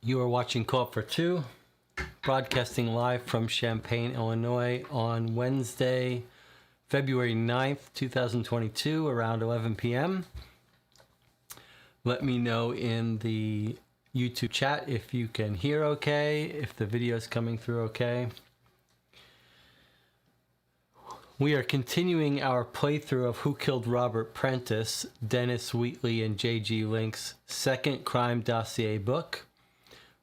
You are watching Call for Two, broadcasting live from Champaign, Illinois on Wednesday, February 9th, 2022, around 11 p.m. Let me know in the YouTube chat if you can hear okay, if the video is coming through okay. We are continuing our playthrough of Who Killed Robert Prentice, Dennis Wheatley and J.G. Link's second crime dossier book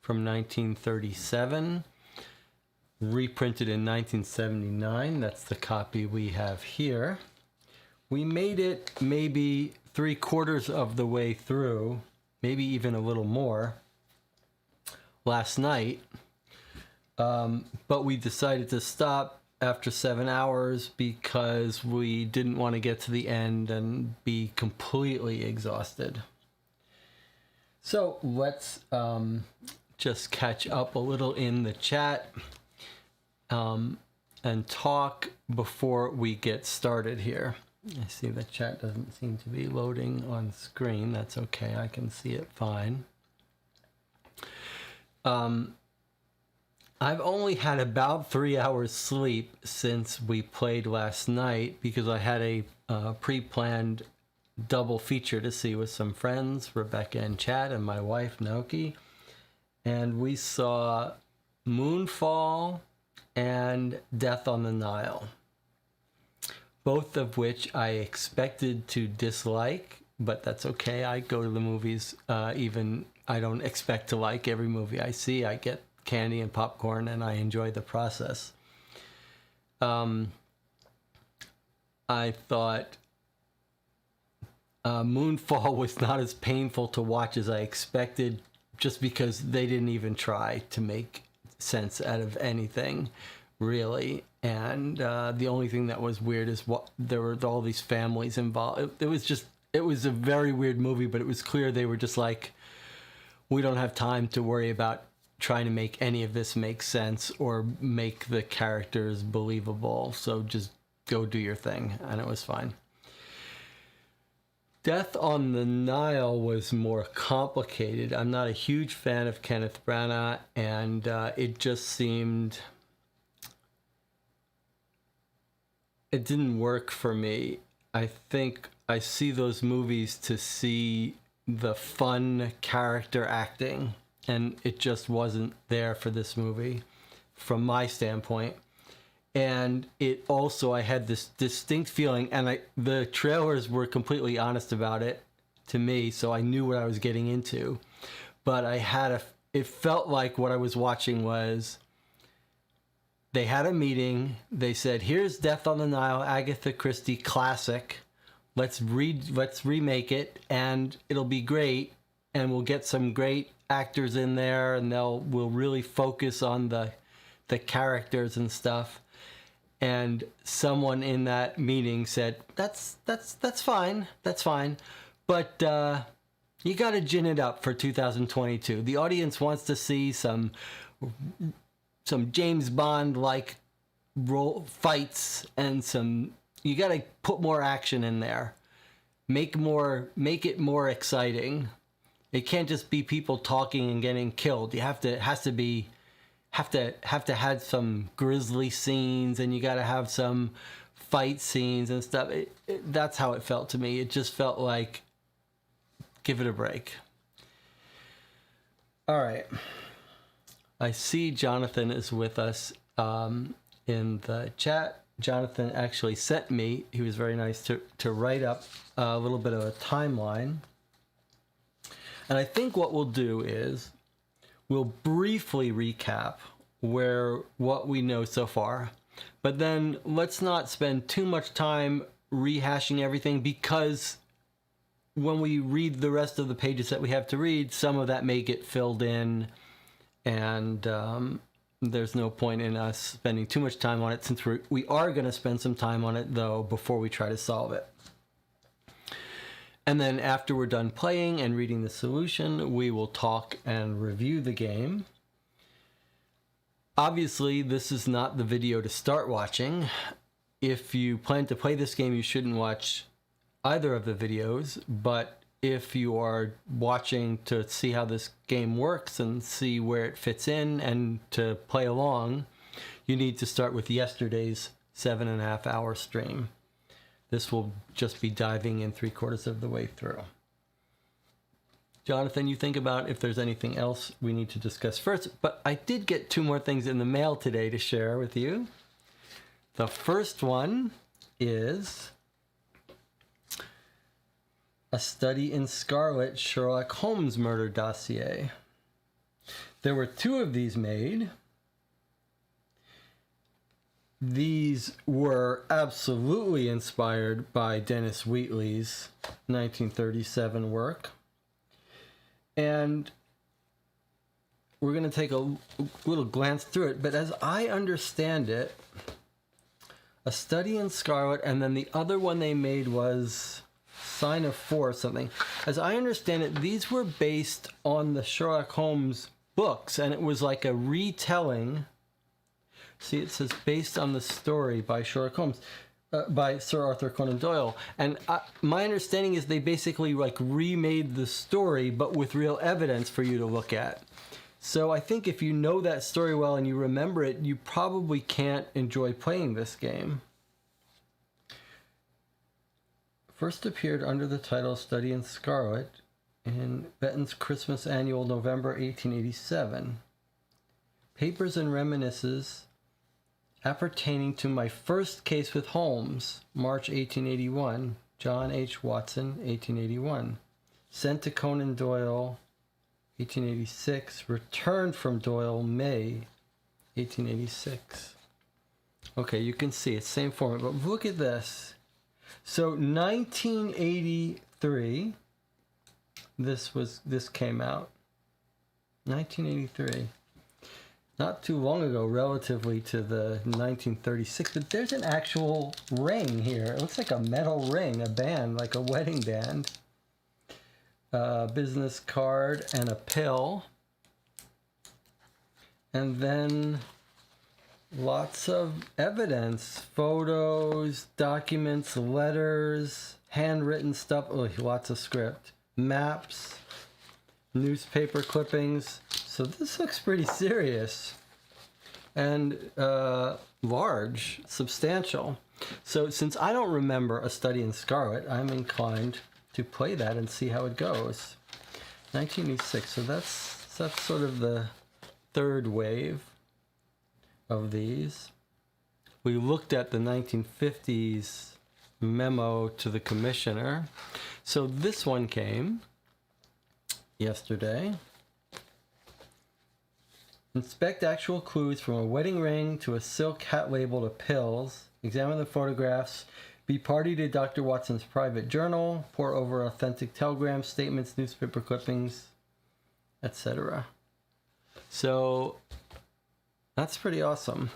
from 1937, reprinted in 1979. That's the copy we have here. We made it maybe 3/4 of the way through, maybe even a little more, last night, but we decided to stop after 7 hours because we didn't want to get to the end and be completely exhausted. So let's just catch up a little in the chat and talk before we get started here. I see the chat doesn't seem to be loading on screen. That's okay. I can see it fine. I've only had about 3 hours sleep since we played last night because I had a pre-planned double feature to see with some friends, Rebecca and Chad, and my wife, Naoki. And we saw Moonfall and Death on the Nile, both of which I expected to dislike, but that's okay. I go to the movies, even I don't expect to like every movie I see. I get candy and popcorn, and I enjoy the process. I thought Moonfall was not as painful to watch as I expected, just because they didn't even try to make sense out of anything, really. And the only thing that was weird is what there were all these families involved. It was a very weird movie, but it was clear they were just like, we don't have time to worry about trying to make any of this make sense or make the characters believable, so just go do your thing, and it was fine. Death on the Nile was more complicated. I'm not a huge fan of Kenneth Branagh, and it just seemed... it didn't work for me. I think I see those movies to see the fun character acting, and it just wasn't there for this movie from my standpoint. And it also, I had this distinct feeling, and the trailers were completely honest about it to me, so I knew what I was getting into. But it felt like what I was watching was, they had a meeting, they said, here's Death on the Nile, Agatha Christie classic, let's remake it, and it'll be great, and we'll get some great actors in there, and we'll really focus on the characters and stuff. And someone in that meeting said, that's fine, but you got to gin it up for 2022. The audience wants to see some James Bond like fights, and you got to put more action in there. Make it more exciting. It can't just be people talking and getting killed. You have to have some grisly scenes, and you got to have some fight scenes and stuff. That's how it felt to me. It just felt like, give it a break. All right. I see Jonathan is with us in the chat. Jonathan actually sent me, he was very nice, to write up a little bit of a timeline. And I think what we'll do is we'll briefly recap what we know so far, but then let's not spend too much time rehashing everything, because when we read the rest of the pages that we have to read, some of that may get filled in, and there's no point in us spending too much time on it, since we are going to spend some time on it, though, before we try to solve it. And then after we're done playing and reading the solution, we will talk and review the game. Obviously, this is not the video to start watching. If you plan to play this game, you shouldn't watch either of the videos, but if you are watching to see how this game works and see where it fits in and to play along, you need to start with yesterday's 7.5 hour stream. This will just be diving in 3/4 of the way through. Jonathan, you think about if there's anything else we need to discuss first, but I did get 2 more things in the mail today to share with you. The first one is A Study in Scarlet Sherlock Holmes Murder Dossier. There were 2 of these made. These were absolutely inspired by Dennis Wheatley's 1937 work. And we're going to take a little glance through it. But as I understand it, A Study in Scarlet, and then the other one they made was Sign of 4 or something. As I understand it, these were based on the Sherlock Holmes books, and it was like a retelling. See, it says based on the story by Sherlock Holmes, by Sir Arthur Conan Doyle. And my understanding is they basically like remade the story, but with real evidence for you to look at. So I think if you know that story well and you remember it, you probably can't enjoy playing this game. First appeared under the title Study in Scarlet in Benton's Christmas Annual, November 1887. Papers and Reminiscences appertaining to my first case with Holmes, March 1881, John H. Watson, 1881. Sent to Conan Doyle, 1886. Returned from Doyle, May, 1886. Okay, you can see it's same format, but look at this. So 1983, this came out. 1983. Not too long ago, relatively to the 1936, but there's an actual ring here. It looks like a metal ring, a band, like a wedding band. Business card and a pill. And then lots of evidence, photos, documents, letters, handwritten stuff, lots of script, maps, newspaper clippings. So this looks pretty serious and large, substantial. So since I don't remember A Study in Scarlet, I'm inclined to play that and see how it goes. 1986, so that's sort of the third wave of these. We looked at the 1950s memo to the commissioner. So this one came yesterday. Inspect actual clues from a wedding ring to a silk hat label to pills. Examine the photographs. Be party to Dr. Watson's private journal. Pour over authentic telegrams, statements, newspaper clippings, etc. So that's pretty awesome.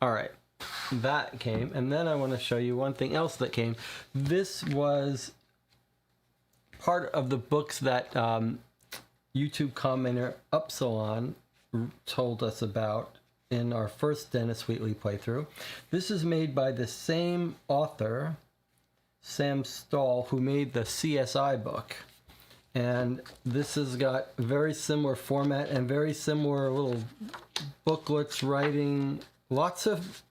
All right, that came. And then I want to show you one thing else that came. This was part of the books that YouTube commenter Upsilon told us about in our first Dennis Wheatley playthrough. This is made by the same author, Sam Stahl, who made the CSI book. And this has got very similar format and very similar little booklets, writing, lots of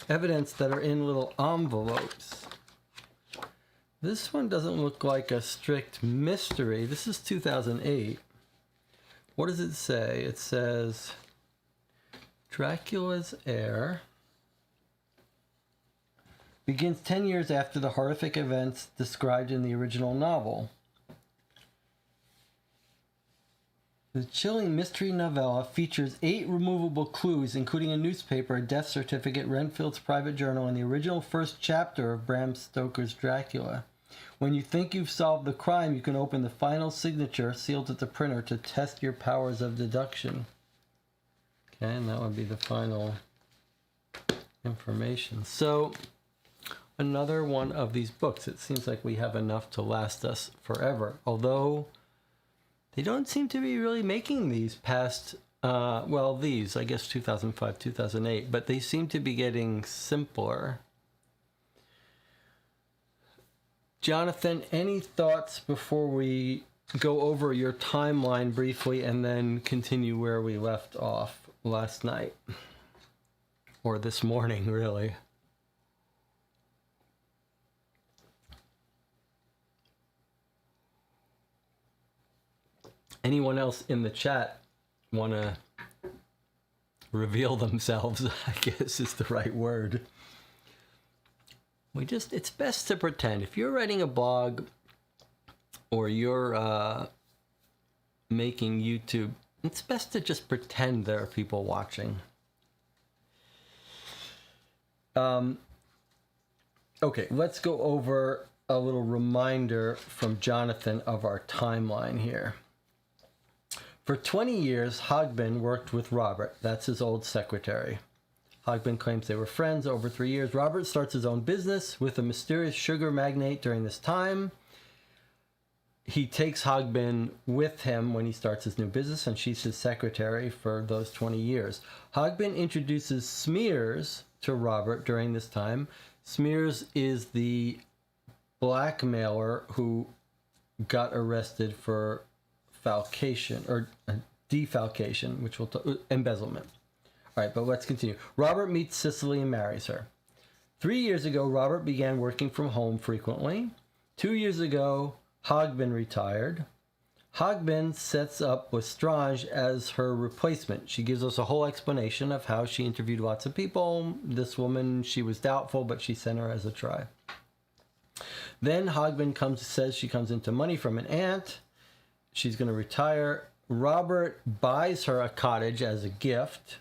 evidence that are in little envelopes. This one doesn't look like a strict mystery. This is 2008. What does it say? It says, Dracula's heir begins 10 years after the horrific events described in the original novel. The chilling mystery novella features 8 removable clues, including a newspaper, a death certificate, Renfield's private journal, and the original first chapter of Bram Stoker's Dracula. When you think you've solved the crime, you can open the final signature sealed at the printer to test your powers of deduction. Okay, and that would be the final information. So, another one of these books. It seems like we have enough to last us forever. Although, they don't seem to be really making these past, these, I guess 2005, 2008, but they seem to be getting simpler. Jonathan, any thoughts before we go over your timeline briefly and then continue where we left off last night? Or this morning, really. Anyone else in the chat want to reveal themselves, I guess is the right word. It's best to pretend. If you're writing a blog or you're making YouTube, it's best to just pretend there are people watching. Okay, let's go over a little reminder from Jonathan of our timeline here. For 20 years, Hogbin worked with Robert. That's his old secretary. Hogbin claims they were friends over 3 years. Robert starts his own business with a mysterious sugar magnate during this time. He takes Hogbin with him when he starts his new business, and she's his secretary for those 20 years. Hogbin introduces Smears to Robert during this time. Smears is the blackmailer who got arrested for falcation or defalcation, which we'll embezzlement. All right, but let's continue. Robert meets Cicely and marries her. 3 years ago, Robert began working from home frequently. 2 years ago, Hogbin retired. Hogbin sets up Lestrange as her replacement. She gives us a whole explanation of how she interviewed lots of people. This woman, she was doubtful, but she sent her as a try. Then Hogbin says she comes into money from an aunt. She's going to retire. Robert buys her a cottage as a gift.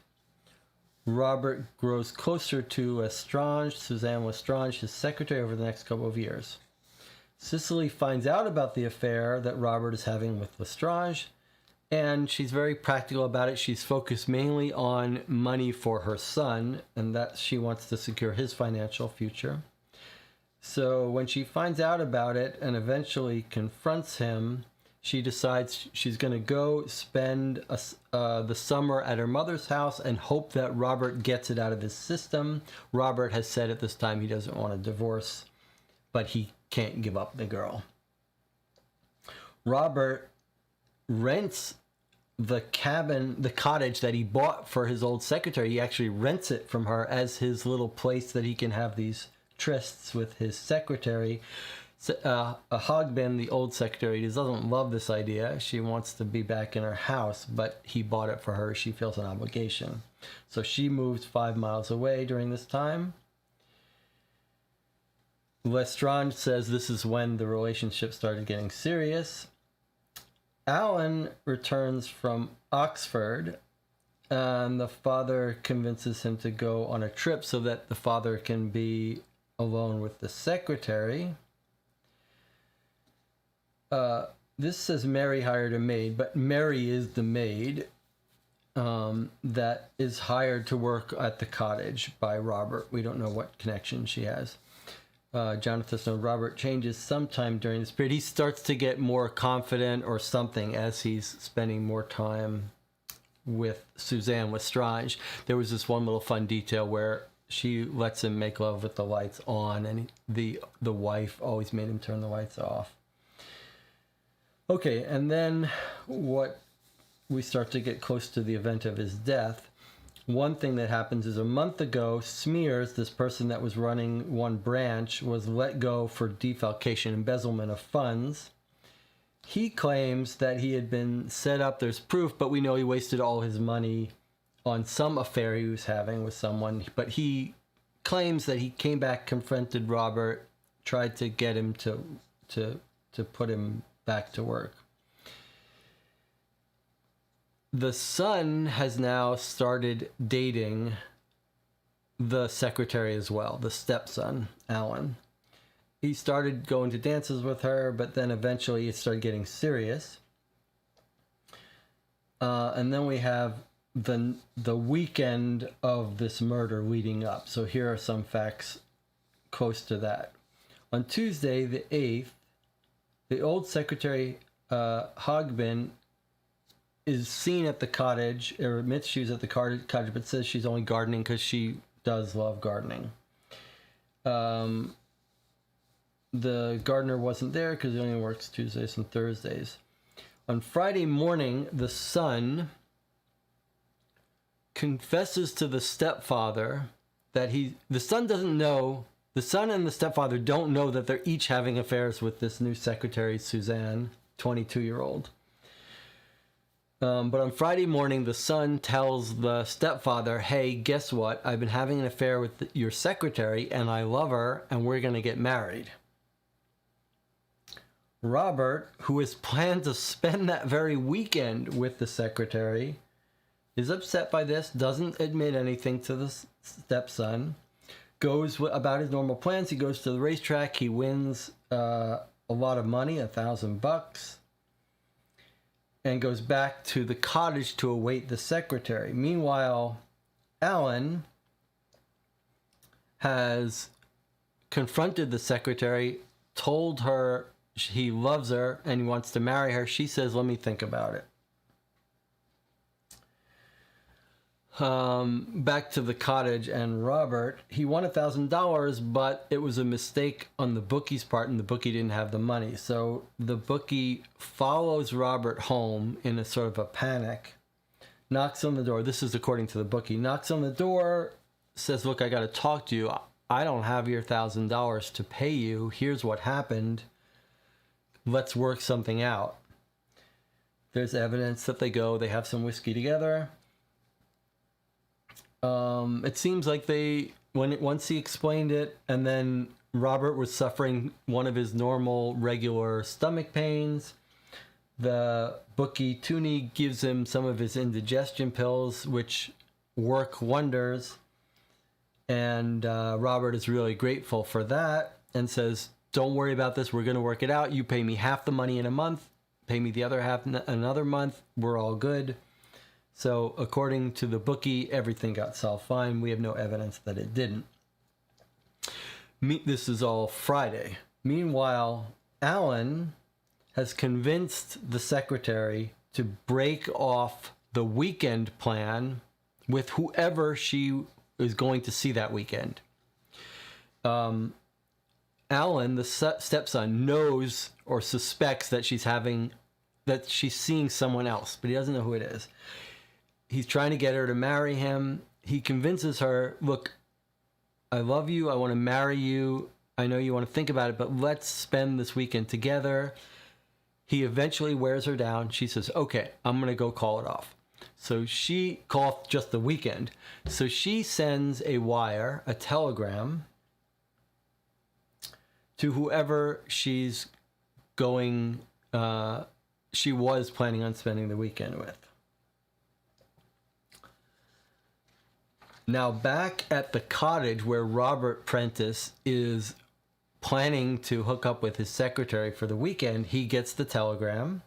Robert grows closer to Lestrange, Suzanne Lestrange, his secretary, over the next couple of years. Cicely finds out about the affair that Robert is having with Lestrange, and she's very practical about it. She's focused mainly on money for her son, and that she wants to secure his financial future. So when she finds out about it and eventually confronts him, she decides she's going to go spend the summer at her mother's house and hope that Robert gets it out of his system. Robert has said at this time he doesn't want a divorce, but he can't give up the girl. Robert rents the cottage that he bought for his old secretary. He actually rents it from her as his little place that he can have these trysts with his secretary. Hogbin, the old secretary, doesn't love this idea. She wants to be back in her house, but he bought it for her. She feels an obligation. So she moves 5 miles away during this time. Lestrange says this is when the relationship started getting serious. Alan returns from Oxford, and the father convinces him to go on a trip so that the father can be alone with the secretary. This says Mary hired a maid, but Mary is the maid that is hired to work at the cottage by Robert. We don't know what connection she has. Jonathan Snow, Robert changes sometime during this period. He starts to get more confident or something as he's spending more time with Suzanne Lestrange. There was this one little fun detail where she lets him make love with the lights on, and the wife always made him turn the lights off. Okay, and then we start to get close to the event of his death. One thing that happens is a month ago, Smears, this person that was running one branch, was let go for defalcation, embezzlement of funds. He claims that he had been set up. There's proof, but we know he wasted all his money on some affair he was having with someone. But he claims that he came back, confronted Robert, tried to get him to put him back to work. The son has now started dating the secretary as well, the stepson, Alan. He started going to dances with her, but then eventually it started getting serious. And then we have the weekend of this murder leading up. So here are some facts close to that. On Tuesday, the 8th, the old secretary, Hogbin, is seen at the cottage, or admits she was at the cottage, but says she's only gardening because she does love gardening. the gardener wasn't there because he only works Tuesdays and Thursdays. On Friday morning, the son confesses to the stepfather that the son doesn't know, the son and the stepfather don't know that they're each having affairs with this new secretary, Suzanne, 22-year-old. But on Friday morning, the son tells the stepfather, hey, guess what? I've been having an affair with your secretary, and I love her, and we're going to get married. Robert, who has planned to spend that very weekend with the secretary, is upset by this, doesn't admit anything to the stepson, goes about his normal plans. He goes to the racetrack. He wins a lot of money, $1,000, and goes back to the cottage to await the secretary. Meanwhile, Alan has confronted the secretary, told her he loves her and he wants to marry her. She says, let me think about it. Back to the cottage, and Robert, he won $1,000, but it was a mistake on the bookie's part, and the bookie didn't have the money. So the bookie follows Robert home in a sort of a panic, knocks on the door. This is according to the bookie. Knocks on the door, says, look, I got to talk to you. I don't have your $1,000 to pay you. Here's what happened. Let's work something out. There's evidence that they have some whiskey together. It seems like once he explained it, and then Robert was suffering one of his normal, regular stomach pains. The bookie, Tooney, gives him some of his indigestion pills, which work wonders. And Robert is really grateful for that and says, don't worry about this. We're going to work it out. You pay me half the money in a month, pay me the other half another month. We're all good. So according to the bookie, everything got solved fine. We have no evidence that it didn't. This is all Friday. Meanwhile, Alan has convinced the secretary to break off the weekend plan with whoever she is going to see that weekend. Alan, the stepson, knows or suspects that she's seeing someone else, but he doesn't know who it is. He's trying to get her to marry him. He convinces her, look, I love you. I want to marry you. I know you want to think about it, but let's spend this weekend together. He eventually wears her down. She says, okay, I'm going to go call it off. So she called just the weekend. So she sends a wire, a telegram, to whoever she was planning on spending the weekend with. Now, back at the cottage where Robert Prentice is planning to hook up with his secretary for the weekend, he gets the telegram.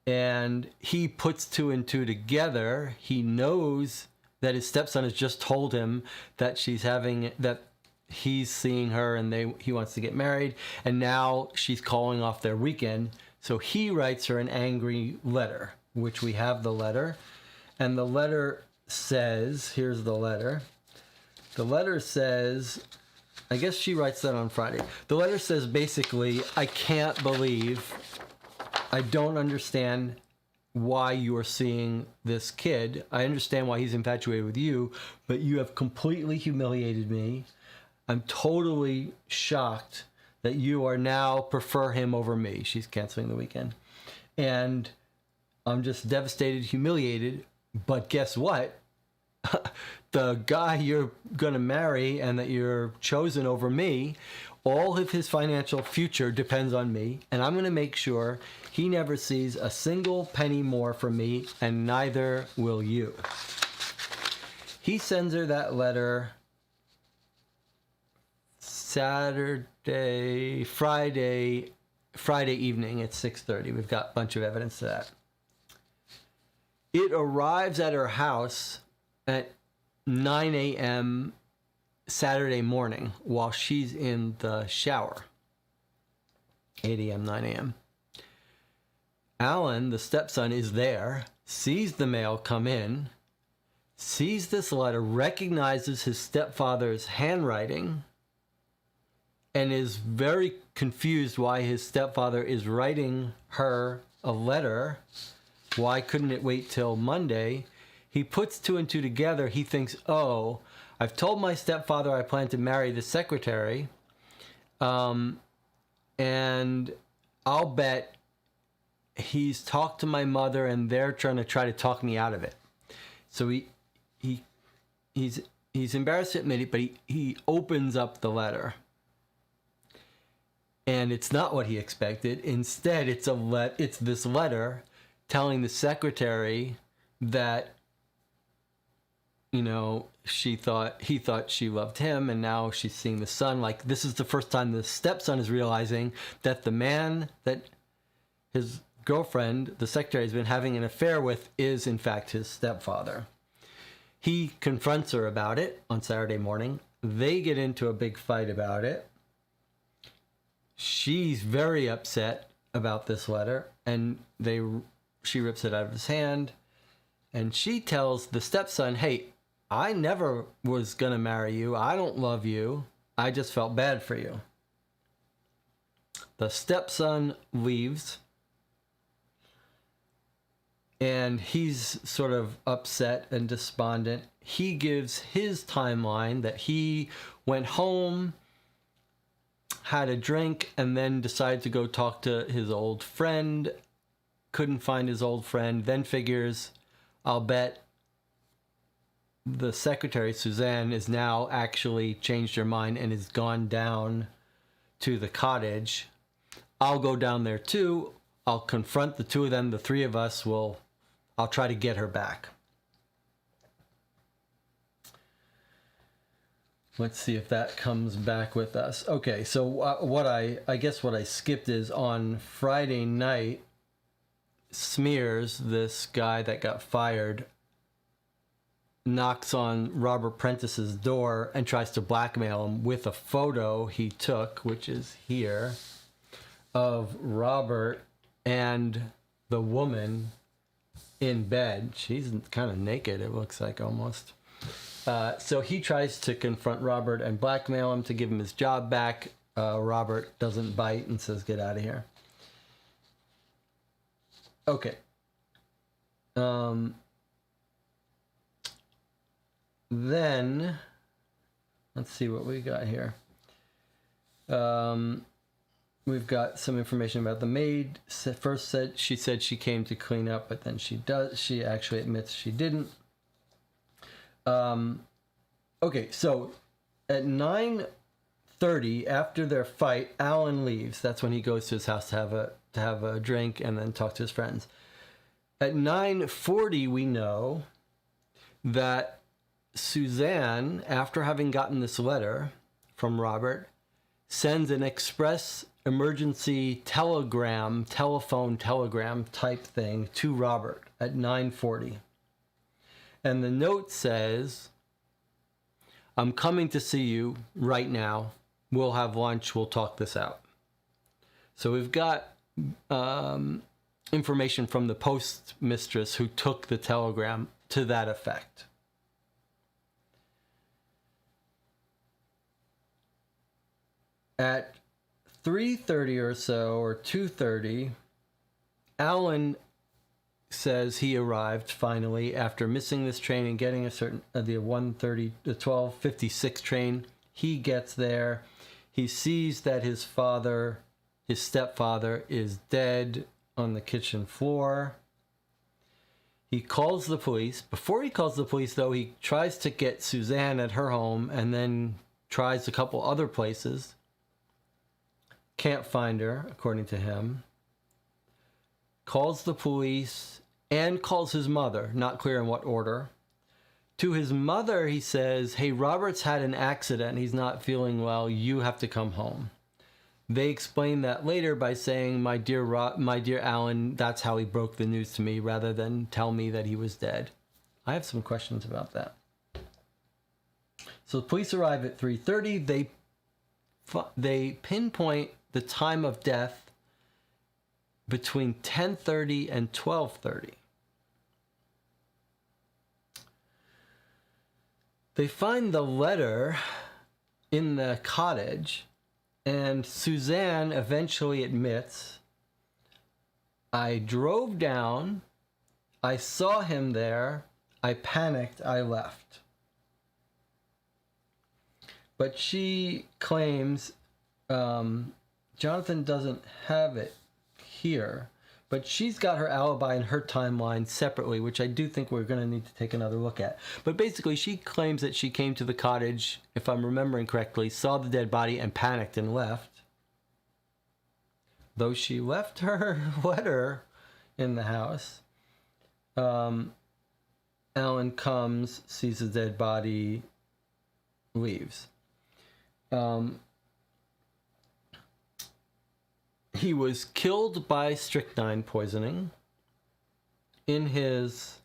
And he puts two and two together. He knows that his stepson has just told him that he's seeing her and he wants to get married. And now she's calling off their weekend. So he writes her an angry letter, which we have the letter. And the letter says, here's the letter. The letter says, I guess she writes that on Friday. The letter says basically, I don't understand why you're seeing this kid. I understand why he's infatuated with you, but you have completely humiliated me. I'm totally shocked that you are now prefer him over me. She's canceling the weekend. And I'm just devastated, humiliated. But guess what? The guy you're going to marry and that you're chosen over me, all of his financial future depends on me. And I'm going to make sure he never sees a single penny more from me, and neither will you. He sends her that letter Friday evening at 6:30. We've got a bunch of evidence to that. It arrives at her house at 9 a.m. Saturday morning while she's in the shower. 8 a.m., 9 a.m. Alan, the stepson, is there, sees the mail come in, sees this letter, recognizes his stepfather's handwriting, and is very confused why his stepfather is writing her a letter. Why couldn't it wait till Monday? He puts two and two together. He thinks, oh, I've told my stepfather I plan to marry the secretary, and I'll bet he's talked to my mother and they're trying to talk me out of it. So he's embarrassed to admit it, but he opens up the letter. And it's not what he expected. Instead, it's this letter telling the secretary that, you know, he thought she loved him, and now she's seeing the son. Like, this is the first time the stepson is realizing that the man that his girlfriend, the secretary, has been having an affair with is in fact his stepfather. He confronts her about it on Saturday morning. They get into a big fight about it. She's very upset about this letter, and she rips it out of his hand, and she tells the stepson, hey, I never was gonna marry you. I don't love you. I just felt bad for you. The stepson leaves, and he's sort of upset and despondent. He gives his timeline that he went home, had a drink, and then decided to go talk to his old friend. Couldn't find his old friend. Then figures, I'll bet the secretary, Suzanne, is now actually changed her mind and has gone down to the cottage. I'll go down there too. I'll confront the two of them. The three of us I'll try to get her back. Let's see if that comes back with us. Okay, so what I skipped is on Friday night, Smears, this guy that got fired, knocks on Robert Prentice's door and tries to blackmail him with a photo he took, which is here, of Robert and the woman in bed. She's kind of naked, it looks like, almost. So he tries to confront Robert and blackmail him to give him his job back. Robert doesn't bite and says, get out of here. Okay. Then, let's see what we got here. We've got some information about the maid. First she said she came to clean up, but then she actually admits she didn't. Okay, so at 9:30, after their fight, Alan leaves. That's when he goes to his house to have a drink and then talk to his friends. At 9:40, we know that Suzanne, after having gotten this letter from Robert, sends an express emergency telephone telegram type thing to Robert at 9:40. And the note says, I'm coming to see you right now. We'll have lunch. We'll talk this out. So we've got information from the postmistress who took the telegram to that effect. At 3:30 or so, or 2:30, Alan says he arrived finally after missing this train and getting the 12:56 train. He gets there. He sees that his stepfather, is dead on the kitchen floor. He calls the police. Before he calls the police, though, he tries to get Suzanne at her home and then tries a couple other places. Can't find her, according to him. Calls the police and calls his mother, not clear in what order. To his mother, he says, hey, Robert's had an accident. He's not feeling well. You have to come home. They explain that later by saying, my dear Alan, that's how he broke the news to me, rather than tell me that he was dead. I have some questions about that. So the police arrive at 3:30. They pinpoint the time of death between 10:30 and 12:30. They find the letter in the cottage, And Suzanne eventually admits, I drove down, I saw him there, I panicked, I left. But she claims, Jonathan doesn't have it here, but she's got her alibi and her timeline separately, which I do think we're going to need to take another look at. But basically, she claims that she came to the cottage, if I'm remembering correctly, saw the dead body and panicked and left. Though she left her letter in the house, Alan comes, sees the dead body, leaves. He was killed by strychnine poisoning in his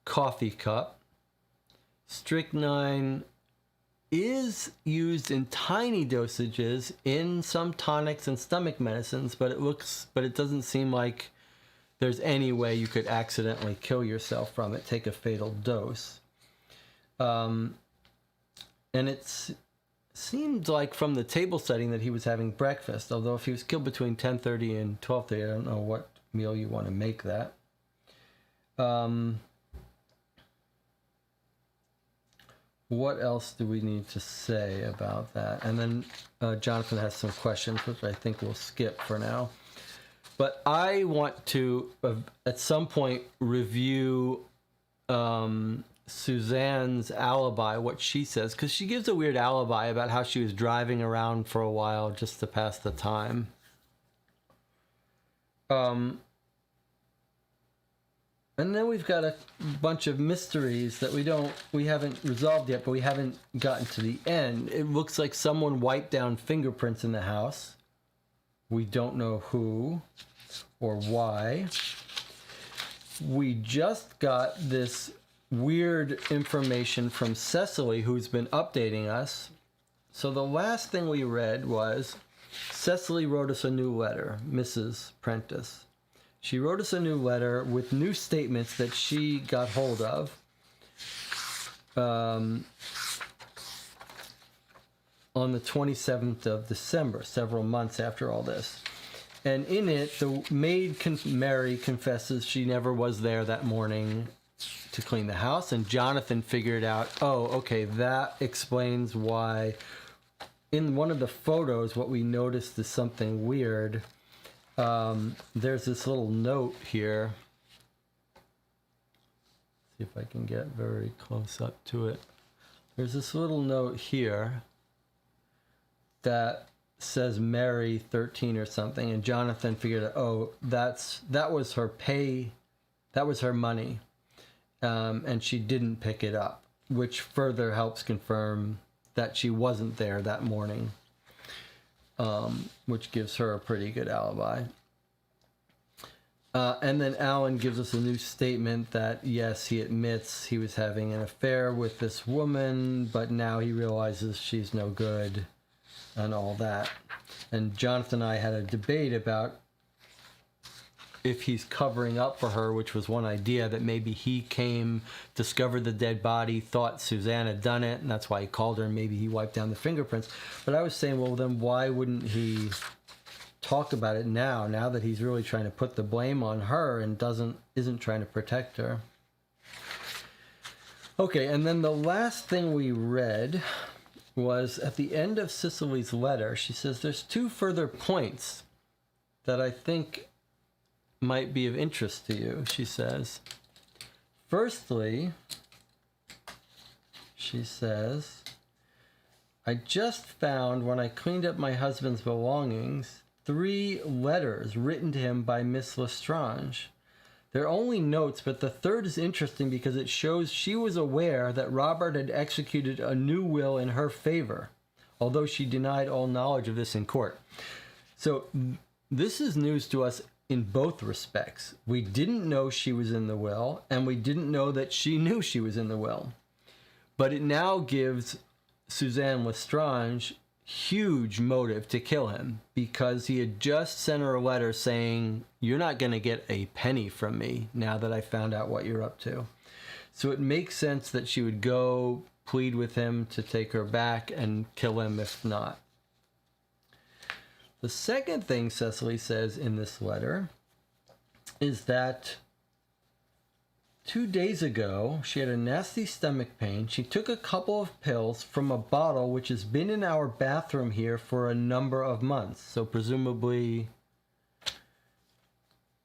coffee cup. Strychnine is used in tiny dosages in some tonics and stomach medicines, but it doesn't seem like there's any way you could accidentally kill yourself from it, take a fatal dose. And it seemed like from the table setting that he was having breakfast, although if he was killed between 10:30 and 12:30, I don't know what meal you want to make that. What else do we need to say about that? And then Jonathan has some questions, which I think we'll skip for now. But I want to, at some point, review Suzanne's alibi, what she says, because she gives a weird alibi about how she was driving around for a while just to pass the time. And then we've got a bunch of mysteries that we haven't resolved yet, but we haven't gotten to the end. It looks like someone wiped down fingerprints in the house. We don't know who or why. We just got this weird information from Cecily, who's been updating us. So the last thing we read was Cecily wrote us a new letter, Mrs. Prentice. She wrote us a new letter with new statements that she got hold of on the 27th of December, several months after all this. And in it, the maid Mary confesses she never was there that morning to clean the house, and Jonathan figured out, oh, okay, that explains why in one of the photos what we noticed is something weird. There's this little note here. See if I can get very close up to it. There's this little note here that says Mary 13 or something, and Jonathan figured out, oh, that was her pay, that was her money, and she didn't pick it up, which further helps confirm that she wasn't there that morning, which gives her a pretty good alibi. And then Alan gives us a new statement that, yes, he admits he was having an affair with this woman, but now he realizes she's no good and all that. And Jonathan and I had a debate about if he's covering up for her, which was one idea, that maybe he came, discovered the dead body, thought Suzanne had done it, and that's why he called her, and maybe he wiped down the fingerprints. But I was saying, well, then why wouldn't he talk about it now that he's really trying to put the blame on her and isn't trying to protect her? Okay, and then the last thing we read was at the end of Cecily's letter. She says there's two further points that I think might be of interest to you, she says. Firstly, she says, I just found when I cleaned up my husband's belongings 3 letters written to him by Miss Lestrange. They're only notes, but the third is interesting because it shows she was aware that Robert had executed a new will in her favor, although she denied all knowledge of this in court. So this is news to us in both respects. We didn't know she was in the will, and we didn't know that she knew she was in the will. But it now gives Suzanne Lestrange huge motive to kill him, because he had just sent her a letter saying, you're not going to get a penny from me now that I found out what you're up to. So it makes sense that she would go plead with him to take her back and kill him if not. The second thing Cecily says in this letter is that 2 days ago, she had a nasty stomach pain. She took a couple of pills from a bottle which has been in our bathroom here for a number of months. So presumably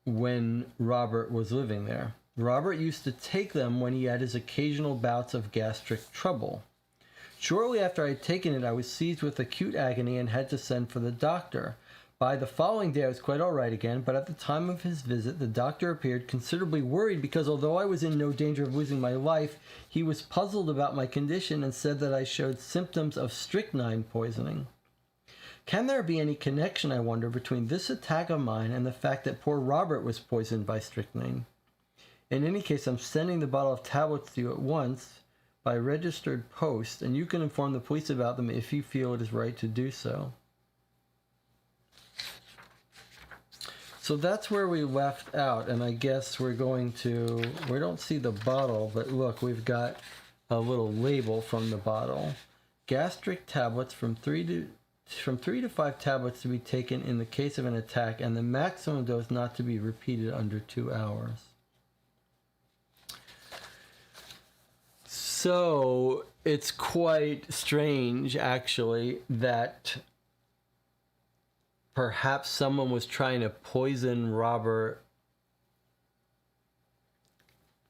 when Robert was living there. Robert used to take them when he had his occasional bouts of gastric trouble. Shortly after I had taken it, I was seized with acute agony and had to send for the doctor. By the following day, I was quite all right again, but at the time of his visit, the doctor appeared considerably worried because although I was in no danger of losing my life, he was puzzled about my condition and said that I showed symptoms of strychnine poisoning. Can there be any connection, I wonder, between this attack of mine and the fact that poor Robert was poisoned by strychnine? In any case, I'm sending the bottle of tablets to you at once by registered post, and you can inform the police about them if you feel it is right to do so. So that's where we left out, and I guess we're going to, we don't see the bottle, but look, we've got a little label from the bottle. Gastric tablets from 3 to 5 tablets to be taken in the case of an attack, and the maximum dose not to be repeated under 2 hours. So it's quite strange, actually, that perhaps someone was trying to poison Robert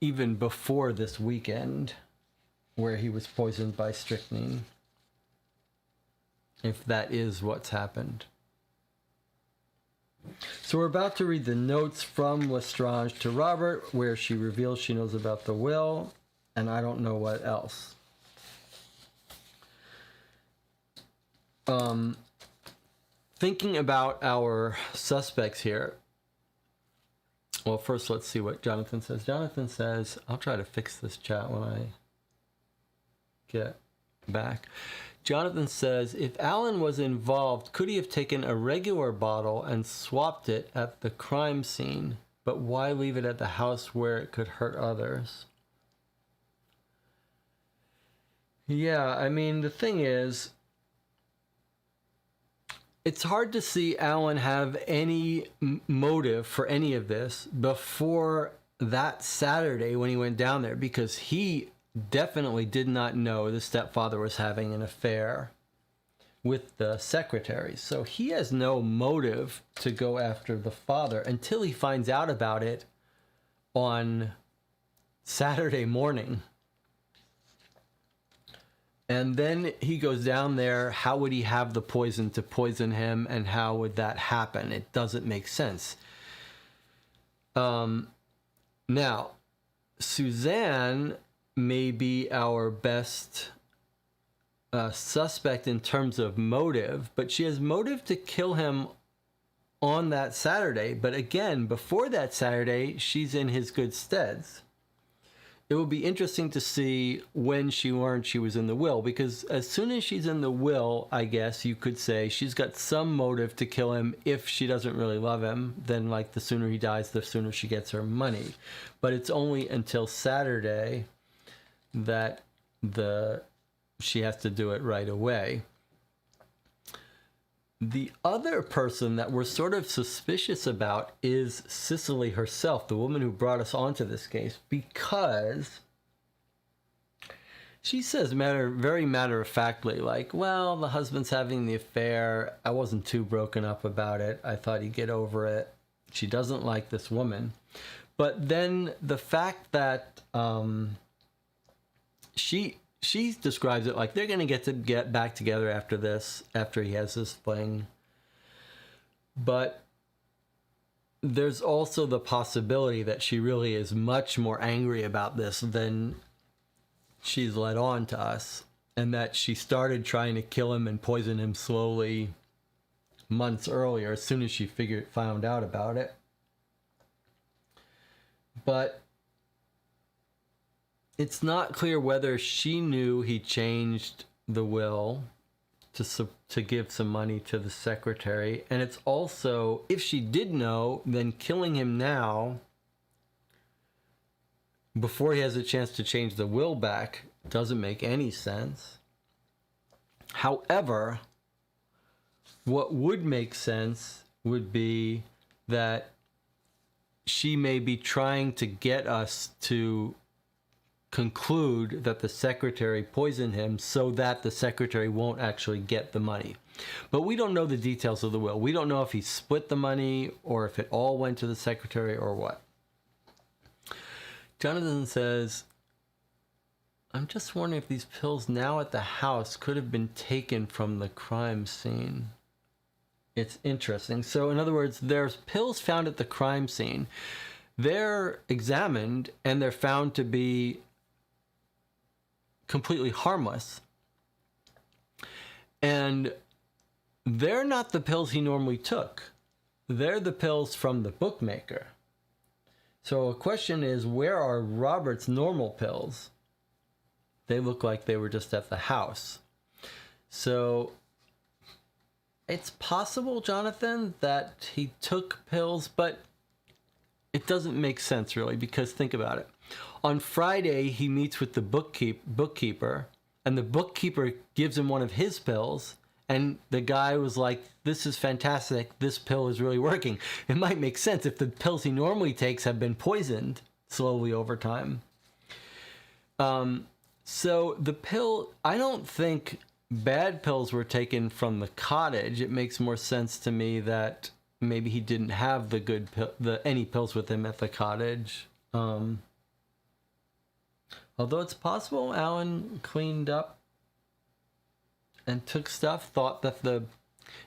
even before this weekend, where he was poisoned by strychnine, if that is what's happened. So we're about to read the notes from Lestrange to Robert, where she reveals she knows about the will, and I don't know what else. Thinking about our suspects here. Well, first let's see what Jonathan says. Jonathan says, I'll try to fix this chat when I get back. Jonathan says, if Alan was involved, could he have taken a regular bottle and swapped it at the crime scene? But why leave it at the house where it could hurt others? Yeah, I mean, the thing is, it's hard to see Alan have any motive for any of this before that Saturday when he went down there, because he definitely did not know the stepfather was having an affair with the secretary. So he has no motive to go after the father until he finds out about it on Saturday morning. And then he goes down there. How would he have the poison to poison him, and how would that happen? It doesn't make sense. Now, Suzanne may be our best suspect in terms of motive, but she has motive to kill him on that Saturday. But again, before that Saturday, she's in his good steads. It will be interesting to see when she learned she was in the will, because as soon as she's in the will, I guess you could say she's got some motive to kill him. If she doesn't really love him, then like the sooner he dies, the sooner she gets her money. But it's only until Saturday that she has to do it right away. The other person that we're sort of suspicious about is Cicely herself, the woman who brought us onto this case, because she says very matter-of-factly, like, well, the husband's having the affair. I wasn't too broken up about it. I thought he'd get over it. She doesn't like this woman. But then the fact that she describes it like they're going to get back together after this, after he has this fling. But there's also the possibility that she really is much more angry about this than she's let on to us, and that she started trying to kill him and poison him slowly months earlier as soon as she found out about it. But it's not clear whether she knew he changed the will to give some money to the secretary. And it's also, if she did know, then killing him now, before he has a chance to change the will back, doesn't make any sense. However, what would make sense would be that she may be trying to get us to conclude that the secretary poisoned him so that the secretary won't actually get the money. But we don't know the details of the will. We don't know if he split the money or if it all went to the secretary or what. Jonathan says, I'm just wondering if these pills now at the house could have been taken from the crime scene. It's interesting. So in other words, there's pills found at the crime scene. They're examined and they're found to be completely harmless. And they're not the pills he normally took. They're the pills from the bookmaker. So a question is, where are Robert's normal pills? They look like they were just at the house. So it's possible, Jonathan, that he took pills, but it doesn't make sense really, because think about it. On Friday, he meets with the bookkeeper, and the bookkeeper gives him one of his pills, and the guy was like, this is fantastic, this pill is really working. It might make sense if the pills he normally takes have been poisoned slowly over time. So the pill, I don't think bad pills were taken from the cottage. It makes more sense to me that maybe he didn't have any pills with him at the cottage. Although it's possible Alan cleaned up and took stuff, thought that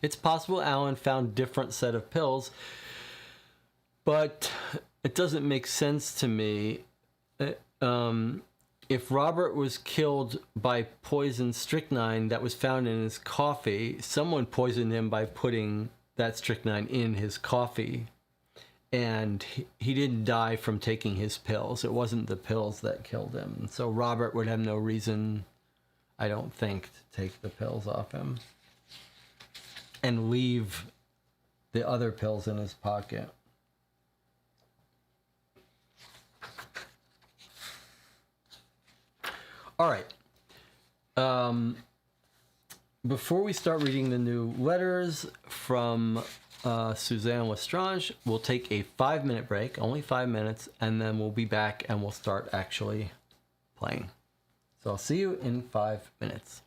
it's possible Alan found different set of pills, but it doesn't make sense to me. If Robert was killed by poison strychnine that was found in his coffee, someone poisoned him by putting that strychnine in his coffee. And he didn't die from taking his pills. It wasn't the pills that killed him. So Robert would have no reason, I don't think, to take the pills off him and leave the other pills in his pocket. All right. Before we start reading the new letters from Suzanne Lestrange, we'll take a 5-minute break, only 5 minutes, and then we'll be back and we'll start actually playing. So I'll see you in 5 minutes.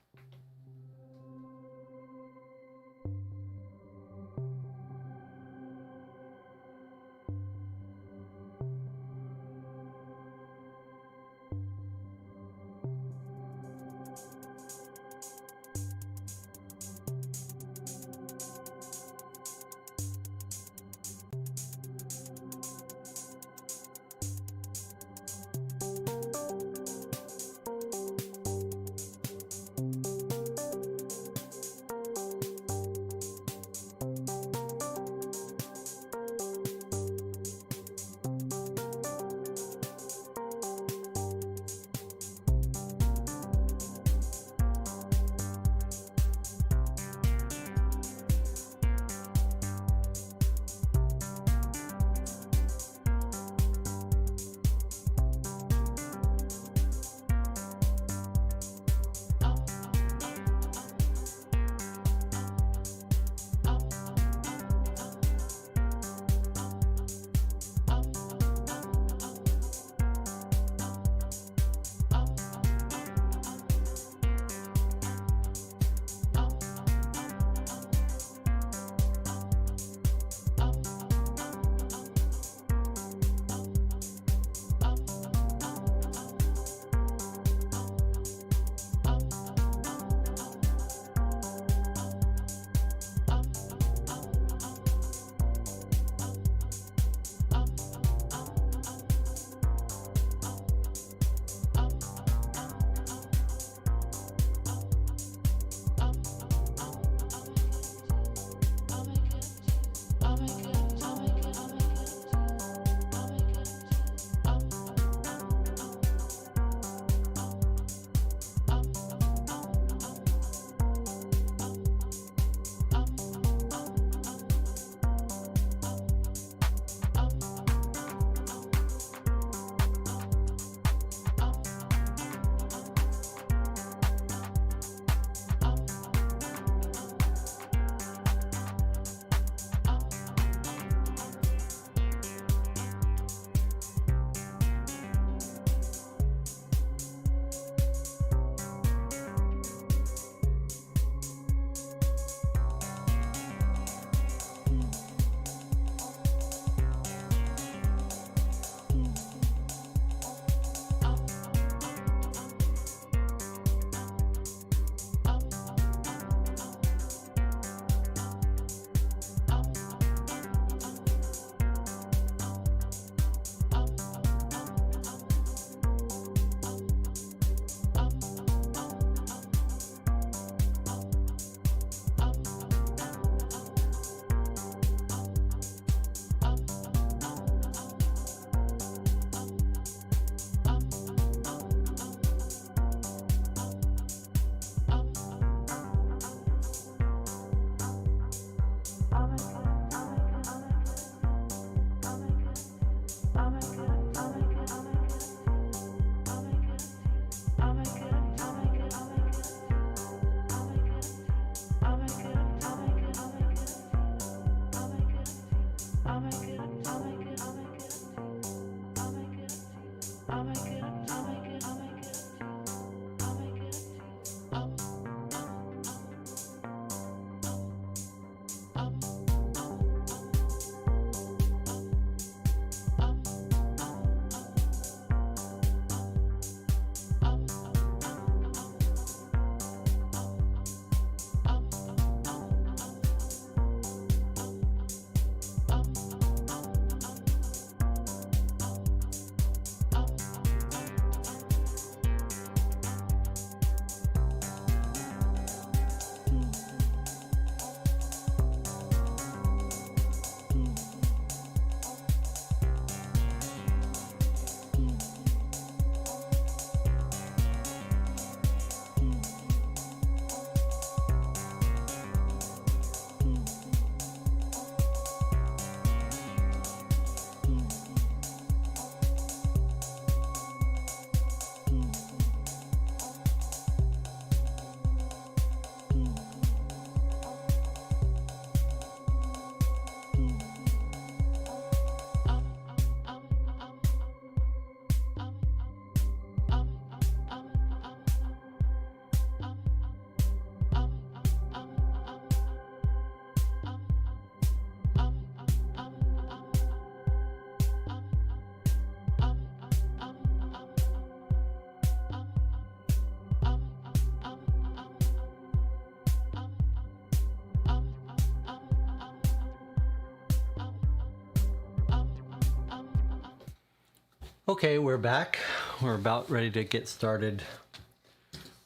Okay, we're back. We're about ready to get started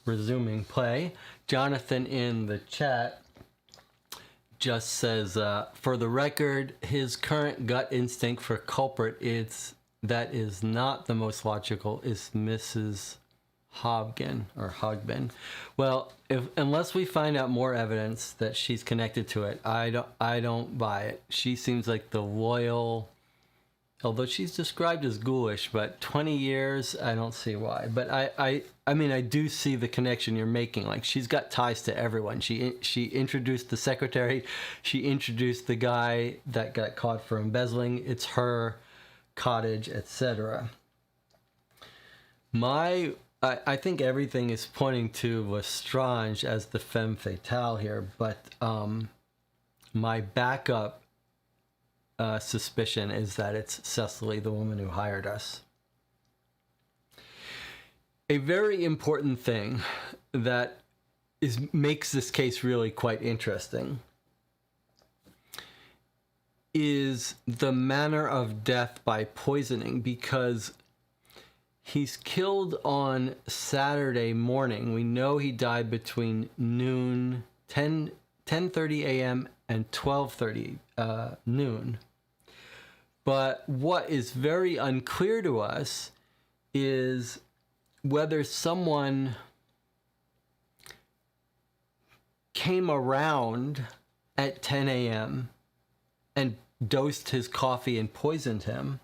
resuming play. Jonathan in the chat just says, for the record, his current gut instinct for culprit that is not the most logical is Mrs. Hogbin. Well, unless we find out more evidence that she's connected to it, I don't buy it. She seems like the loyal, although she's described as ghoulish, but 20 years, I don't see why. But I mean, I do see the connection you're making. Like, she's got ties to everyone. She introduced the secretary. She introduced the guy that got caught for embezzling. It's her cottage, etc. I think everything is pointing to Lestrange as the femme fatale here, but my backup suspicion is that it's Cecily, the woman who hired us. A very important thing that makes this case really quite interesting is the manner of death by poisoning, because he's killed on Saturday morning. We know he died between 10:30 a.m. and 12:30 noon. But what is very unclear to us is whether someone came around at 10 a.m. and dosed his coffee and poisoned him,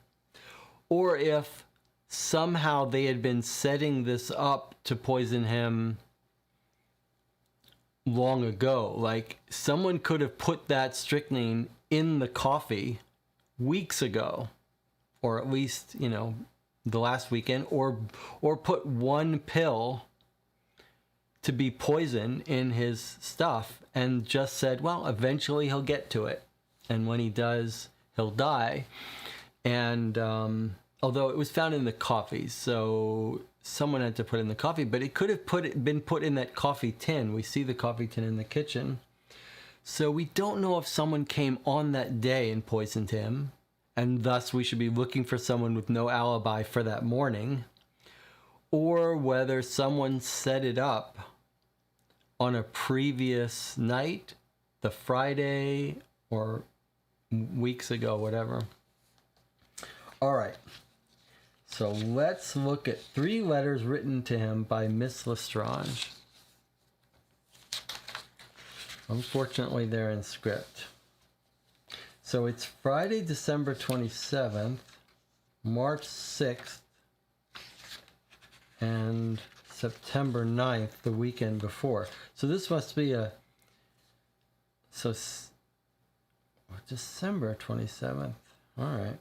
or if somehow they had been setting this up to poison him long ago. Like, someone could have put that strychnine in the coffee weeks ago, or at least, the last weekend, or put one pill to be poison in his stuff and just said, well, eventually he'll get to it, and when he does, he'll die. And although it was found in the coffee, so someone had to put it in the coffee, but it could have been put in that coffee tin. We see the coffee tin in the kitchen. So we don't know if someone came on that day and poisoned him, and thus we should be looking for someone with no alibi for that morning, or whether someone set it up on a previous night, the Friday, or weeks ago, whatever. All right. So let's look at 3 letters written to him by Miss Lestrange. Unfortunately, they're in script. So it's Friday, December 27th, March 6th, and September 9th, the weekend before. So this must be December 27th. All right.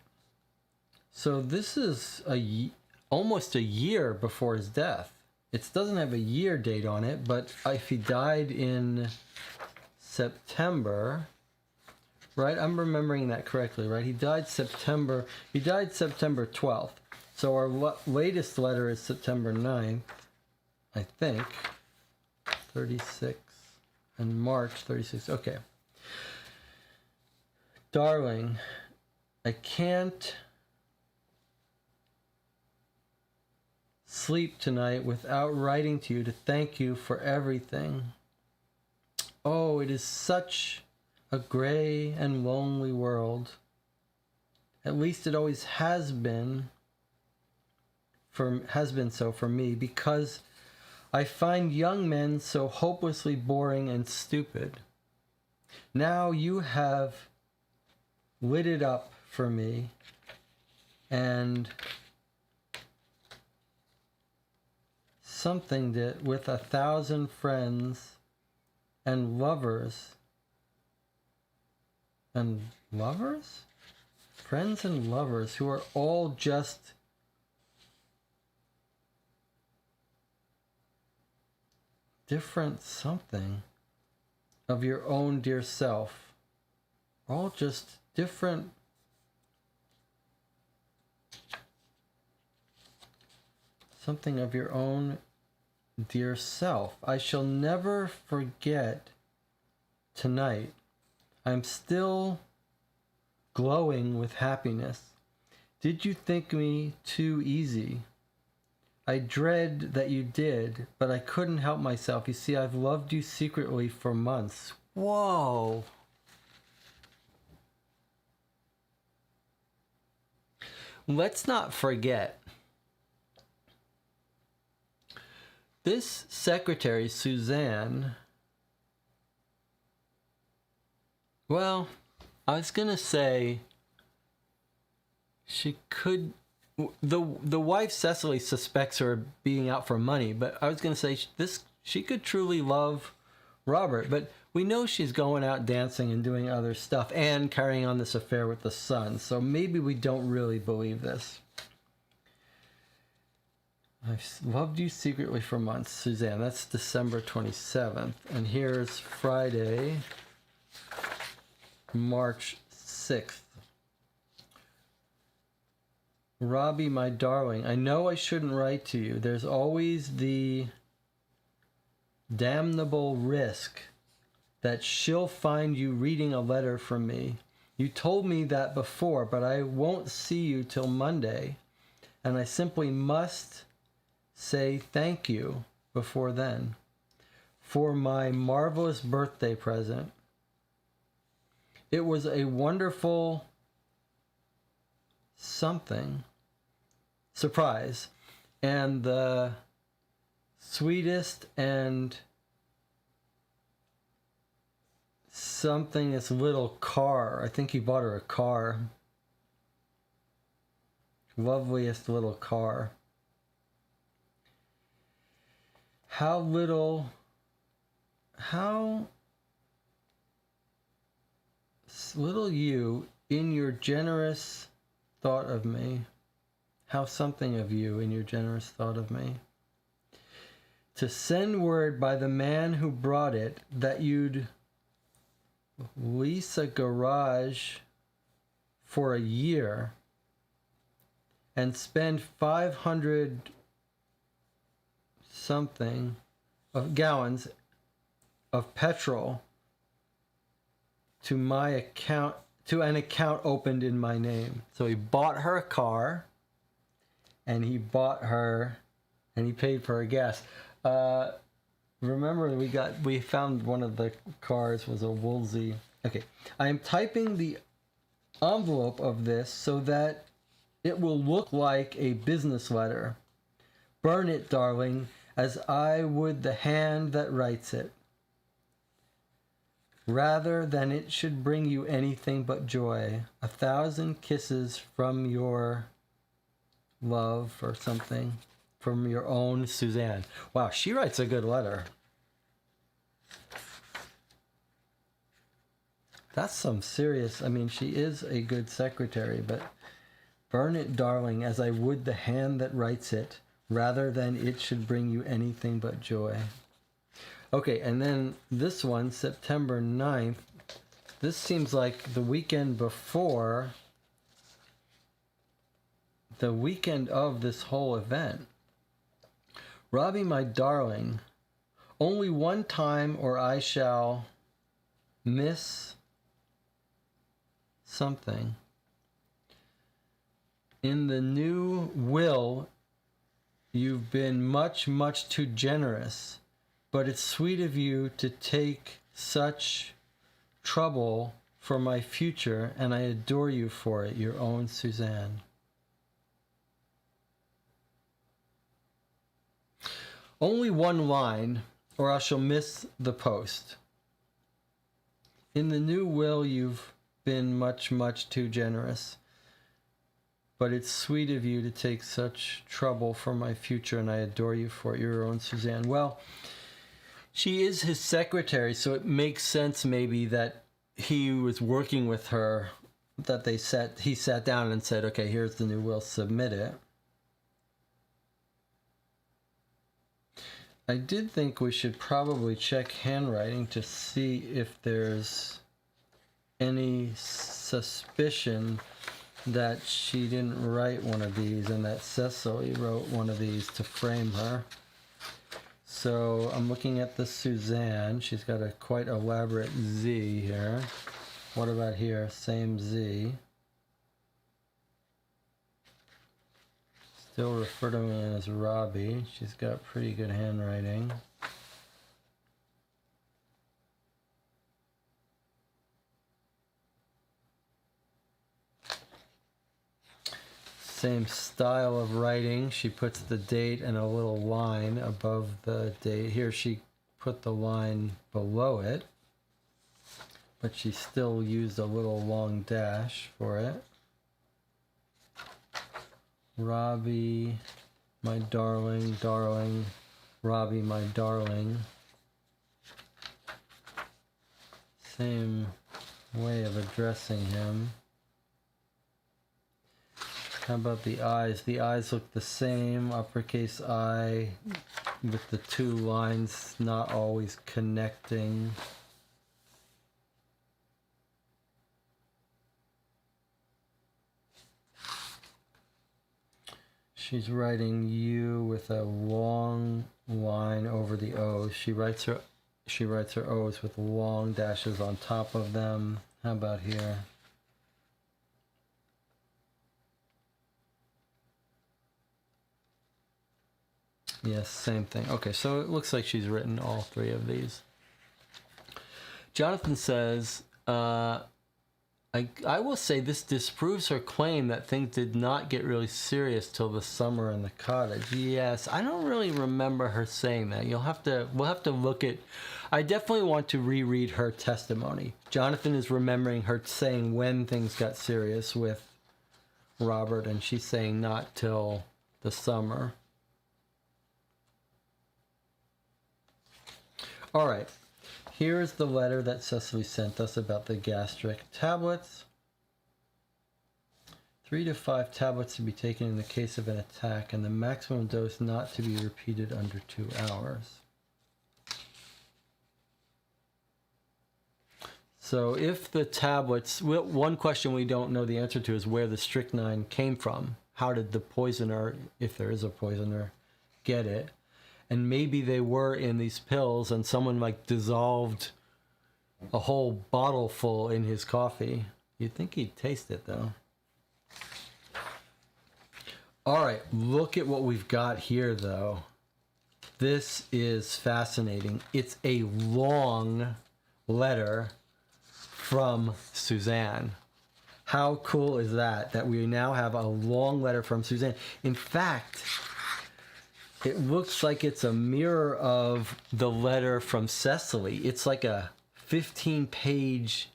So this is almost a year before his death. It doesn't have a year date on it, but if he died in September, right? I'm remembering that correctly, right? He died September 12th. So our latest letter is September 9th, I think. 36 and March 36. Okay. Darling, I can't sleep tonight without writing to you to thank you for everything. Oh, it is such a gray and lonely world. At least it always has been so for me, because I find young men so hopelessly boring and stupid. Now you have lit it up for me, and something that with 1,000 friends and lovers, friends and lovers who are all just different something of your own dear self, all just different something of your own dear self. I shall never forget tonight. I'm still glowing with happiness. Did you think me too easy? I dread that you did, but I couldn't help myself. You see, I've loved you secretly for months. Whoa. Let's not forget, this secretary, Suzanne, well, I was going to say she could, the wife Cecily suspects her of being out for money, but I was going to say she could truly love Robert, but we know she's going out dancing and doing other stuff and carrying on this affair with the son, so maybe we don't really believe this. I've loved you secretly for months, Suzanne. That's December 27th. And here's Friday, March 6th. Robbie, my darling, I know I shouldn't write to you. There's always the damnable risk that she'll find you reading a letter from me. You told me that before, but I won't see you till Monday, and I simply must say thank you before then for my marvelous birthday present. It was a wonderful something surprise, and the sweetest and something, this little car. I think he bought her a car. Loveliest little car. How little you in your generous thought of me. How something of you in your generous thought of me. To send word by the man who brought it that you'd lease a garage for a year and spend 500 something of gallons of petrol to my account, to an account opened in my name. So he bought her a car, and he paid for her gas. Remember, we found one of the cars was a Woolsey. Okay, I am typing the envelope of this so that it will look like a business letter. Burn it, darling, as I would the hand that writes it, rather than it should bring you anything but joy. 1,000 kisses from your love or something. From your own Suzanne. Wow, she writes a good letter. That's some serious, I mean, she is a good secretary, but burn it, darling, as I would the hand that writes it, rather than it should bring you anything but joy. Okay, and then this one, September 9th, this seems like the weekend before, the weekend of this whole event. Robbie, my darling, only one time or I shall miss something. In the new will, you've been much, much too generous, but it's sweet of you to take such trouble for my future, and I adore you for it, your own Suzanne. Only one line, or I shall miss the post. In the new will, you've been much, much too generous. But it's sweet of you to take such trouble for my future, and I adore you for it, your own Suzanne. Well, she is his secretary, so it makes sense maybe that he was working with her, that he sat down and said, okay, here's the new will, submit it. I did think we should probably check handwriting to see if there's any suspicion that she didn't write one of these and that Cecily wrote one of these to frame her. So I'm looking at the Suzanne. She's got a quite elaborate Z here. What about here? Same Z. Still refer to me as Robbie. She's got pretty good handwriting. Same style of writing. She puts the date and a little line above the date. Here she put the line below it, but she still used a little long dash for it. Robbie, my darling, darling. Robbie, my darling. Same way of addressing him. How about the eyes? The eyes look the same. Uppercase I with the two lines not always connecting. She's writing U with a long line over the O's. She writes her O's with long dashes on top of them. How about here? Yes, same thing. Okay, so it looks like she's written all three of these. Jonathan says, I will say this disproves her claim that things did not get really serious till the summer in the cottage. Yes, I don't really remember her saying that. We'll have to look at, I definitely want to reread her testimony. Jonathan is remembering her saying when things got serious with Robert, and she's saying not till the summer. All right, here is the letter that Cecily sent us about the gastric tablets. 3 to 5 tablets to be taken in the case of an attack, and the maximum dose not to be repeated under 2 hours. So if the tablets, one question we don't know the answer to is where the strychnine came from. How did the poisoner, if there is a poisoner, get it? And maybe they were in these pills and someone like dissolved a whole bottle full in his coffee. You'd think he'd taste it though. All right, look at what we've got here though. This is fascinating. It's a long letter from Suzanne. How cool is that? That we now have a long letter from Suzanne. In fact, it looks like it's a mirror of the letter from Cecily. It's like a 15-page...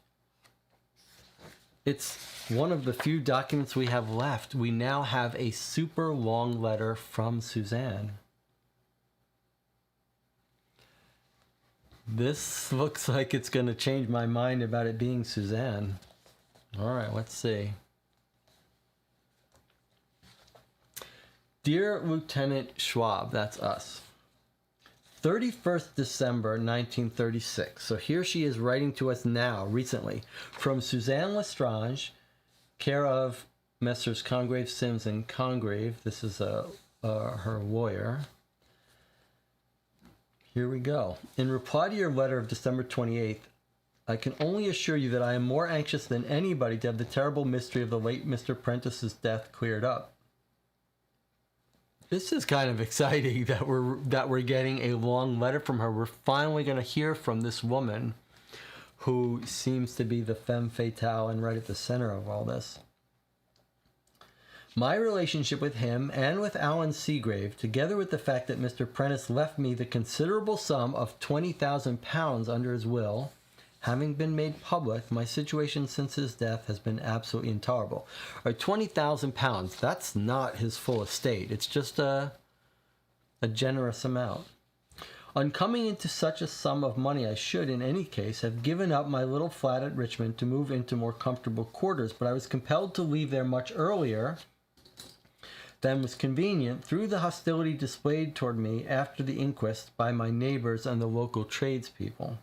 It's one of the few documents we have left. We now have a super long letter from Suzanne. This looks like it's going to change my mind about it being Suzanne. All right, let's see. Dear Lieutenant Schwab, that's us. 31st December 1936. So here she is writing to us now, recently, from Suzanne Lestrange, care of Messrs. Congrave, Sims, and Congrave. This is her lawyer. Here we go. In reply to your letter of December 28th, I can only assure you that I am more anxious than anybody to have the terrible mystery of the late Mr. Prentice's death cleared up. This is kind of exciting that we're getting a long letter from her. We're finally going to hear from this woman who seems to be the femme fatale and right at the center of all this. My relationship with him and with Alan Seagrave, together with the fact that Mr. Prentice left me the considerable sum of £20,000 under his will, having been made public, my situation since his death has been absolutely intolerable. All right, £20,000, that's not his full estate. It's just a generous amount. On coming into such a sum of money, I should, in any case, have given up my little flat at Richmond to move into more comfortable quarters, but I was compelled to leave there much earlier than was convenient through the hostility displayed toward me after the inquest by my neighbors and the local tradespeople.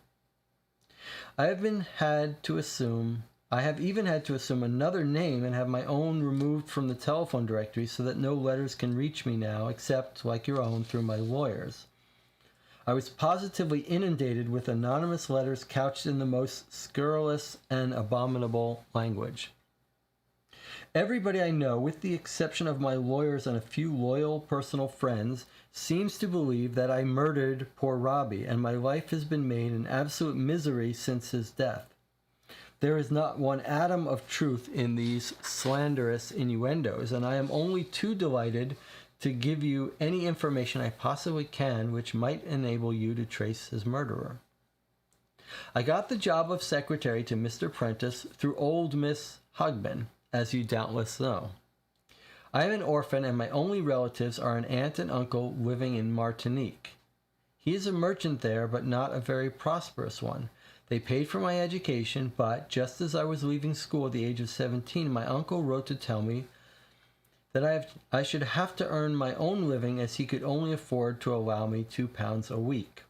I have even had to assume another name and have my own removed from the telephone directory so that no letters can reach me now except, like your own, through my lawyers. I was positively inundated with anonymous letters couched in the most scurrilous and abominable language. Everybody I know, with the exception of my lawyers and a few loyal personal friends, seems to believe that I murdered poor Robbie, and my life has been made an absolute misery since his death. There is not one atom of truth in these slanderous innuendos, and I am only too delighted to give you any information I possibly can which might enable you to trace his murderer. I got the job of secretary to Mr. Prentice through old Miss Hogben, as you doubtless know. I am an orphan, and my only relatives are an aunt and uncle living in Martinique. He is a merchant there, but not a very prosperous one. They paid for my education, but just as I was leaving school at the age of 17, my uncle wrote to tell me that I should have to earn my own living, as he could only afford to allow me £2 a week.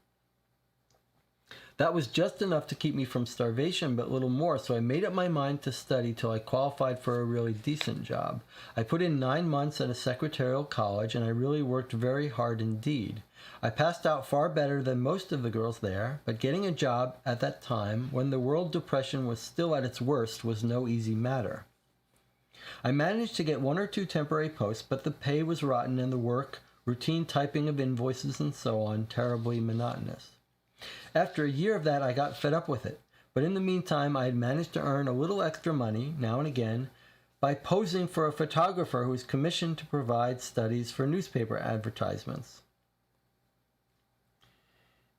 That was just enough to keep me from starvation, but little more, so I made up my mind to study till I qualified for a really decent job. I put in 9 months at a secretarial college, and I really worked very hard indeed. I passed out far better than most of the girls there, but getting a job at that time, when the world depression was still at its worst, was no easy matter. I managed to get 1 or 2 temporary posts, but the pay was rotten and the work, routine typing of invoices and so on, terribly monotonous. After a year of that, I got fed up with it, but in the meantime I had managed to earn a little extra money, now and again, by posing for a photographer who was commissioned to provide studies for newspaper advertisements.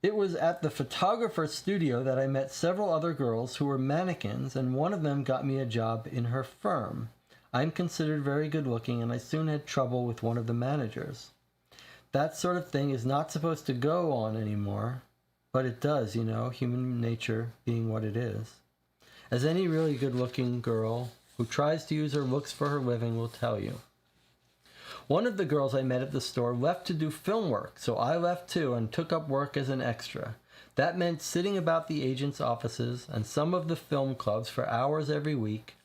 It was at the photographer's studio that I met several other girls who were mannequins, and one of them got me a job in her firm. I'm considered very good-looking, and I soon had trouble with one of the managers. That sort of thing is not supposed to go on anymore. But it does, you know, human nature being what it is. As any really good-looking girl who tries to use her looks for her living will tell you. One of the girls I met at the store left to do film work, so I left too and took up work as an extra. That meant sitting about the agents' offices and some of the film clubs for hours every week,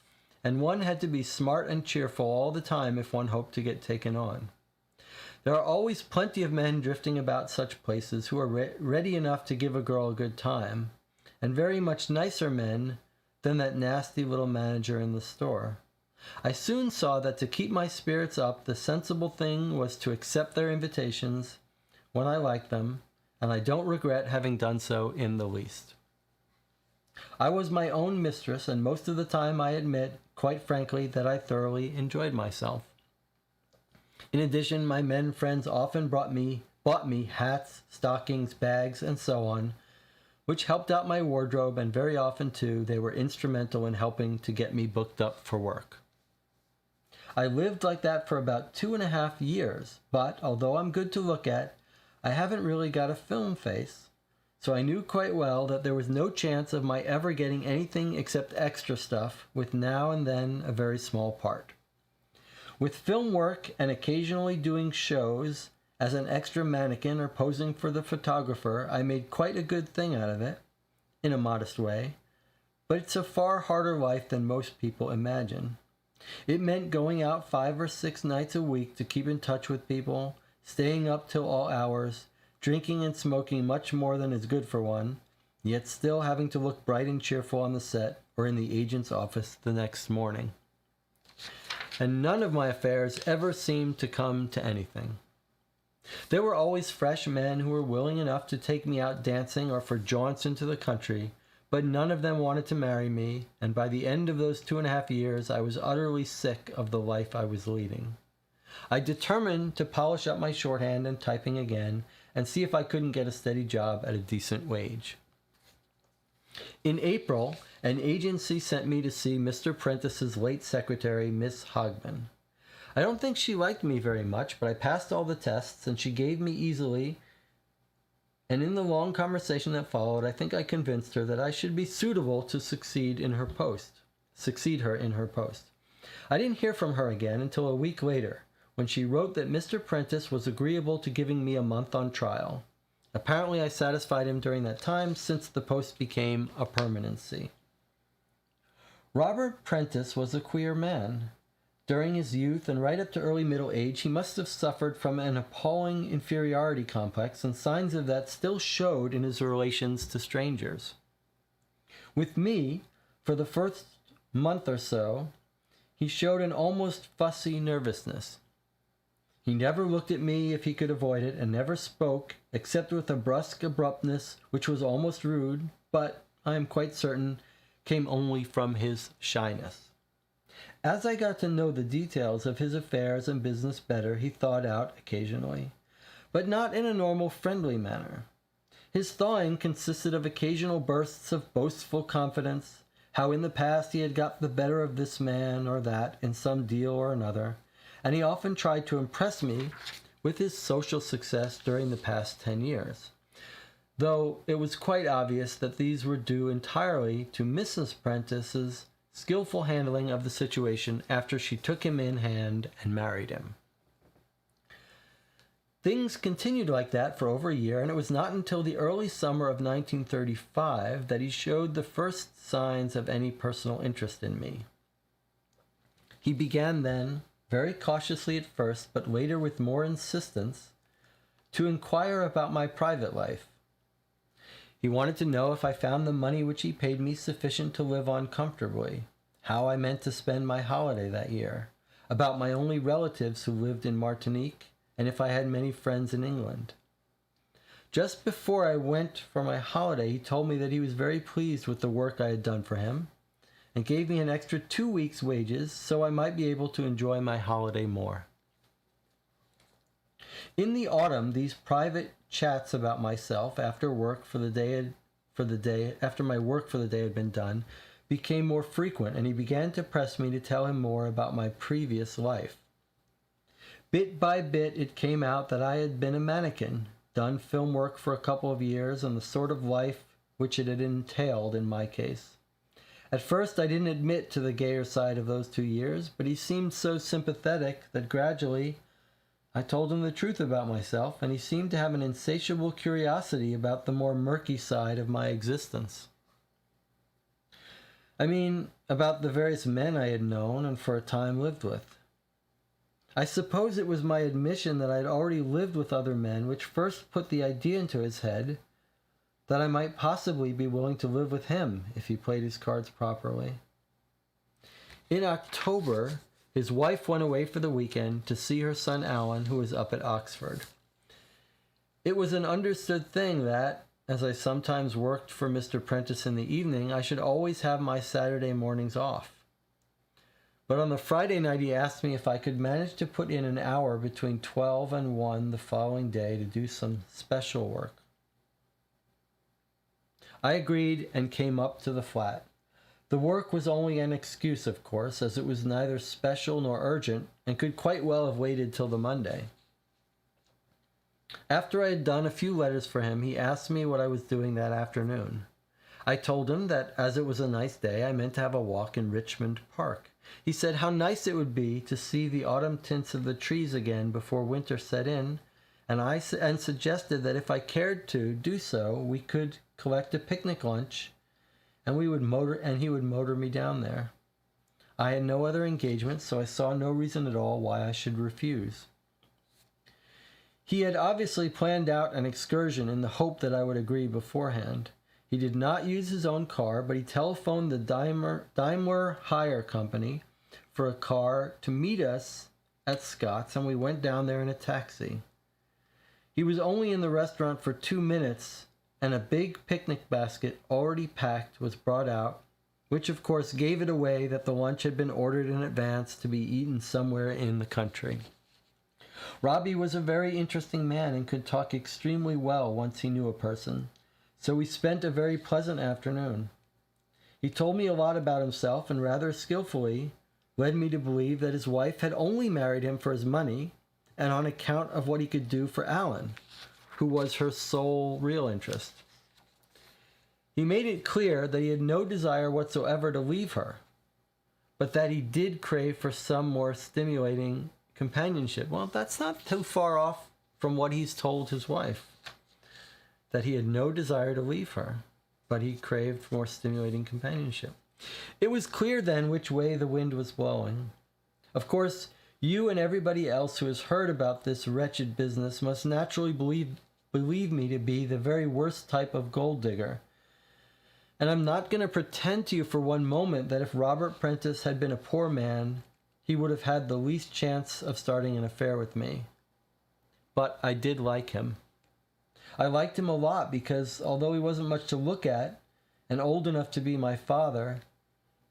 and one had to be smart and cheerful all the time if one hoped to get taken on. There are always plenty of men drifting about such places who are ready enough to give a girl a good time, and very much nicer men than that nasty little manager in the store. I soon saw that to keep my spirits up, the sensible thing was to accept their invitations when I liked them, and I don't regret having done so in the least. I was my own mistress, and most of the time I admit, quite frankly, that I thoroughly enjoyed myself. In addition, my men friends often bought me hats, stockings, bags, and so on, which helped out my wardrobe, and very often, too, they were instrumental in helping to get me booked up for work. I lived like that for about 2.5 years, but although I'm good to look at, I haven't really got a film face, so I knew quite well that there was no chance of my ever getting anything except extra stuff, with now and then a very small part. With film work and occasionally doing shows as an extra mannequin or posing for the photographer, I made quite a good thing out of it, in a modest way, but it's a far harder life than most people imagine. It meant going out 5 or 6 nights a week to keep in touch with people, staying up till all hours, drinking and smoking much more than is good for one, yet still having to look bright and cheerful on the set or in the agent's office the next morning. And none of my affairs ever seemed to come to anything. There were always fresh men who were willing enough to take me out dancing or for jaunts into the country, but none of them wanted to marry me, and by the end of those 2.5 years I was utterly sick of the life I was leading. I determined to polish up my shorthand and typing again, and see if I couldn't get a steady job at a decent wage. In April, an agency sent me to see Mr. Prentice's late secretary, Miss Hogben. I don't think she liked me very much, but I passed all the tests, and she gave me easily, and in the long conversation that followed, I think I convinced her that I should be suitable to succeed her in her post. I didn't hear from her again until a week later, when she wrote that Mr. Prentice was agreeable to giving me a month on trial. Apparently I satisfied him during that time, since the post became a permanency. Robert Prentice was a queer man. During his youth and right up to early middle age, he must have suffered from an appalling inferiority complex, and signs of that still showed in his relations to strangers. With me, for the first month or so, he showed an almost fussy nervousness. He never looked at me if he could avoid it, and never spoke, except with a brusque abruptness which was almost rude, but, I am quite certain, came only from his shyness. As I got to know the details of his affairs and business better, he thawed out occasionally, but not in a normal friendly manner. His thawing consisted of occasional bursts of boastful confidence, how in the past he had got the better of this man or that in some deal or another, and he often tried to impress me with his social success during the past 10 years, though it was quite obvious that these were due entirely to Mrs. Prentice's skillful handling of the situation after she took him in hand and married him. Things continued like that for over a year, and it was not until the early summer of 1935 that he showed the first signs of any personal interest in me. He began then, very cautiously at first, but later with more insistence, to inquire about my private life. He wanted to know if I found the money which he paid me sufficient to live on comfortably, how I meant to spend my holiday that year, about my only relatives who lived in Martinique, and if I had many friends in England. Just before I went for my holiday, he told me that he was very pleased with the work I had done for him, and gave me an extra 2 weeks' wages so I might be able to enjoy my holiday more. In the autumn, these private chats about myself after my work for the day had been done became more frequent, and he began to press me to tell him more about my previous life. Bit by bit, it came out that I had been a mannequin, done film work for a couple of years, and the sort of life which it had entailed in my case. At first, I didn't admit to the gayer side of those 2 years, but he seemed so sympathetic that gradually I told him the truth about myself, and he seemed to have an insatiable curiosity about the more murky side of my existence. I mean, about the various men I had known and for a time lived with. I suppose it was my admission that I had already lived with other men which first put the idea into his head that I might possibly be willing to live with him if he played his cards properly. In October, his wife went away for the weekend to see her son Alan, who was up at Oxford. It was an understood thing that, as I sometimes worked for Mr. Prentice in the evening, I should always have my Saturday mornings off. But on the Friday night he asked me if I could manage to put in an hour between 12 and 1 the following day to do some special work. I agreed and came up to the flat. The work was only an excuse, of course, as it was neither special nor urgent, and could quite well have waited till the Monday. After I had done a few letters for him, he asked me what I was doing that afternoon. I told him that, as it was a nice day, I meant to have a walk in Richmond Park. He said how nice it would be to see the autumn tints of the trees again before winter set in, and suggested that if I cared to do so, we could collect a picnic lunch, and he would motor me down there. I had no other engagements, so I saw no reason at all why I should refuse. He had obviously planned out an excursion in the hope that I would agree beforehand. He did not use his own car, but he telephoned the Daimler Hire Company for a car to meet us at Scott's, and we went down there in a taxi. He was only in the restaurant for 2 minutes, and a big picnic basket, already packed, was brought out, which of course gave it away that the lunch had been ordered in advance to be eaten somewhere in the country. Robbie was a very interesting man and could talk extremely well once he knew a person, so we spent a very pleasant afternoon. He told me a lot about himself and rather skillfully led me to believe that his wife had only married him for his money and on account of what he could do for Alan, who was her sole real interest. He made it clear that he had no desire whatsoever to leave her, but that he did crave for some more stimulating companionship. Well, that's not too far off from what he's told his wife, that he had no desire to leave her, but he craved more stimulating companionship. It was clear then which way the wind was blowing. Of course, you and everybody else who has heard about this wretched business must naturally believe me to be the very worst type of gold digger. And I'm not going to pretend to you for one moment that if Robert Prentice had been a poor man, he would have had the least chance of starting an affair with me. But I did like him. I liked him a lot because, although he wasn't much to look at and old enough to be my father,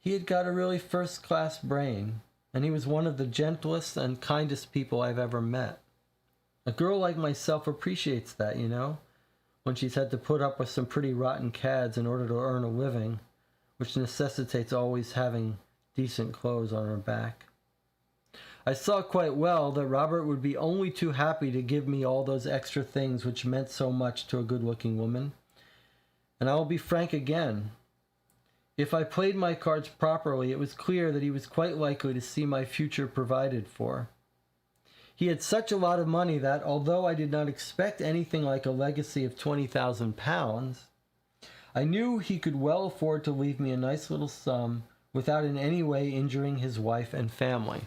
he had got a really first-class brain, and he was one of the gentlest and kindest people I've ever met. A girl like myself appreciates that, you know, when she's had to put up with some pretty rotten cads in order to earn a living, which necessitates always having decent clothes on her back. I saw quite well that Robert would be only too happy to give me all those extra things which meant so much to a good-looking woman. And I will be frank again. If I played my cards properly, it was clear that he was quite likely to see my future provided for. He had such a lot of money that, although I did not expect anything like a legacy of £20,000, I knew he could well afford to leave me a nice little sum without in any way injuring his wife and family.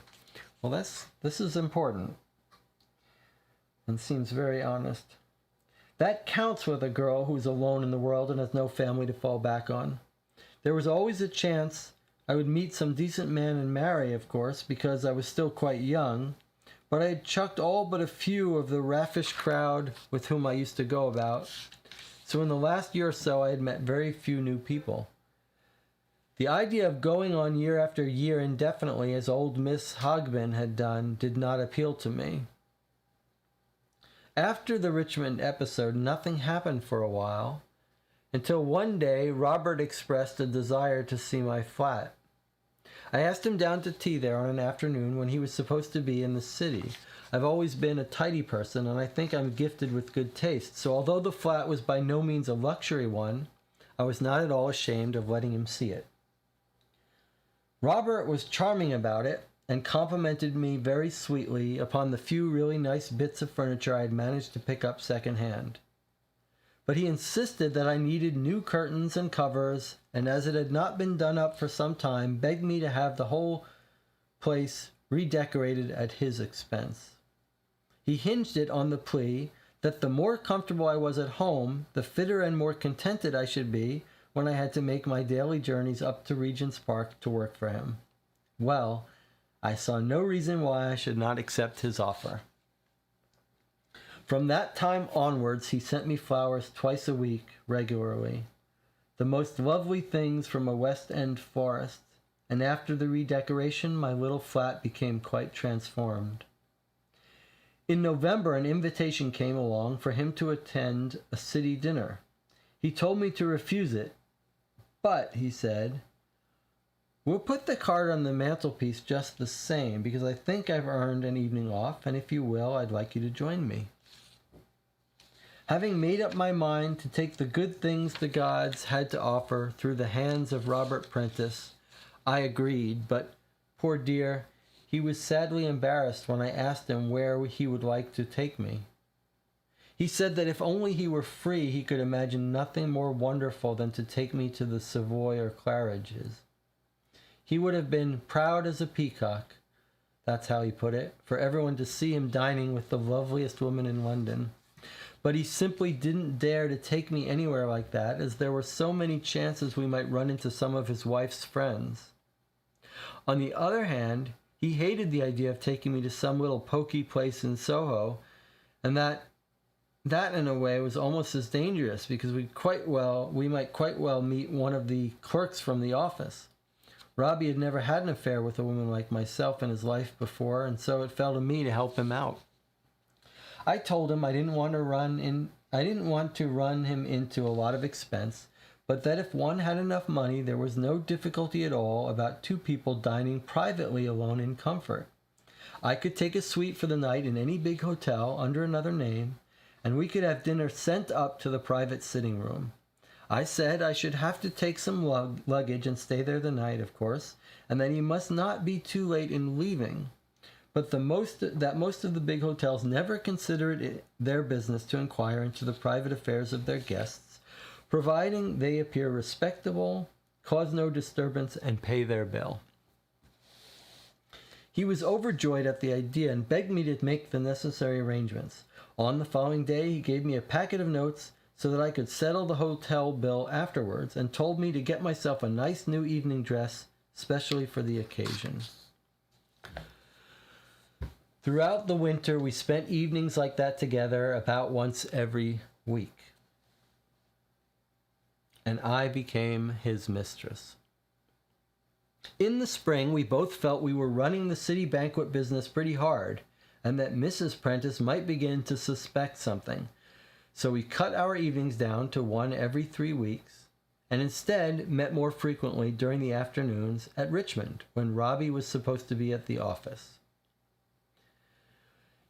Well, this is important and seems very honest. That counts with a girl who's alone in the world and has no family to fall back on. There was always a chance I would meet some decent man and marry, of course, because I was still quite young, but I had chucked all but a few of the raffish crowd with whom I used to go about, so in the last year or so I had met very few new people. The idea of going on year after year indefinitely, as old Miss Hogbin had done, did not appeal to me. After the Richmond episode, nothing happened for a while, until one day Robert expressed a desire to see my flat. I asked him down to tea there on an afternoon when he was supposed to be in the city. I've always been a tidy person, and I think I'm gifted with good taste, so although the flat was by no means a luxury one, I was not at all ashamed of letting him see it. Robert was charming about it, and complimented me very sweetly upon the few really nice bits of furniture I had managed to pick up second-hand. But he insisted that I needed new curtains and covers, and as it had not been done up for some time, begged me to have the whole place redecorated at his expense. He hinged it on the plea that the more comfortable I was at home, the fitter and more contented I should be when I had to make my daily journeys up to Regent's Park to work for him. Well, I saw no reason why I should not accept his offer. From that time onwards, he sent me flowers twice a week, regularly. The most lovely things from a West End forest, and after the redecoration, my little flat became quite transformed. In November, an invitation came along for him to attend a city dinner. He told me to refuse it, but, he said, "We'll put the card on the mantelpiece just the same, because I think I've earned an evening off, and if you will, I'd like you to join me." Having made up my mind to take the good things the gods had to offer through the hands of Robert Prentice, I agreed, but, poor dear, he was sadly embarrassed when I asked him where he would like to take me. He said that if only he were free, he could imagine nothing more wonderful than to take me to the Savoy or Claridge's. He would have been proud as a peacock, that's how he put it, for everyone to see him dining with the loveliest woman in London. But he simply didn't dare to take me anywhere like that, as there were so many chances we might run into some of his wife's friends. On the other hand, he hated the idea of taking me to some little poky place in Soho, and that in a way was almost as dangerous, because we might quite well meet one of the clerks from the office. Robbie had never had an affair with a woman like myself in his life before, and so it fell to me to help him out. I told him I didn't want to run him into a lot of expense, but that if one had enough money, there was no difficulty at all about two people dining privately alone in comfort. I could take a suite for the night in any big hotel under another name, and we could have dinner sent up to the private sitting room. I said I should have to take some luggage and stay there the night, of course, and that he must not be too late in leaving, but most of the big hotels never consider it their business to inquire into the private affairs of their guests, providing they appear respectable, cause no disturbance, and pay their bill. He was overjoyed at the idea and begged me to make the necessary arrangements. On the following day, he gave me a packet of notes so that I could settle the hotel bill afterwards, and told me to get myself a nice new evening dress, specially for the occasion. Throughout the winter, we spent evenings like that together about once every week. And I became his mistress. In the spring, we both felt we were running the city banquet business pretty hard, and that Mrs. Prentice might begin to suspect something. So we cut our evenings down to one every 3 weeks, and instead met more frequently during the afternoons at Richmond, when Robbie was supposed to be at the office.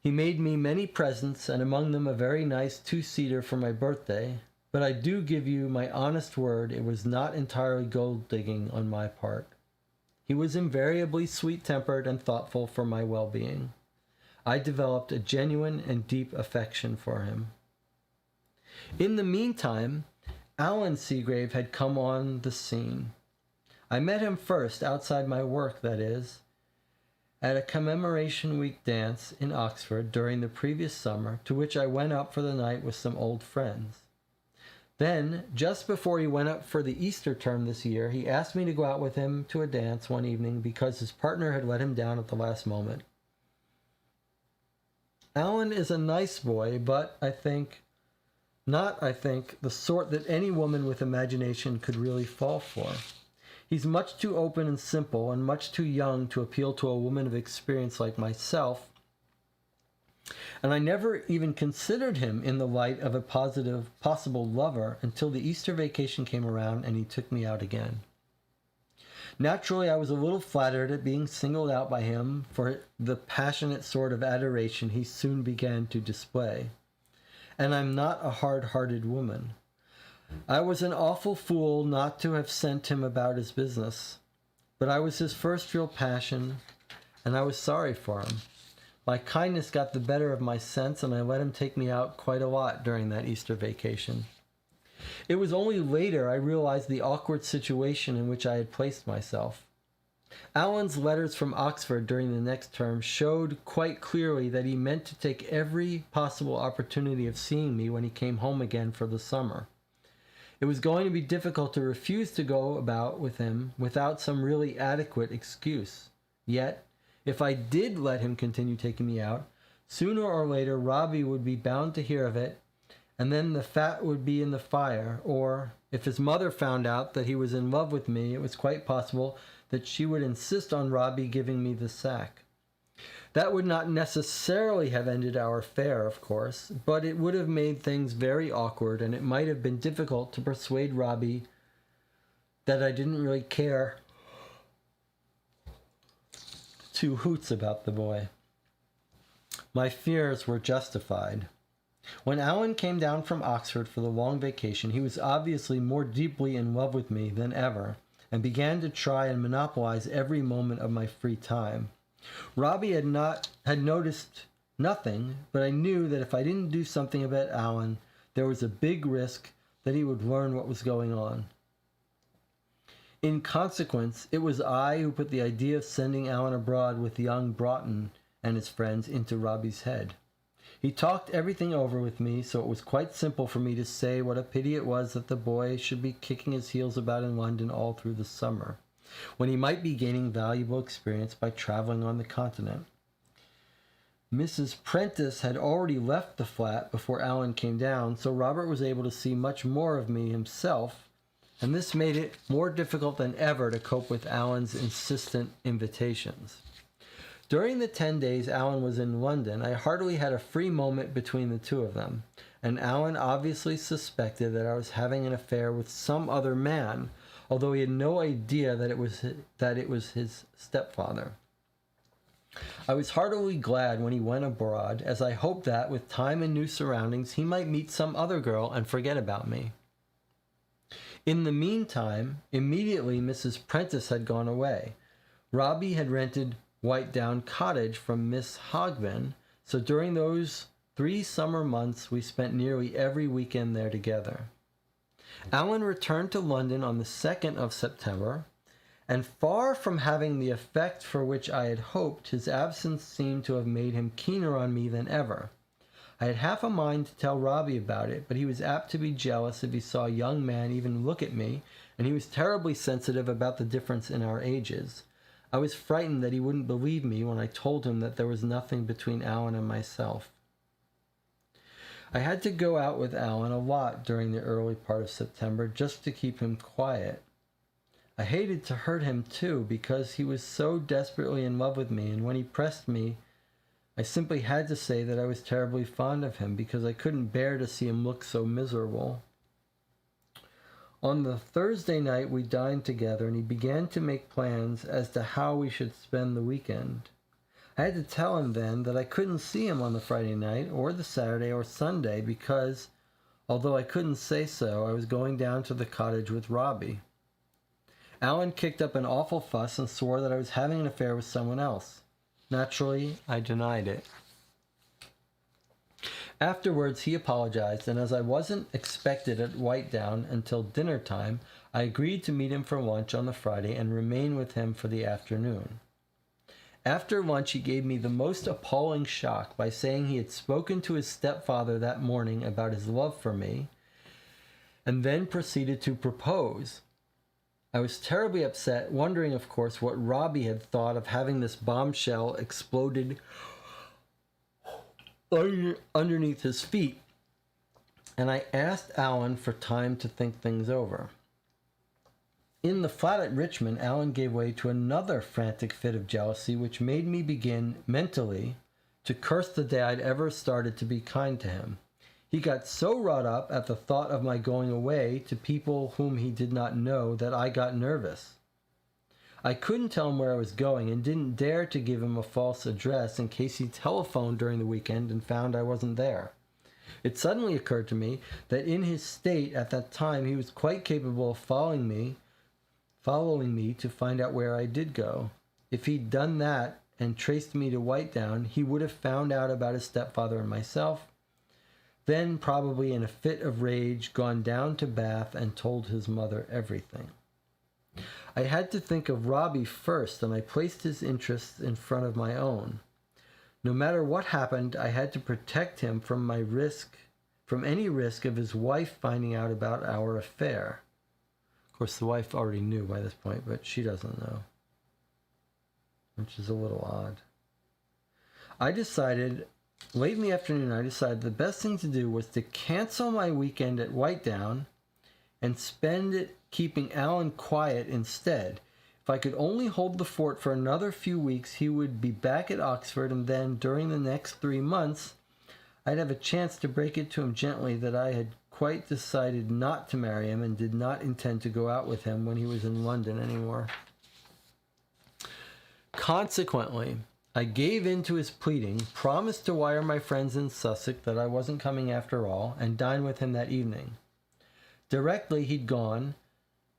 He made me many presents, and among them a very nice 2-seater for my birthday, but I do give you my honest word it was not entirely gold-digging on my part. He was invariably sweet-tempered and thoughtful for my well-being. I developed a genuine and deep affection for him. In the meantime, Alan Seagrave had come on the scene. I met him first, outside my work, that is, at a Commemoration Week dance in Oxford during the previous summer, to which I went up for the night with some old friends. Then, just before he went up for the Easter term this year, he asked me to go out with him to a dance one evening because his partner had let him down at the last moment. Alan is a nice boy, but I think, the sort that any woman with imagination could really fall for. He's much too open and simple and much too young to appeal to a woman of experience like myself, and I never even considered him in the light of a possible lover until the Easter vacation came around and he took me out again. Naturally, I was a little flattered at being singled out by him for the passionate sort of adoration he soon began to display. And I'm not a hard-hearted woman. I was an awful fool not to have sent him about his business, but I was his first real passion, and I was sorry for him. My kindness got the better of my sense, and I let him take me out quite a lot during that Easter vacation. It was only later I realized the awkward situation in which I had placed myself. Alan's letters from Oxford during the next term showed quite clearly that he meant to take every possible opportunity of seeing me when he came home again for the summer. It was going to be difficult to refuse to go about with him without some really adequate excuse. Yet, if I did let him continue taking me out, sooner or later Robbie would be bound to hear of it, and then the fat would be in the fire, or, if his mother found out that he was in love with me, it was quite possible that she would insist on Robbie giving me the sack. That would not necessarily have ended our affair, of course, but it would have made things very awkward, and it might have been difficult to persuade Robbie that I didn't really care two hoots about the boy. My fears were justified. When Alan came down from Oxford for the long vacation, he was obviously more deeply in love with me than ever, and began to try and monopolize every moment of my free time. Robbie had noticed nothing, but I knew that if I didn't do something about Alan, there was a big risk that he would learn what was going on. In consequence, it was I who put the idea of sending Alan abroad with young Broughton and his friends into Robbie's head. He talked everything over with me, so it was quite simple for me to say what a pity it was that the boy should be kicking his heels about in London all through the summer, when he might be gaining valuable experience by traveling on the continent. Mrs. Prentice had already left the flat before Alan came down, so Robert was able to see much more of me himself, and this made it more difficult than ever to cope with Alan's insistent invitations. During the 10 days Alan was in London, I hardly had a free moment between the two of them, and Alan obviously suspected that I was having an affair with some other man, although he had no idea that it was his stepfather. I was heartily glad when he went abroad, as I hoped that, with time and new surroundings, he might meet some other girl and forget about me. In the meantime, immediately Mrs. Prentice had gone away. Robbie had rented White Down Cottage from Miss Hogben, so during those 3 summer months we spent nearly every weekend there together. Alan returned to London on the 2nd of September, and far from having the effect for which I had hoped, his absence seemed to have made him keener on me than ever. I had half a mind to tell Robbie about it, but he was apt to be jealous if he saw a young man even look at me, and he was terribly sensitive about the difference in our ages. I was frightened that he wouldn't believe me when I told him that there was nothing between Alan and myself. I had to go out with Alan a lot during the early part of September just to keep him quiet. I hated to hurt him too because he was so desperately in love with me, and when he pressed me, I simply had to say that I was terribly fond of him because I couldn't bear to see him look so miserable. On the Thursday night, we dined together, and he began to make plans as to how we should spend the weekend. I had to tell him then that I couldn't see him on the Friday night or the Saturday or Sunday because, although I couldn't say so, I was going down to the cottage with Robbie. Alan kicked up an awful fuss and swore that I was having an affair with someone else. Naturally, I denied it. Afterwards, he apologized, and as I wasn't expected at Whitedown until dinner time, I agreed to meet him for lunch on the Friday and remain with him for the afternoon. After lunch, he gave me the most appalling shock by saying he had spoken to his stepfather that morning about his love for me, and then proceeded to propose. I was terribly upset, wondering, of course, what Robbie had thought of having this bombshell exploded underneath his feet, and I asked Alan for time to think things over. In the flat at Richmond, Alan gave way to another frantic fit of jealousy, which made me begin, mentally, to curse the day I'd ever started to be kind to him. He got so wrought up at the thought of my going away to people whom he did not know that I got nervous. I couldn't tell him where I was going and didn't dare to give him a false address in case he telephoned during the weekend and found I wasn't there. It suddenly occurred to me that in his state at that time he was quite capable of following me to find out where I did go. If he'd done that and traced me to Whitedown, he would have found out about his stepfather and myself, then probably in a fit of rage gone down to Bath and told his mother everything. I had to think of Robbie first, and I placed his interests in front of my own. No matter what happened, I had to protect him from any risk of his wife finding out about our affair. Of course, the wife already knew by this point, but she doesn't know, which is a little odd. Late in the afternoon, I decided the best thing to do was to cancel my weekend at Whitedown and spend it keeping Alan quiet instead. If I could only hold the fort for another few weeks, he would be back at Oxford, and then, during the next 3 months, I'd have a chance to break it to him gently that I had quite decided not to marry him and did not intend to go out with him when he was in London anymore. Consequently, I gave in to his pleading, promised to wire my friends in Sussex that I wasn't coming after all, and dine with him that evening. Directly he'd gone,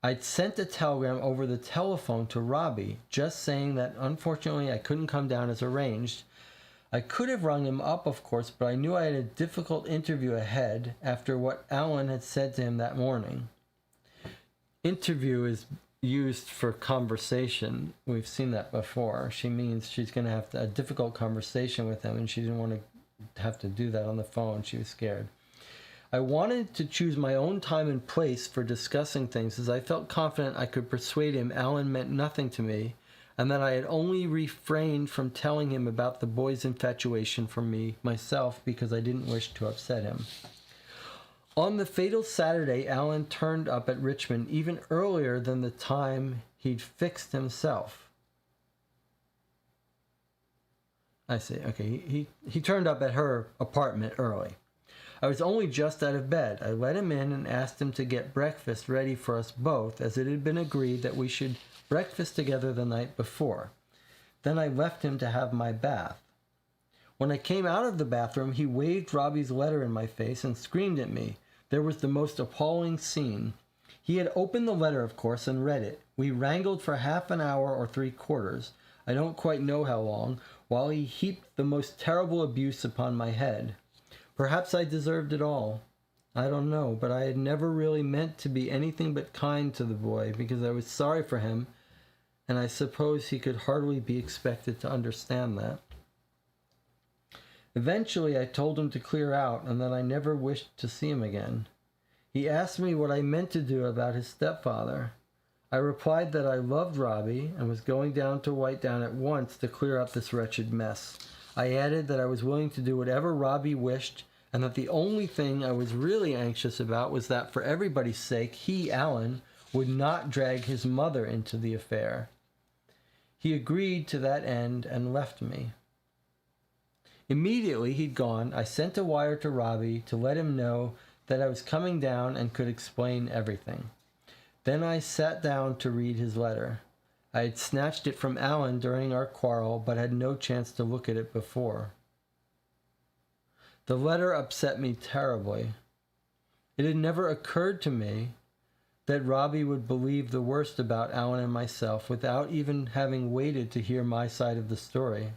I'd sent a telegram over the telephone to Robbie, just saying that unfortunately I couldn't come down as arranged. I could have rung him up, of course, but I knew I had a difficult interview ahead after what Alan had said to him that morning. Interview is used for conversation. We've seen that before. She means she's going to have a difficult conversation with him, and she didn't want to have to do that on the phone. She was scared. I wanted to choose my own time and place for discussing things, as I felt confident I could persuade him Alan meant nothing to me, and that I had only refrained from telling him about the boy's infatuation for me myself because I didn't wish to upset him. On the fatal Saturday, Alan turned up at Richmond even earlier than the time he'd fixed himself. I see. Okay, he turned up at her apartment early. I was only just out of bed. I let him in and asked him to get breakfast ready for us both, as it had been agreed that we should breakfast together the night before. Then I left him to have my bath. When I came out of the bathroom, he waved Robbie's letter in my face and screamed at me. There was the most appalling scene. He had opened the letter, of course, and read it. We wrangled for half an hour or 3/4, I don't quite know how long, while he heaped the most terrible abuse upon my head. Perhaps I deserved it all. I don't know, but I had never really meant to be anything but kind to the boy, because I was sorry for him, and I suppose he could hardly be expected to understand that. Eventually, I told him to clear out, and that I never wished to see him again. He asked me what I meant to do about his stepfather. I replied that I loved Robbie and was going down to Whitedown at once to clear up this wretched mess. I added that I was willing to do whatever Robbie wished, and that the only thing I was really anxious about was that for everybody's sake, he, Alan, would not drag his mother into the affair. He agreed to that end and left me. Immediately he'd gone, I sent a wire to Robbie to let him know that I was coming down and could explain everything. Then I sat down to read his letter. I had snatched it from Alan during our quarrel, but had no chance to look at it before. The letter upset me terribly. It had never occurred to me that Robbie would believe the worst about Alan and myself without even having waited to hear my side of the story.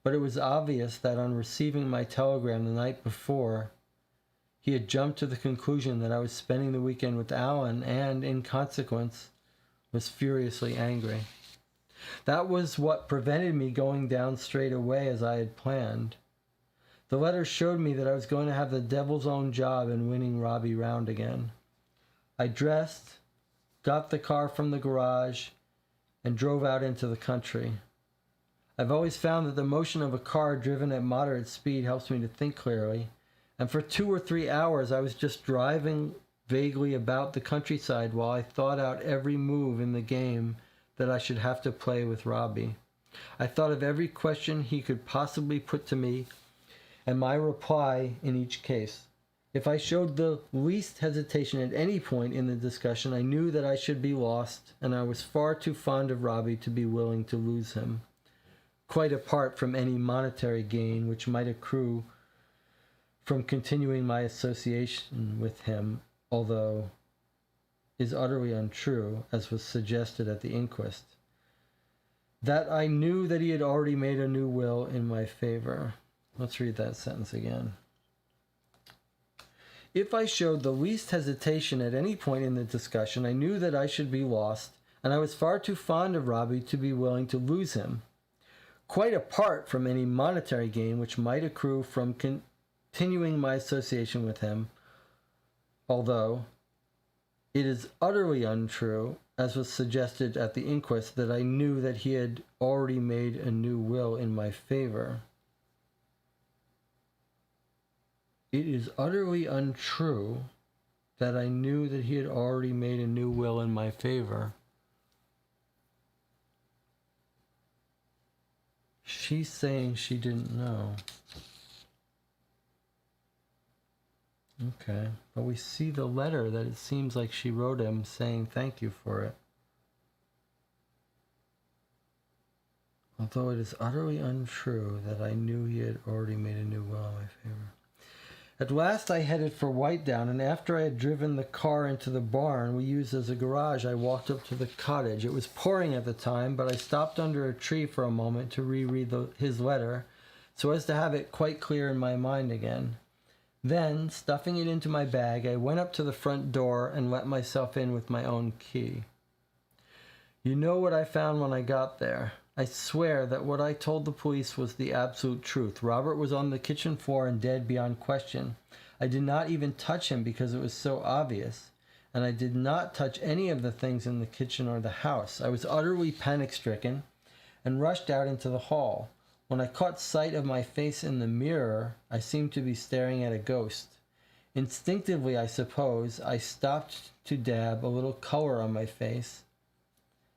But it was obvious that on receiving my telegram the night before, he had jumped to the conclusion that I was spending the weekend with Alan and, in consequence, was furiously angry. That was what prevented me going down straight away as I had planned. The letter showed me that I was going to have the devil's own job in winning Robbie round again. I dressed, got the car from the garage, and drove out into the country. I've always found that the motion of a car driven at moderate speed helps me to think clearly, and for 2 or 3 hours I was just driving vaguely about the countryside while I thought out every move in the game that I should have to play with Robbie. I thought of every question he could possibly put to me and my reply in each case. If I showed the least hesitation at any point in the discussion, I knew that I should be lost, and I was far too fond of Robbie to be willing to lose him, quite apart from any monetary gain which might accrue from continuing my association with him, although is utterly untrue, as was suggested at the inquest. That I knew that he had already made a new will in my favor. Let's read that sentence again. If I showed the least hesitation at any point in the discussion, I knew that I should be lost, and I was far too fond of Robbie to be willing to lose him, quite apart from any monetary gain which might accrue from continuing my association with him, although it is utterly untrue, as was suggested at the inquest, that I knew that he had already made a new will in my favor. It is utterly untrue that I knew that he had already made a new will in my favor. She's saying she didn't know. Okay, but we see the letter that it seems like she wrote him saying thank you for it. Although it is utterly untrue that I knew he had already made a new will in my favor. At last I headed for Whitedown, and after I had driven the car into the barn we used as a garage, I walked up to the cottage. It was pouring at the time, but I stopped under a tree for a moment to reread his letter, so as to have it quite clear in my mind again. Then, stuffing it into my bag, I went up to the front door and let myself in with my own key. You know what I found when I got there. I swear that what I told the police was the absolute truth. Robert was on the kitchen floor and dead beyond question. I did not even touch him because it was so obvious, and I did not touch any of the things in the kitchen or the house. I was utterly panic-stricken and rushed out into the hall. When I caught sight of my face in the mirror, I seemed to be staring at a ghost. Instinctively, I suppose, I stopped to dab a little color on my face,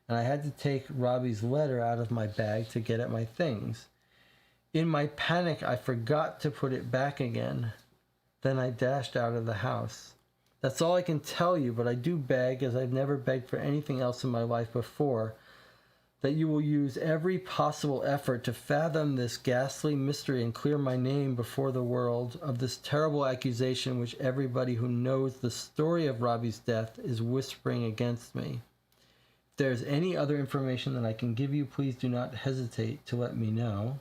and I had to take Robbie's letter out of my bag to get at my things. In my panic, I forgot to put it back again. Then I dashed out of the house. That's all I can tell you, but I do beg, as I've never begged for anything else in my life before, that you will use every possible effort to fathom this ghastly mystery and clear my name before the world of this terrible accusation which everybody who knows the story of Robbie's death is whispering against me. If there is any other information that I can give you, please do not hesitate to let me know.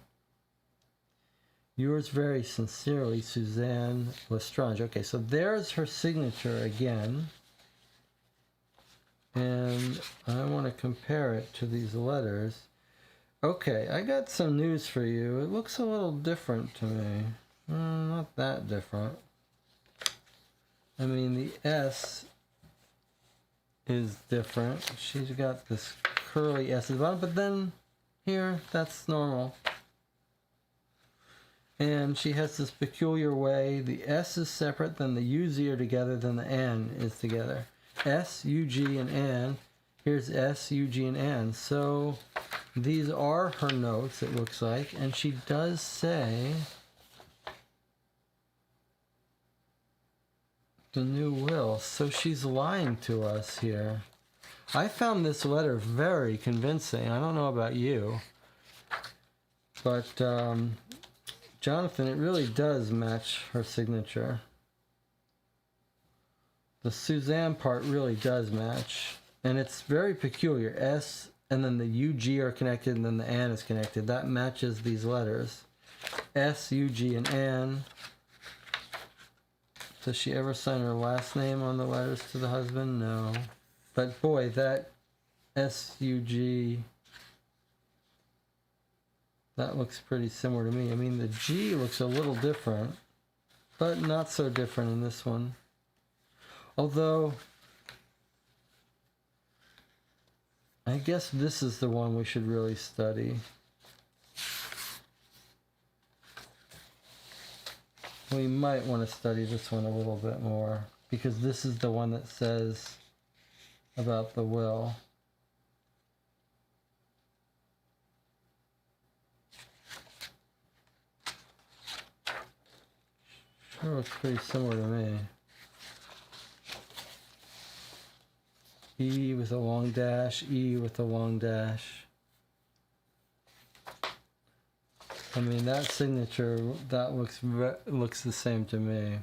Yours very sincerely, Suzanne Lestrange. Okay, so there's her signature again. And I want to compare it to these letters. Okay, I got some news for you. It looks a little different to me. Not that different. I mean, the S is different. She's got this curly S at the bottom, but then here, that's normal. And she has this peculiar way. The S is separate, then the U, Z are together, then the N is together. S, U, G, and N. Here's S, U, G, and N. So these are her notes, it looks like. And she does say the new will. So she's lying to us here. I found this letter very convincing. I don't know about you. But Jonathan, it really does match her signature. The Suzanne part really does match. And it's very peculiar. S and then the U, G are connected and then the N is connected. That matches these letters. S, U, G, and N. Does she ever sign her last name on the letters to the husband? No. But boy, that S, U, G, that looks pretty similar to me. I mean, the G looks a little different, but not so different in this one. Although, I guess this is the one we should really study. We might want to study this one a little bit more, because this is the one that says about the will. Sure looks pretty similar to me. E with a long dash, E with a long dash. I mean, that signature, that looks the same to me.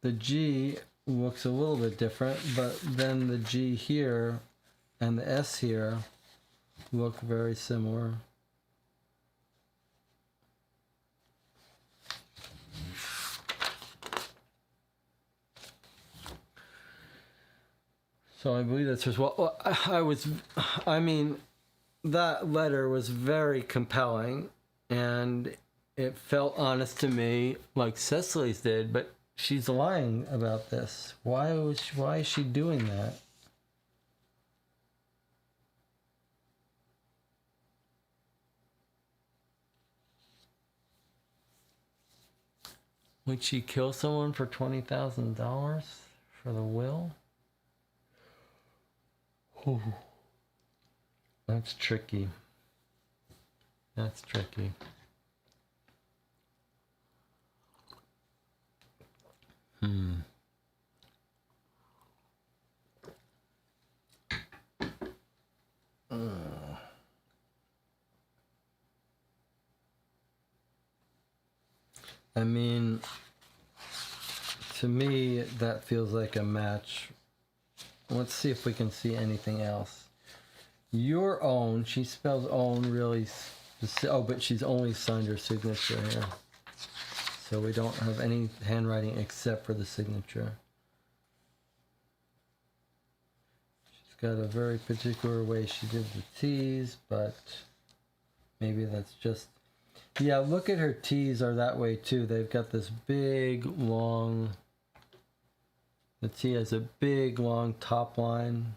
The G looks a little bit different, but then the G here and the S here look very similar. So I believe that's as well. I mean, that letter was very compelling, and it felt honest to me, like Cecily's did, but she's lying about this. Why is she doing that? Would she kill someone for $20,000 for the will? Ooh, that's tricky. That's tricky. I mean, to me, that feels like a match. Let's see if we can see anything else. Your own, she spells own really, oh, but she's only signed her signature here. So we don't have any handwriting except for the signature. She's got a very particular way she did the T's, but maybe that's just, yeah, look at her T's are that way too. They've got this big, long, the T has a big, long top line.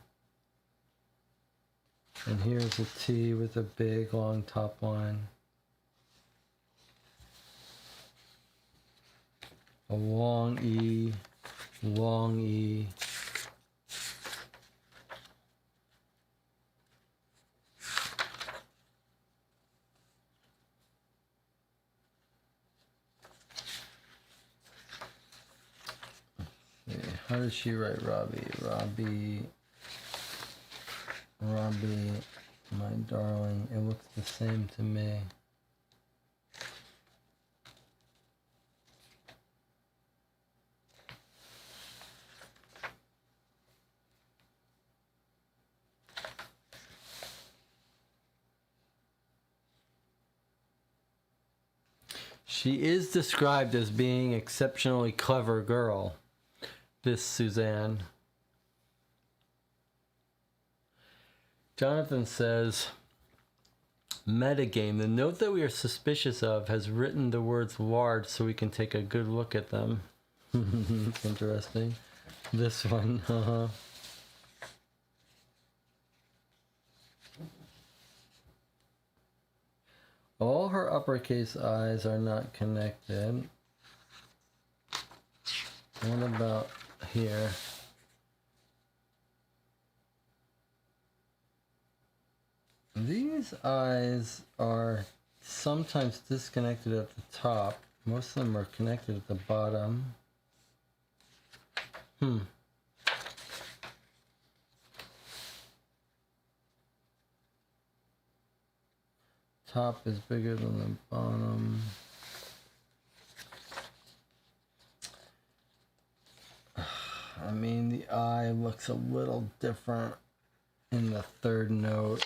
And here's a T with a big, long top line. A long E, long E. How does she write Robbie? Robbie, my darling. It looks the same to me. She is described as being an exceptionally clever girl, this Suzanne. Jonathan says, Metagame. The note that we are suspicious of has written the words large so we can take a good look at them. It's interesting. This one, All her uppercase I's are not connected. What about here? These I's are sometimes disconnected at the top. Most of them are connected at the bottom. Top is bigger than the bottom. I mean, the I looks a little different in the third note.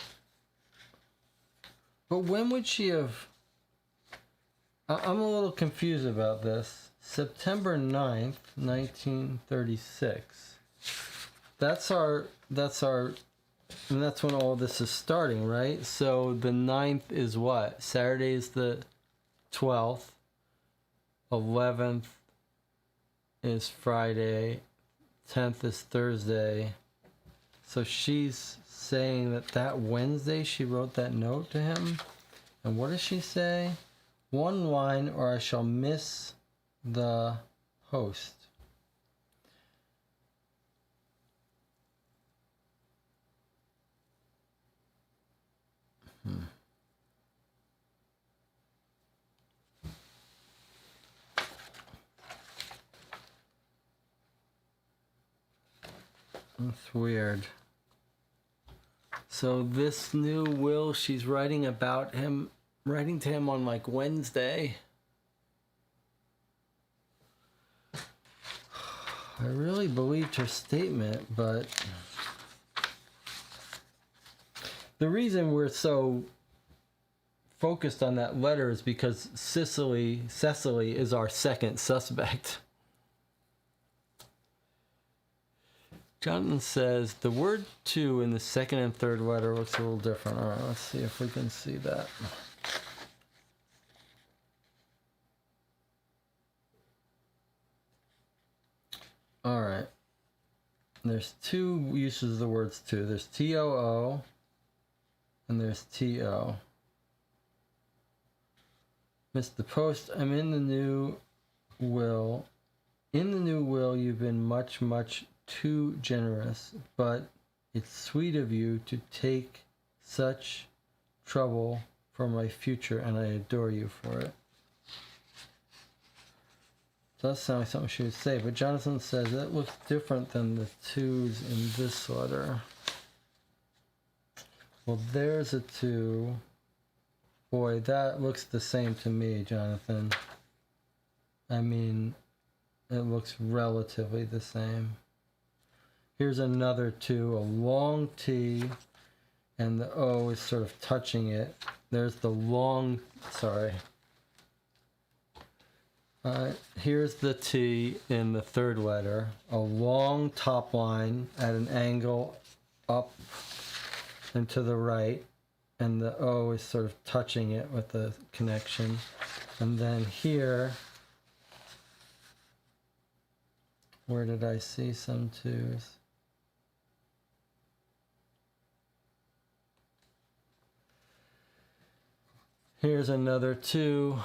But when would she have... I'm a little confused about this. September 9th, 1936. That's when all this is starting, right? So the 9th is what? Saturday is the 12th. 11th is Friday. 10th is Thursday. So she's saying that Wednesday she wrote that note to him. And what does she say? One line or I shall miss the host. That's weird. So this new will she's writing about him, writing to him on like Wednesday. I really believed her statement, but the reason we're so focused on that letter is because Cecily is our second suspect. Jonathan says the word to in the second and third letter looks a little different. All right, let's see if we can see that. All right. There's two uses of the words to. There's TOO and there's TO. Missed the post. I'm in the new will. In the new will, you've been much, much too generous, but it's sweet of you to take such trouble for my future, and I adore you for it. Does sound like something she would say, but Jonathan says that looks different than the twos in this letter. Well, there's a two. Boy, that looks the same to me, Jonathan. I mean, it looks relatively the same. Here's another two, a long T, and the O is sort of touching it. There's the long, sorry. Here's the T in the third letter, a long top line at an angle up and to the right, and the O is sort of touching it with the connection. And then here, where did I see some twos? Here's another two.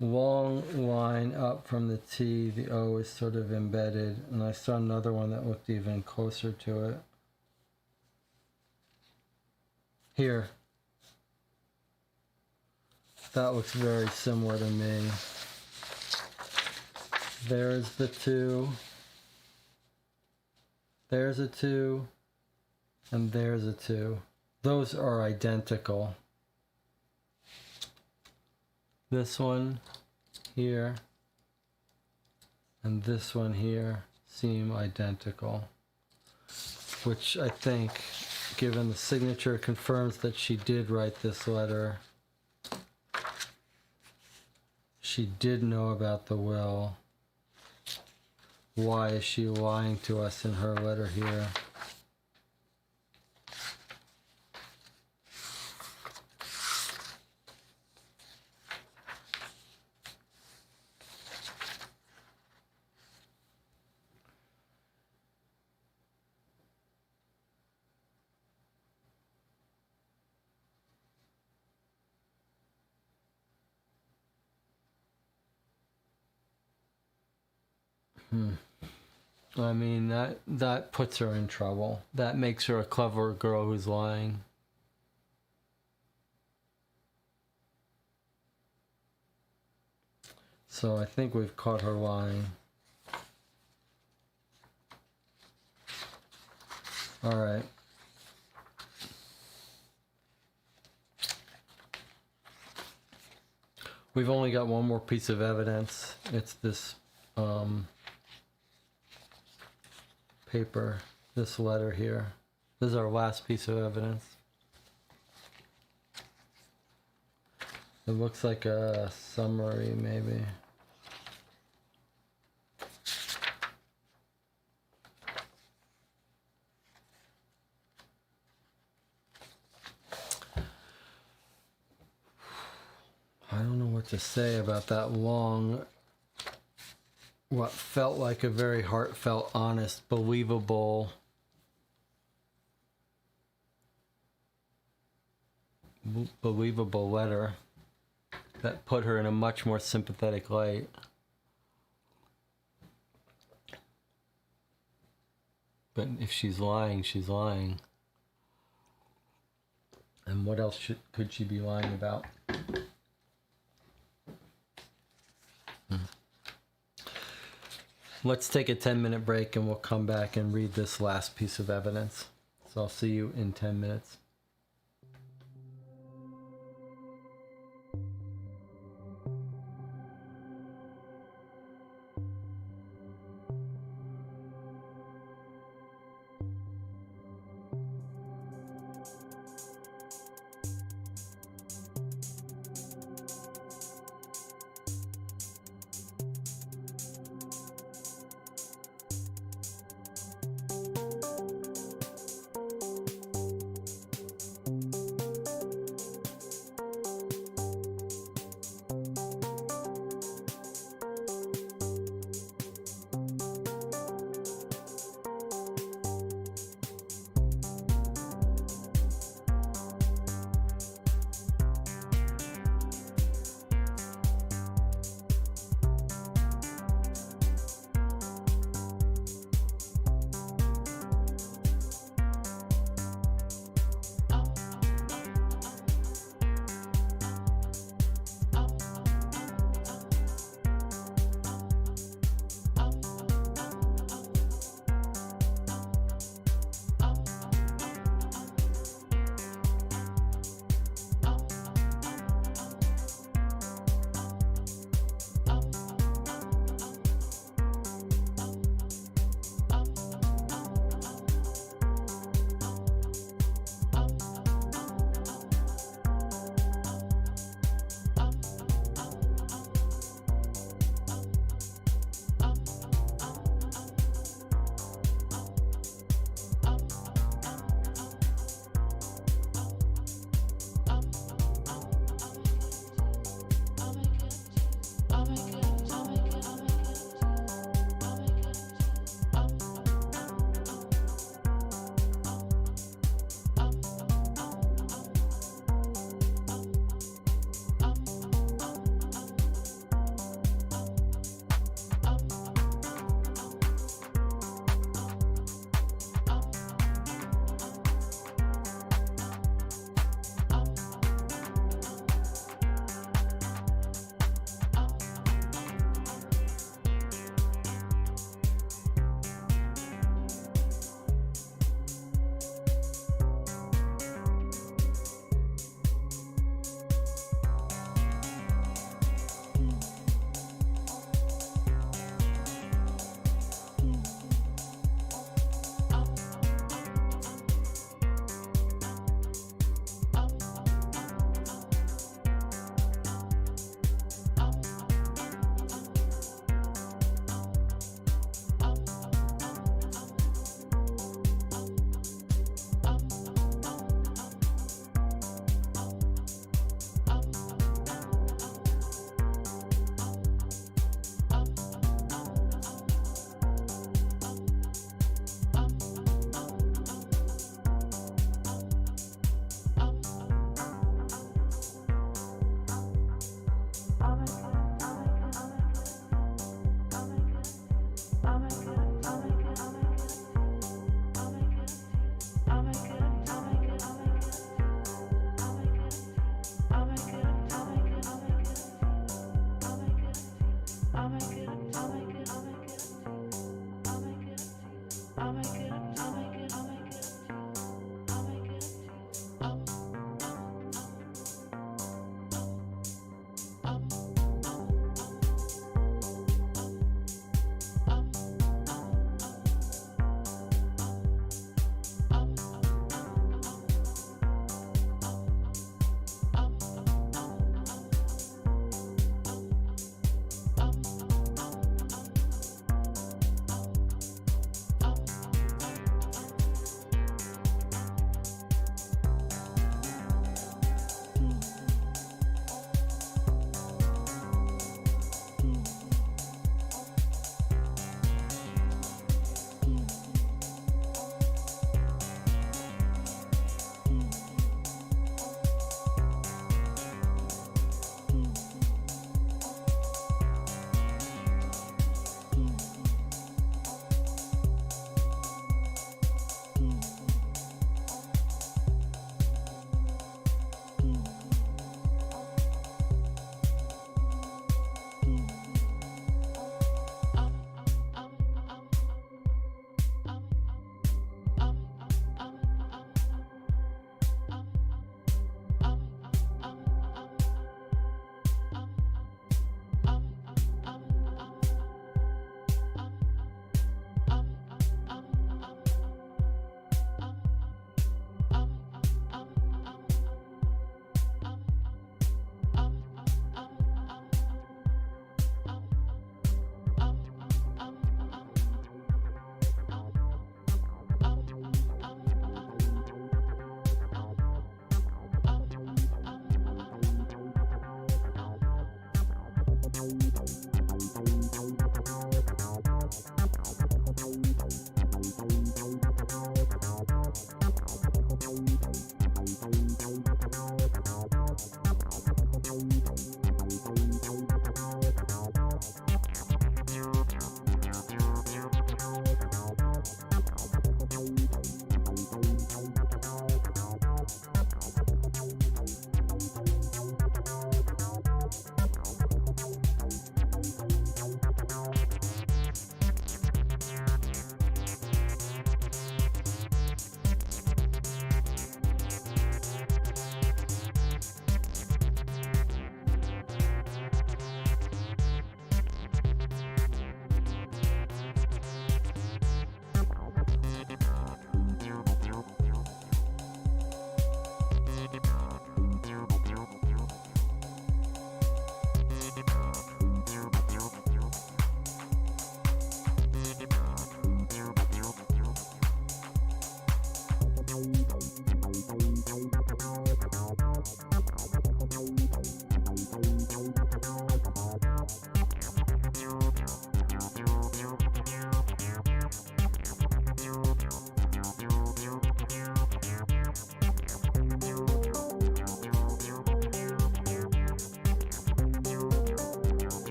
Long line up from the T, the O is sort of embedded, and I saw another one that looked even closer to it. Here. That looks very similar to me. There's the two. There's a two. And there's a two. Those are identical. This one here and this one here seem identical, which I think, given the signature, confirms that she did write this letter. She did know about the will. Why is she lying to us in her letter here? I mean, that puts her in trouble. That makes her a clever girl who's lying. So I think we've caught her lying. All right. We've only got one more piece of evidence. It's this paper, this letter here. This is our last piece of evidence. It looks like a summary, maybe. I don't know what to say about that long, what felt like a very heartfelt, honest, believable letter that put her in a much more sympathetic light. But if she's lying, she's lying. And what else could she be lying about? Let's take a 10-minute break and we'll come back and read this last piece of evidence. So I'll see you in 10 minutes.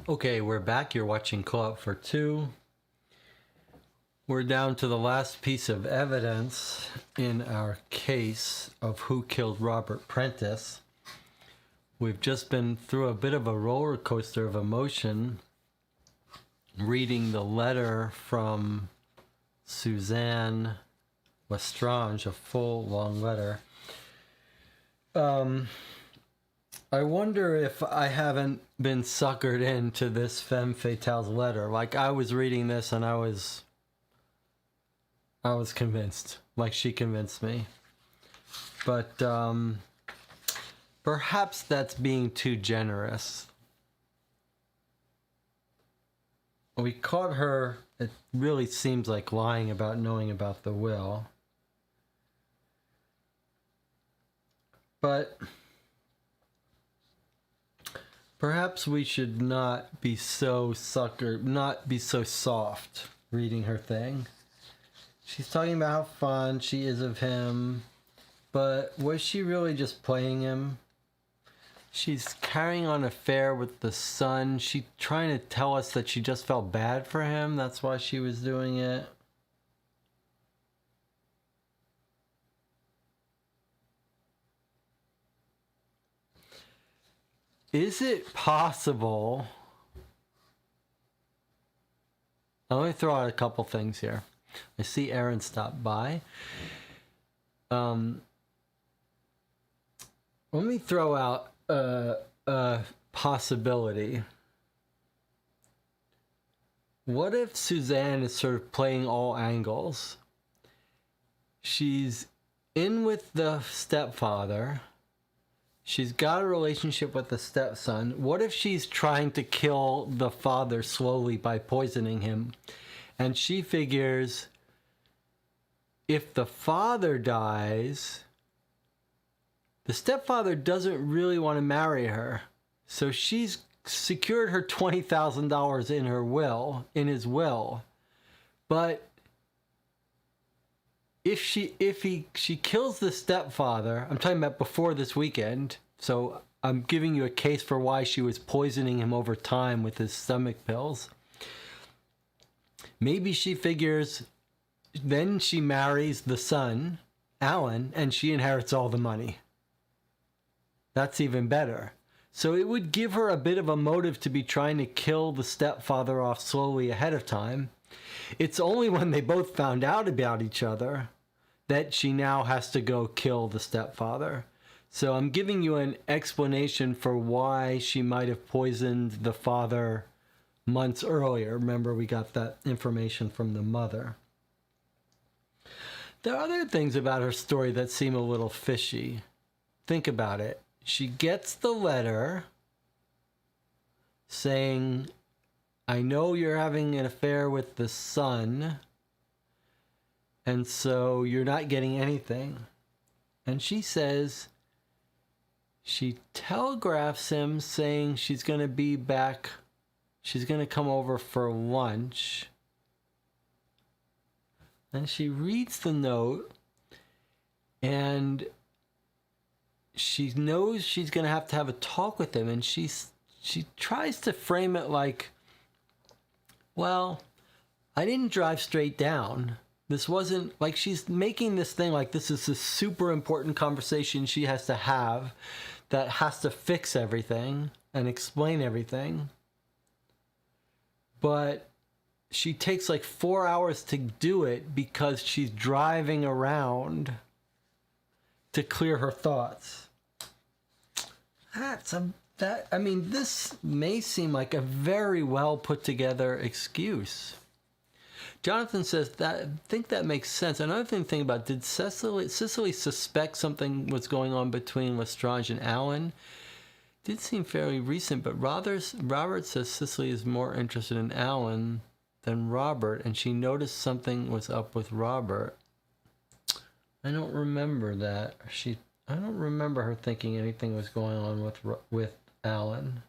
Okay, we're back. You're watching Co-op for Two. We're down to the last piece of evidence in our case of who killed Robert Prentice. We've just been through a bit of a roller coaster of emotion, reading the letter from Suzanne Lestrange, a full, long letter. I wonder if I haven't been suckered into this femme fatale's letter. Like, I was reading this and I was convinced. Like, she convinced me. But perhaps that's being too generous. We caught her, it really seems like, lying about knowing about the will. But perhaps we should not be so not be so soft reading her thing. She's talking about how fond she is of him, but was she really just playing him? She's carrying on an affair with the son. She's trying to tell us that she just felt bad for him. That's why she was doing it. Is it possible? Let me throw out a couple things here. I see Aaron stopped by. Let me throw out a possibility. What if Suzanne is sort of playing all angles? She's in with the stepfather. She's got a relationship with the stepson. What if she's trying to kill the father slowly by poisoning him? And she figures if the father dies, the stepfather doesn't really want to marry her. So she's secured her $20,000 in her will, in his will. But if she kills the stepfather, I'm talking about before this weekend, so I'm giving you a case for why she was poisoning him over time with his stomach pills. Maybe she figures then she marries the son, Alan, and she inherits all the money. That's even better. So it would give her a bit of a motive to be trying to kill the stepfather off slowly ahead of time. It's only when they both found out about each other that she now has to go kill the stepfather. So I'm giving you an explanation for why she might have poisoned the father months earlier. Remember, we got that information from the mother. There are other things about her story that seem a little fishy. Think about it. She gets the letter saying, I know you're having an affair with the son, and so you're not getting anything. And she says, she telegraphs him saying she's going to be back, she's going to come over for lunch. And she reads the note, and she knows she's going to have a talk with him, and she tries to frame it like, well, I didn't drive straight down. This wasn't like, she's making this thing like this is a super important conversation she has to have that has to fix everything and explain everything. But she takes like 4 hours to do it because she's driving around to clear her thoughts. This may seem like a very well put together excuse. Jonathan says that, I think that makes sense. Another thing about, did Cicely suspect something was going on between Lestrange and Alan? Did seem fairly recent, but Robert says Cicely is more interested in Alan than Robert, and she noticed something was up with Robert. I don't remember that. I don't remember her thinking anything was going on with Alan.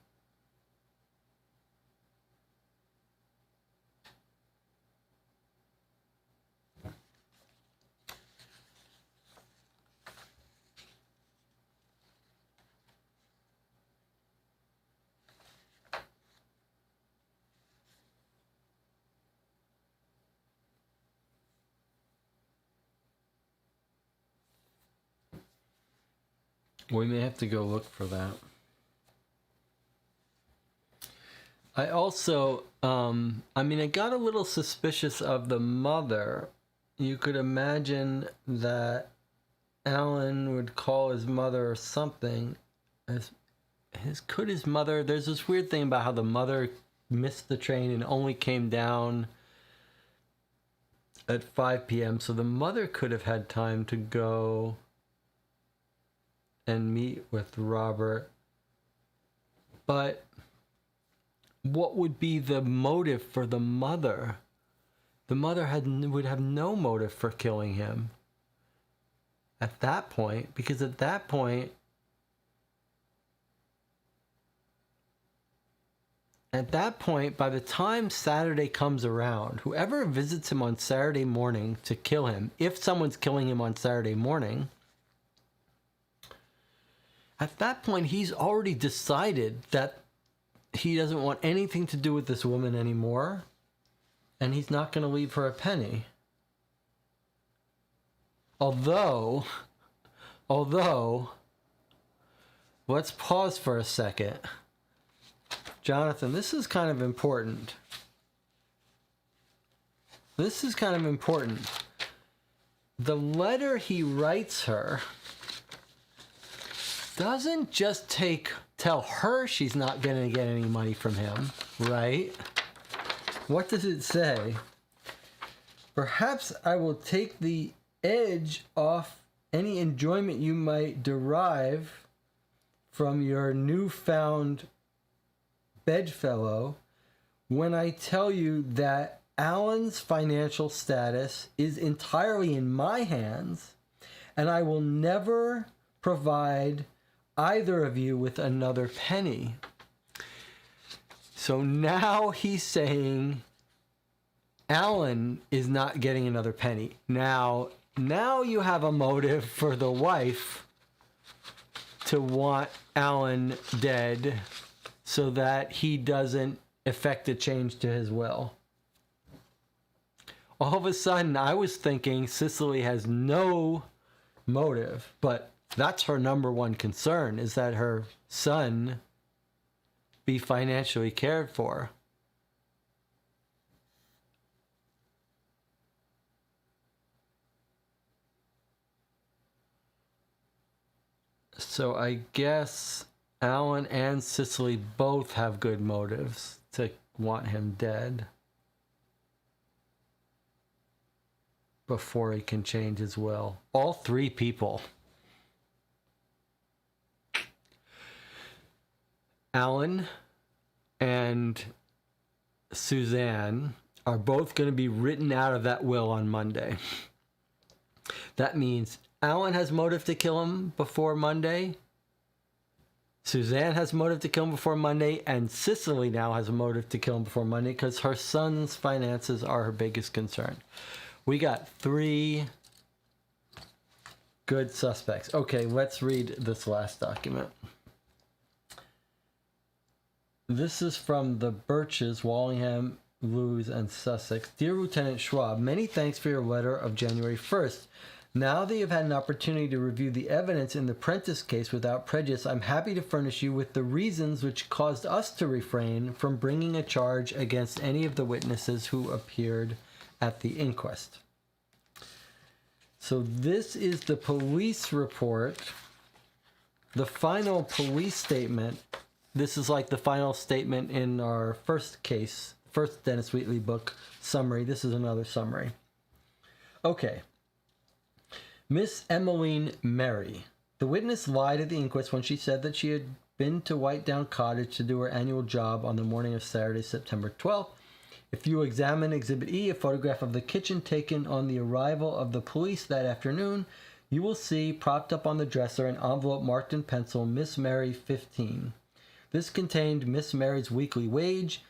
We may have to go look for that. I also, I got a little suspicious of the mother. You could imagine that Alan would call his mother or something. Could his mother, there's this weird thing about how the mother missed the train and only came down at 5 p.m. So the mother could have had time to go and meet with Robert. But what would be the motive for the mother? The mother would have no motive for killing him at that point, because at that point, by the time Saturday comes around, whoever visits him on Saturday morning to kill him, if someone's killing him on Saturday morning, at that point, he's already decided that he doesn't want anything to do with this woman anymore, and he's not going to leave her a penny. Although, let's pause for a second. Jonathan, this is kind of important. The letter he writes her doesn't just tell her she's not going to get any money from him, right? What does it say? Perhaps I will take the edge off any enjoyment you might derive from your newfound bedfellow when I tell you that Alan's financial status is entirely in my hands, and I will never provide either of you with another penny. So now he's saying Alan is not getting another penny. Now you have a motive for the wife to want Alan dead so that he doesn't effect a change to his will. All of a sudden, I was thinking Cicely has no motive, but that's her number one concern, is that her son be financially cared for. So I guess Alan and Cicely both have good motives to want him dead before he can change his will. All three people. Alan and Suzanne are both going to be written out of that will on Monday. That means Alan has motive to kill him before Monday. Suzanne has motive to kill him before Monday. And Cicely now has a motive to kill him before Monday because her son's finances are her biggest concern. We got 3 good suspects. Okay, let's read this last document. This is from the Birches, Wallingham, Lewes, and Sussex. Dear Lieutenant Schwab, many thanks for your letter of January 1st. Now that you've had an opportunity to review the evidence in the Prentice case without prejudice, I'm happy to furnish you with the reasons which caused us to refrain from bringing a charge against any of the witnesses who appeared at the inquest. So this is the police report, the final police statement. This is like the final statement in our first case, first Dennis Wheatley book summary. This is another summary. Okay. Miss Emmeline Merry. The witness lied at the inquest when she said that she had been to Whitedown Cottage to do her annual job on the morning of Saturday, September 12th. If you examine Exhibit E, a photograph of the kitchen taken on the arrival of the police that afternoon, you will see, propped up on the dresser, an envelope marked in pencil, Miss Merry, 15. This contained Miss Mary's weekly wage.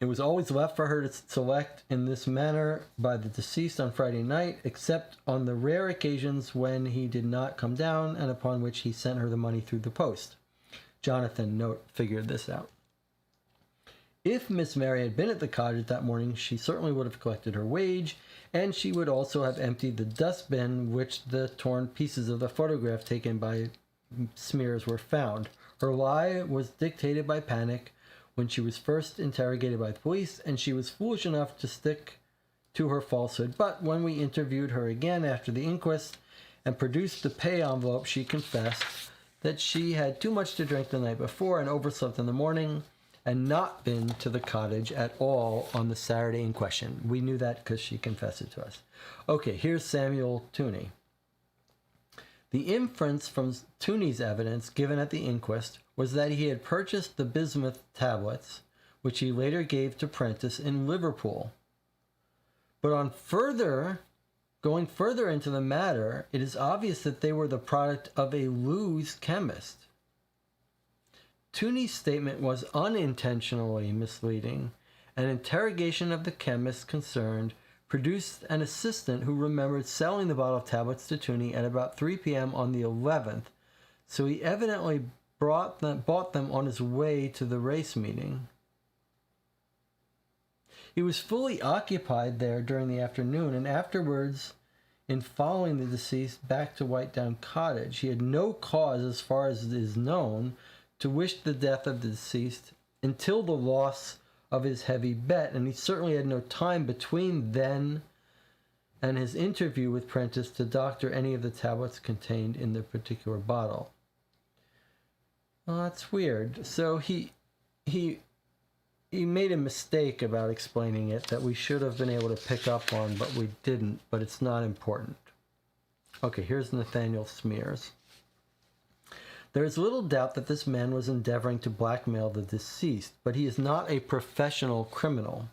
It was always left for her to select in this manner by the deceased on Friday night, except on the rare occasions when he did not come down and upon which he sent her the money through the post. Jonathan figured this out. If Miss Mary had been at the cottage that morning, she certainly would have collected her wage, and she would also have emptied the dustbin which the torn pieces of the photograph taken by Smears were found. Her lie was dictated by panic when she was first interrogated by the police, and she was foolish enough to stick to her falsehood. But when we interviewed her again after the inquest and produced the pay envelope, she confessed that she had too much to drink the night before and overslept in the morning and not been to the cottage at all on the Saturday in question. We knew that because she confessed it to us. Okay, here's Samuel Tooney. The inference from Tooney's evidence given at the inquest was that he had purchased the bismuth tablets, which he later gave to Prentice in Liverpool. But on going further into the matter, it is obvious that they were the product of a loose chemist. Tooney's statement was unintentionally misleading. An interrogation of the chemist concerned produced an assistant who remembered selling the bottle of tablets to Tooney at about 3 p.m. on the 11th, so he evidently bought them on his way to the race meeting. He was fully occupied there during the afternoon, and afterwards, in following the deceased back to Whitedown Cottage, he had no cause, as far as is known, to wish the death of the deceased until the loss of his heavy bet, and he certainly had no time between then and his interview with Prentice to doctor any of the tablets contained in the particular bottle. Well, that's weird. So he made a mistake about explaining it that we should have been able to pick up on, but we didn't, but it's not important. Okay, here's Nathaniel Smears. There is little doubt that this man was endeavoring to blackmail the deceased, but he is not a professional criminal.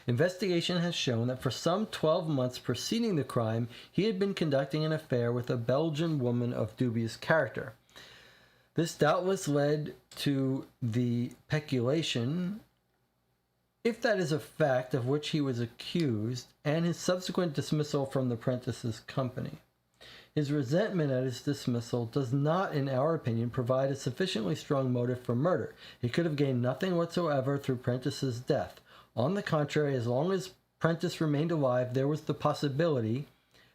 Investigation has shown that for some 12 months preceding the crime, he had been conducting an affair with a Belgian woman of dubious character. This doubtless led to the peculation, if that is a fact of which he was accused, and his subsequent dismissal from the Prentice's company. His resentment at his dismissal does not, in our opinion, provide a sufficiently strong motive for murder. He could have gained nothing whatsoever through Prentice's death. On the contrary, as long as Prentice remained alive, there was the possibility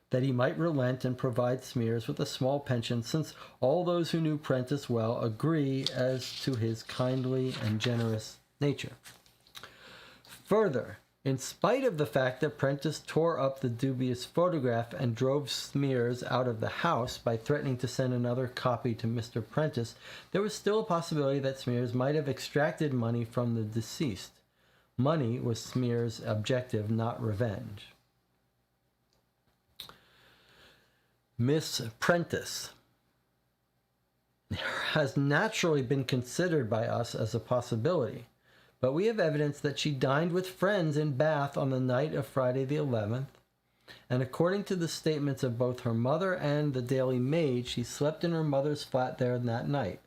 that he might relent and provide Smears with a small pension, since all those who knew Prentice well agree as to his kindly and generous nature. Further, in spite of the fact that Prentice tore up the dubious photograph and drove Smears out of the house by threatening to send another copy to Mr. Prentice, there was still a possibility that Smears might have extracted money from the deceased. Money was Smears' objective, not revenge. Miss Prentice has naturally been considered by us as a possibility, but we have evidence that she dined with friends in Bath on the night of Friday the 11th, and according to the statements of both her mother and the Daily Maid, she slept in her mother's flat there that night.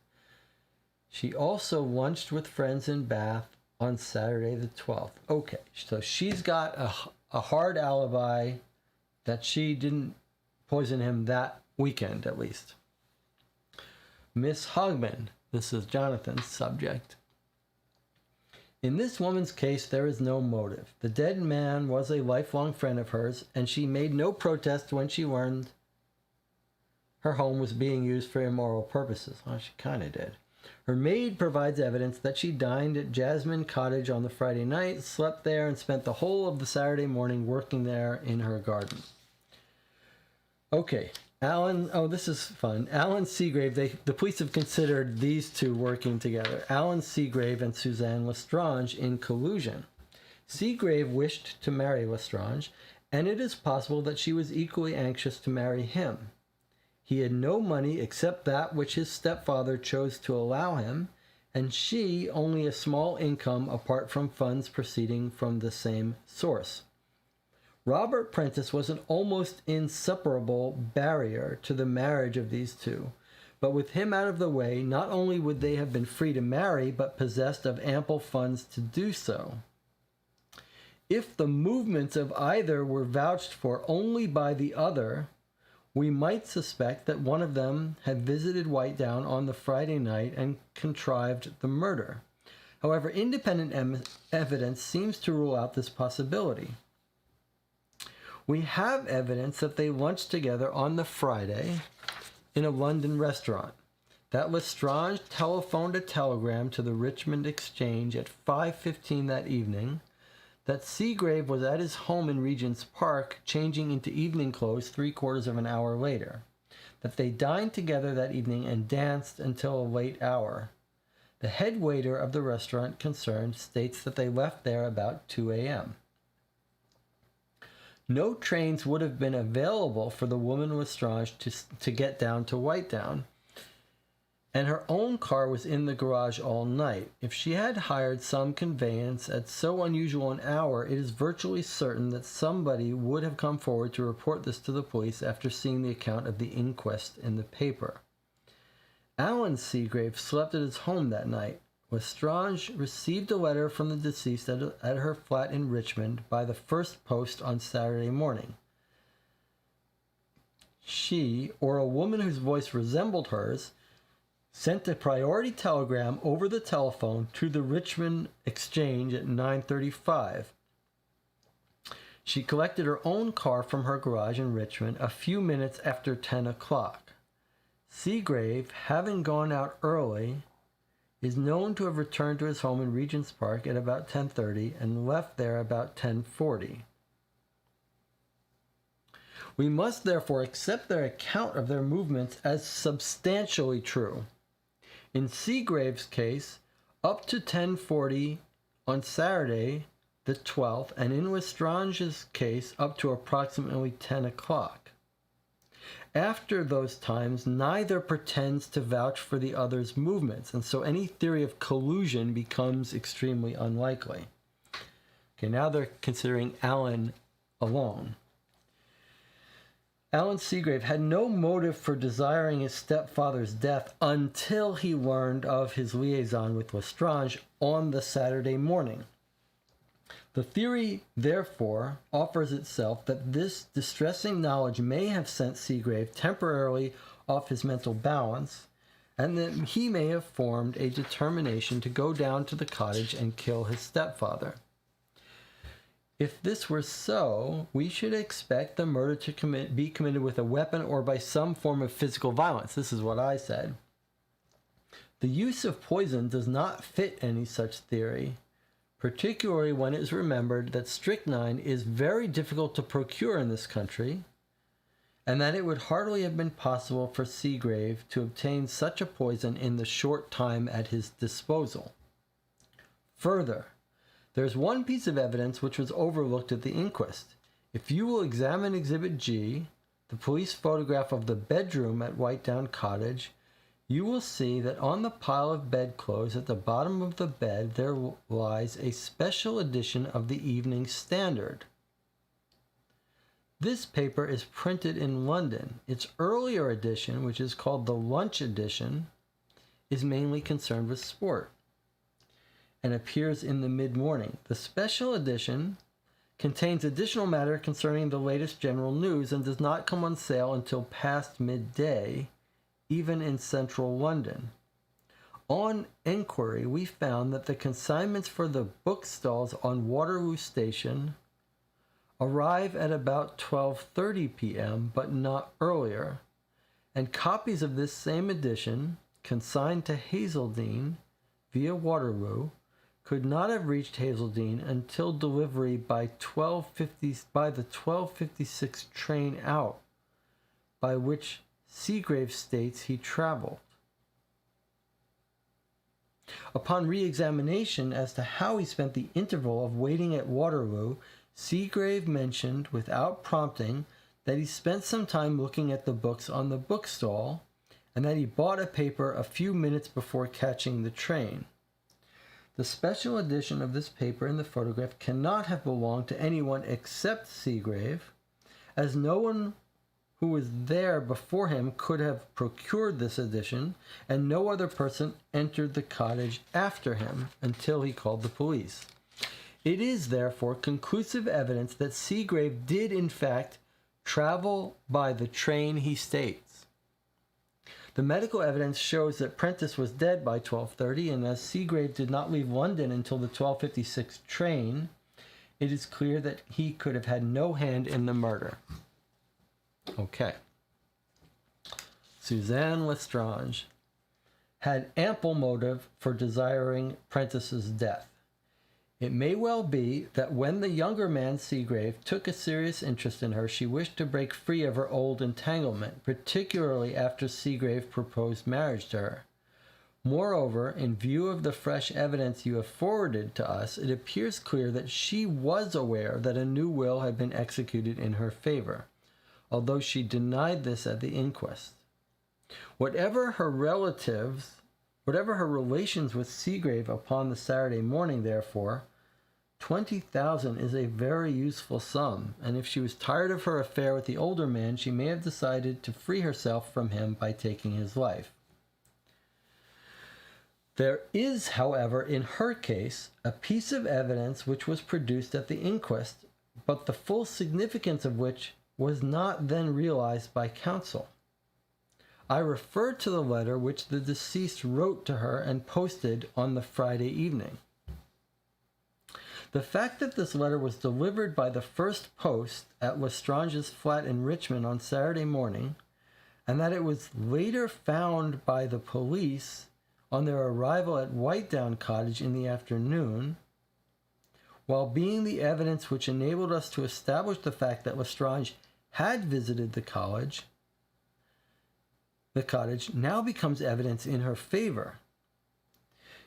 She also lunched with friends in Bath on Saturday the 12th. Okay, so she's got a hard alibi that she didn't poison him that weekend, at least. Miss Hogman, this is Jonathan's subject. In this woman's case, there is no motive. The dead man was a lifelong friend of hers, and she made no protest when she learned her home was being used for immoral purposes. Well, she kind of did. Her maid provides evidence that she dined at Jasmine Cottage on the Friday night, slept there, and spent the whole of the Saturday morning working there in her garden. Okay, Alan, oh, this is fun. Alan Seagrave, the police have considered these two working together. Alan Seagrave and Suzanne Lestrange in collusion. Seagrave wished to marry Lestrange, and it is possible that she was equally anxious to marry him. He had no money except that which his stepfather chose to allow him, and she only a small income apart from funds proceeding from the same source. Robert Prentice was an almost insuperable barrier to the marriage of these two, but with him out of the way, not only would they have been free to marry, but possessed of ample funds to do so. If the movements of either were vouched for only by the other, we might suspect that one of them had visited Whitedown on the Friday night and contrived the murder. However, independent evidence seems to rule out this possibility. We have evidence that they lunched together on the Friday in a London restaurant, that Lestrange telephoned a telegram to the Richmond Exchange at 5:15 that evening, that Seagrave was at his home in Regent's Park changing into evening clothes 3/4 of an hour later, that they dined together that evening and danced until a late hour. The head waiter of the restaurant concerned states that they left there about 2 a.m. No trains would have been available for the woman Lestrange to get down to Whitetown, and her own car was in the garage all night. If she had hired some conveyance at so unusual an hour, it is virtually certain that somebody would have come forward to report this to the police after seeing the account of the inquest in the paper. Alan Seagrave slept at his home that night. Lestrange received a letter from the deceased at her flat in Richmond by the first post on Saturday morning. She, or a woman whose voice resembled hers, sent a priority telegram over the telephone to the Richmond Exchange at 9:35. She collected her own car from her garage in Richmond a few minutes after 10 o'clock. Seagrave, having gone out early, is known to have returned to his home in Regent's Park at about 10:30 and left there about 10:40. We must therefore accept their account of their movements as substantially true. In Seagrave's case, up to 10:40 on Saturday, the 12th, and in Lestrange's case, up to approximately 10 o'clock. After those times, neither pretends to vouch for the other's movements, and so any theory of collusion becomes extremely unlikely. Okay, now they're considering Alan alone. Alan Seagrave had no motive for desiring his stepfather's death until he learned of his liaison with Lestrange on the Saturday morning. The theory, therefore, offers itself that this distressing knowledge may have sent Seagrave temporarily off his mental balance, and that he may have formed a determination to go down to the cottage and kill his stepfather. If this were so, we should expect the murder to be committed with a weapon or by some form of physical violence. This is what I said. The use of poison does not fit any such theory, particularly when it is remembered that strychnine is very difficult to procure in this country, and that it would hardly have been possible for Seagrave to obtain such a poison in the short time at his disposal. Further, there's one piece of evidence which was overlooked at the inquest. If you will examine Exhibit G, the police photograph of the bedroom at Whitetown Cottage, you will see that on the pile of bedclothes at the bottom of the bed there lies a special edition of the Evening Standard. This paper is printed in London. Its earlier edition, which is called the Lunch Edition, is mainly concerned with sport and appears in the mid-morning. The special edition contains additional matter concerning the latest general news and does not come on sale until past midday, even in central London. On enquiry, we found that the consignments for the bookstalls on Waterloo Station arrive at about 12:30 p.m., but not earlier, and copies of this same edition, consigned to Hazeldene via Waterloo, could not have reached Hazeldene until delivery by the 12:56 train out, by which Seagrave states he traveled. Upon re-examination as to how he spent the interval of waiting at Waterloo, Seagrave mentioned without prompting that he spent some time looking at the books on the bookstall, and that he bought a paper a few minutes before catching the train. The special edition of this paper in the photograph cannot have belonged to anyone except Seagrave, as no one who was there before him could have procured this edition, and no other person entered the cottage after him until he called the police. It is, therefore, conclusive evidence that Seagrave did, in fact, travel by the train he states. The medical evidence shows that Prentice was dead by 12:30, and as Seagrave did not leave London until the 12:56 train, it is clear that he could have had no hand in the murder. Okay. Suzanne Lestrange had ample motive for desiring Prentice's death. It may well be that when the younger man, Seagrave, took a serious interest in her, she wished to break free of her old entanglement, particularly after Seagrave proposed marriage to her. Moreover, in view of the fresh evidence you have forwarded to us, it appears clear that she was aware that a new will had been executed in her favor, although she denied this at the inquest. Whatever her relations with Seagrave upon the Saturday morning, therefore, 20,000 is a very useful sum, and if she was tired of her affair with the older man, she may have decided to free herself from him by taking his life. There is, however, in her case, a piece of evidence which was produced at the inquest, but the full significance of which was not then realized by counsel. I refer to the letter which the deceased wrote to her and posted on the Friday evening. The fact that this letter was delivered by the first post at Lestrange's flat in Richmond on Saturday morning, and that it was later found by the police on their arrival at Whitedown Cottage in the afternoon, while being the evidence which enabled us to establish the fact that Lestrange had visited the cottage now becomes evidence in her favor.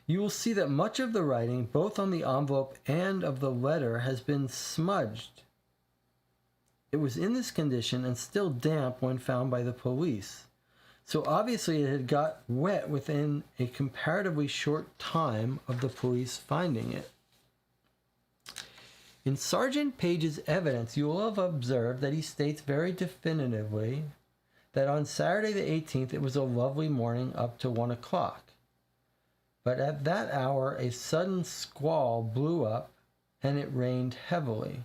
You will see that much of the writing, both on the envelope and of the letter, has been smudged. It was in this condition and still damp when found by the police. So obviously it had got wet within a comparatively short time of the police finding it. In Sergeant Page's evidence, you will have observed that he states very definitively that on Saturday the 18th it was a lovely morning up to 1 o'clock. But at that hour a sudden squall blew up and it rained heavily.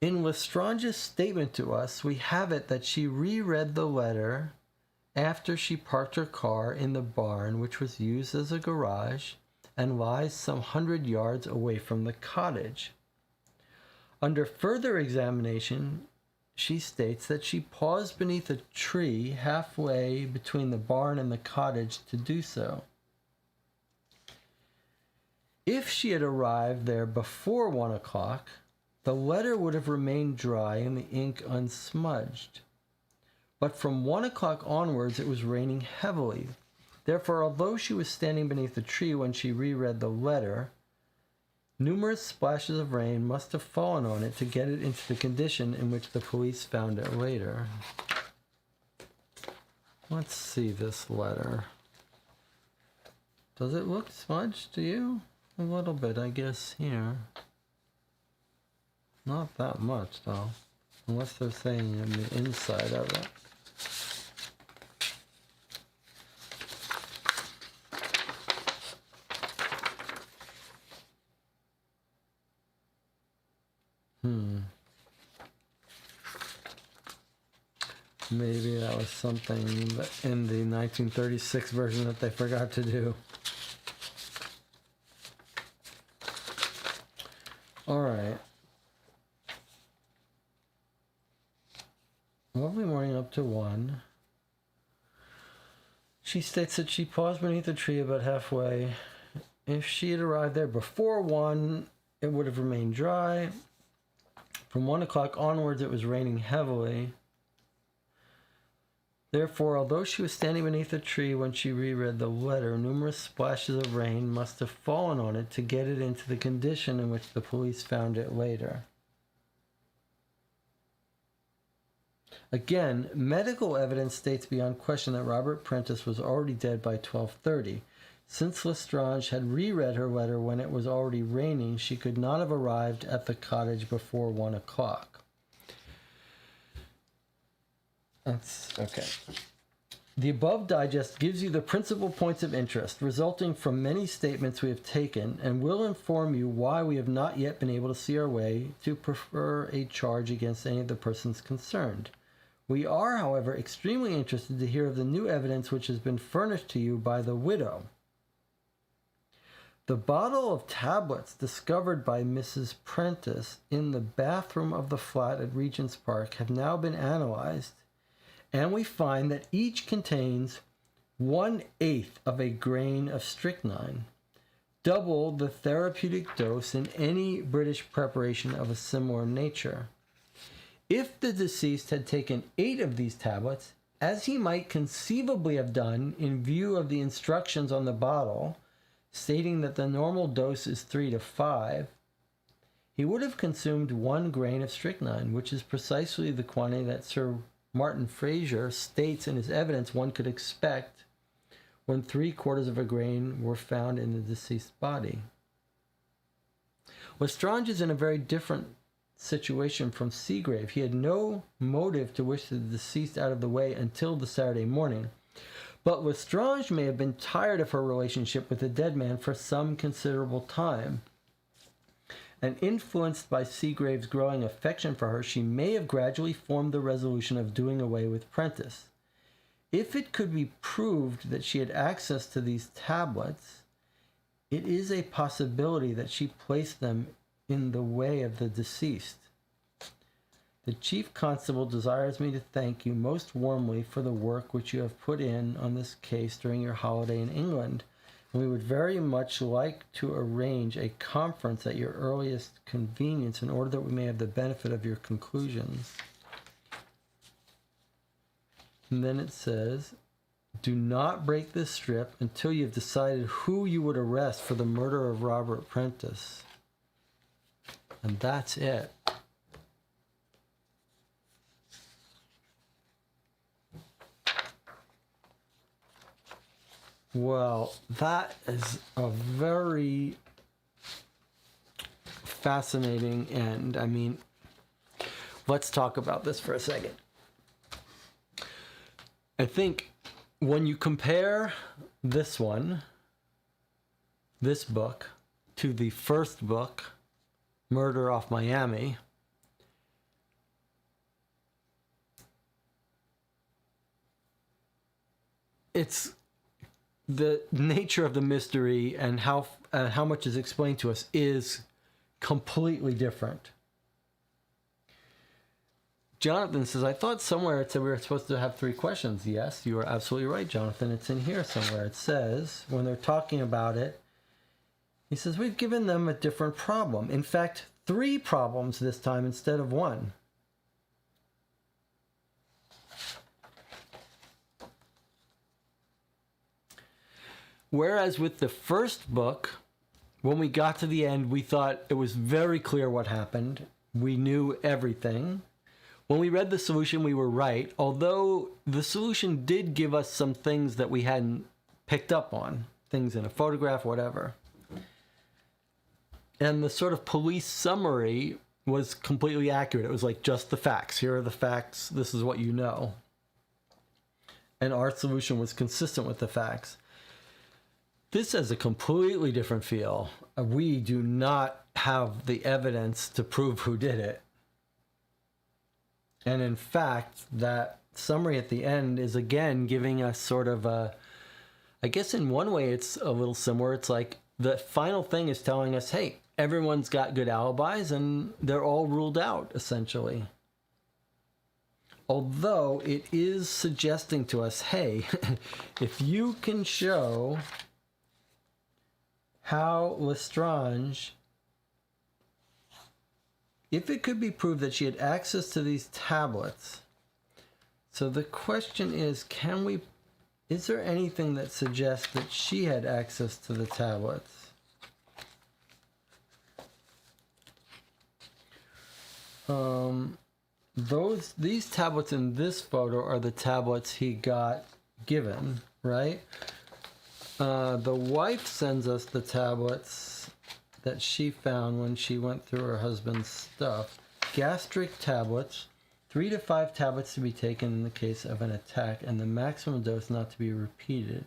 In Lestrange's statement to us, we have it that she reread the letter after she parked her car in the barn, which was used as a garage and lies some 100 yards away from the cottage. Under further examination, she states that she paused beneath a tree halfway between the barn and the cottage to do so. If she had arrived there before 1 o'clock, the letter would have remained dry and the ink unsmudged. But from 1 o'clock onwards it was raining heavily. Therefore, although she was standing beneath the tree when she reread the letter, numerous splashes of rain must have fallen on it to get it into the condition in which the police found it later. Let's see this letter. Does it look smudged to you? A little bit, I guess, here. Not that much, though. Unless they're saying in the inside of it. Maybe that was something that in the 1936 version that they forgot to do. All right. Lovely morning up to 1. She states that she paused beneath a tree about halfway. If she had arrived there before 1, it would have remained dry. From 1 o'clock onwards, it was raining heavily. Therefore, although she was standing beneath a tree when she reread the letter, numerous splashes of rain must have fallen on it to get it into the condition in which the police found it later. Again, medical evidence states beyond question that Robert Prentice was already dead by 12:30. Since Lestrange had reread her letter when it was already raining, she could not have arrived at the cottage before 1 o'clock. That's okay. The above digest gives you the principal points of interest resulting from many statements we have taken and will inform you why we have not yet been able to see our way to prefer a charge against any of the persons concerned. We are, however, extremely interested to hear of the new evidence which has been furnished to you by the widow. The bottle of tablets discovered by Mrs. Prentice in the bathroom of the flat at Regent's Park have now been analyzed, and we find that each contains 1/8 of a grain of strychnine, double the therapeutic dose in any British preparation of a similar nature. If the deceased had taken 8 of these tablets, as he might conceivably have done in view of the instructions on the bottle, stating that the normal dose is 3 to 5, he would have consumed 1 grain of strychnine, which is precisely the quantity that Sir Martin Fraser states in his evidence one could expect when 3/4 of a grain were found in the deceased's body. Lestrange is in a very different situation from Seagrave. He had no motive to wish the deceased out of the way until the Saturday morning, but Lestrange may have been tired of her relationship with the dead man for some considerable time, and influenced by Seagrave's growing affection for her, she may have gradually formed the resolution of doing away with Prentice. If it could be proved that she had access to these tablets, it is a possibility that she placed them in the way of the deceased. The Chief Constable desires me to thank you most warmly for the work which you have put in on this case during your holiday in England, and we would very much like to arrange a conference at your earliest convenience in order that we may have the benefit of your conclusions. And then it says, do not break this strip until you've decided who you would arrest for the murder of Robert Prentice. And that's it. Well, that is a very fascinating end. I mean, let's talk about this for a second. I think when you compare this book, to the first book, Murder Off Miami, it's the nature of the mystery and how much is explained to us is completely different. Jonathan says, I thought somewhere it said we were supposed to have 3 questions. Yes, you are absolutely right, Jonathan. It's in here somewhere. It says, when they're talking about it, he says, we've given them a different problem. In fact, 3 problems this time instead of 1. Whereas with the first book, when we got to the end, we thought it was very clear what happened. We knew everything. When we read the solution, we were right, although the solution did give us some things that we hadn't picked up on, things in a photograph, whatever. And the sort of police summary was completely accurate. It was like, just the facts. Here are the facts. This is what you know. And our solution was consistent with the facts. This has a completely different feel. We do not have the evidence to prove who did it. And in fact, that summary at the end is again giving us sort of a, I guess in one way it's a little similar. It's like the final thing is telling us, hey, everyone's got good alibis and they're all ruled out, essentially. Although it is suggesting to us, hey, if you can show how Lestrange, if it could be proved that she had access to these tablets. So the question is, is there anything that suggests that she had access to the tablets? These tablets in this photo are the tablets he got given, right? The wife sends us the tablets that she found when she went through her husband's stuff. Gastric tablets, 3 to 5 tablets to be taken in the case of an attack, and the maximum dose not to be repeated.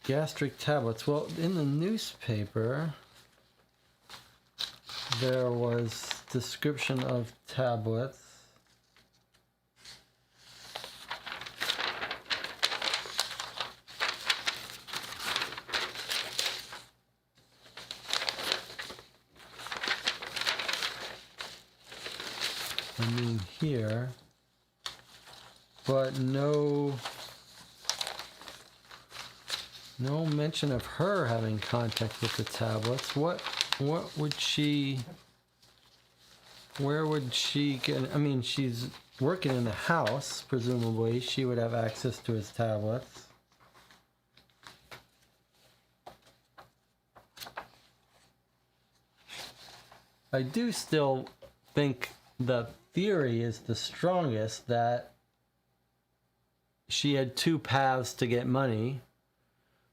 Gastric tablets. Well, in the newspaper, there was description of tablets. I mean here, but no mention of her having contact with the tablets. What would she, where would she get, I mean, she's working in the house, presumably she would have access to his tablets. I do still think the theory is the strongest that she had two paths to get money.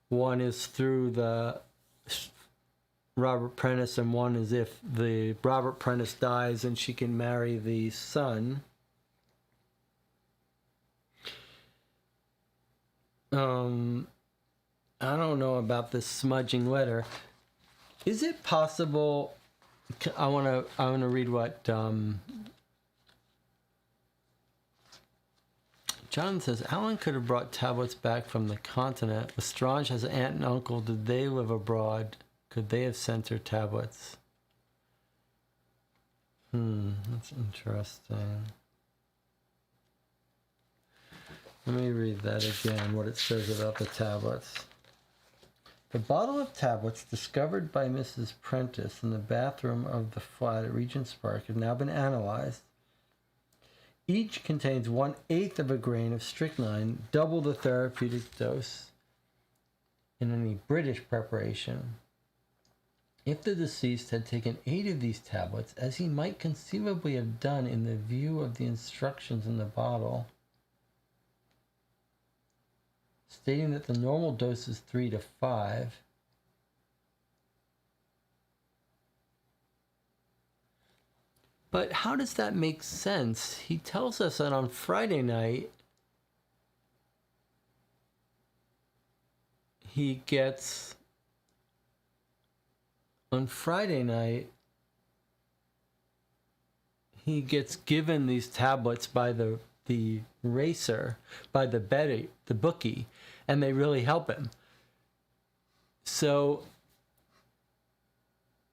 One is through the Robert Prentice, and one is if the Robert Prentice dies and she can marry the son. I don't know about this smudging letter. Is it possible? I want to read what John says. Alan could have brought tablets back from the continent. Lestrange has an aunt and uncle. Did they live abroad? Could they have sent her tablets? That's interesting. Let me read that again, what it says about the tablets. The bottle of tablets discovered by Mrs. Prentice in the bathroom of the flat at Regent's Park have now been analyzed. Each contains 1/8 of a grain of strychnine, double the therapeutic dose in any British preparation. If the deceased had taken 8 of these tablets, as he might conceivably have done in the view of the instructions in the bottle, stating that the normal dose is 3 to 5, but how does that make sense? He tells us that on Friday night he gets given these tablets by the racer, by the bookie, and they really help him. So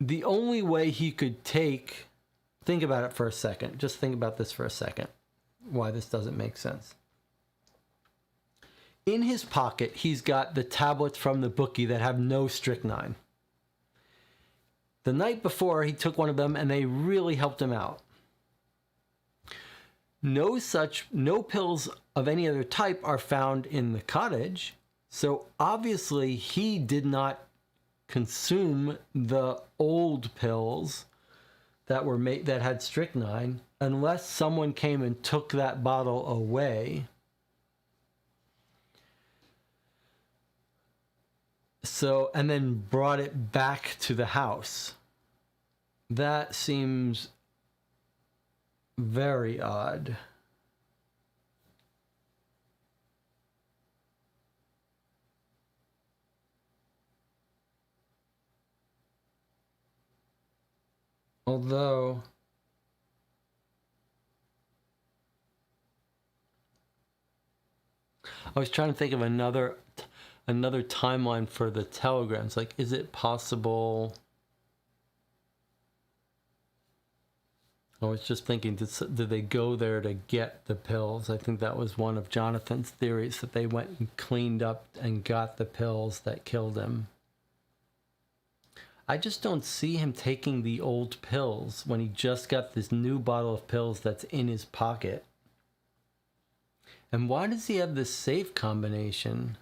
the only way he could think about it for a second. Just think about this for a second. Why this doesn't make sense. In his pocket, he's got the tablets from the bookie that have no strychnine. The night before, he took one of them and they really helped him out. No pills of any other type are found in the cottage. So obviously he did not consume the old pills that had strychnine unless someone came and took that bottle away. So, and then brought it back to the house. That seems very odd. Although I was trying to think of another timeline for the telegrams. Like, is it possible? I was just thinking, did they go there to get the pills? I think that was one of Jonathan's theories, that they went and cleaned up and got the pills that killed him. I just don't see him taking the old pills when he just got this new bottle of pills that's in his pocket. And why does he have this safe combination?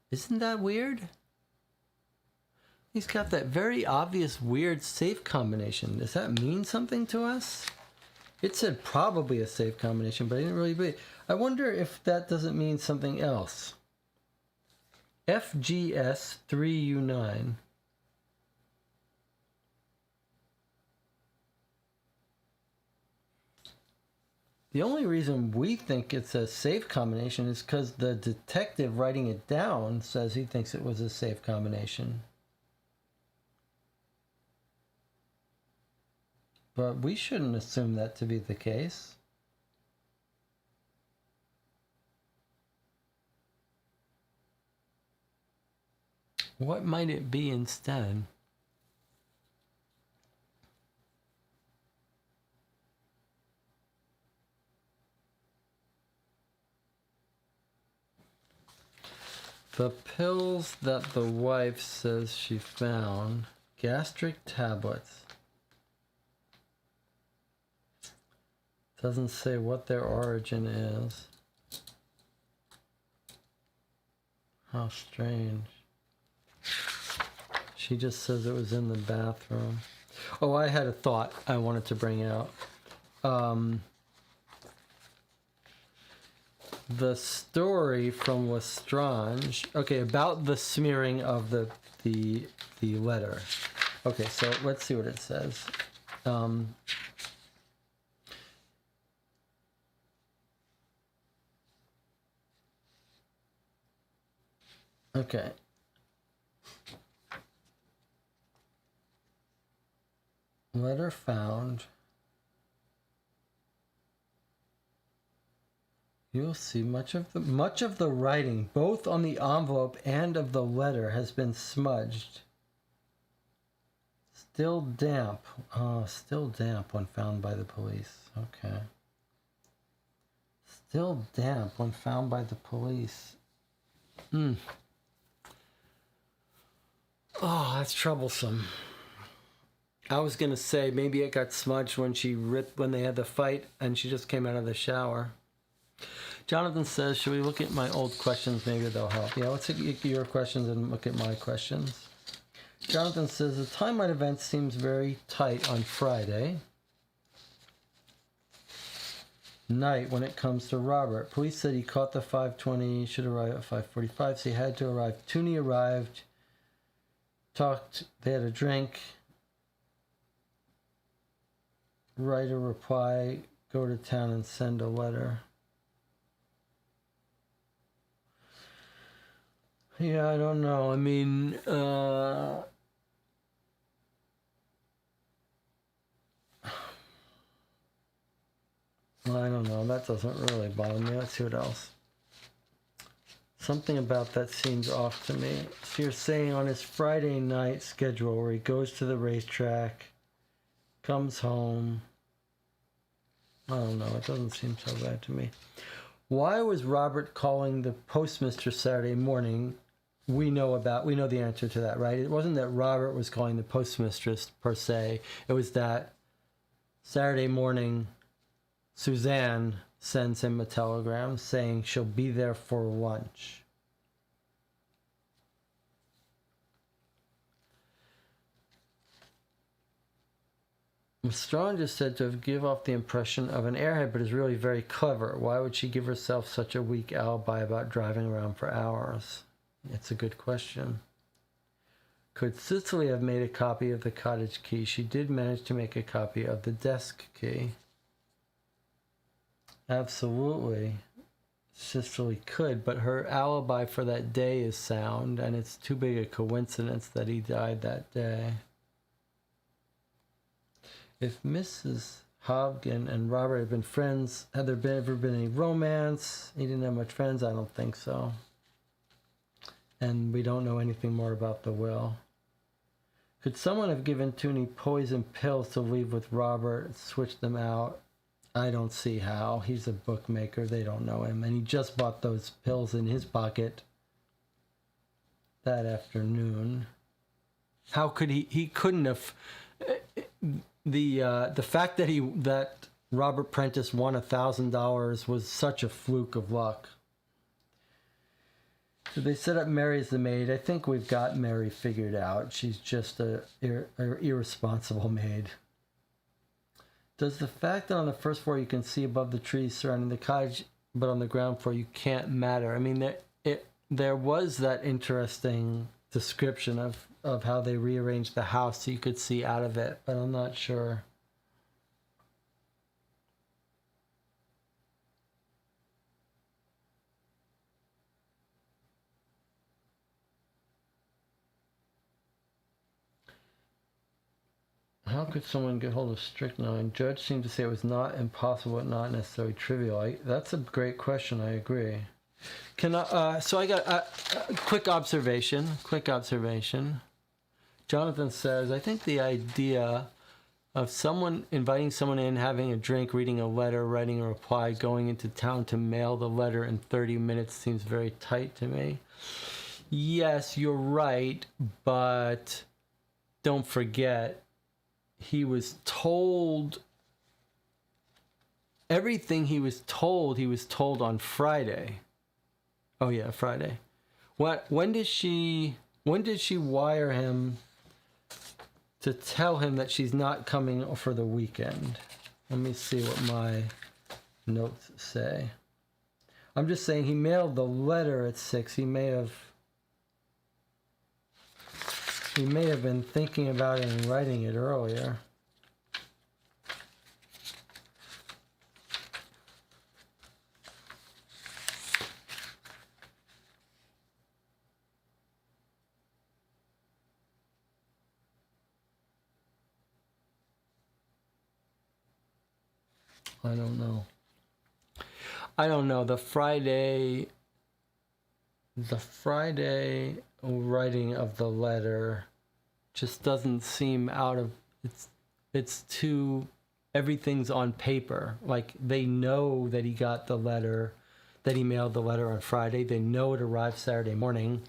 Isn't that weird? He's got that very obvious weird safe combination. Does that mean something to us? It said probably a safe combination, but I didn't really read it. I wonder if that doesn't mean something else. FGS 3U9. The only reason we think it's a safe combination is because the detective writing it down says he thinks it was a safe combination. But we shouldn't assume that to be the case. What might it be instead? The pills that the wife says she found, gastric tablets. Doesn't say what their origin is. How strange. She just says it was in the bathroom. Oh, I had a thought I wanted to bring out. The story from Lestrange, okay, about the smearing of the letter. Okay, so let's see what it says. Okay. Letter found. You'll see much of the writing, both on the envelope and of the letter, has been smudged. Still damp. Oh, still damp when found by the police. Okay. Still damp when found by the police. Oh, that's troublesome. I was gonna say maybe it got smudged when they had the fight and she just came out of the shower. Jonathan says, should we look at my old questions? Maybe they'll help. Yeah, let's look at your questions and look at my questions. Jonathan says, the timeline event seems very tight on Friday night when it comes to Robert. Police said he caught the 5:20, should arrive at 5:45, so he had to arrive. Tooney arrived, talked, they had a drink, write a reply, go to town and send a letter. Yeah, I don't know. I mean, I don't know. That doesn't really bother me. Let's see what else. Something about that seems off to me. So you're saying on his Friday night schedule where he goes to the racetrack, comes home. I don't know. It doesn't seem so bad to me. Why was Robert calling the postmistress Saturday morning? We know the answer to that, right? It wasn't that Robert was calling the postmistress per se. It was that Saturday morning, Suzanne sends him a telegram saying she'll be there for lunch. Strong is said to have give off the impression of an airhead, but is really very clever. Why would she give herself such a weak alibi about driving around for hours? It's a good question. Could Cicely have made a copy of the cottage key? She did manage to make a copy of the desk key. Absolutely. Cicely could, but her alibi for that day is sound, and it's too big a coincidence that he died that day. If Mrs. Hobgen and Robert had been friends, had there ever been any romance? He didn't have much friends? I don't think so. And we don't know anything more about the will. Could someone have given Tooney poison pills to leave with Robert and switch them out? I don't see how. He's a bookmaker. They don't know him. And he just bought those pills in his pocket that afternoon. How could he couldn't have... The fact that Robert Prentice won $1,000 was such a fluke of luck. So they set up Mary as the maid. I think we've got Mary figured out. She's just a irresponsible maid. Does the fact that on the first floor you can see above the trees surrounding the cottage, but on the ground floor you can't matter? I mean, there was that interesting description of how they rearranged the house so you could see out of it, but I'm not sure. How could someone get hold of strychnine? Judge seemed to say it was not impossible, but not necessarily trivial. That's a great question. I agree. Can I? So I got a quick observation. Jonathan says, I think the idea of someone inviting someone in, having a drink, reading a letter, writing a reply, going into town to mail the letter in 30 minutes seems very tight to me. Yes, you're right, but don't forget, he was told everything he was told on Friday. Oh yeah, Friday. When did she wire him to tell him that she's not coming for the weekend? Let me see what my notes say. I'm just saying he mailed the letter at 6. He may have been thinking about it and writing it earlier. I don't know. The Friday writing of the letter just doesn't seem out of it's too, everything's on paper. Like, they know that he got the letter, that he mailed the letter on Friday. They know it arrived Saturday morning.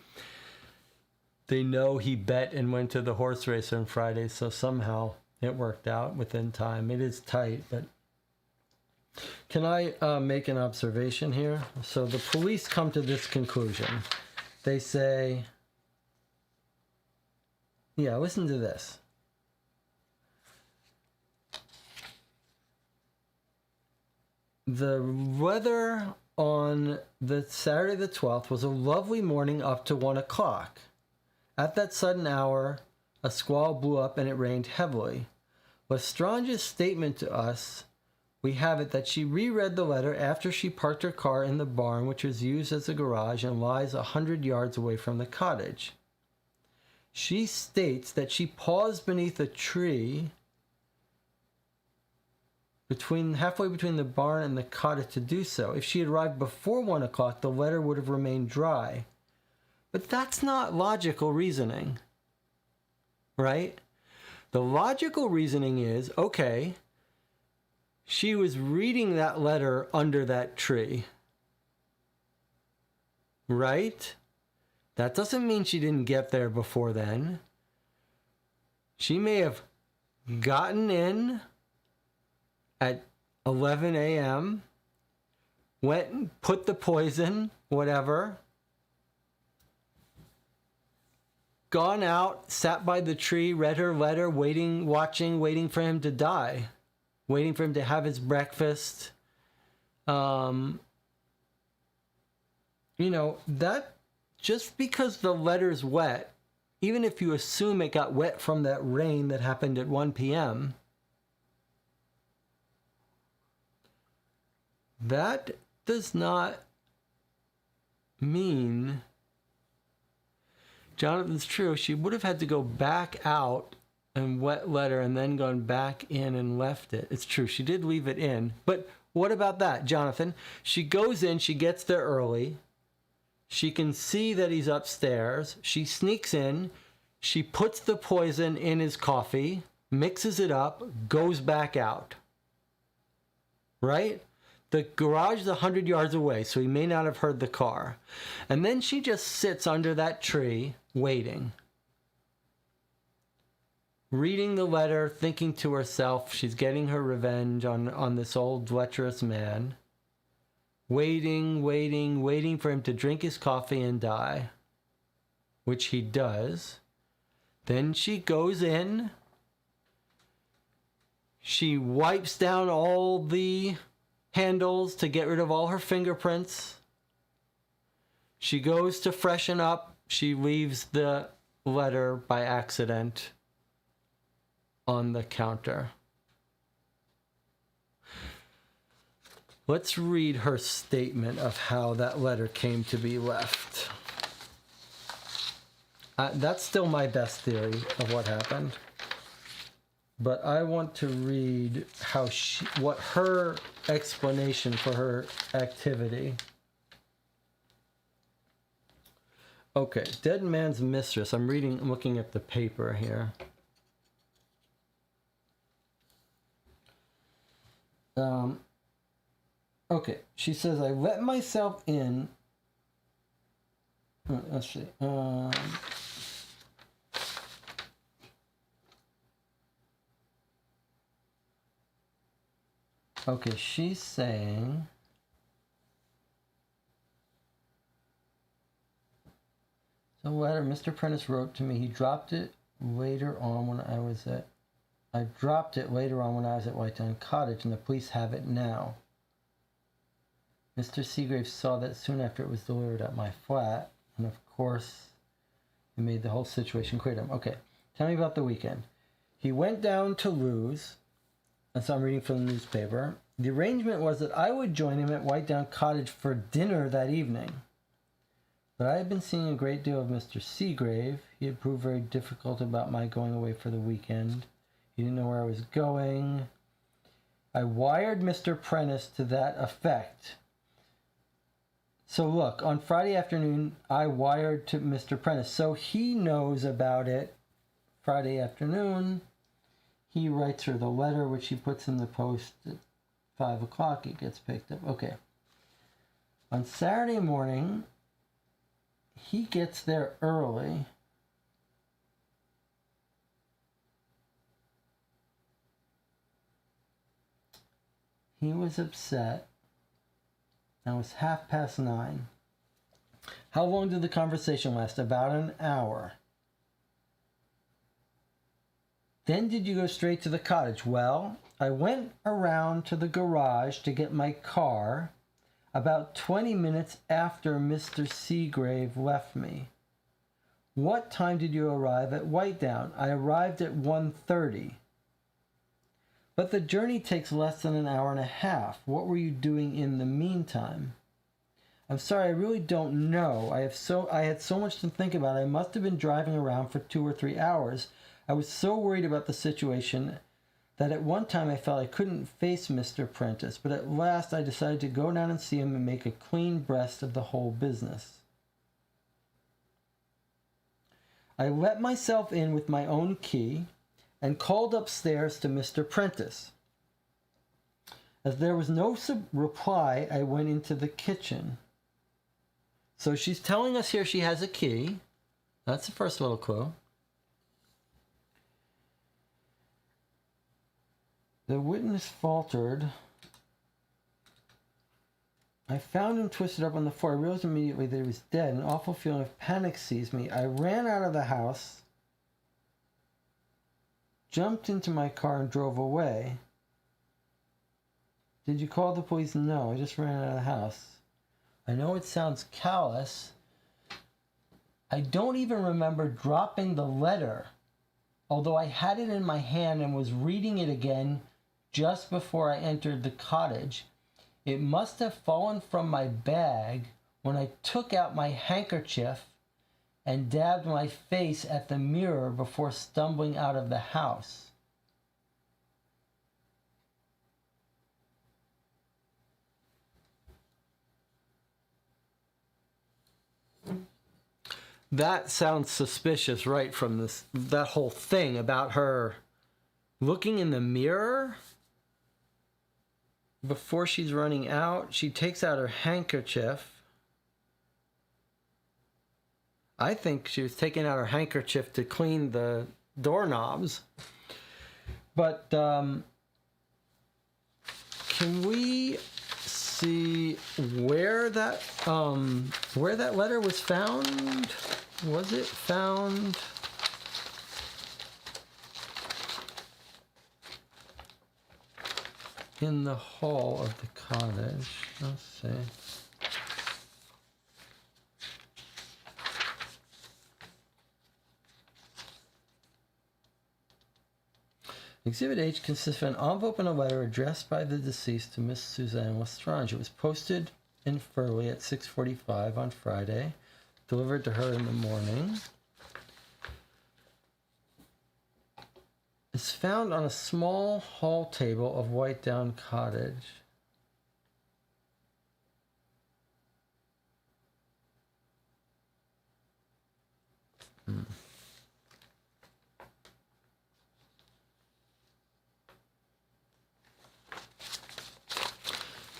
They know he bet and went to the horse race on Friday, so somehow it worked out within time. It is tight, but can I make an observation here? So the police come to this conclusion. They say, yeah, listen to this. The weather on the Saturday the 12th was a lovely morning up to 1 o'clock. At that sudden hour, a squall blew up and it rained heavily. Lestrange's statement to us, we have it that she reread the letter after she parked her car in the barn, which was used as a garage and lies 100 yards away from the cottage. She states that she paused beneath a tree halfway between the barn and the cottage to do so. If she had arrived before 1 o'clock, the letter would have remained dry. But that's not logical reasoning, right? The logical reasoning is, okay, she was reading that letter under that tree, right? That doesn't mean she didn't get there before then. She may have gotten in at 11 a.m., went and put the poison, whatever, gone out, sat by the tree, read her letter, waiting for him to die. Waiting for him to have his breakfast. That just because the letter's wet, even if you assume it got wet from that rain that happened at 1 p.m., that does not mean, Jonathan's true, she would have had to go back out and wet letter and then gone back in and left it. It's true, she did leave it in. But what about that, Jonathan? She goes in, she gets there early. She can see that he's upstairs. She sneaks in. She puts the poison in his coffee, mixes it up, goes back out. Right? The garage is 100 yards away, so he may not have heard the car. And then she just sits under that tree, waiting. Reading the letter, thinking to herself she's getting her revenge on this old lecherous man. Waiting for him to drink his coffee and die, which he does. Then she goes in. She wipes down all the handles to get rid of all her fingerprints. She goes to freshen up. She leaves the letter by accident on the counter. Let's read her statement of how that letter came to be left. That's still my best theory of what happened. but I want to read what her explanation for her activity. Okay, Dead Man's Mistress. I'm looking at the paper here. Okay, she says, I let myself in. Let's see. Okay, she's saying, the letter Mr. Prentice wrote to me, he dropped it later on when I was at Whitetown Cottage, and the police have it now. Mr. Seagrave saw that soon after it was delivered at my flat, and of course, it made the whole situation clear to him. Okay, tell me about the weekend. He went down to Lou's, and so I'm reading from the newspaper. The arrangement was that I would join him at Whitetown Cottage for dinner that evening. But I had been seeing a great deal of Mr. Seagrave. He had proved very difficult about my going away for the weekend. He didn't know where I was going. I wired Mr. Prentice to that effect. So look, on Friday afternoon, I wired to Mr. Prentice. So he knows about it. Friday afternoon, he writes her the letter, which he puts in the post at 5 o'clock. It gets picked up. Okay. On Saturday morning, he gets there early. He was upset. Now it's 9:30. How long did the conversation last? About an hour. Then did you go straight to the cottage? Well, I went around to the garage to get my car about 20 minutes after Mr. Seagrave left me. What time did you arrive at Whitetown? I arrived at 1:30. But the journey takes less than an hour and a half. What were you doing in the meantime? I'm sorry, I really don't know. I had so much to think about. I must have been driving around for 2 or 3 hours. I was so worried about the situation that at one time I felt I couldn't face Mr. Prentice, but at last I decided to go down and see him and make a clean breast of the whole business. I let myself in with my own key and called upstairs to Mr. Prentice. As there was no reply, I went into the kitchen. So she's telling us here she has a key. That's the first little clue. The witness faltered. I found him twisted up on the floor. I realized immediately that he was dead. An awful feeling of panic seized me. I ran out of the house, jumped into my car, and drove away. Did you call the police? No, I just ran out of the house. I know it sounds callous. I don't even remember dropping the letter, although I had it in my hand and was reading it again just before I entered the cottage. It must have fallen from my bag when I took out my handkerchief and dabbed my face at the mirror before stumbling out of the house. That sounds suspicious right from that whole thing about her looking in the mirror before she's running out. She takes out her handkerchief. I think she was taking out her handkerchief to clean the doorknobs. But can we see where that letter was found? Was it found? In the hall of the cottage. Let's see. Exhibit H consists of an envelope and a letter addressed by the deceased to Miss Suzanne Lestrange. It was posted in Furley at 6:45 on Friday, delivered to her in the morning. is found on a small hall table of White Down Cottage.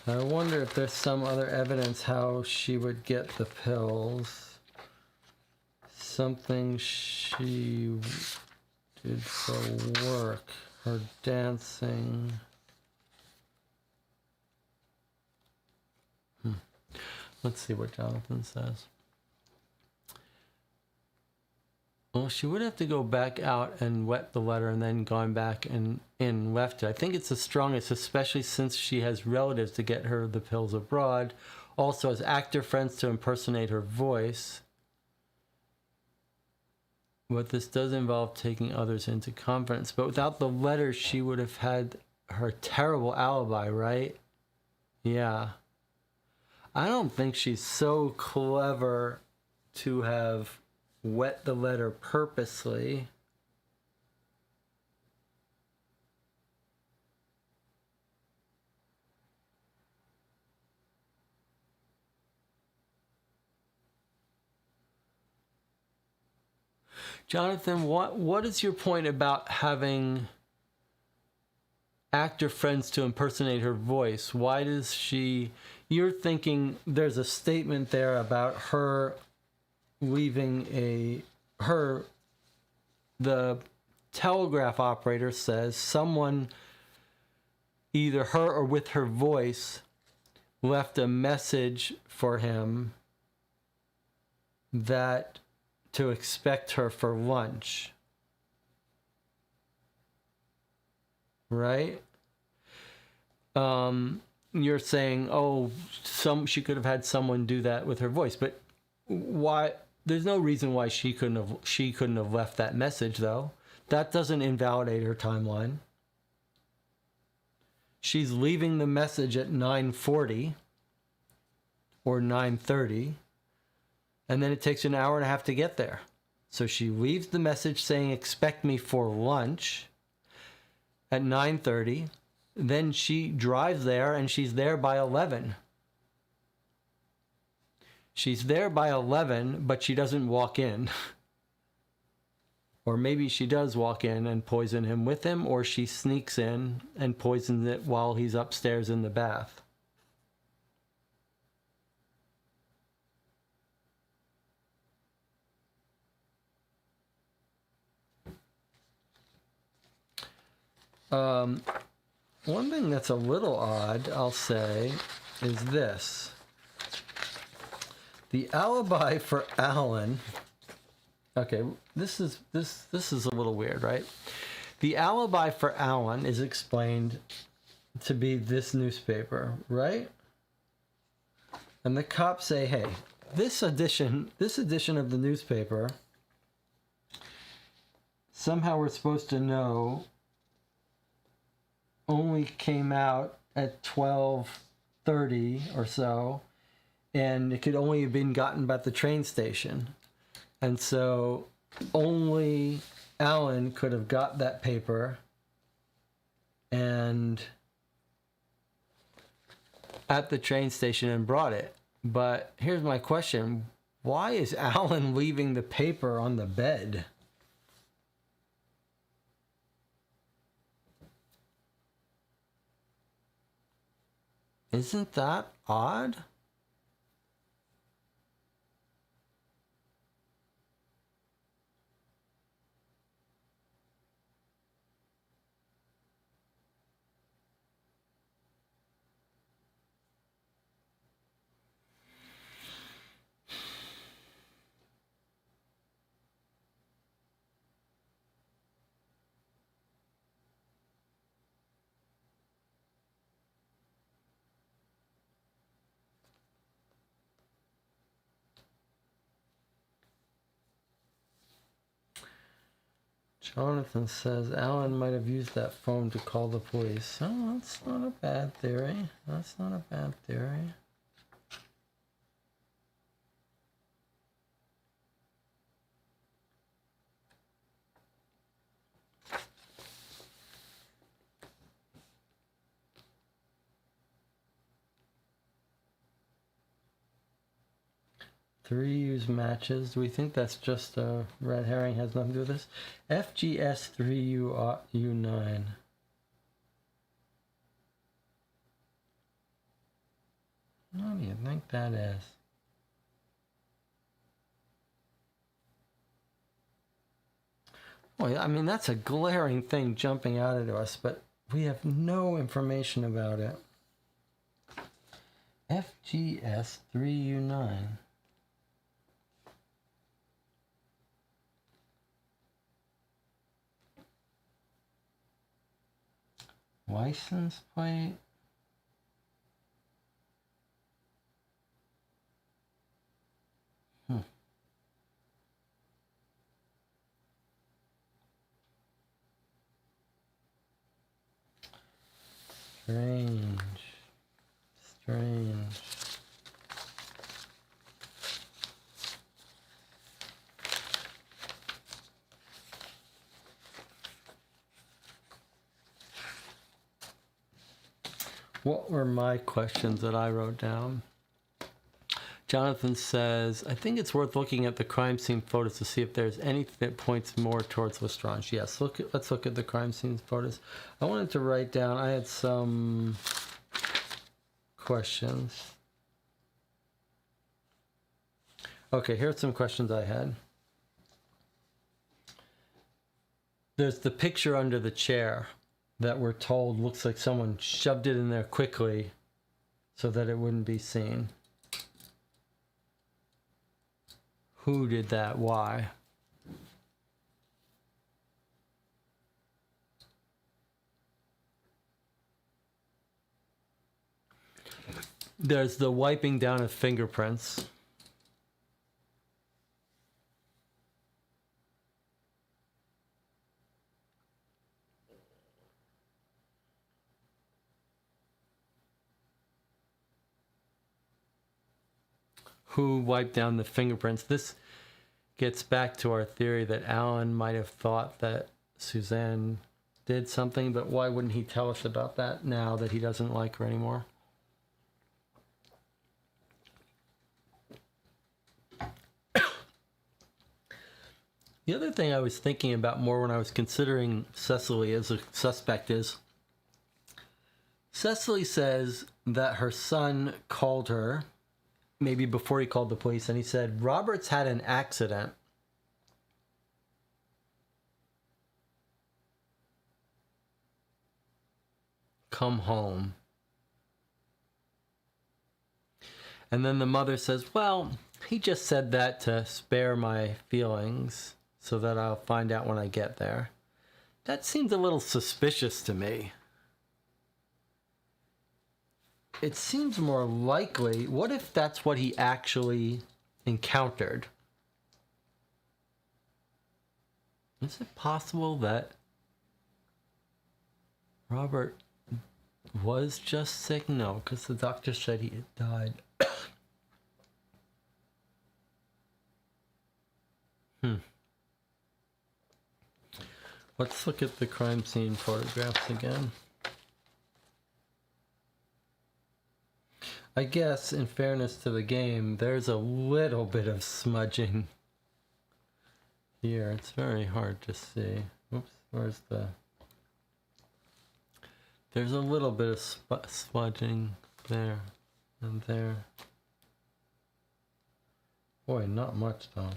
I wonder if there's some other evidence how she would get the pills. Something she did for work. Her dancing. Let's see what Jonathan says. Well, she would have to go back out and wet the letter and then gone back and left it. I think it's the strongest, especially since she has relatives to get her the pills abroad. Also has actor friends to impersonate her voice. But this does involve taking others into confidence. But without the letter, she would have had her terrible alibi, right? Yeah. I don't think she's so clever to have wet the letter purposely. Jonathan, what is your point about having actor friends to impersonate her voice? Why does she... You're thinking there's a statement there about her leaving the telegraph operator says someone, either her or with her voice, left a message for him that to expect her for lunch. Right? You're saying, oh, she could have had someone do that with her voice, but why? There's no reason why she couldn't have left that message, though. That doesn't invalidate her timeline. She's leaving the message at 9:40 or 9:30, and then it takes an hour and a half to get there. So she leaves the message saying, expect me for lunch at 9:30. Then she drives there, and she's there by 11. She's there by 11, but she doesn't walk in. Or maybe she does walk in and poison him with him, or she sneaks in and poisons it while he's upstairs in the bath. One thing that's a little odd, I'll say, is this. The alibi for Alan. Okay, this is a little weird, right? The alibi for Alan is explained to be this newspaper, right? And the cops say, hey, this edition of the newspaper, somehow we're supposed to know, only came out at 12:30 or so, and it could only have been gotten by the train station. And so only Alan could have got that paper and at the train station and brought it. But here's my question. Why is Alan leaving the paper on the bed? Isn't that odd? Jonathan says Alan might have used that phone to call the police. Oh, that's not a bad theory. That's not a bad theory. 3 use matches. Do we think that's just a red herring? Has nothing to do with this? FGS3U9. What do you think that is? Well, I mean, that's a glaring thing jumping out at us, but we have no information about it. FGS3U9. License plate. Strange. What were my questions that I wrote down? Jonathan says, I think it's worth looking at the crime scene photos to see if there's anything that points more towards Lestrange. Yes, let's look at the crime scene photos. I wanted to write down, I had some questions. Okay, here's some questions I had. There's the picture under the chair that we're told looks like someone shoved it in there quickly so that it wouldn't be seen. Who did that? Why? There's the wiping down of fingerprints. Who wiped down the fingerprints? This gets back to our theory that Alan might have thought that Suzanne did something, but why wouldn't he tell us about that now that he doesn't like her anymore? The other thing I was thinking about more when I was considering Cecily as a suspect is Cecily says that her son called her maybe before he called the police, and he said, Robert's had an accident. Come home. And then the mother says, well, he just said that to spare my feelings so that I'll find out when I get there. That seems a little suspicious to me. It seems more likely, what if that's what he actually encountered? Is it possible that Robert was just sick? No, because the doctor said he had died. Let's look at the crime scene photographs again. I guess, in fairness to the game, there's a little bit of smudging here. It's very hard to see. Oops, where's the... There's a little bit of smudging there and there. Boy, not much though.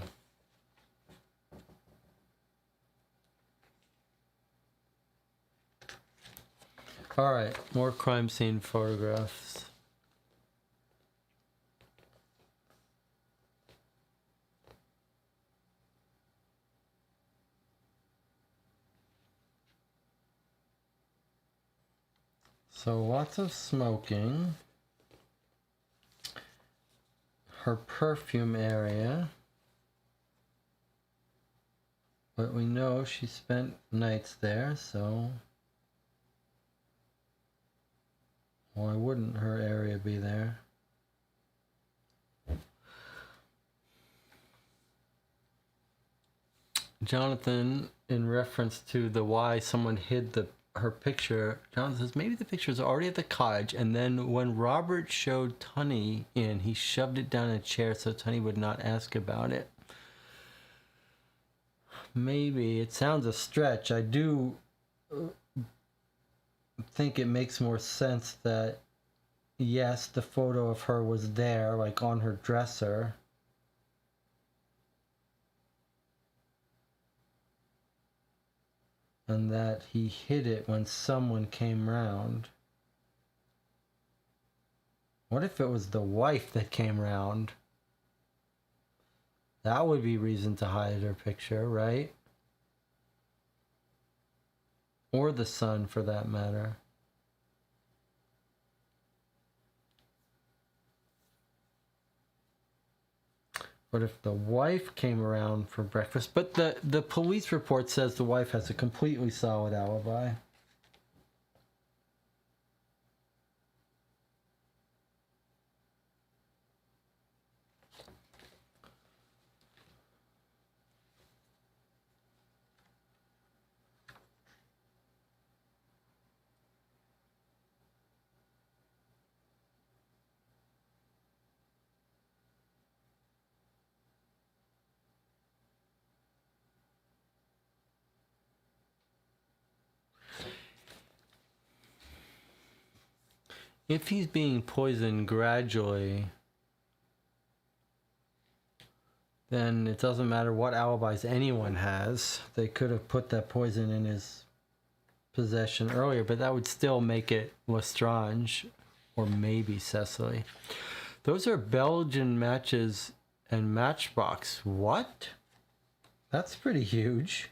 All right, more crime scene photographs. So lots of smoking. Her perfume area. But we know she spent nights there, so why wouldn't her area be there? Jonathan, in reference to the why someone hid the her picture. John says maybe the picture's already at the cottage, and then when Robert showed Tunney in, he shoved it down a chair so Tunney would not ask about it. Maybe. It sounds a stretch. I do think it makes more sense that, yes, the photo of her was there, like on her dresser. And that he hid it when someone came round. What if it was the wife that came round? That would be reason to hide her picture, right? Or the son, for that matter. What if the wife came around for breakfast? But the police report says the wife has a completely solid alibi. If he's being poisoned gradually, then it doesn't matter what alibis anyone has. They could have put that poison in his possession earlier, but that would still make it Lestrange or maybe Cecily. Those are Belgian matches and Matchbox. What? That's pretty huge.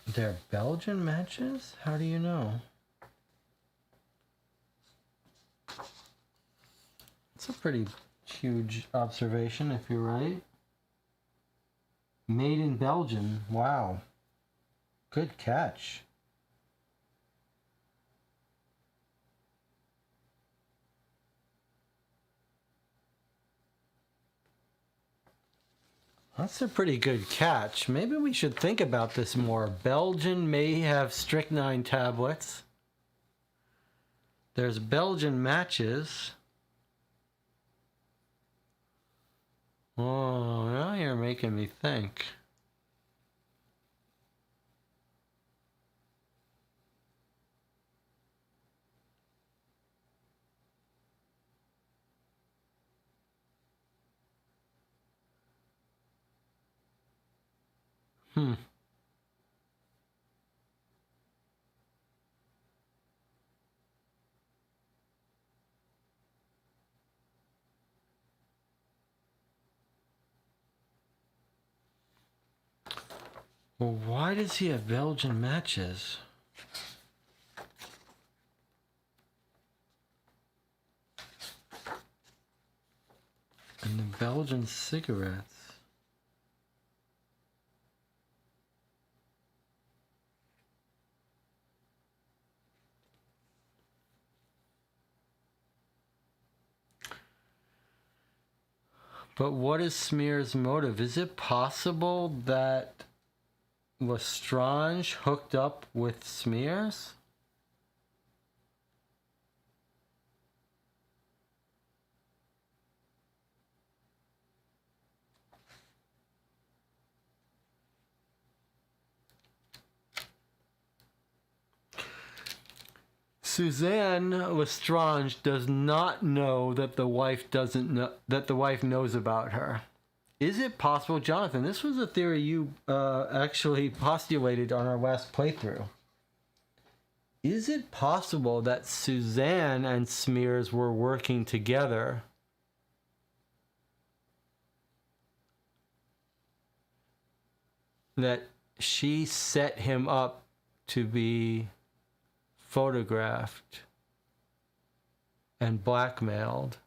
They're Belgian matches? How do you know? It's a pretty huge observation, if you're right. Made in Belgium. Wow. Good catch. That's a pretty good catch. Maybe we should think about this more. Belgian may have strychnine tablets. There's Belgian matches. Oh, now you're making me think. Well, why does he have Belgian matches? And the Belgian cigarettes. But what is Smear's motive? Is it possible that Lestrange hooked up with Smears? Suzanne Lestrange does not know that the wife doesn't know that the wife knows about her. Is it possible, Jonathan? This was a theory you actually postulated on our last playthrough. Is it possible that Suzanne and Smears were working together? That she set him up to be photographed and blackmailed.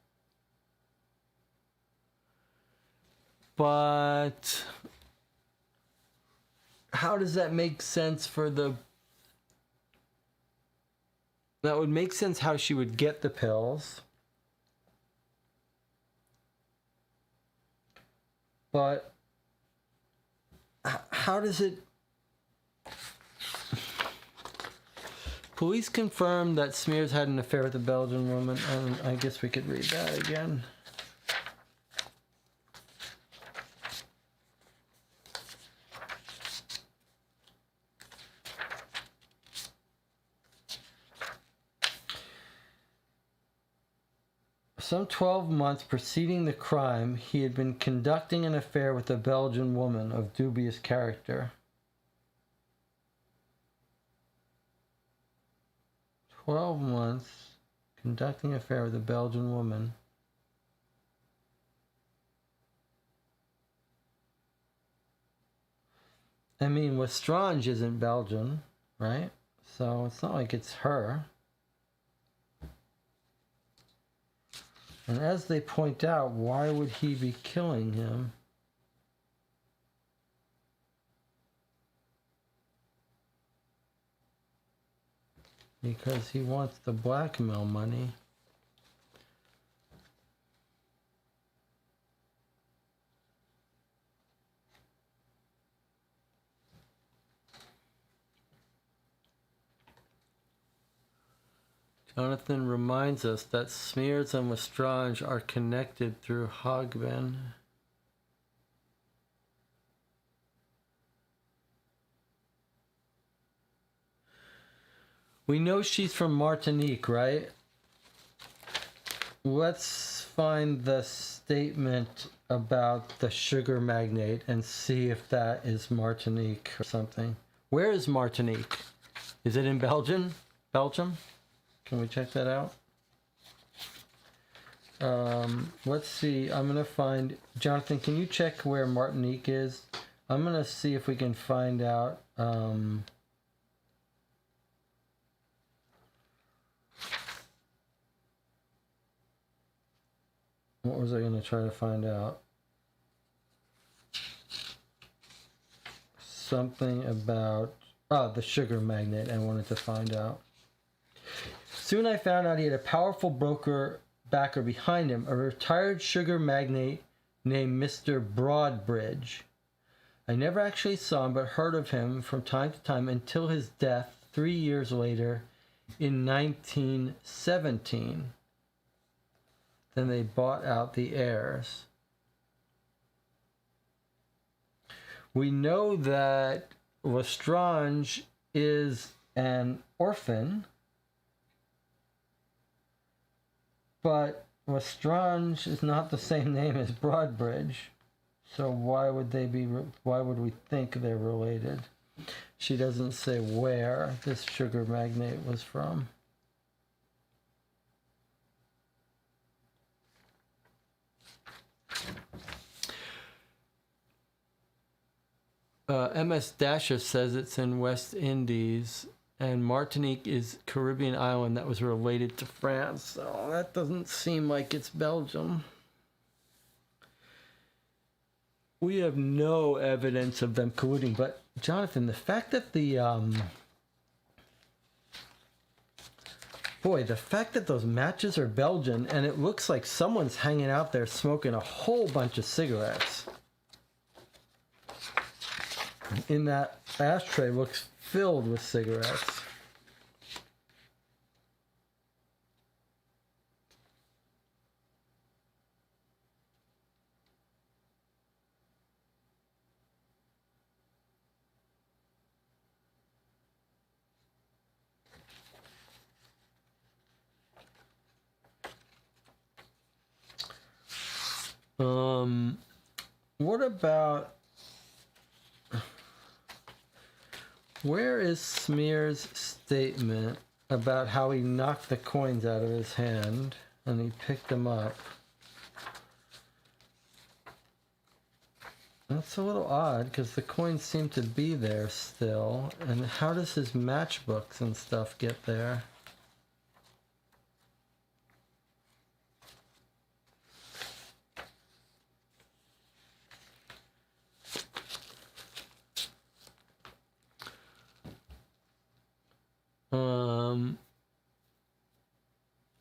But how does that make sense for the... That would make sense how she would get the pills. But how does it... Police confirmed that Smears had an affair with a Belgian woman, and I guess we could read that again. Some 12 months preceding the crime, he had been conducting an affair with a Belgian woman of dubious character. 12 months conducting an affair with a Belgian woman. I mean, Westrange isn't Belgian, right? So it's not like it's her. And as they point out, why would he be killing him? Because he wants the blackmail money. Jonathan reminds us that Smears and Westrange are connected through Hogben. We know she's from Martinique, right? Let's find the statement about the sugar magnate and see if that is Martinique or something. Where is Martinique? Is it in Belgium? Can we check that out? Let's see. I'm going to find... Jonathan, can you check where Martinique is? I'm going to see if we can find out... what was I going to try to find out? Something about... the sugar magnate I wanted to find out. Soon I found out he had a powerful backer behind him, a retired sugar magnate named Mr. Broadbridge. I never actually saw him, but heard of him from time to time until his death 3 years later in 1917. Then they bought out the heirs. We know that Lestrange is an orphan, but Lestrange is not the same name as Broadbridge, so why would we think they're related? She doesn't say where this sugar magnate was from. MS Dasher says it's in West Indies, and Martinique is Caribbean island that was related to France, so that doesn't seem like it's Belgium. We have no evidence of them colluding, but Jonathan, the fact that the fact that those matches are Belgian, and it looks like someone's hanging out there smoking a whole bunch of cigarettes. In that ashtray looks filled with cigarettes. What about... where is Smear's statement about how he knocked the coins out of his hand and he picked them up? That's a little odd because the coins seem to be there still. And how does his matchbooks and stuff get there?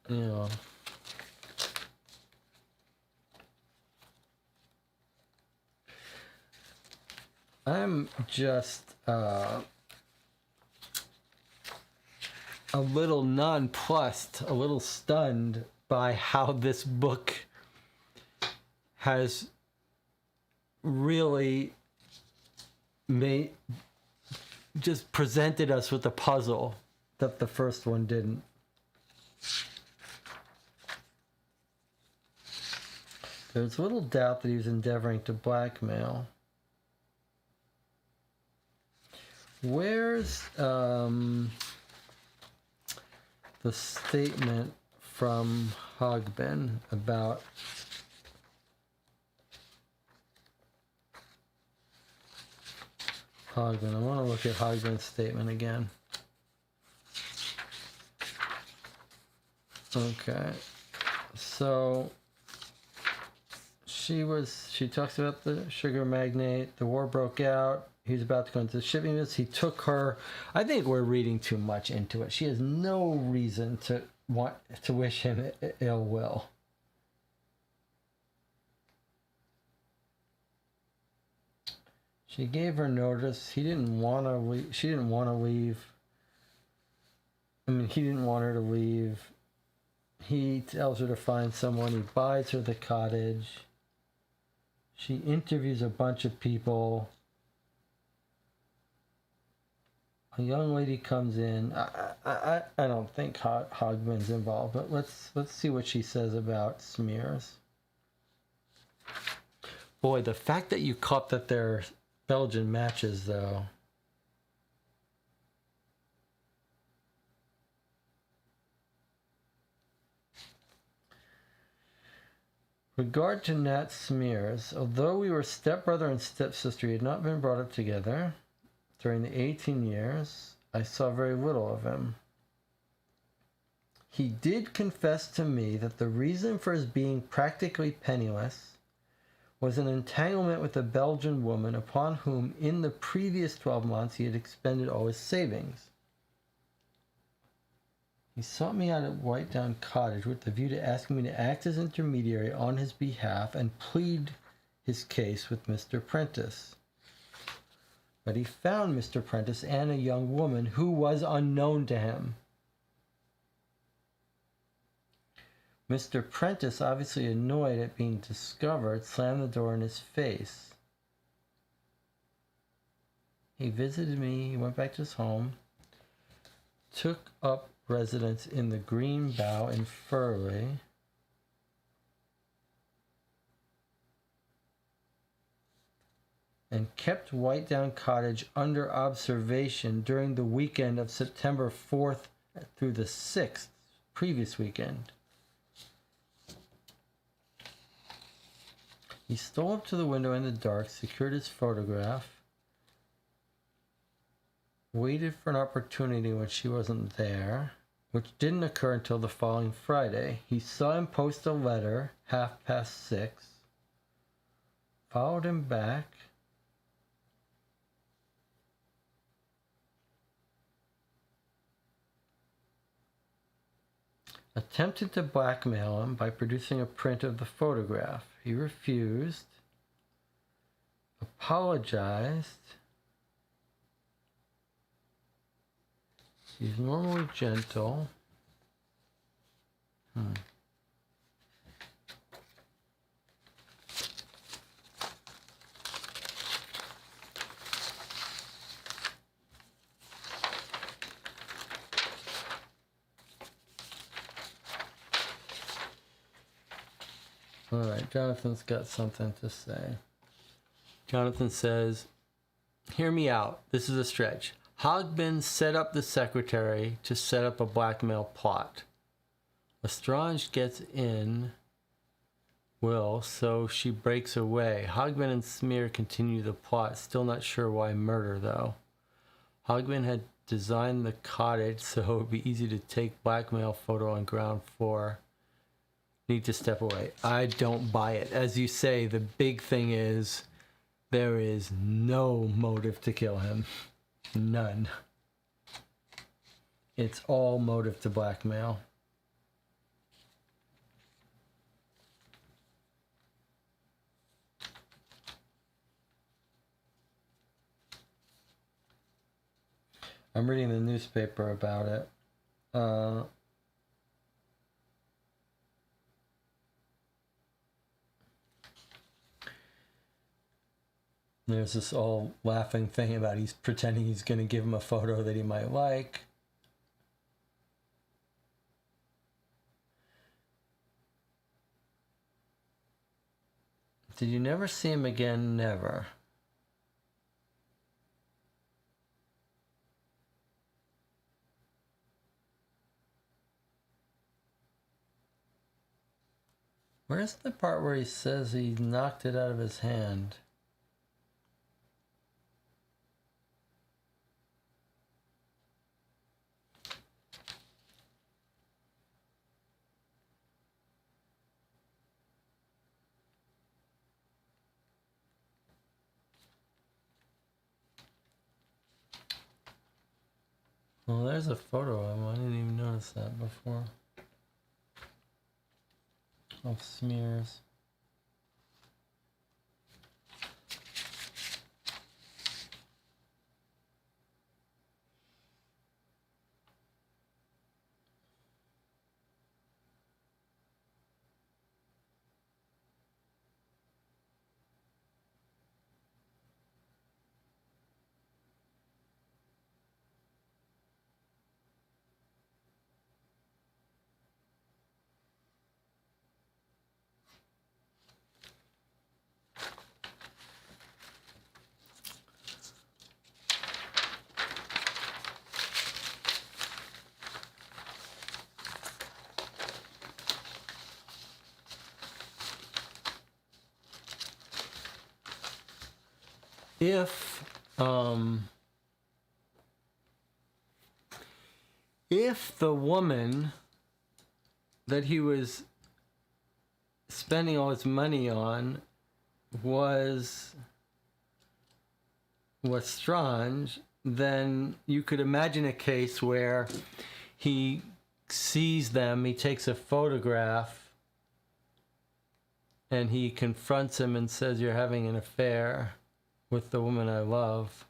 Yeah. I'm just a little nonplussed, a little stunned by how this book has really just presented us with a puzzle that the first one didn't. There's little doubt that he was endeavoring to blackmail. Where's the statement from Hogbin about Hogbin? I want to look at Hogbin's statement again. Okay, so she talks about the sugar magnate. The war broke out. He was about to go into the shipping business. He took her. I think we're reading too much into it. She has no reason to want to wish him ill will. She gave her notice. He didn't want to leave. She didn't want to leave. I mean, he didn't want her to leave. He tells her to find someone. He buys her the cottage. She interviews a bunch of people. A young lady comes in. I don't think Hogman's involved, but let's see what she says about smears. Boy, the fact that you caught that they're Belgian matches, though. Regard to Nat Smears, although we were stepbrother and stepsister, we had not been brought up together. During the 18 years, I saw very little of him. He did confess to me that the reason for his being practically penniless was an entanglement with a Belgian woman upon whom in the previous 12 months he had expended all his savings. He sought me out at White Down Cottage with the view to asking me to act as intermediary on his behalf and plead his case with Mr. Prentice. But he found Mr. Prentice and a young woman who was unknown to him. Mr. Prentice, obviously annoyed at being discovered, slammed the door in his face. He visited me, he went back to his home, took up residence in the Green Bough in Furley. And kept White Down Cottage under observation during the weekend of September 4th through the 6th, previous weekend. He stole up to the window in the dark, secured his photograph, waited for an opportunity when she wasn't there, which didn't occur until the following Friday. He saw him post a letter 6:30, followed him back, attempted to blackmail him by producing a print of the photograph. He refused, apologized. He's normally gentle. All right, Jonathan's got something to say. Jonathan says, hear me out. This is a stretch. Hogbin set up the secretary to set up a blackmail plot. Lestrange gets in Will, so she breaks away. Hogbin and Smear continue the plot. Still not sure why murder, though. Hogbin had designed the cottage so it would be easy to take blackmail photo on ground floor. Need to step away. I don't buy it. As you say, the big thing is there is no motive to kill him. None. It's all motive to blackmail. I'm reading the newspaper about it. There's this all laughing thing about he's pretending he's going to give him a photo that he might like. Did you never see him again? Never. Where's the part where he says he knocked it out of his hand? Well, there's a photo of him. I didn't even notice that before. Of smears. If the woman that he was spending all his money on was Strange, then you could imagine a case where he sees them, he takes a photograph, and he confronts him and says, "You're having an affair with the woman I love."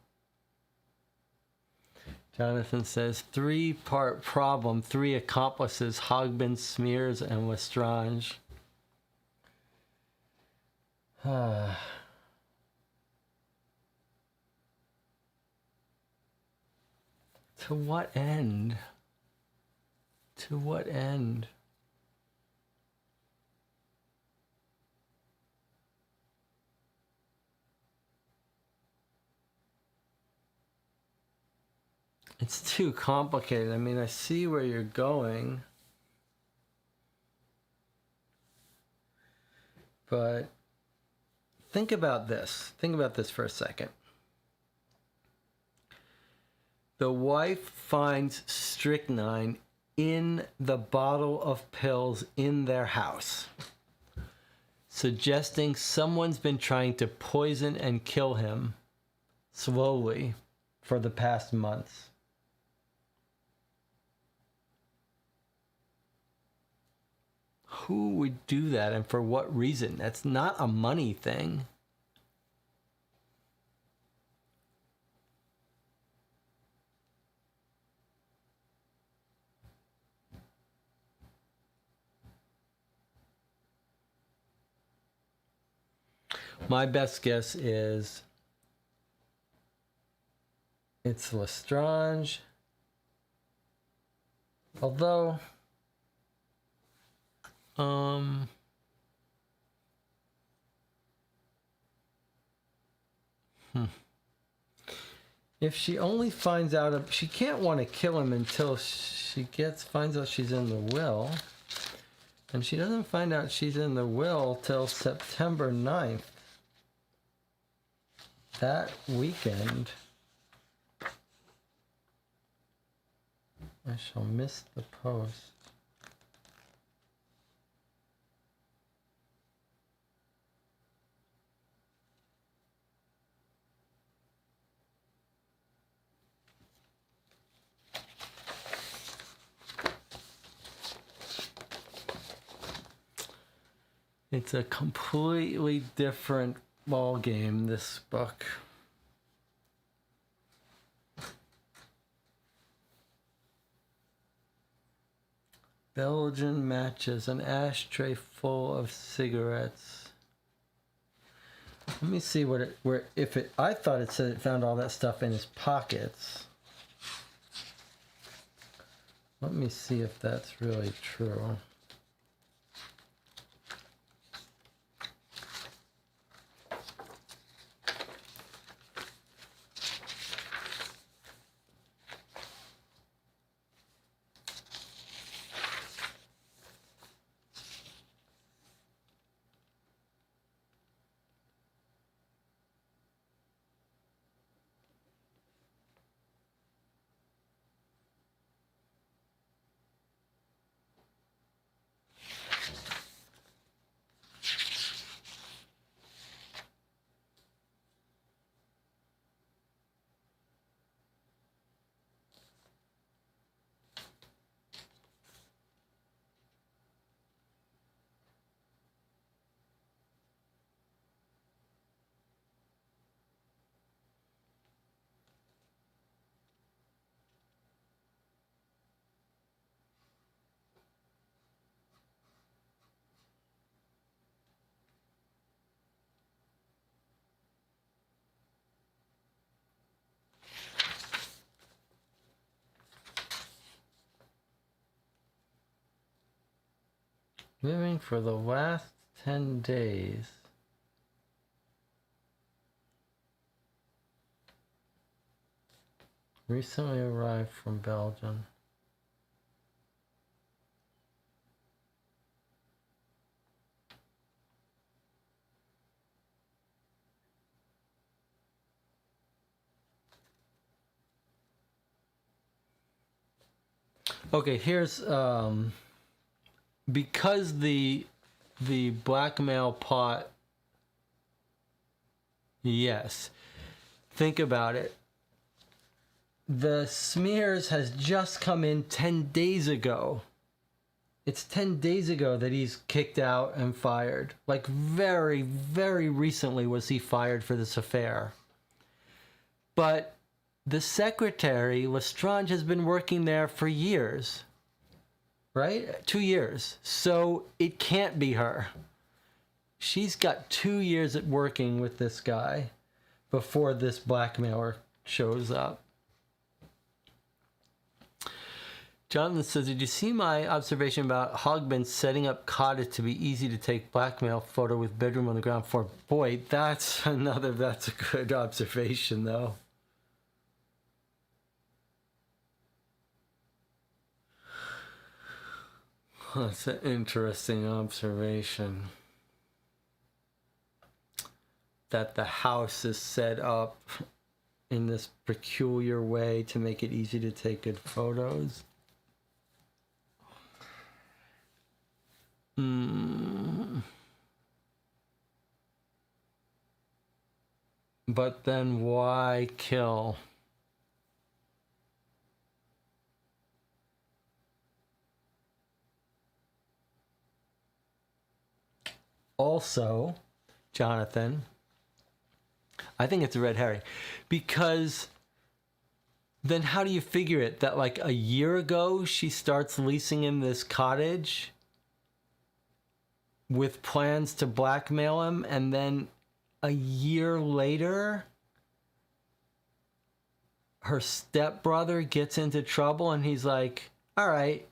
Jonathan says, 3-part problem, 3 accomplices, Hogben, Smears, and Lestrange. To what end? To what end? It's too complicated. I mean, I see where you're going. But think about this. Think about this for a second. The wife finds strychnine in the bottle of pills in their house, suggesting someone's been trying to poison and kill him slowly for the past months. Who would do that, and for what reason? That's not a money thing. My best guess is it's Lestrange. Although, if she only finds out, she can't want to kill him until she finds out she's in the will. And she doesn't find out she's in the will till September 9th. That weekend, I shall miss the post. It's a completely different ball game, this book. Belgian matches, an ashtray full of cigarettes. Let me see I thought it said it found all that stuff in his pockets. Let me see if that's really true. Living for the last 10 days. Recently arrived from Belgium. Okay, here's because the blackmail pot. Yes, think about it. The smears has just come in 10 days ago. It's 10 days ago that he's kicked out and fired. Like very, very recently was he fired for this affair. But the secretary, Lestrange, has been working there for years. Right? 2 years. So it can't be her. She's got 2 years at working with this guy before this blackmailer shows up. Jonathan says, did you see my observation about Hogbin setting up cottage to be easy to take blackmail photo with bedroom on the ground floor? Boy, that's a good observation, though. That's an interesting observation. That the house is set up in this peculiar way to make it easy to take good photos. But then why kill? Also, Jonathan, I think it's a red herring, because then how do you figure it that like a year ago she starts leasing him this cottage with plans to blackmail him, and then a year later her stepbrother gets into trouble and he's like, all right,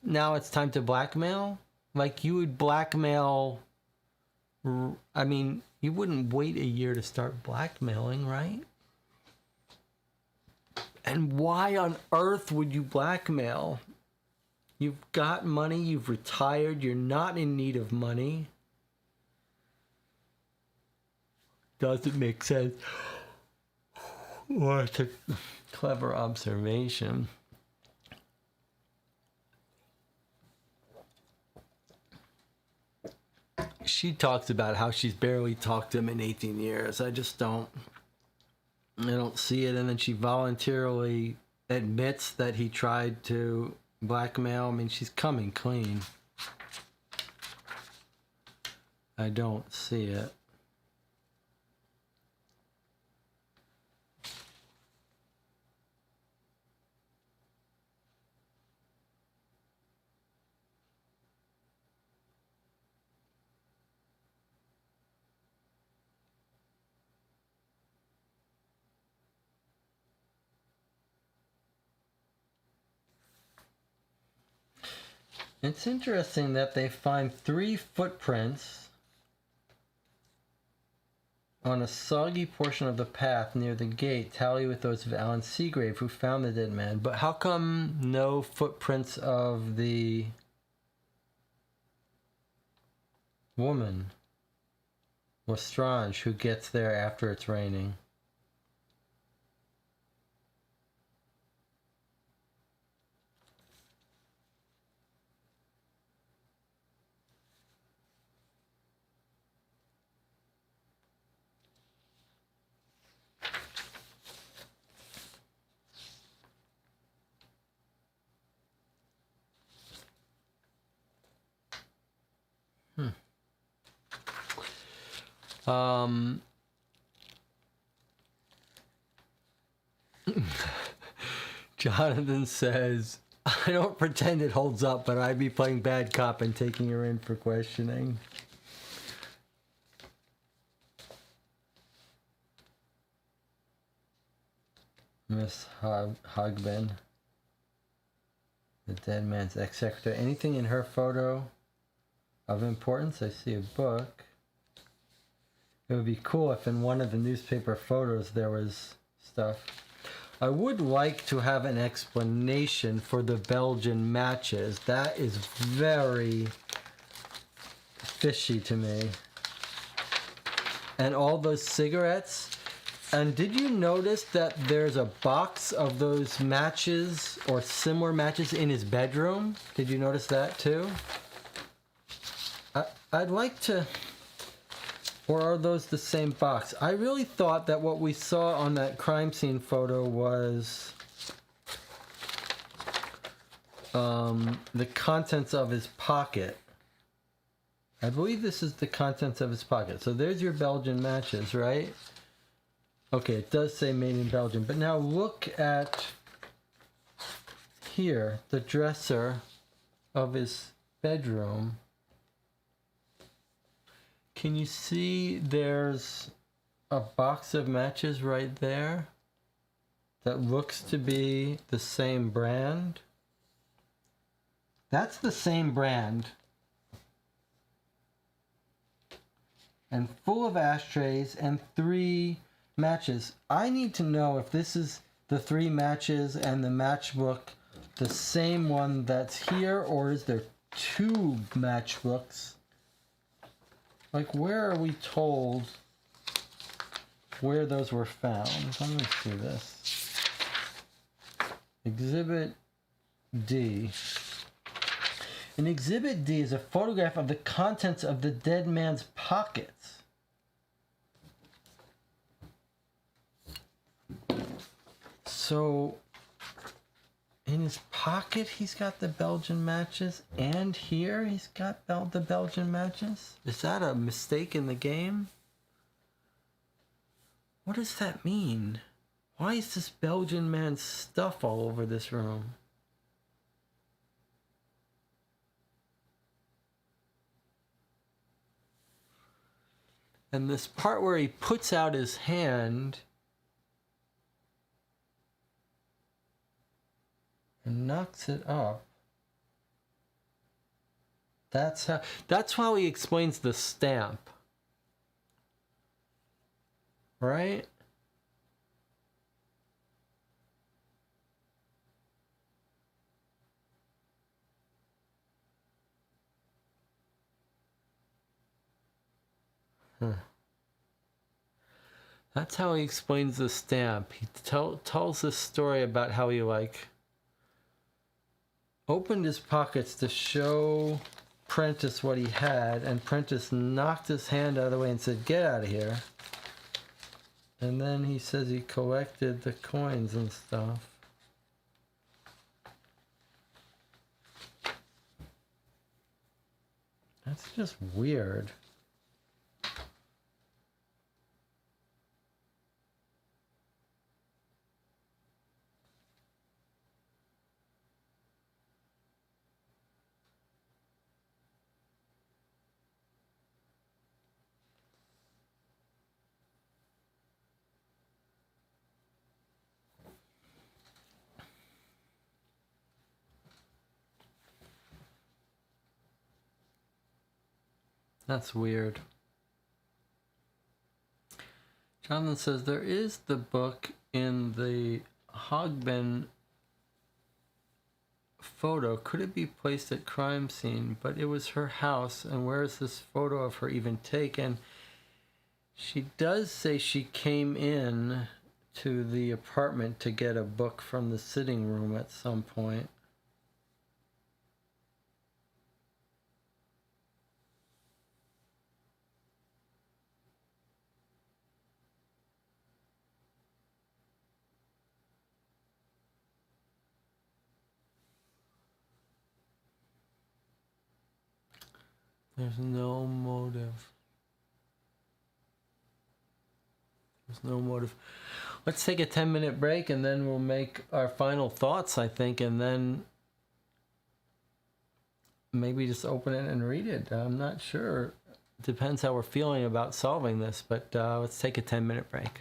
now it's time to blackmail? Like, you would blackmail, I mean, you wouldn't wait a year to start blackmailing, right? And why on earth would you blackmail? You've got money, you've retired, you're not in need of money. Doesn't make sense. What a clever observation. She talks about how she's barely talked to him in 18 years. I don't see it. And then she voluntarily admits that he tried to blackmail. I mean, she's coming clean. I don't see it. It's interesting that they find 3 footprints on a soggy portion of the path near the gate, tally with those of Alan Seagrave, who found the dead man. But how come no footprints of the woman, Lestrange, who gets there after it's raining? Jonathan says, I don't pretend it holds up, but I'd be playing bad cop and taking her in for questioning. Miss Hogbin, the dead man's ex-secretary. Anything in her photo of importance? I see a book. It would be cool if in one of the newspaper photos there was stuff. I would like to have an explanation for the Belgian matches. That is very fishy to me. And all those cigarettes. And did you notice that there's a box of those matches or similar matches in his bedroom? Did you notice that too? I'd like to... Or are those the same box? I really thought that what we saw on that crime scene photo was the contents of his pocket. I believe this is the contents of his pocket. So there's your Belgian matches, right? Okay, it does say made in Belgium. But now look at here, the dresser of his bedroom. Can you see there's a box of matches right there that looks to be the same brand? That's the same brand. And full of ashtrays and 3 matches. I need to know if this is the 3 matches and the matchbook the same one that's here, or is there 2 matchbooks? Like, where are we told where those were found? Let me see this. Exhibit D. In Exhibit D is a photograph of the contents of the dead man's pockets. So, in his pocket, he's got the Belgian matches, and here he's got the Belgian matches? Is that a mistake in the game? What does that mean? Why is this Belgian man's stuff all over this room? And this part where he puts out his hand and knocks it up. That's how he explains the stamp. Right? That's how he explains the stamp. He tells this story about how he opened his pockets to show Prentice what he had, and Prentice knocked his hand out of the way and said, "Get out of here." And then he says he collected the coins and stuff. That's just weird. That's weird. Jonathan says there is the book in the Hogbin photo. Could it be placed at crime scene? But it was her house, and where is this photo of her even taken? She does say she came in to the apartment to get a book from the sitting room at some point. There's no motive. There's no motive. Let's take a 10-minute break and then we'll make our final thoughts, I think, and then maybe just open it and read it. I'm not sure. Depends how we're feeling about solving this, but let's take a 10-minute break.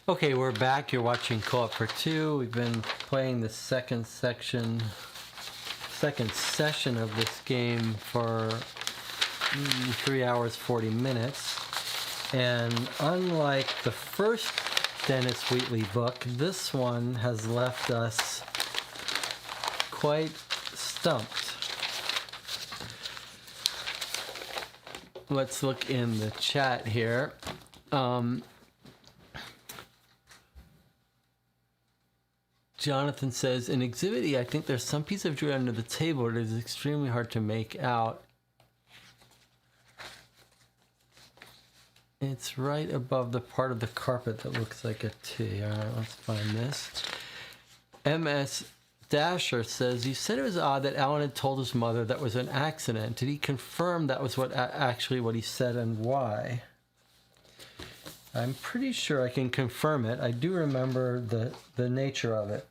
Okay, we're back. You're watching Co-op for Two. We've been playing the second session of this game for 3 hours 40 minutes. And unlike the first Dennis Wheatley book, this one has left us quite stumped. Let's look in the chat here. Jonathan says, in Exhibit E, I think there's some piece of jewelry under the table. It is extremely hard to make out. It's right above the part of the carpet that looks like a T. All right, let's find this. MS Dasher says, you said it was odd that Alan had told his mother that was an accident. Did he confirm that was actually what he said and why? I'm pretty sure I can confirm it. I do remember the nature of it.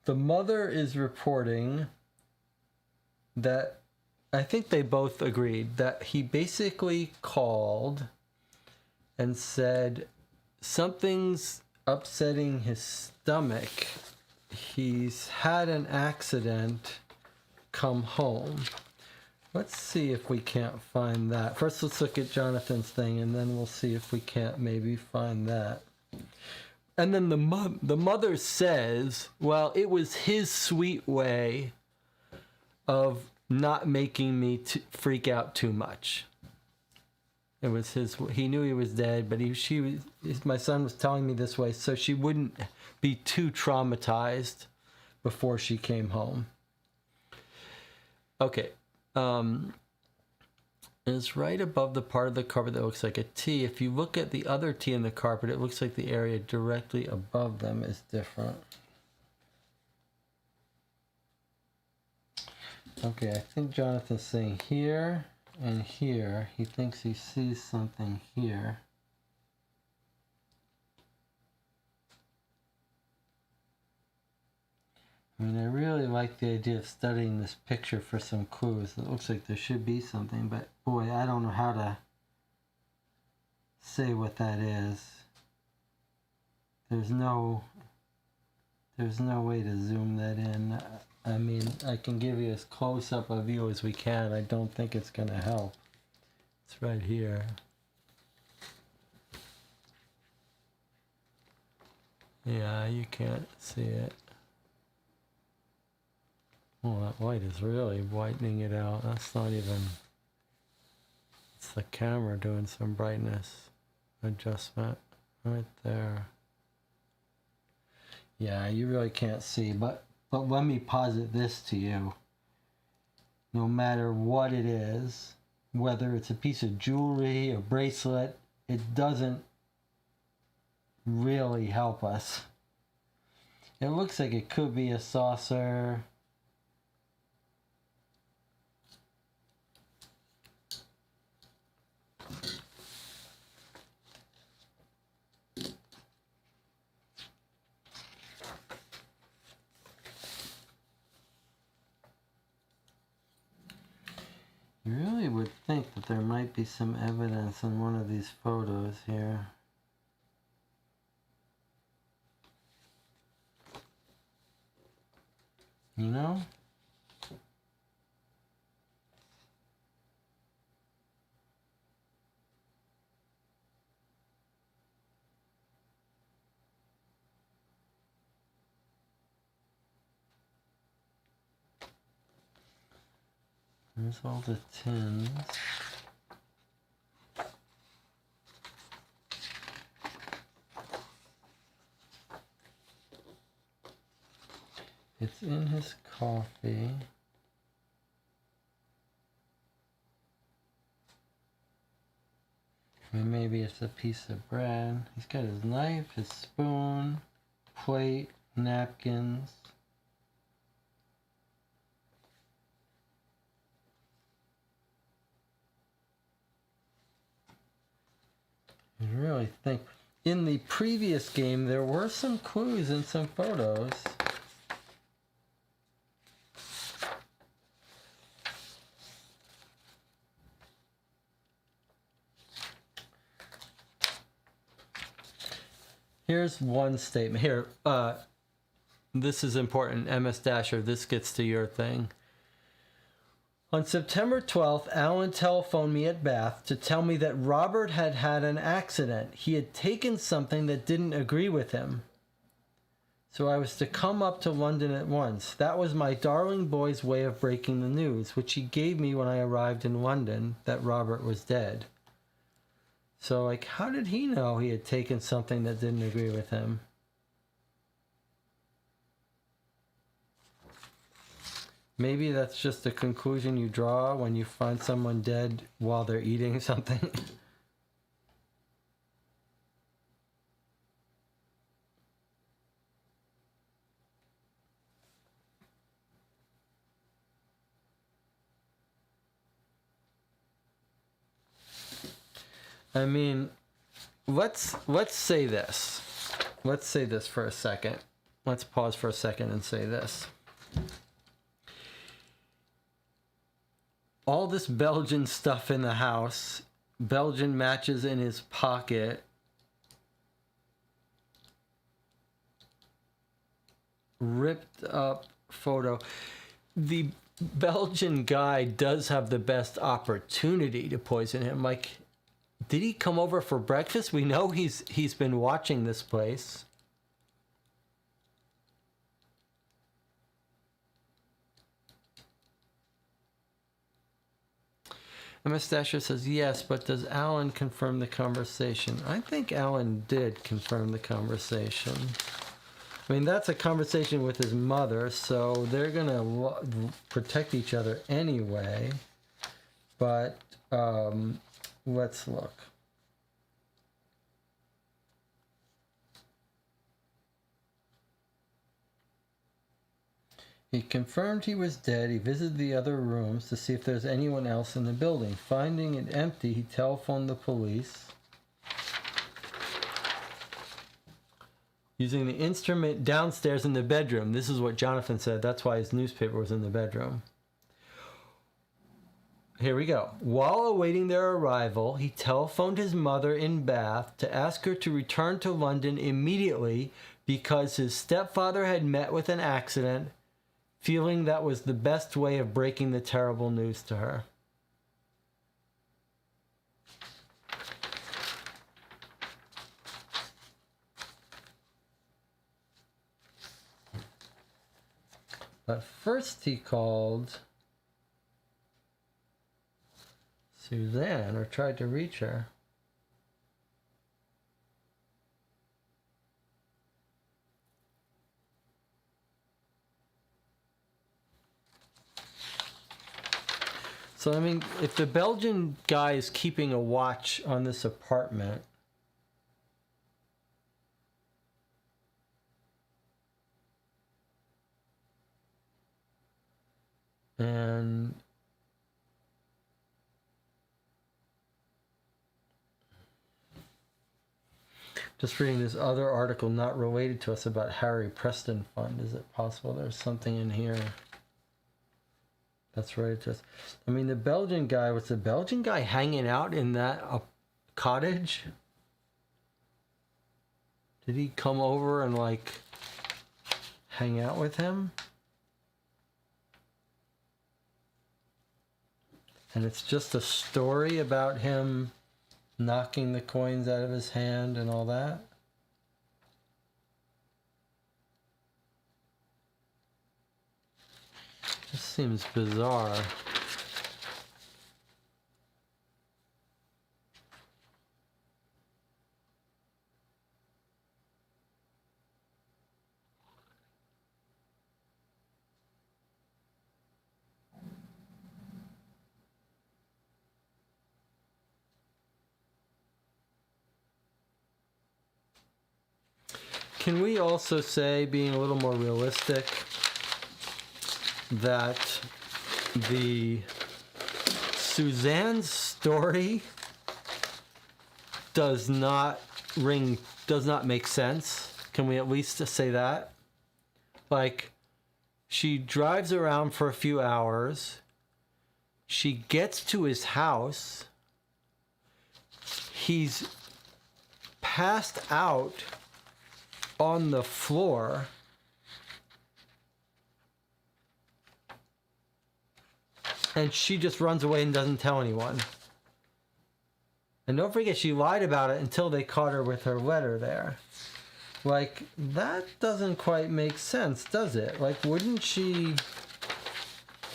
The mother is reporting that I think they both agreed that he basically called and said something's upsetting his stomach. He's had an accident. Come home. Let's see if we can't find that. First, let's look at Jonathan's thing, and then we'll see if we can't maybe find that. And then the mother says, well, it was his sweet way of not making me freak out too much. It was he knew he was dead, but my son was telling me this way so she wouldn't be too traumatized before she came home. Okay. It's right above the part of the carpet that looks like a T. If you look at the other T in the carpet, it looks like the area directly above them is different. Okay, I think Jonathan's saying here and here. He thinks he sees something here. I mean, I really like the idea of studying this picture for some clues. It looks like there should be something, but boy, I don't know how to say what that is. There's no way to zoom that in. I mean, I can give you as close up a view as we can. I don't think it's going to help. It's right here. Yeah, you can't see it. Oh, that light is really whitening it out. That's not even... It's the camera doing some brightness adjustment right there. Yeah, you really can't see, but let me posit this to you. No matter what it is, whether it's a piece of jewelry, a bracelet, it doesn't really help us. It looks like it could be a saucer. You really would think that there might be some evidence in one of these photos here. You know? There's all the tins. It's in his coffee. Or maybe it's a piece of bread. He's got his knife, his spoon, plate, napkins. I really think in the previous game there were some clues in some photos. Here's one statement. Here, this is important. MS Dasher, this gets to your thing. On September 12th, Alan telephoned me at Bath to tell me that Robert had had an accident. He had taken something that didn't agree with him. So I was to come up to London at once. That was my darling boy's way of breaking the news, which he gave me when I arrived in London, that Robert was dead. So, like, how did he know he had taken something that didn't agree with him? Maybe that's just a conclusion you draw when you find someone dead while they're eating something. I mean, let's say this. Let's say this for a second. Let's pause for a second and say this. All this Belgian stuff in the house, Belgian matches in his pocket, ripped up photo. The Belgian guy does have the best opportunity to poison him. Like, did he come over for breakfast? We know he's been watching this place. And Mustachio says, yes, but does Alan confirm the conversation? I think Alan did confirm the conversation. I mean, that's a conversation with his mother, so they're going to protect each other anyway. But let's look. He confirmed he was dead. He visited the other rooms to see if there's anyone else in the building. Finding it empty, he telephoned the police. Using the instrument downstairs in the bedroom. This is what Jonathan said. That's why his newspaper was in the bedroom. Here we go. While awaiting their arrival, he telephoned his mother in Bath to ask her to return to London immediately because his stepfather had met with an accident, feeling that was the best way of breaking the terrible news to her. But first he called Suzanne, or tried to reach her. So, I mean, if the Belgian guy is keeping a watch on this apartment, and just reading this other article not related to us about Harry Preston Fund. Is it possible there's something in here that's related to us? I mean, the Belgian guy, was the Belgian guy hanging out in that cottage? Did he come over and, like, hang out with him? And it's just a story about him knocking the coins out of his hand and all that. This seems bizarre. Can we also say, being a little more realistic, that the Suzanne's story does not make sense? Can we at least say that? Like, she drives around for a few hours. She gets to his house. He's passed out on the floor. And she just runs away and doesn't tell anyone. And don't forget, she lied about it until they caught her with her letter there. Like, that doesn't quite make sense, does it? Like, wouldn't she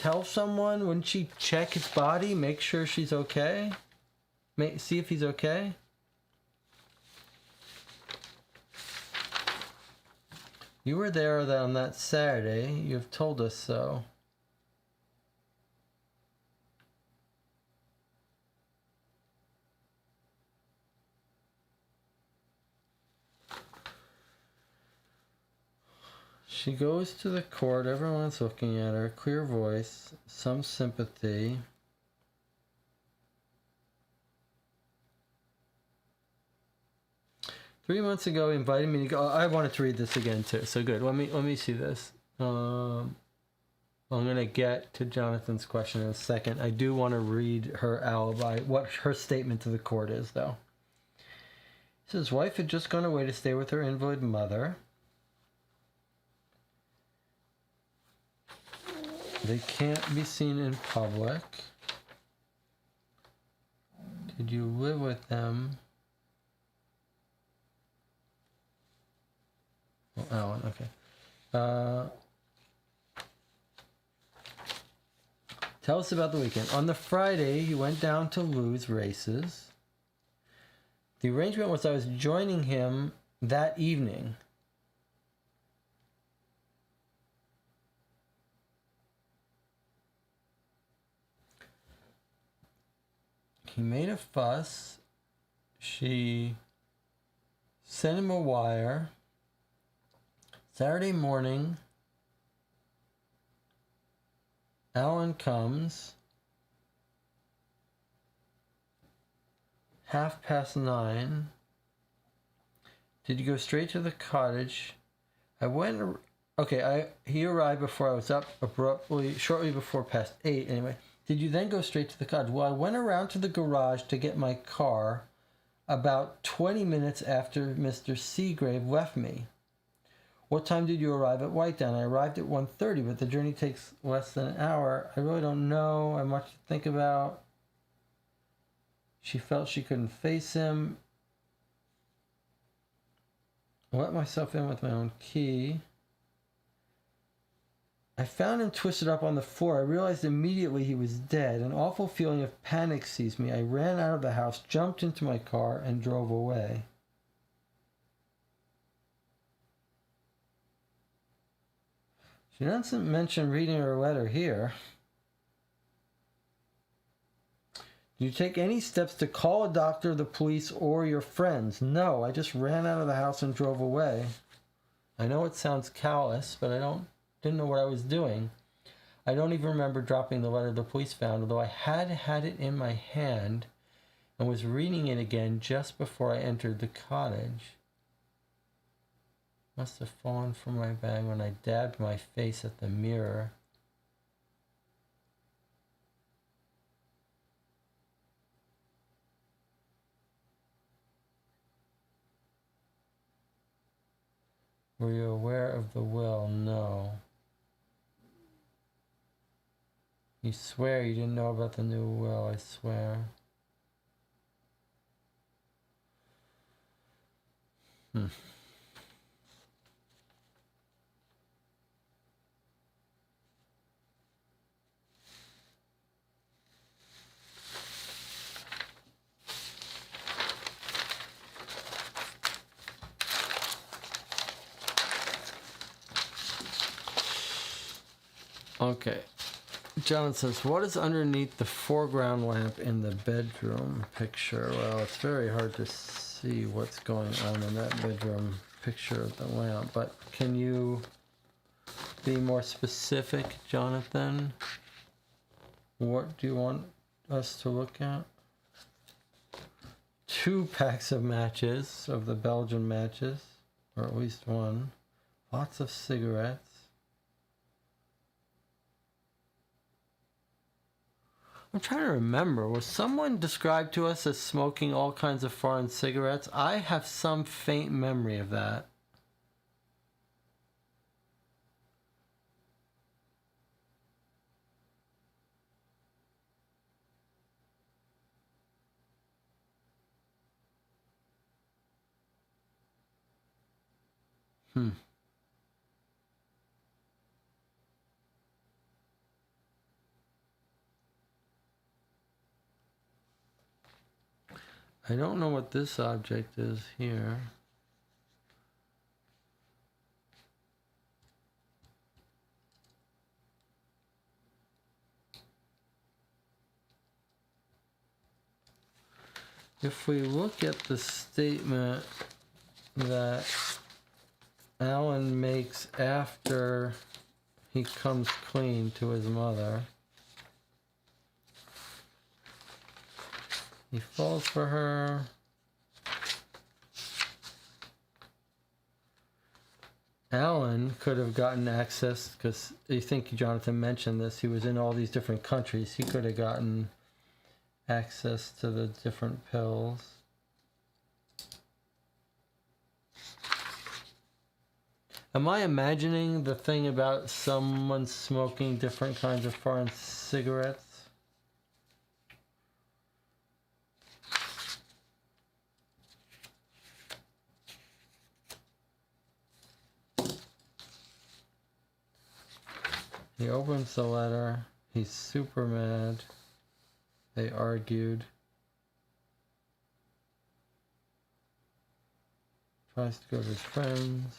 tell someone? Wouldn't she check his body, make sure she's okay? See if he's okay? You were there on that Saturday. You've told us so. She goes to the court. Everyone's looking at her. Clear voice. Some sympathy. "3 months ago, he invited me to go." I wanted to read this again too. So good. Let me see this. I'm gonna get to Jonathan's question in a second. I do want to read her alibi. What her statement to the court is, though. He says his wife had just gone away to stay with her invalid mother. They can't be seen in public. Did you live with them? Oh, Alan, okay. Tell us about the weekend. On the Friday, he went down to Lou's races. The arrangement was I was joining him that evening. He made a fuss. She sent him a wire. Saturday morning, Alan comes. 9:30. Did you go straight to the cottage? I went. Okay, he arrived before I was up abruptly, shortly before past 8. Anyway, did you then go straight to the cottage? Well, I went around to the garage to get my car about 20 minutes after Mr. Seagrave left me. What time did you arrive at Whitedown? I arrived at 1:30, but the journey takes less than an hour. I really don't know. I have much to think about. She felt she couldn't face him. I let myself in with my own key. I found him twisted up on the floor. I realized immediately he was dead. An awful feeling of panic seized me. I ran out of the house, jumped into my car, and drove away. She doesn't mention reading her letter here. Did you take any steps to call a doctor, the police, or your friends? No, I just ran out of the house and drove away. I know it sounds callous, but I didn't know what I was doing. I don't even remember dropping the letter the police found, although I had it in my hand and was reading it again just before I entered the cottage. Must have fallen from my bag when I dabbed my face at the mirror. Were you aware of the will? No. You swear you didn't know about the new will, I swear. Okay. John says, what is underneath the foreground lamp in the bedroom picture? Well, it's very hard to see what's going on in that bedroom picture of the lamp, but can you be more specific, Jonathan? What do you want us to look at? 2 packs of matches, of the Belgian matches, or at least one. Lots of cigarettes. I'm trying to remember, was someone described to us as smoking all kinds of foreign cigarettes? I have some faint memory of that. I don't know what this object is here. If we look at the statement that Alan makes after he comes clean to his mother. He falls for her. Alan could have gotten access, because I think Jonathan mentioned this, he was in all these different countries. He could have gotten access to the different pills. Am I imagining the thing about someone smoking different kinds of foreign cigarettes? He opens the letter. He's super mad. They argued. Tries to go to his friends.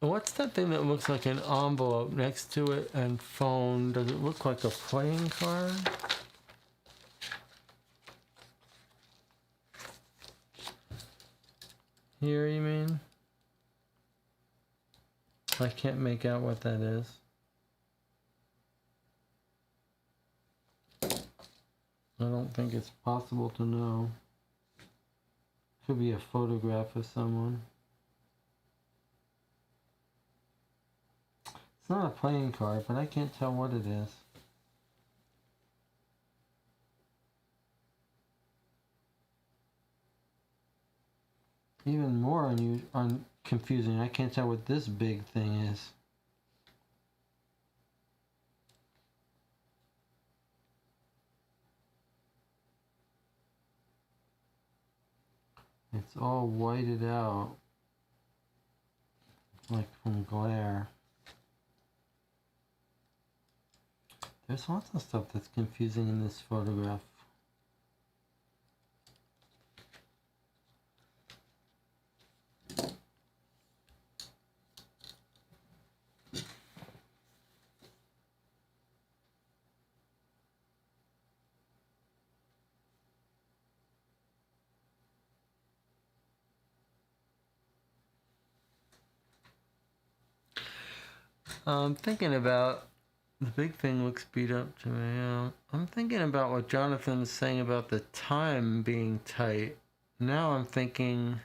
What's that thing that looks like an envelope next to it and phone? Does it look like a playing card? Here, you mean? I can't make out what that is. I don't think it's possible to know. Could be a photograph of someone. It's not a playing card, but I can't tell what it is. Even more confusing, I can't tell what this big thing is. It's all whited out, like from glare. There's lots of stuff that's confusing in this photograph. I'm thinking about, the big thing looks beat up to me. I'm thinking about what Jonathan's saying about the time being tight. Now I'm thinking,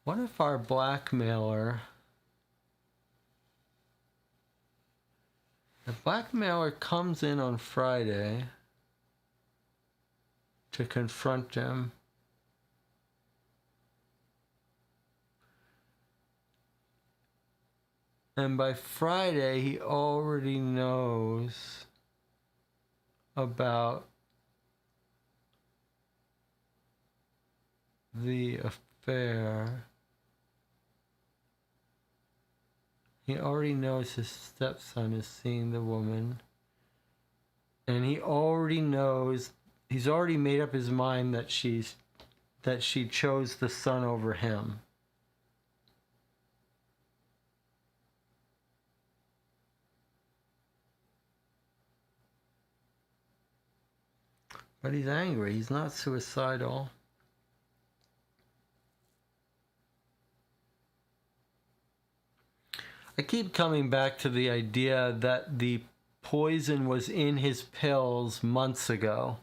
what if our blackmailer, the blackmailer comes in on Friday to confront him. And by Friday, he already knows about the affair. He already knows his stepson is seeing the woman. And he already knows, he's already made up his mind that she chose the son over him. But he's angry. He's not suicidal. I keep coming back to the idea that the poison was in his pills months ago.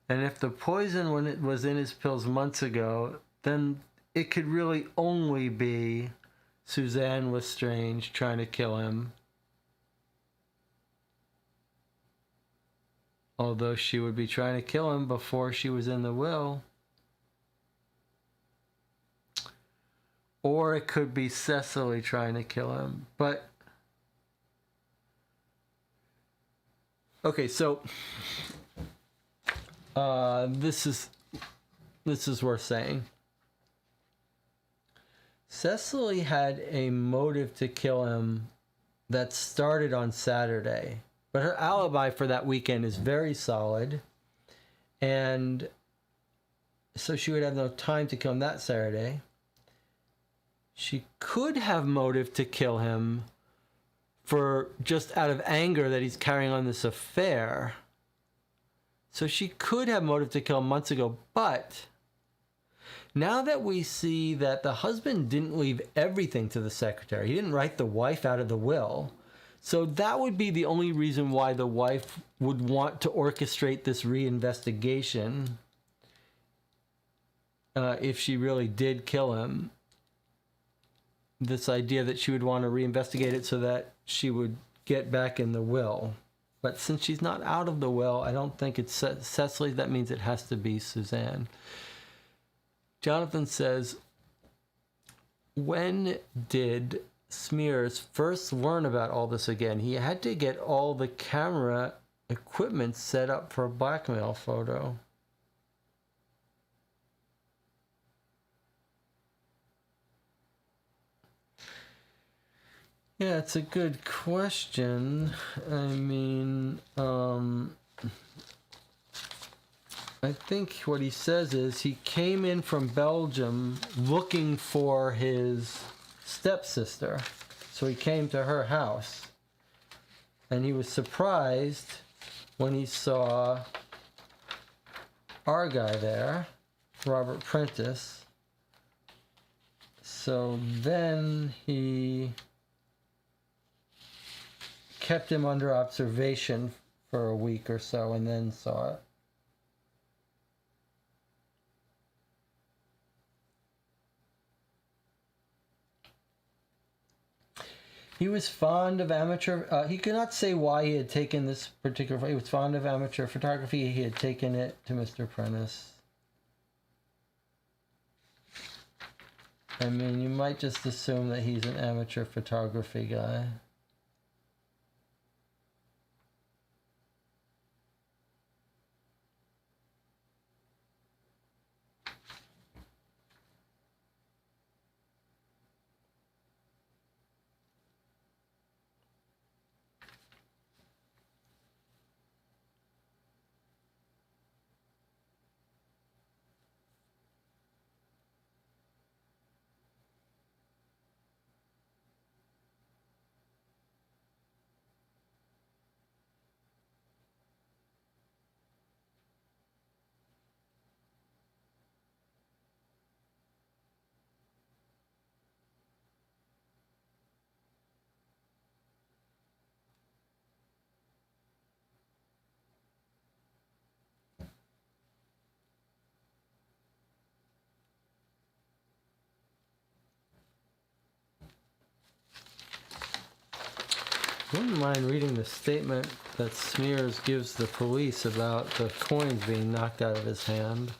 And if the poison when it was in his pills months ago, then it could really only be Suzanne Lestrange trying to kill him. Although she would be trying to kill him before she was in the will. Or it could be Cecily trying to kill him. But okay, so this is worth saying. Cecily had a motive to kill him that started on Saturday. But her alibi for that weekend is very solid. And so she would have no time to kill him that Saturday. She could have motive to kill him for just out of anger that he's carrying on this affair. So she could have motive to kill months ago, but now that we see that the husband didn't leave everything to the secretary, he didn't write the wife out of the will, so that would be the only reason why the wife would want to orchestrate this reinvestigation if she really did kill him. This idea that she would want to reinvestigate it so that she would get back in the will. But since she's not out of the will, I don't think it's Cecily. That means it has to be Suzanne. Jonathan says, when did Smears first learn about all this again? He had to get all the camera equipment set up for a blackmail photo. Yeah, it's a good question. I mean, I think what he says is he came in from Belgium looking for his stepsister. So he came to her house. And he was surprised when he saw our guy there, Robert Prentice. So then he kept him under observation for a week or so and then saw it. He was fond of amateur. He could not say why he had taken this particular. He was fond of amateur photography. He had taken it to Mr. Prentice. I mean, you might just assume that he's an amateur photography guy. Wouldn't mind reading the statement that Smears gives the police about the coins being knocked out of his hand.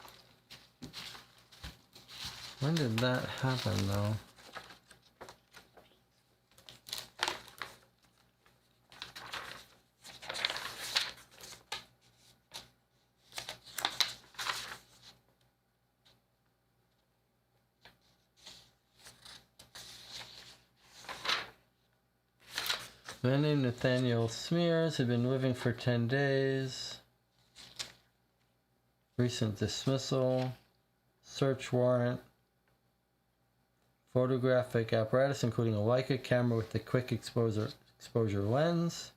When did that happen, though? A man named Nathaniel Smears had been living for 10 days. Recent dismissal. Search warrant. Photographic apparatus, including a Leica camera with the quick exposure lens.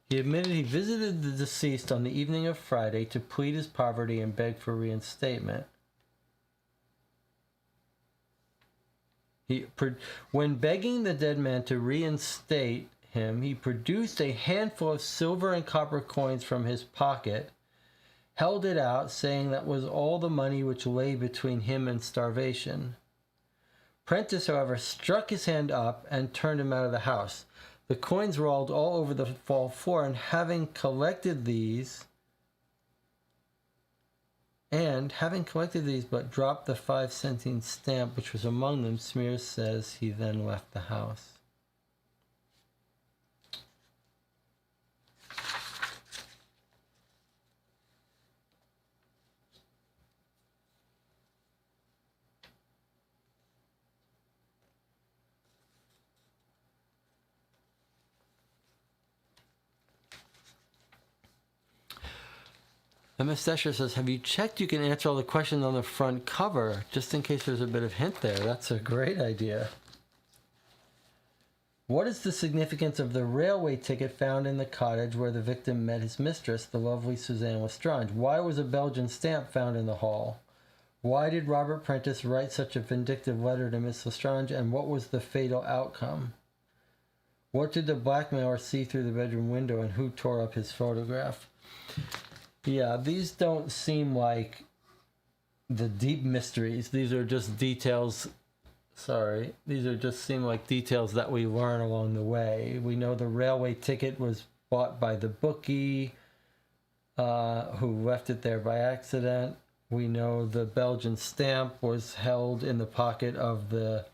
He admitted he visited the deceased on the evening of Friday to plead his poverty and beg for reinstatement. When begging the dead man to reinstate him, he produced a handful of silver and copper coins from his pocket, held it out, saying that was all the money which lay between him and starvation. Prentice, however, struck his hand up and turned him out of the house. The coins rolled all over the floor, and having collected these, but dropped the 5-centime stamp which was among them, Smears says he then left the house. MS Sesher says, have you checked you can answer all the questions on the front cover, just in case there's a bit of hint there? That's a great idea. What is the significance of the railway ticket found in the cottage where the victim met his mistress, the lovely Suzanne Lestrange? Why was a Belgian stamp found in the hall? Why did Robert Prentice write such a vindictive letter to Miss Lestrange, and what was the fatal outcome? What did the blackmailer see through the bedroom window, and who tore up his photograph? Yeah, these don't seem like the deep mysteries. These are just details. Sorry, these are just seem like details that we learn along the way. We know the railway ticket was bought by the bookie who left it there by accident. We know the Belgian stamp was held in the pocket of the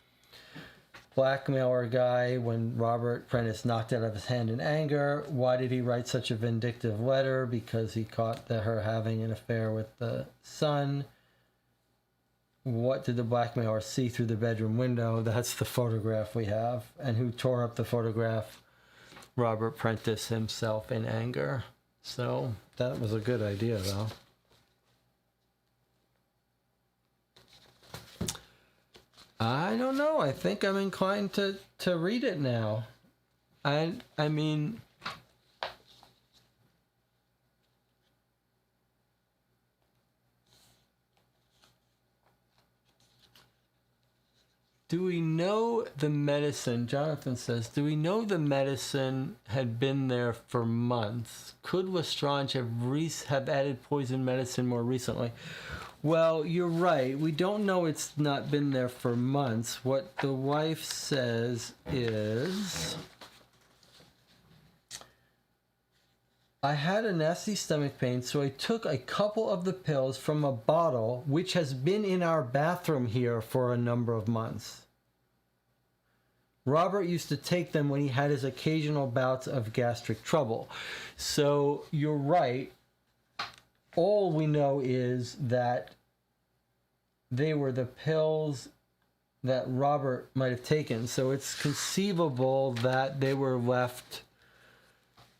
blackmailer guy when Robert Prentice knocked it out of his hand in anger. Why did he write such a vindictive letter? Because he caught her having an affair with the son. What did the blackmailer see through the bedroom window? That's the photograph we have. And who tore up the photograph? Robert Prentice himself in anger. So that was a good idea, though. I don't know. I think I'm inclined to read it now. I mean... Do we know the medicine, Jonathan says, do we know the medicine had been there for months? Could Lestrange have added poison medicine more recently? Well, you're right. We don't know it's not been there for months. What the wife says is, I had a nasty stomach pain, so I took a couple of the pills from a bottle which has been in our bathroom here for a number of months. Robert used to take them when he had his occasional bouts of gastric trouble. So you're right. All we know is that they were the pills that Robert might have taken. So it's conceivable that they were left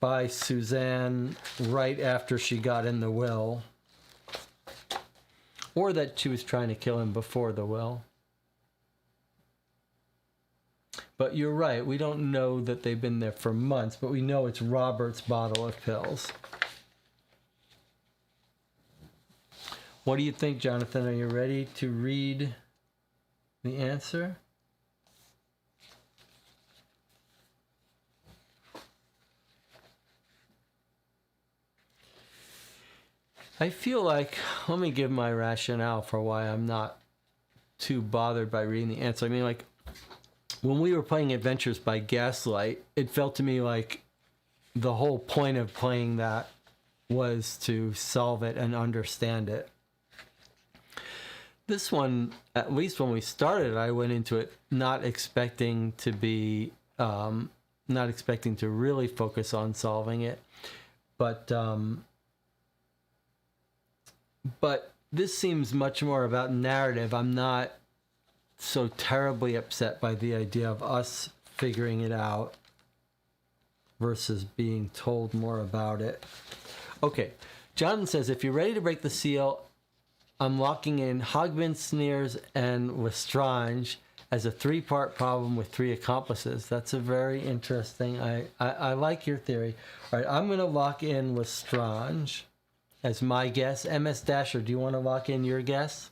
by Suzanne right after she got in the will. Or that she was trying to kill him before the will. But you're right, we don't know that they've been there for months, but we know it's Robert's bottle of pills. What do you think, Jonathan? Are you ready to read the answer? I feel like, let me give my rationale for why I'm not too bothered by reading the answer. I mean, like, when we were playing Adventures by Gaslight, it felt to me like the whole point of playing that was to solve it and understand it. This one, at least when we started, I went into it not expecting to really focus on solving it. But this seems much more about narrative. I'm not so terribly upset by the idea of us figuring it out versus being told more about it. Okay, Jonathan says, if you're ready to break the seal, I'm locking in Hogbin, Sneers, and Lestrange as a 3-part problem with 3 accomplices. That's a very interesting, I like your theory. All right, I'm going to lock in Lestrange as my guess. MS Dasher, do you want to lock in your guess?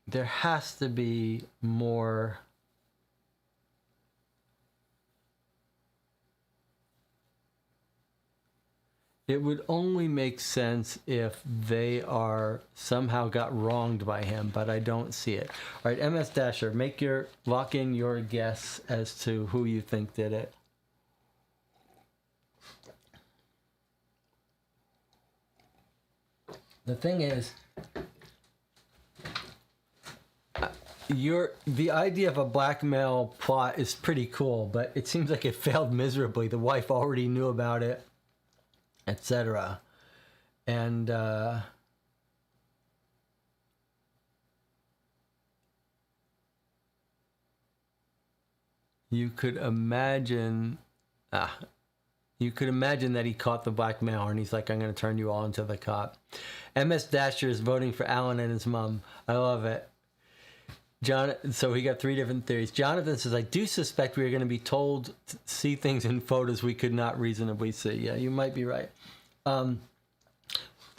There has to be more. It would only make sense if they are somehow got wronged by him, but I don't see it. All right, MS Dasher, lock in your guess as to who you think did it. The thing is, the idea of a blackmail plot is pretty cool, but it seems like it failed miserably. The wife already knew about it, etc. And You could imagine, you could imagine that he caught the blackmailer and he's like, I'm going to turn you all into the cop. MS Dasher is voting for Alan and his mom. I love it. So he got 3 different theories. Jonathan says, I do suspect we are going to be told to see things in photos we could not reasonably see. Yeah, you might be right. The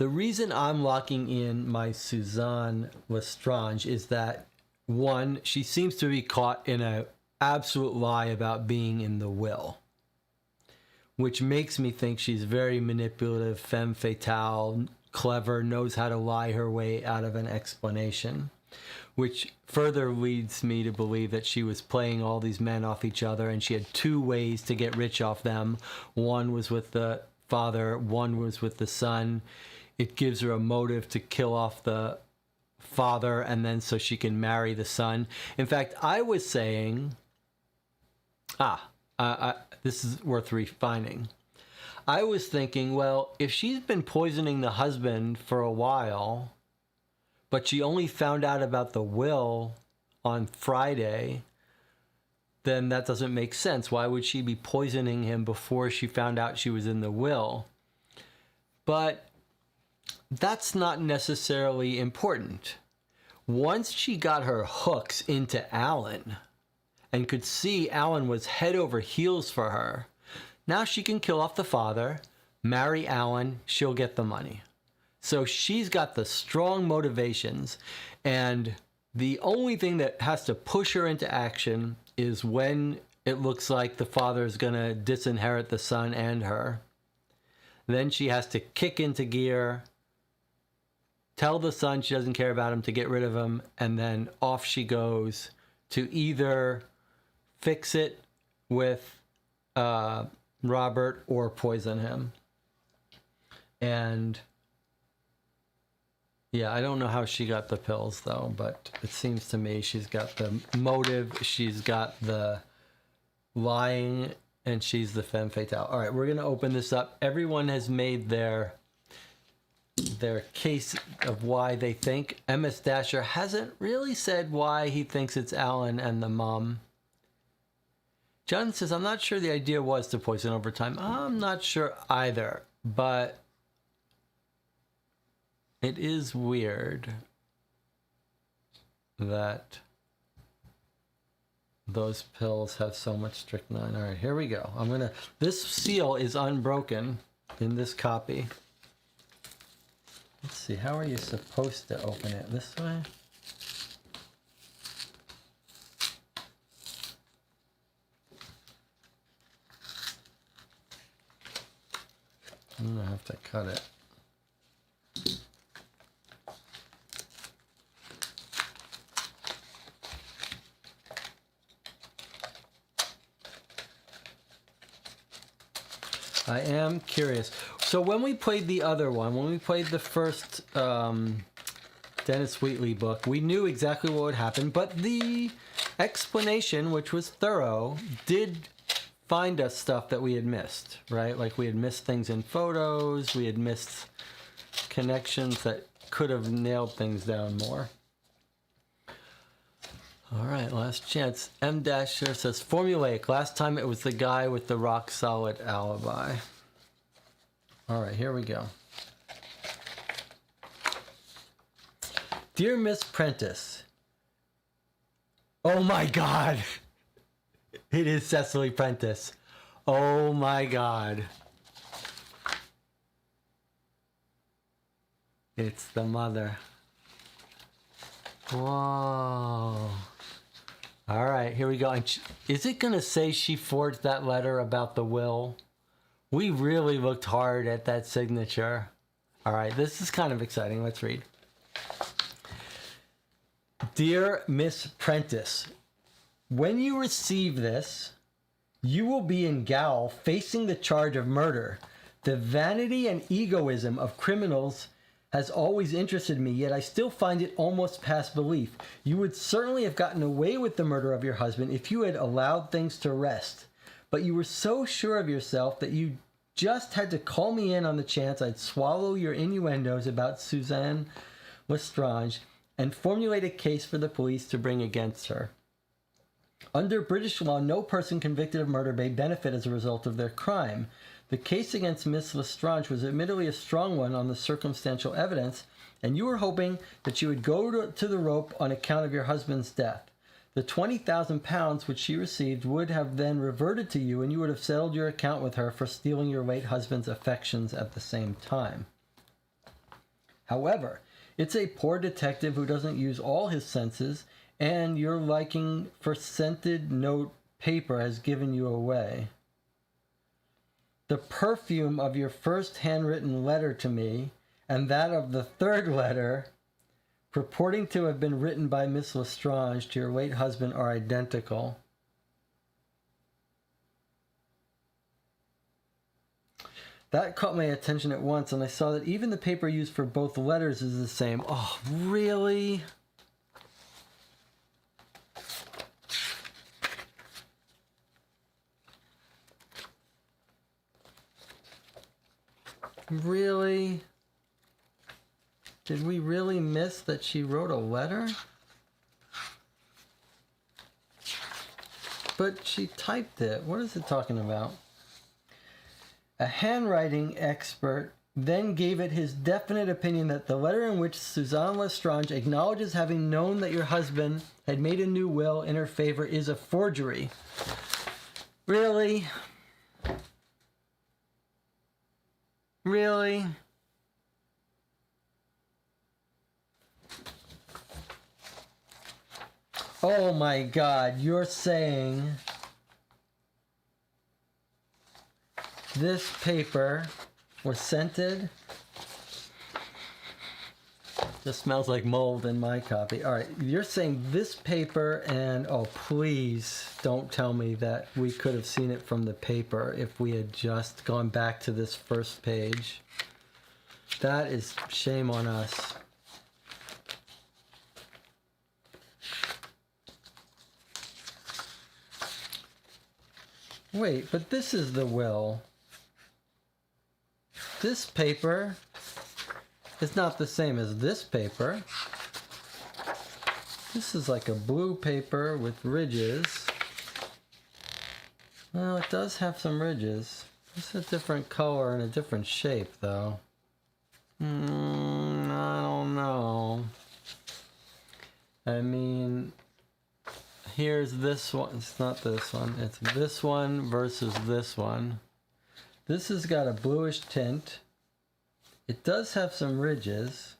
reason I'm locking in my Suzanne Lestrange is that, one, she seems to be caught in an absolute lie about being in the will, which makes me think she's very manipulative, femme fatale, clever, knows how to lie her way out of an explanation, which further leads me to believe that she was playing all these men off each other, and she had 2 ways to get rich off them. One was with the father, one was with the son. It gives her a motive to kill off the father, and then so she can marry the son. In fact, I was saying, this is worth refining. I was thinking, well, if she's been poisoning the husband for a while, but she only found out about the will on Friday, then that doesn't make sense. Why would she be poisoning him before she found out she was in the will? But that's not necessarily important. Once she got her hooks into Alan and could see Alan was head over heels for her, now she can kill off the father, marry Alan, she'll get the money. So she's got the strong motivations, and the only thing that has to push her into action is when it looks like the father is going to disinherit the son and her. Then she has to kick into gear, tell the son she doesn't care about him to get rid of him, and then off she goes to either fix it with Robert or poison him. And yeah, I don't know how she got the pills though, but it seems to me she's got the motive, she's got the lying, and she's the femme fatale. All right, we're going to open this up. Everyone has made their case of why they think. MS Dasher hasn't really said why he thinks it's Alan and the mom. John says, I'm not sure the idea was to poison over time. I'm not sure either, but it is weird that those pills have so much strychnine. All right, here we go. This seal is unbroken in this copy. Let's see, how are you supposed to open it? This way? I'm gonna have to cut it. I am curious. So when we played the other one, when we played the first Dennis Wheatley book, we knew exactly what would happen, but the explanation, which was thorough, did find us stuff that we had missed, right? Like we had missed things in photos, we had missed connections that could have nailed things down more. All right, last chance. M Dasher says, formulaic. Last time it was the guy with the rock solid alibi. All right, here we go. Dear Miss Prentice. Oh my God. It is Cecily Prentice. Oh my God. It's the mother. Whoa. All right, here we go. And is it going to say she forged that letter about the will? We really looked hard at that signature. All right, this is kind of exciting. Let's read. Dear Miss Prentice, when you receive this, you will be in gaol facing the charge of murder. The vanity and egoism of criminals has always interested me, yet I still find it almost past belief. You would certainly have gotten away with the murder of your husband if you had allowed things to rest. But you were so sure of yourself that you just had to call me in on the chance I'd swallow your innuendos about Suzanne Lestrange and formulate a case for the police to bring against her. Under British law, no person convicted of murder may benefit as a result of their crime. The case against Miss Lestrange was admittedly a strong one on the circumstantial evidence, and you were hoping that you would go to the rope on account of your husband's death. The £20,000 which she received would have then reverted to you, and you would have settled your account with her for stealing your late husband's affections at the same time. However, it's a poor detective who doesn't use all his senses, and your liking for scented note paper has given you away. The perfume of your first handwritten letter to me, and that of the third letter, purporting to have been written by Miss Lestrange to your late husband, are identical. That caught my attention at once, and I saw that even the paper used for both letters is the same. Oh, really? Really? Did we really miss that she wrote a letter? But she typed it. What is it talking about? A handwriting expert then gave it his definite opinion that the letter in which Suzanne Lestrange acknowledges having known that your husband had made a new will in her favor is a forgery. Really? Really? Oh my God, you're saying this paper was scented? Just smells like mold in my copy. All right, you're saying this paper, and oh, please don't tell me that we could have seen it from the paper if we had just gone back to this first page. That is shame on us. Wait, but this is the will. This paper is not the same as this paper. This is like a blue paper with ridges. Well, it does have some ridges. It's a different color and a different shape, though. I don't know. I mean, here's this one. It's not this one. It's this one versus this one. This has got a bluish tint. It does have some ridges,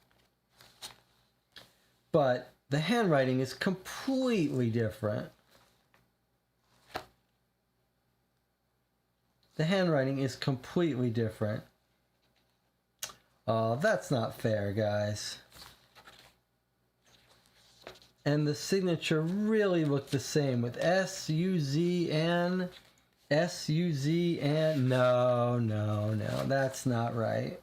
but the handwriting is completely different. The handwriting is completely different. Oh, that's not fair, guys. And the signature really looked the same with S-U-Z-N, S-U-Z-N. No, that's not right.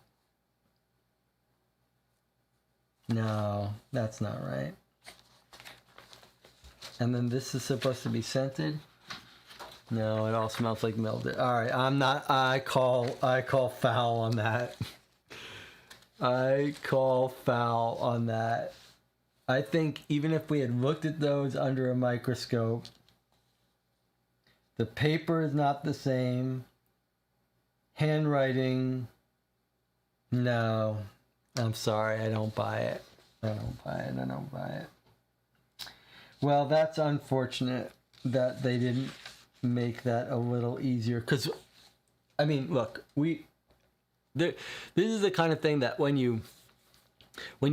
No, that's not right. And then this is supposed to be scented. No, it all smells like mildew. All right, I call foul on that. I call foul on that. I think even if we had looked at those under a microscope, the paper is not the same. Handwriting, no. I'm sorry, I don't buy it. I don't buy it. Well, that's unfortunate that they didn't make that a little easier. Because, I mean, look, this is the kind of thing that when you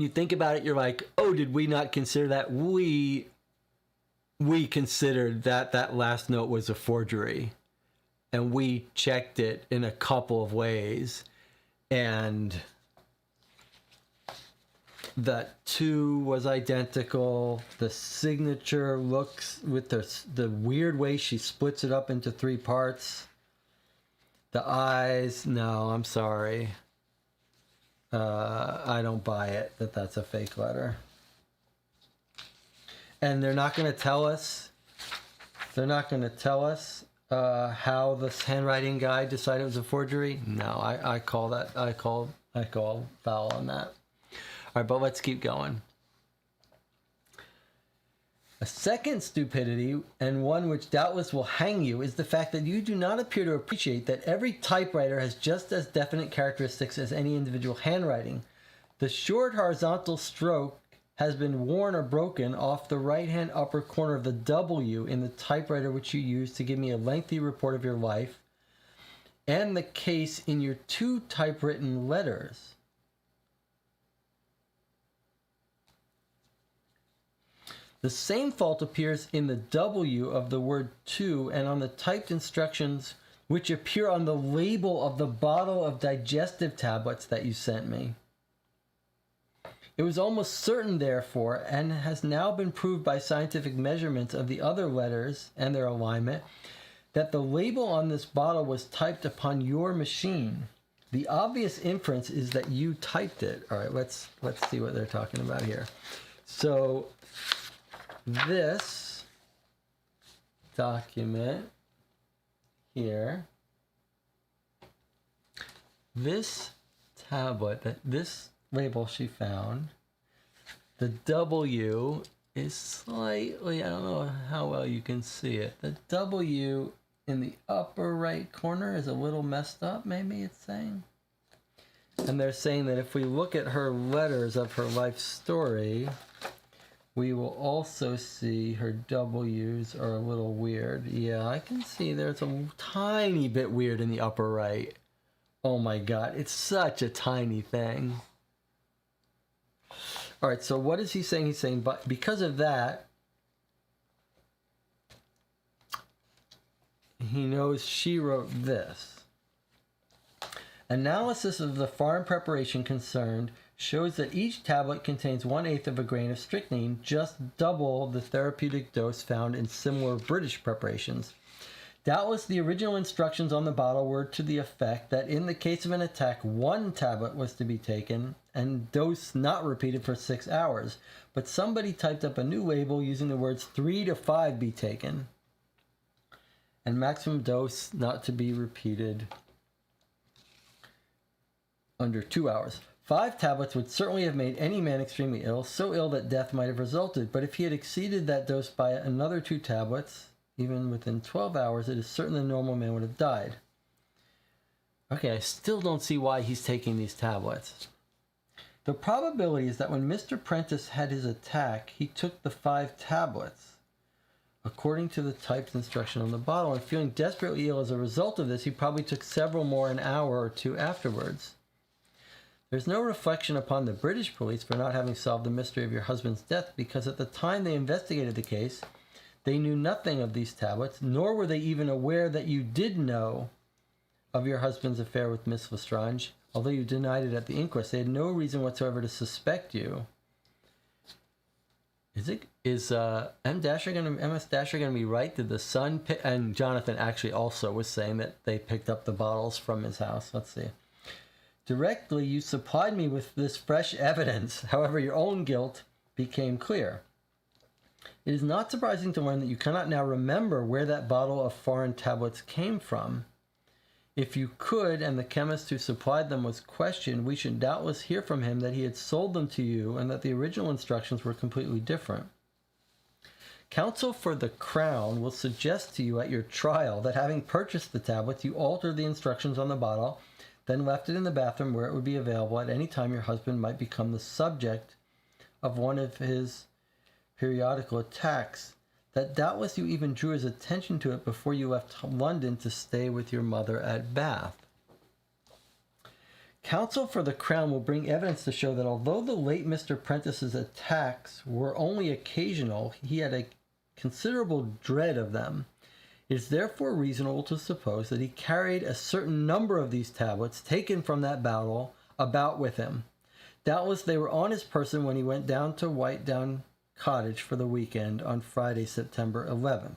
think about it, you're like, oh, did we not consider that? We considered that last note was a forgery. And we checked it in a couple of ways. And that 2 was identical. The signature looks, with the weird way she splits it up into 3 parts. The eyes, no, I'm sorry. I don't buy it that that's a fake letter. And they're not going to tell us. They're not going to tell us how this handwriting guy decided it was a forgery. No, I call foul on that. All right, but let's keep going. A second stupidity, and one which doubtless will hang you, is the fact that you do not appear to appreciate that every typewriter has just as definite characteristics as any individual handwriting. The short horizontal stroke has been worn or broken off the right-hand upper corner of the W in the typewriter which you used to give me a lengthy report of your life, and the case in your 2 typewritten letters. The same fault appears in the W of the word to and on the typed instructions which appear on the label of the bottle of digestive tablets that you sent me. It was almost certain, therefore, and has now been proved by scientific measurements of the other letters and their alignment, that the label on this bottle was typed upon your machine. The obvious inference is that you typed it. All right, let's see what they're talking about here. So this document here, this tablet, this label she found, the W is slightly, I don't know how well you can see it. The W in the upper right corner is a little messed up, maybe it's saying. And they're saying that if we look at her letters of her life story, we will also see her W's are a little weird. Yeah, I can see there's a tiny bit weird in the upper right. Oh my God, it's such a tiny thing. All right, so what is he saying? He's saying, but because of that, he knows she wrote this. Analysis of the foreign preparation concerned shows that each tablet contains 1/8 of a grain of strychnine, just double the therapeutic dose found in similar British preparations. Doubtless the original instructions on the bottle were to the effect that in the case of an attack, 1 tablet was to be taken and dose not repeated for 6 hours. But somebody typed up a new label using the words 3 to 5 be taken and maximum dose not to be repeated under 2 hours. 5 tablets would certainly have made any man extremely ill, so ill that death might have resulted. But if he had exceeded that dose by another 2 tablets, even within 12 hours, it is certain the normal man would have died. Okay, I still don't see why he's taking these tablets. The probability is that when Mr. Prentice had his attack, he took the 5 tablets, according to the typed instruction on the bottle, and feeling desperately ill as a result of this, he probably took several more an hour or 2 afterwards. There's no reflection upon the British police for not having solved the mystery of your husband's death, because at the time they investigated the case, they knew nothing of these tablets, nor were they even aware that you did know of your husband's affair with Miss Lestrange. Although you denied it at the inquest, they had no reason whatsoever to suspect you. Is MS Dasher going to be right? Did the son pick? And Jonathan actually also was saying that they picked up the bottles from his house. Let's see. Directly, you supplied me with this fresh evidence. However, your own guilt became clear. It is not surprising to learn that you cannot now remember where that bottle of foreign tablets came from. If you could, and the chemist who supplied them was questioned, we should doubtless hear from him that he had sold them to you and that the original instructions were completely different. Counsel for the Crown will suggest to you at your trial that having purchased the tablets, you altered the instructions on the bottle, then left it in the bathroom where it would be available at any time your husband might become the subject of one of his periodical attacks, that doubtless you even drew his attention to it before you left London to stay with your mother at Bath. Counsel for the Crown will bring evidence to show that although the late Mr. Prentice's attacks were only occasional, he had a considerable dread of them. It is therefore reasonable to suppose that he carried a certain number of these tablets taken from that bottle about with him. Doubtless they were on his person when he went down to Whitedown Cottage for the weekend on Friday, September 11th.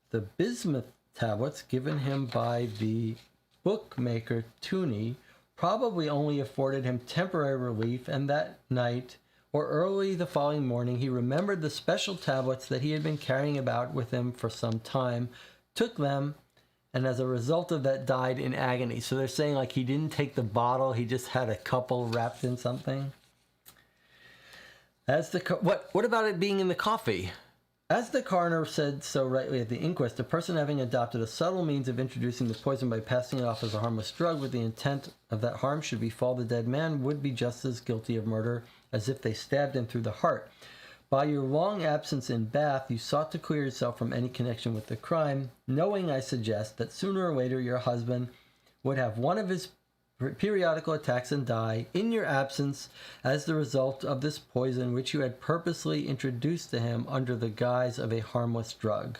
The bismuth tablets given him by the bookmaker Tooney probably only afforded him temporary relief, and that night or early the following morning he remembered the special tablets that he had been carrying about with him for some time, took them, and as a result of that died in agony. So they're saying like he didn't take the bottle, he just had a couple wrapped in something. What about it being in the coffee? As the coroner said so rightly at the inquest, a person having adopted a subtle means of introducing the poison by passing it off as a harmless drug with the intent of that harm should befall the dead man would be just as guilty of murder as if they stabbed him through the heart. By your long absence in Bath, you sought to clear yourself from any connection with the crime, knowing, I suggest, that sooner or later your husband would have one of his periodical attacks and die in your absence as the result of this poison which you had purposely introduced to him under the guise of a harmless drug.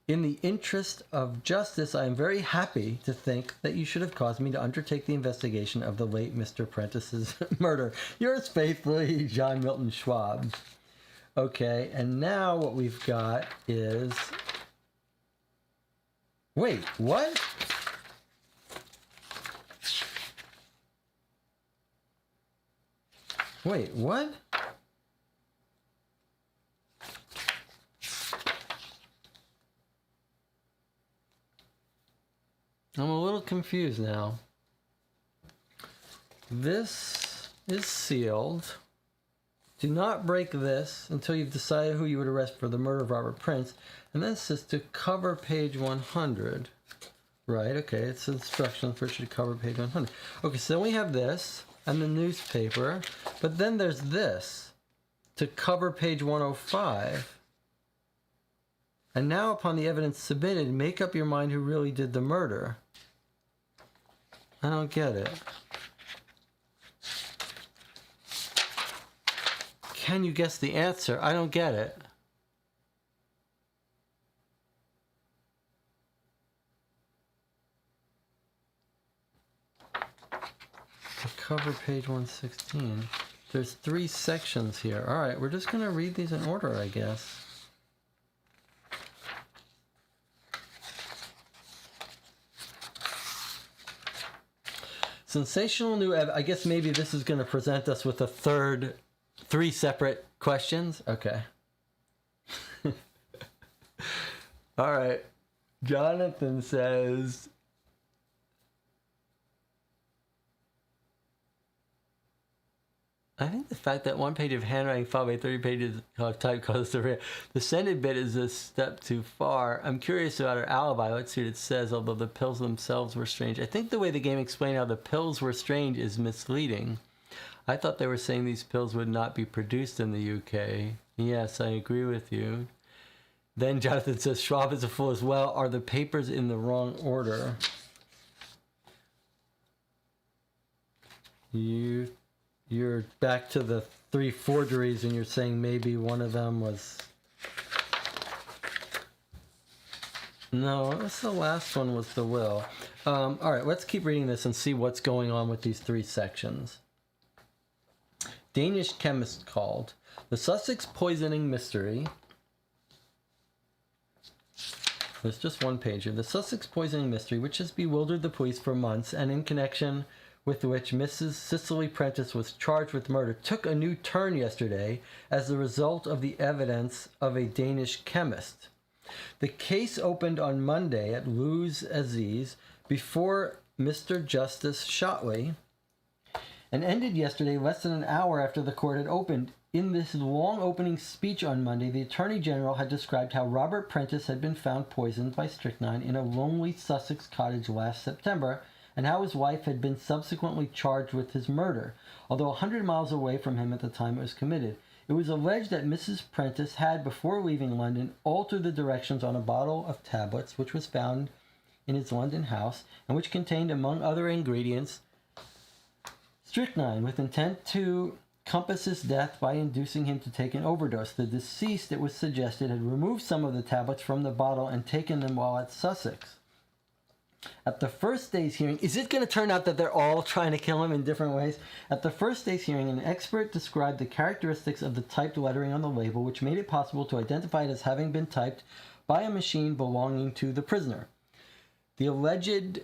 In the interest of justice, I am very happy to think that you should have caused me to undertake the investigation of the late Mr. Prentice's murder. Yours faithfully, John Milton Schwab. Okay, and now what we've got is... Wait, what? Wait, what? I'm a little confused now. This is sealed. Do not break this until you've decided who you would arrest for the murder of Robert Prince. And then it says to cover page 100. Right, okay, it's instructions for it to cover page 100. Okay, so then we have this and the newspaper. But then there's this to cover page 105. And now upon the evidence submitted, make up your mind who really did the murder. I don't get it. Can you guess the answer? I don't get it. Cover page 116. There's 3 sections here. All right, we're just going to read these in order, I guess. Sensational new I guess maybe this is going to present us with a 3 separate questions. Okay. All right. Jonathan says... I think the fact that one page of handwriting followed by 30 pages of type causes the sended bit is a step too far. I'm curious about her alibi. Let's see what it says, although the pills themselves were strange. I think the way the game explained how the pills were strange is misleading. I thought they were saying these pills would not be produced in the UK. Yes, I agree with you. Then Jonathan says, Schwab is a fool as well. Are the papers in the wrong order? You're back to the 3 forgeries and you're saying maybe one of them was... No, that's the last one was the will. All right, let's keep reading this and see what's going on with these 3 sections. Danish chemist called. The Sussex poisoning mystery. There's just one page here. The Sussex poisoning mystery, which has bewildered the police for months and in connection with which Mrs. Cicely Prentice was charged with murder, took a new turn yesterday as the result of the evidence of a Danish chemist. The case opened on Monday at Luz Aziz before Mr. Justice Shotley and ended yesterday less than an hour after the court had opened. In this long opening speech on Monday, the Attorney General had described how Robert Prentice had been found poisoned by strychnine in a lonely Sussex cottage last September, and how his wife had been subsequently charged with his murder, although 100 miles away from him at the time it was committed. It was alleged that Mrs. Prentice had, before leaving London, altered the directions on a bottle of tablets which was found in his London house, and which contained, among other ingredients, strychnine, with intent to compass his death by inducing him to take an overdose. The deceased, it was suggested, had removed some of the tablets from the bottle and taken them while at Sussex. At the first day's hearing, is it going to turn out that they're all trying to kill him in different ways? At the first day's hearing, an expert described the characteristics of the typed lettering on the label, which made it possible to identify it as having been typed by a machine belonging to the prisoner. The alleged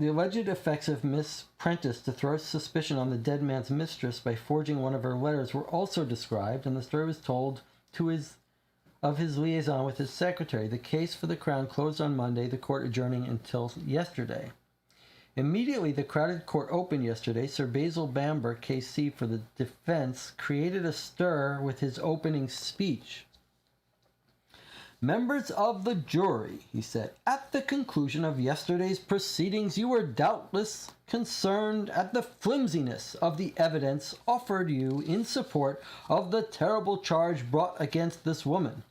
effects of Miss Prentice to throw suspicion on the dead man's mistress by forging one of her letters were also described, and the story was told of his liaison with his secretary. The case for the Crown closed on Monday, the court adjourning until yesterday. Immediately the crowded court opened yesterday, Sir Basil Bamber, KC for the defense, created a stir with his opening speech. Members of the jury, he said, at the conclusion of yesterday's proceedings, you were doubtless concerned at the flimsiness of the evidence offered you in support of the terrible charge brought against this woman.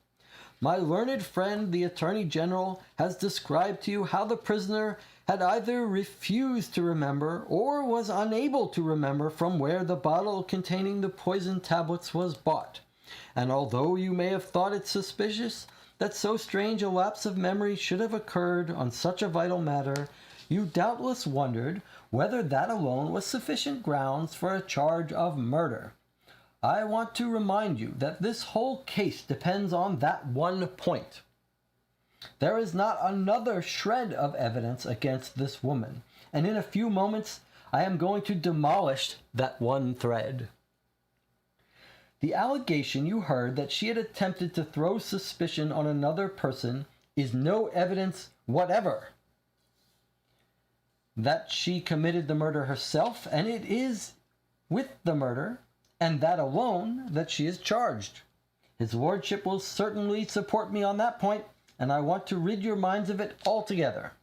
My learned friend, the Attorney General, has described to you how the prisoner had either refused to remember or was unable to remember from where the bottle containing the poison tablets was bought. And although you may have thought it suspicious that so strange a lapse of memory should have occurred on such a vital matter, you doubtless wondered whether that alone was sufficient grounds for a charge of murder. I want to remind you that this whole case depends on that one point. There is not another shred of evidence against this woman, and in a few moments I am going to demolish that one thread. The allegation you heard that she had attempted to throw suspicion on another person is no evidence whatever that she committed the murder herself, and it is with the murder, and that alone, that she is charged. His lordship will certainly support me on that point, and I want to rid your minds of it altogether.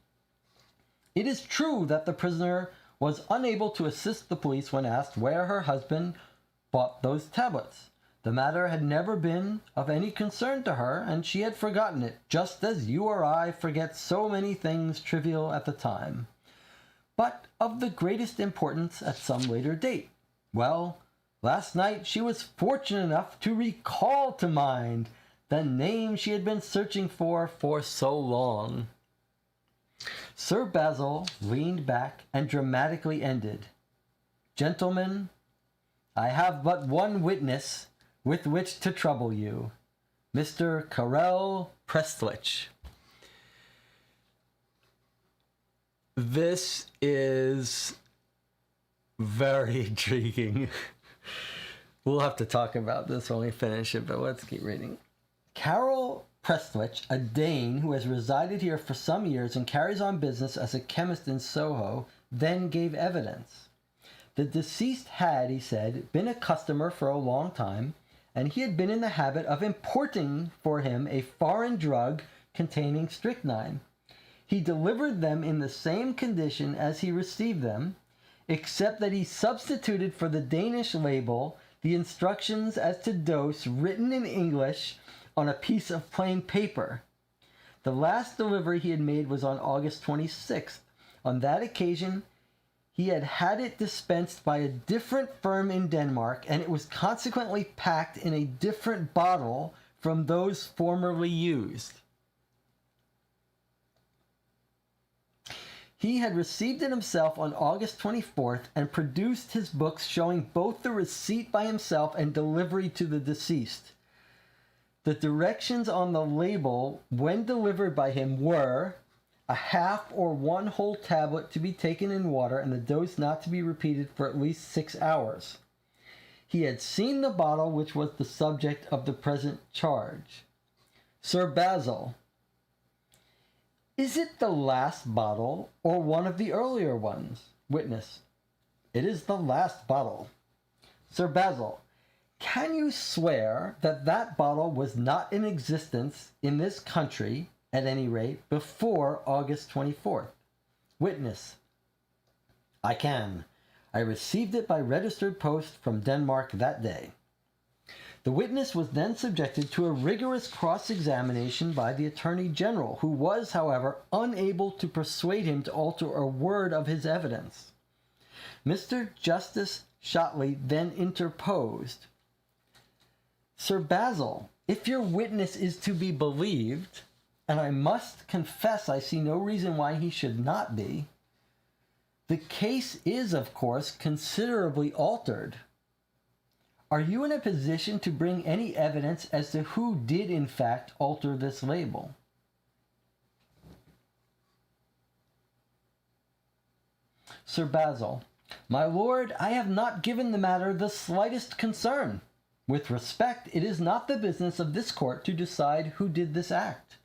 It is true that the prisoner was unable to assist the police when asked where her husband bought those tablets. The matter had never been of any concern to her, and she had forgotten it, just as you or I forget so many things trivial at the time, but of the greatest importance at some later date. Well, last night she was fortunate enough to recall to mind the name she had been searching for so long. Sir Basil leaned back and dramatically ended. Gentlemen, I have but one witness with which to trouble you, Mr. Killed Prentice. This is very intriguing. We'll have to talk about this when we finish it, but let's keep reading. Killed Prentice, a Dane who has resided here for some years and carries on business as a chemist in Soho, then gave evidence. The deceased had, he said, been a customer for a long time, and he had been in the habit of importing for him a foreign drug containing strychnine. He delivered them in the same condition as he received them, except that he substituted for the Danish label the instructions as to dose written in English on a piece of plain paper. The last delivery he had made was on August 26th. On that occasion, he had had it dispensed by a different firm in Denmark, and it was consequently packed in a different bottle from those formerly used. He had received it himself on August 24th and produced his books showing both the receipt by himself and delivery to the deceased. The directions on the label, when delivered by him, were a half or one whole tablet to be taken in water and the dose not to be repeated for at least 6 hours. He had seen the bottle which was the subject of the present charge. Sir Basil, is it the last bottle or one of the earlier ones? Witness, it is the last bottle. Sir Basil, can you swear that that bottle was not in existence in this country, at any rate, before August 24th? Witness, I can. I received it by registered post from Denmark that day. The witness was then subjected to a rigorous cross-examination by the Attorney General, who was, however, unable to persuade him to alter a word of his evidence. Mr. Justice Shotley then interposed. Sir Basil, if your witness is to be believed, and I must confess I see no reason why he should not be, the case is, of course, considerably altered. Are you in a position to bring any evidence as to who did in fact alter this label? Sir Basil, my lord, I have not given the matter the slightest concern. With respect, it is not the business of this court to decide who did this act.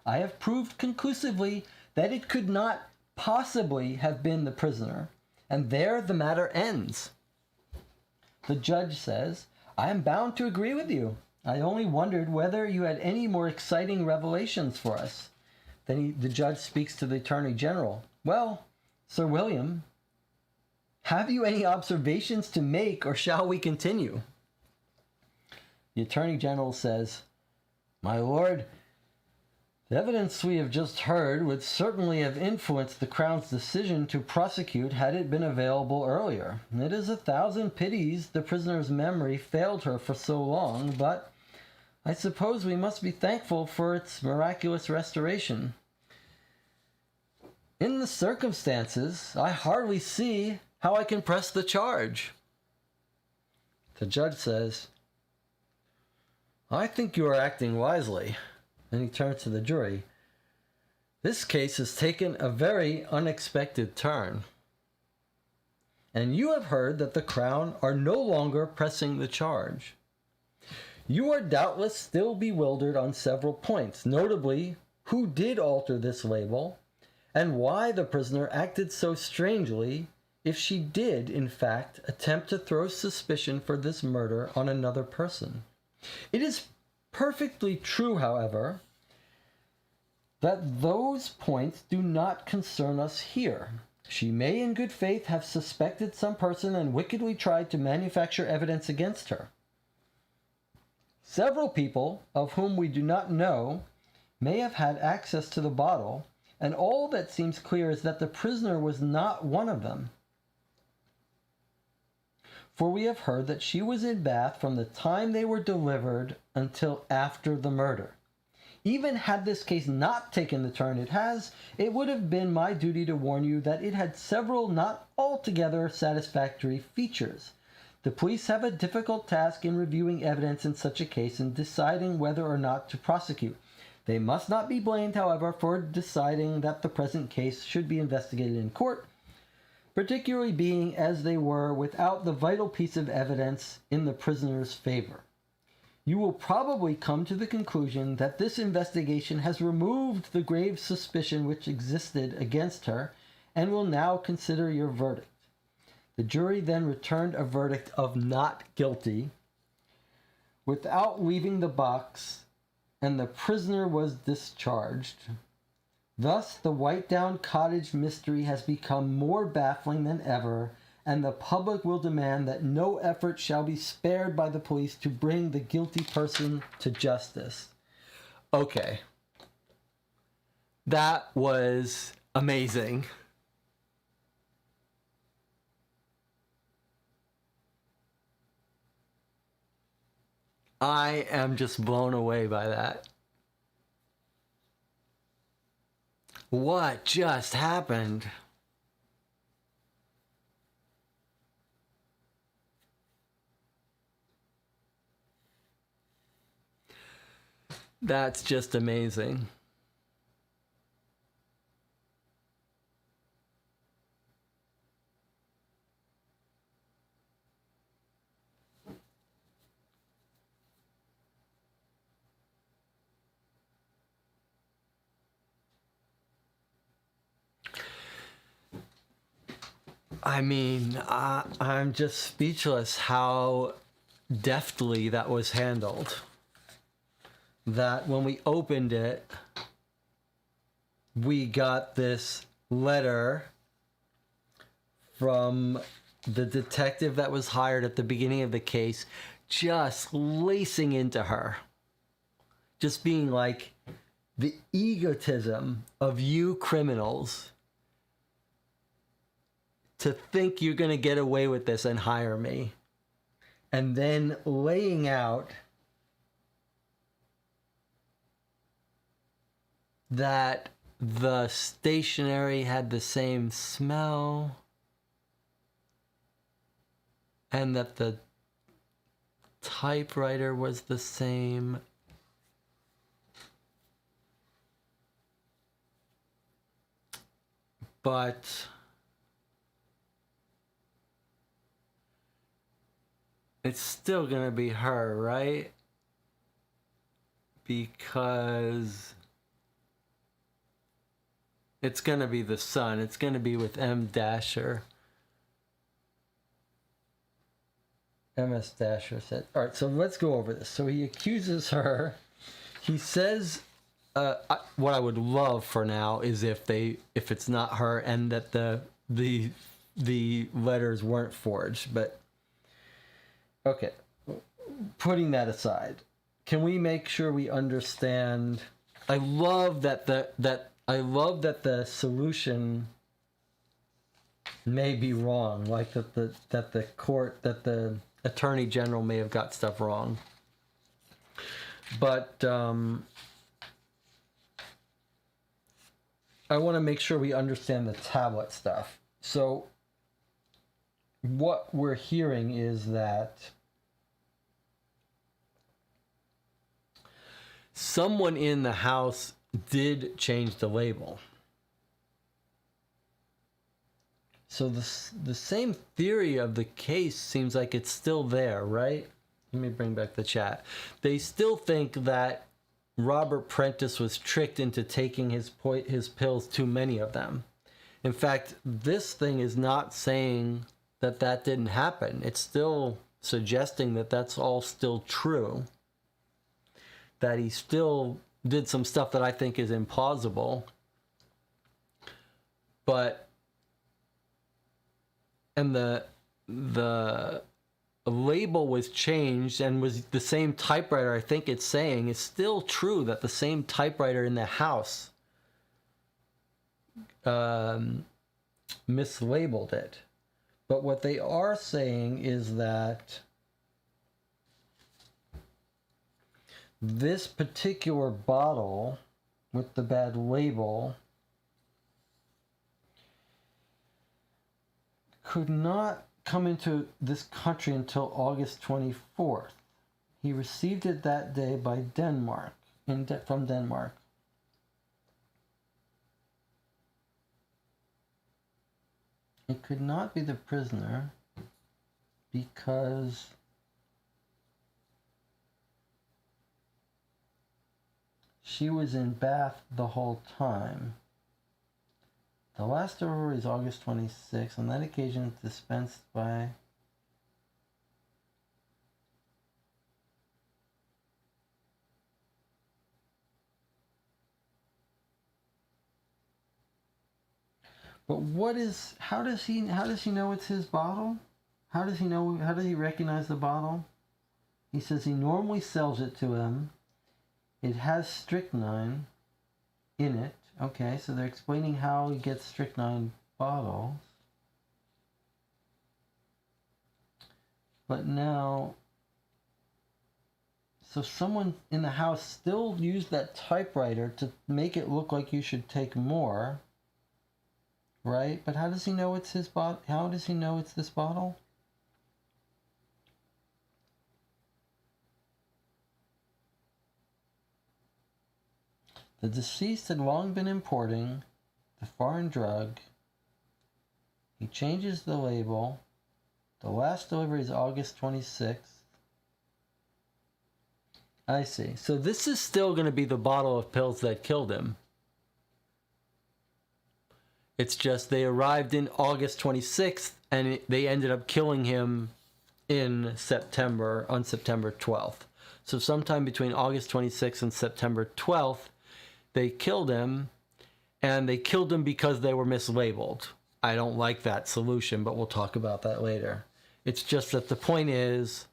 I have proved conclusively that it could not possibly have been the prisoner, and there the matter ends. The judge says, I am bound to agree with you. I only wondered whether you had any more exciting revelations for us. Then the judge speaks to the Attorney General. Well, Sir William, have you any observations to make, or shall we continue? The Attorney General says, My lord, the evidence we have just heard would certainly have influenced the Crown's decision to prosecute had it been available earlier. It is 1,000 pities the prisoner's memory failed her for so long, but I suppose we must be thankful for its miraculous restoration. In the circumstances, I hardly see how I can press the charge. The judge says, I think you are acting wisely. And he turns to the jury. This case has taken a very unexpected turn. And you have heard that the Crown are no longer pressing the charge. You are doubtless still bewildered on several points, notably who did alter this label, and why the prisoner acted so strangely if she did, in fact, attempt to throw suspicion for this murder on another person. It is perfectly true, however, that those points do not concern us here. She may in good faith have suspected some person and wickedly tried to manufacture evidence against her. Several people, of whom we do not know, may have had access to the bottle, and all that seems clear is that the prisoner was not one of them. For we have heard that she was in Bath from the time they were delivered until after the murder. Even had this case not taken the turn it has, it would have been my duty to warn you that it had several not altogether satisfactory features. The police have a difficult task in reviewing evidence in such a case and deciding whether or not to prosecute. They must not be blamed, however, for deciding that the present case should be investigated in court, particularly being as they were without the vital piece of evidence in the prisoner's favor. You will probably come to the conclusion that this investigation has removed the grave suspicion which existed against her and will now consider your verdict. The jury then returned a verdict of not guilty without leaving the box, and the prisoner was discharged. Thus, the Whitedown Cottage mystery has become more baffling than ever, and the public will demand that no effort shall be spared by the police to bring the guilty person to justice. Okay. That was amazing. I am just blown away by that. What just happened? That's just amazing. I mean, I'm just speechless how deftly that was handled. That when we opened it, we got this letter from the detective that was hired at the beginning of the case, just lacing into her. Just being like, the egotism of you criminals to think you're going to get away with this and hire me. And then laying out that the stationery had the same smell and that the typewriter was the same. But it's still gonna be her, right? Because It's going to be the son. It's going to be with M. Dasher. MS Dasher said, all right, so let's go over this. So he accuses her. He says, what I would love for now is if it's not her and that the letters weren't forged. But okay, putting that aside, can we make sure we understand? I love that the solution may be wrong, like that the Attorney General may have got stuff wrong. But I want to make sure we understand the tablet stuff. So what we're hearing is that someone in the house did change the label. So the same theory of the case seems like it's still there, right? Let me bring back the chat. They still think that Robert Prentice was tricked into taking his pills, too many of them. In fact, this thing is not saying that didn't happen. It's still suggesting that that's all still true. That he still did some stuff that I think is implausible. And the label was changed and was the same typewriter. I think it's saying it's still true that the same typewriter in the house mislabeled it. But what they are saying is that this particular bottle with the bad label could not come into this country until August 24th. He received it that day by Denmark, from Denmark. It could not be the prisoner because she was in Bath the whole time. The last delivery is August 26th. On that occasion, it's dispensed by... But how does he know it's his bottle? How does he recognize the bottle? He says he normally sells it to him. It has strychnine in it. Okay, so they're explaining how he gets strychnine bottles. But now, so someone in the house still used that typewriter to make it look like you should take more, right? But how does he know it's his bottle? How does he know it's this bottle? The deceased had long been importing the foreign drug. He changes the label. The last delivery is August 26th. I see. So this is still going to be the bottle of pills that killed him. It's just they arrived in August 26th and they ended up killing him on September 12th. So sometime between August 26th and September 12th, they killed him, and they killed him because they were mislabeled. I don't like that solution, but we'll talk about that later. It's just that the point is,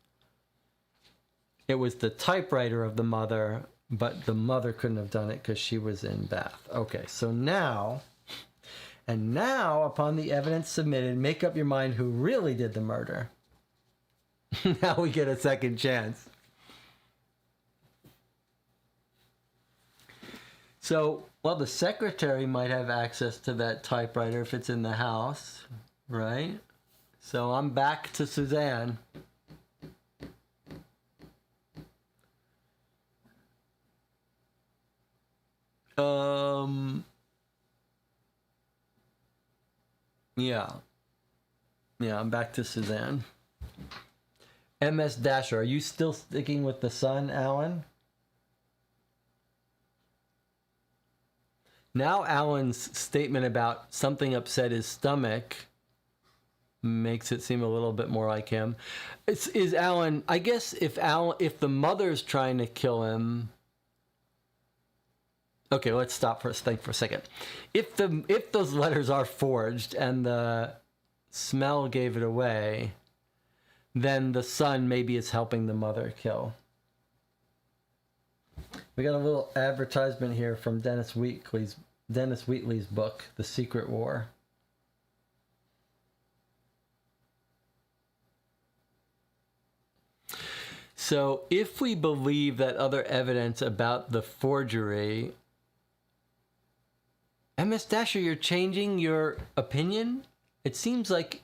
it was the typewriter of the mother, but the mother couldn't have done it because she was in Bath. Okay, so now upon the evidence submitted, make up your mind who really did the murder. Now we get a second chance. So, well, the secretary might have access to that typewriter if it's in the house, right? So I'm back to Suzanne. Yeah, I'm back to Suzanne. MS Dasher, are you still sticking with the son, Alan? Now Alan's statement about something upset his stomach makes it seem a little bit more like him. Is Alan? I guess if the mother's trying to kill him. Okay, let's stop for a second. If those letters are forged and the smell gave it away, then the son maybe is helping the mother kill. We got a little advertisement here from Dennis Wheatley's book, The Secret War. So if we believe that other evidence about the forgery, MS Dasher, you're changing your opinion? It seems like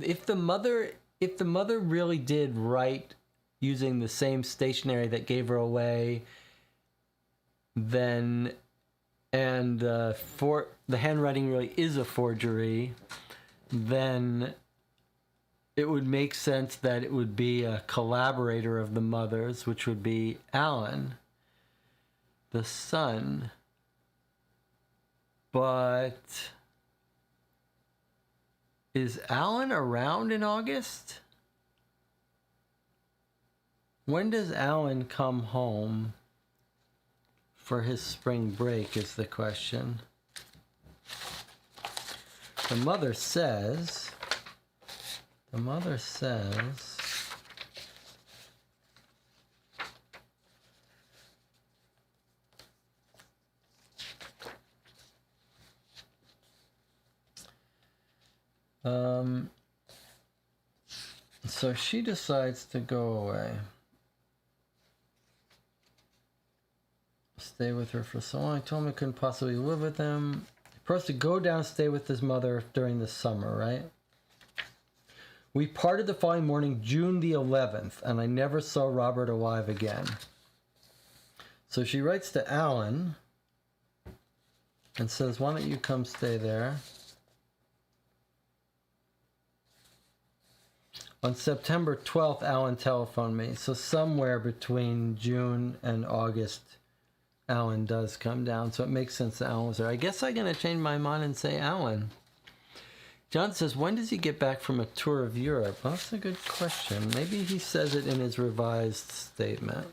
if the mother really did write using the same stationery that gave her away, then for the handwriting really is a forgery, then it would make sense that it would be a collaborator of the mother's, which would be Alan, the son. But is Alan around in August? When does Alan come home for his spring break is the question. The mother says, so she decides to go away. Stay with her for so long. I told him I couldn't possibly live with him. He's supposed to go down and stay with his mother during the summer, right? We parted the following morning, June the 11th, and I never saw Robert alive again. So she writes to Alan and says, why don't you come stay there? On September 12th, Alan telephoned me. So somewhere between June and August, Alan does come down. So it makes sense that Alan was there. I guess I'm going to change my mind and say Alan. John says, when does he get back from a tour of Europe? Well, that's a good question. Maybe he says it in his revised statement.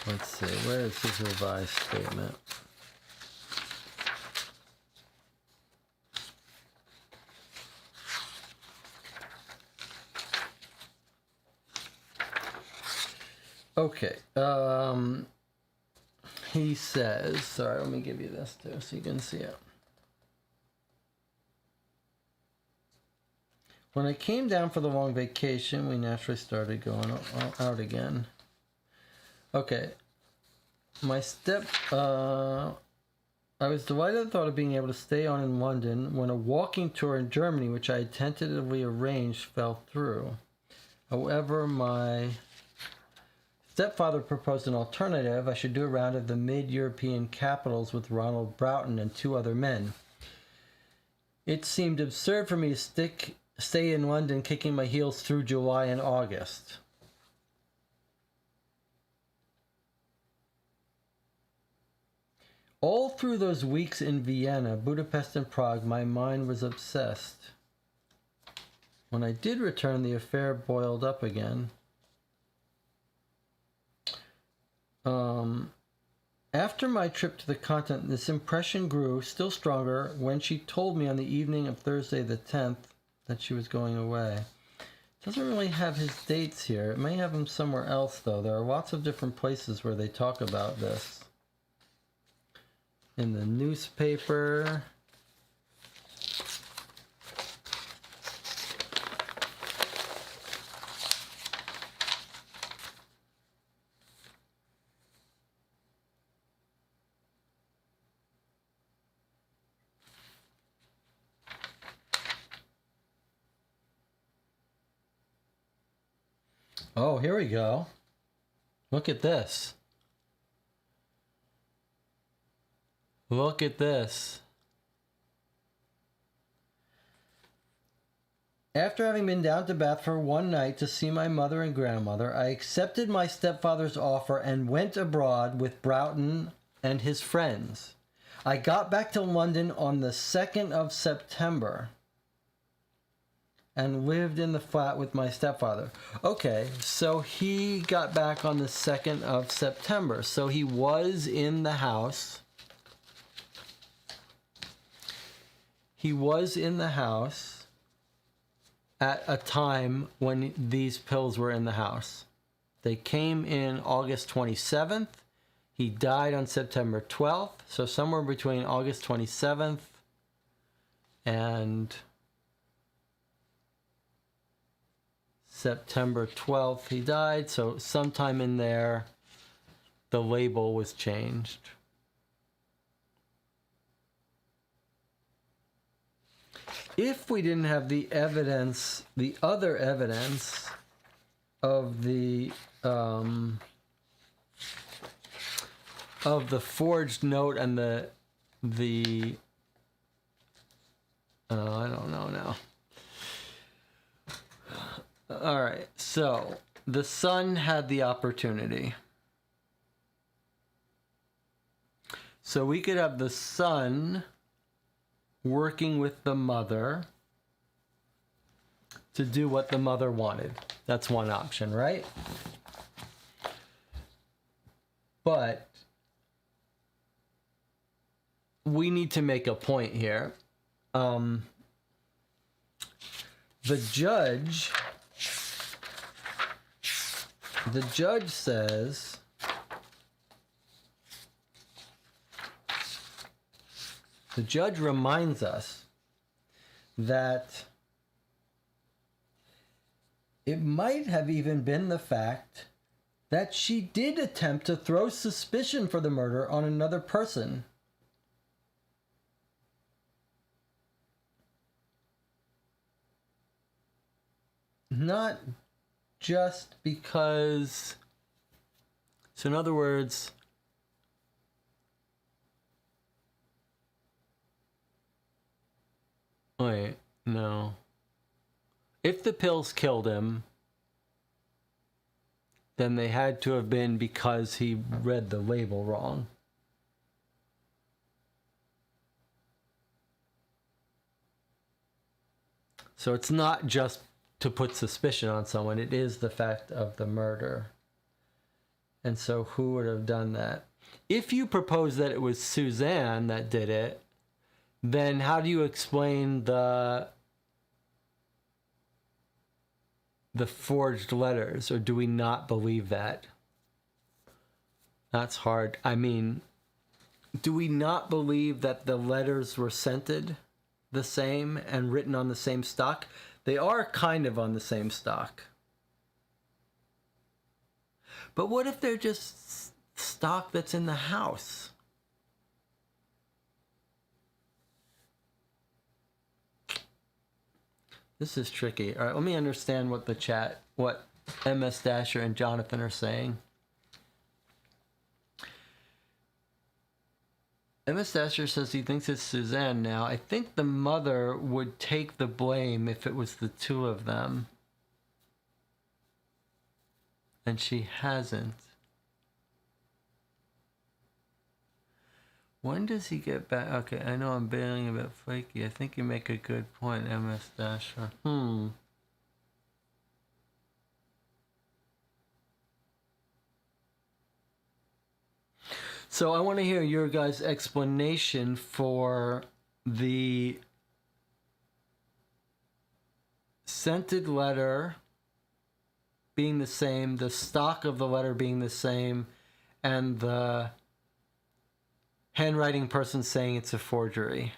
Let's see, where is his revised statement? Okay, he says, sorry, let me give you this too so you can see it. When I came down for the long vacation, we naturally started going out again. Okay, I was delighted at the thought of being able to stay on in London when a walking tour in Germany, which I had tentatively arranged, fell through. However, my stepfather proposed an alternative. I should do a round of the mid-European capitals with Ronald Broughton and 2 other men. It seemed absurd for me to stay in London kicking my heels through July and August. All through those weeks in Vienna, Budapest, and Prague, my mind was obsessed. When I did return, the affair boiled up again. After my trip to the continent, this impression grew still stronger when she told me on the evening of Thursday the 10th that she was going away. It doesn't really have his dates here. It may have them somewhere else, though. There are lots of different places where they talk about this. In the newspaper. Oh, here we go. Look at this. Look at this. After having been down to Bath for one night to see my mother and grandmother, I accepted my stepfather's offer and went abroad with Broughton and his friends. I got back to London on the 2nd of September and lived in the flat with my stepfather. Okay, so he got back on the 2nd of September. So he was in the house. He was in the house at a time when these pills were in the house. They came in August 27th. He died on September 12th. So somewhere between August 27th and September 12th he died. So sometime in there, the label was changed. If we didn't have the evidence, the other evidence of the forged note and the I don't know now. All right, so the son had the opportunity. So we could have the son working with the mother to do what the mother wanted. That's one option, right? But we need to make a point here. The judge says the judge reminds us that it might have even been the fact that she did attempt to throw suspicion for the murder on another person. Not just because... So in other words... Wait, no. If the pills killed him, then they had to have been because he read the label wrong. So it's not just to put suspicion on someone, it is the fact of the murder. And so who would have done that? If you propose that it was Suzanne that did it, then how do you explain the forged letters, or do we not believe that? That's hard. I mean, do we not believe that the letters were scented the same and written on the same stock? They are kind of on the same stock. But what if they're just stock that's in the house? This is tricky. All right, let me understand what what MS Dasher and Jonathan are saying. MS Dasher says he thinks it's Suzanne now. I think the mother would take the blame if it was the two of them. And she hasn't. When does he get back? Okay, I know I'm bailing a bit flaky. I think you make a good point, MS Dasher. So I want to hear your guys' explanation for the scented letter being the same, the stock of the letter being the same, and the handwriting person saying it's a forgery.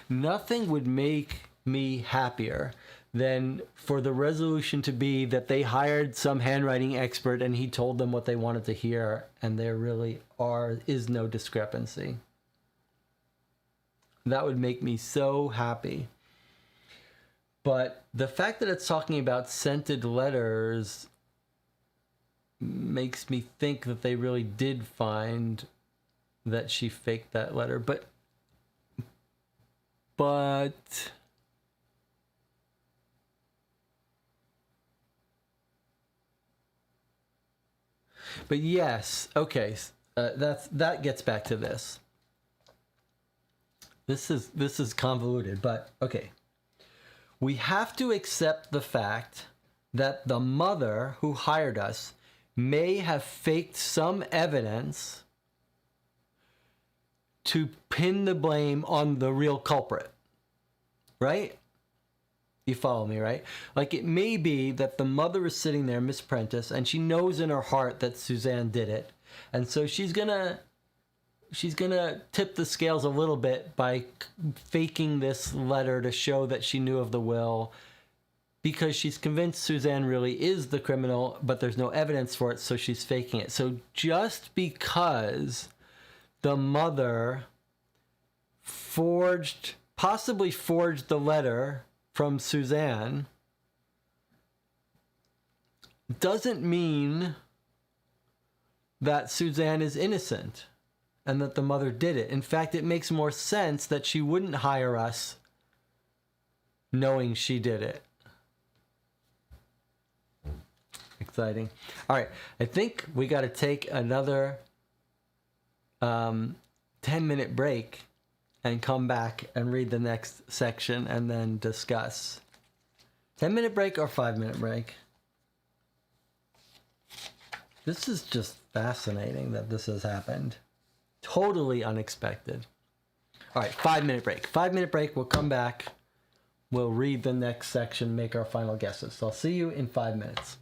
Nothing would make me happier than for the resolution to be that they hired some handwriting expert and he told them what they wanted to hear, and there really is no discrepancy. That would make me so happy. But the fact that it's talking about scented letters makes me think that they really did find that she faked that letter. But But yes, okay, that gets back to this. This is convoluted, but okay. We have to accept the fact that the mother who hired us may have faked some evidence to pin the blame on the real culprit. Right? You follow me, right? Like, it may be that the mother is sitting there, Miss Prentice, and she knows in her heart that Suzanne did it. And so she's gonna tip the scales a little bit by faking this letter to show that she knew of the will, because she's convinced Suzanne really is the criminal, but there's no evidence for it, so she's faking it. So just because the mother possibly forged the letter from Suzanne doesn't mean that Suzanne is innocent and that the mother did it. In fact, it makes more sense that she wouldn't hire us knowing she did it. Exciting. All right, I think we got to take another 10-minute break and come back and read the next section and then discuss. 10-minute break or 5-minute break? This is just fascinating that this has happened. Totally unexpected. All right, 5-minute break. 5-minute break, we'll come back. We'll read the next section, make our final guesses. So I'll see you in 5 minutes.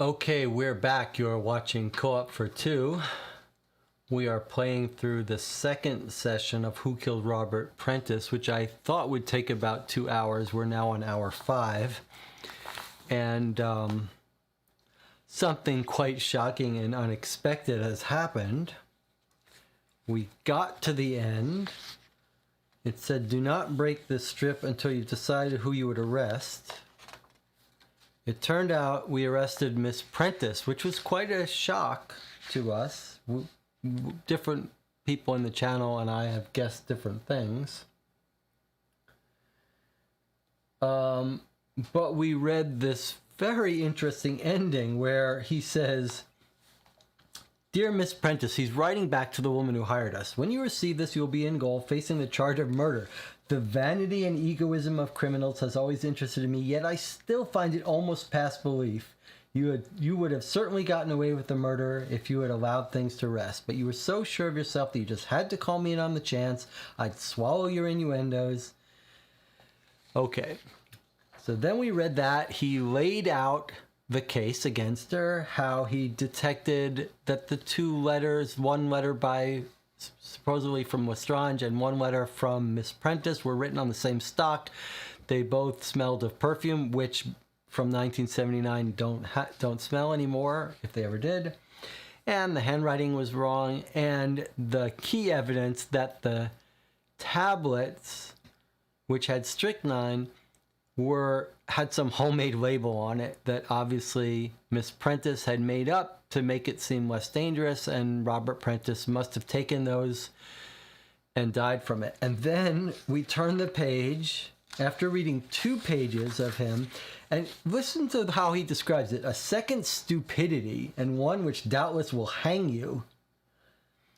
Okay, we're back. You're watching Co-op for Two. We are playing through the second session of Who Killed Robert Prentice, which I thought would take about 2 hours. We're now on hour 5. And something quite shocking and unexpected has happened. We got to the end. It said, do not break this strip until you've decided who you would arrest. It turned out we arrested Miss Prentice, which was quite a shock to us. Different people in the channel and I have guessed different things. But we read this very interesting ending where he says, Dear Miss Prentice, he's writing back to the woman who hired us. When you receive this, you'll be in gaol facing the charge of murder. The vanity and egoism of criminals has always interested me, yet I still find it almost past belief. You would have certainly gotten away with the murder if you had allowed things to rest, but you were so sure of yourself that you just had to call me in on the chance I'd swallow your innuendos. Okay, so then we read that. He laid out the case against her, how he detected that the 2 letters, one letter by supposedly from Lestrange and one letter from Miss Prentice, were written on the same stock. They both smelled of perfume, which from 1979 don't smell anymore, if they ever did. And the handwriting was wrong. And the key evidence that the tablets, which had strychnine, had some homemade label on it that obviously Miss Prentice had made up to make it seem less dangerous, and Robert Prentice must have taken those and died from it. And then we turn the page after reading 2 pages of him, and listen to how he describes it. A second stupidity, and one which doubtless will hang you,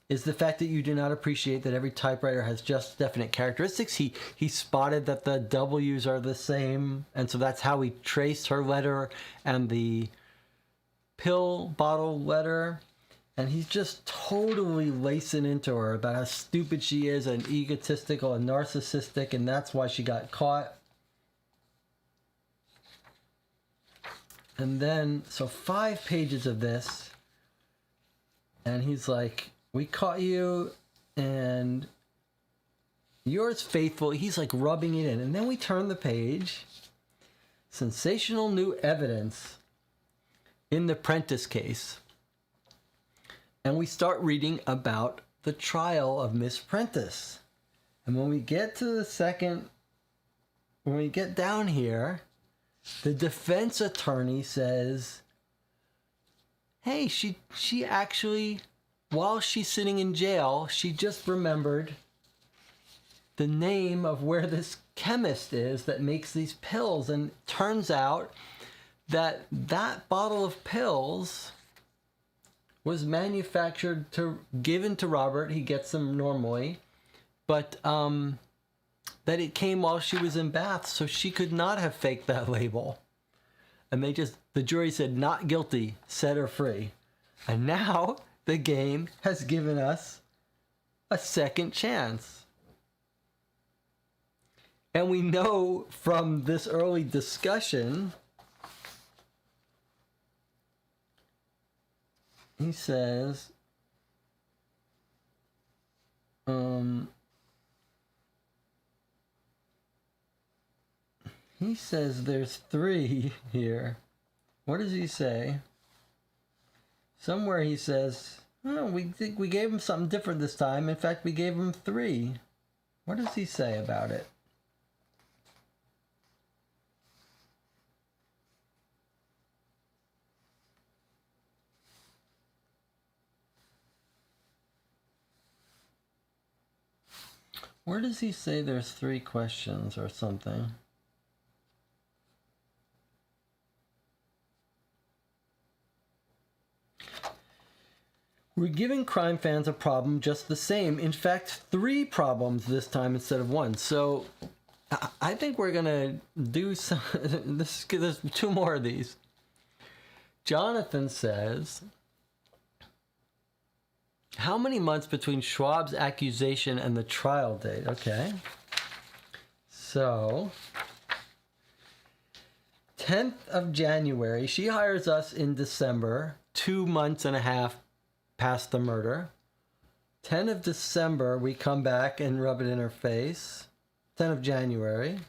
is the fact that you do not appreciate that every typewriter has just definite characteristics. He spotted that the W's are the same, and so that's how he traced her letter and the pill bottle letter. And he's just totally lacing into her about how stupid she is and egotistical and narcissistic, and that's why she got caught. And then, so 5 pages of this, and he's like, we caught you, and yours faithfully. He's like rubbing it in. And then we turn the page. Sensational new evidence in the Prentice case. And we start reading about the trial of Miss Prentice. And when we get to when we get down here, the defense attorney says, hey, she actually, while she's sitting in jail, she just remembered the name of where this chemist is that makes these pills. And turns out that bottle of pills was manufactured given to Robert. He gets them normally, but that it came while she was in Bath, so she could not have faked that label. And the jury said not guilty, set her free. And now the game has given us a second chance. And we know from this early discussion, he says, there's 3 here. What does he say? Somewhere he says, oh, we think we gave him something different this time. In fact, we gave him 3. What does he say about it? Where does he say there's 3 questions or something? We're giving crime fans a problem just the same. In fact, 3 problems this time instead of 1. So I think we're going to do some... There's 2 more of these. Jonathan says, how many months between Schwab's accusation and the trial date? Okay. So, 10th of January. She hires us in December, 2 months and a half past the murder. 10th of December, we come back and rub it in her face. 10th of January.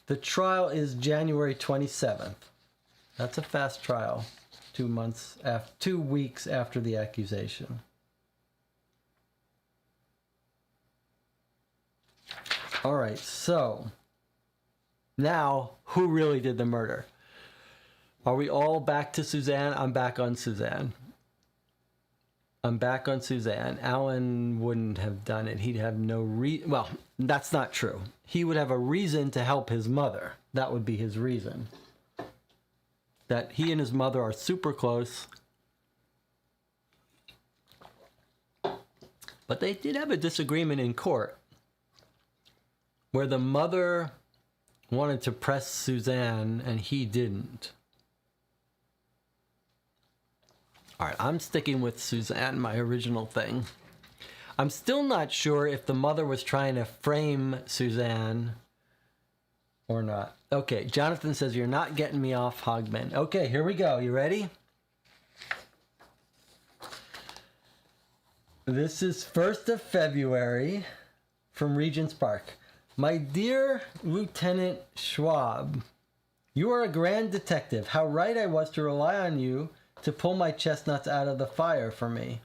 The trial is January 27th. That's a fast trial. 2 weeks after the accusation. All right, so now who really did the murder? Are we all back to Suzanne? I'm back on Suzanne. Alan wouldn't have done it. He'd have no well, that's not true. He would have a reason to help his mother. That would be his reason. That he and his mother are super close. But they did have a disagreement in court where the mother wanted to press Suzanne and he didn't. All right, I'm sticking with Suzanne, my original thing. I'm still not sure if the mother was trying to frame Suzanne or not. Okay, Jonathan says, you're not getting me off, Hogman. Okay, here we go. You ready? This is 1st of February from Regent's Park. My dear Lieutenant Schwab, you are a grand detective. How right I was to rely on you to pull my chestnuts out of the fire for me.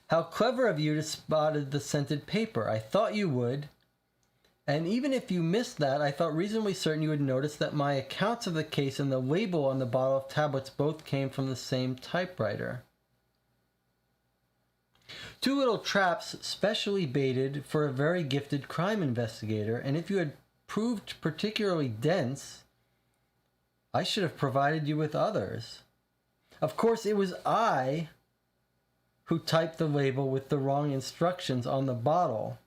How clever of you to spotted the scented paper. I thought you would. And even if you missed that, I felt reasonably certain you would notice that my accounts of the case and the label on the bottle of tablets both came from the same typewriter. 2 little traps specially baited for a very gifted crime investigator, and if you had proved particularly dense, I should have provided you with others. Of course, it was I who typed the label with the wrong instructions on the bottle.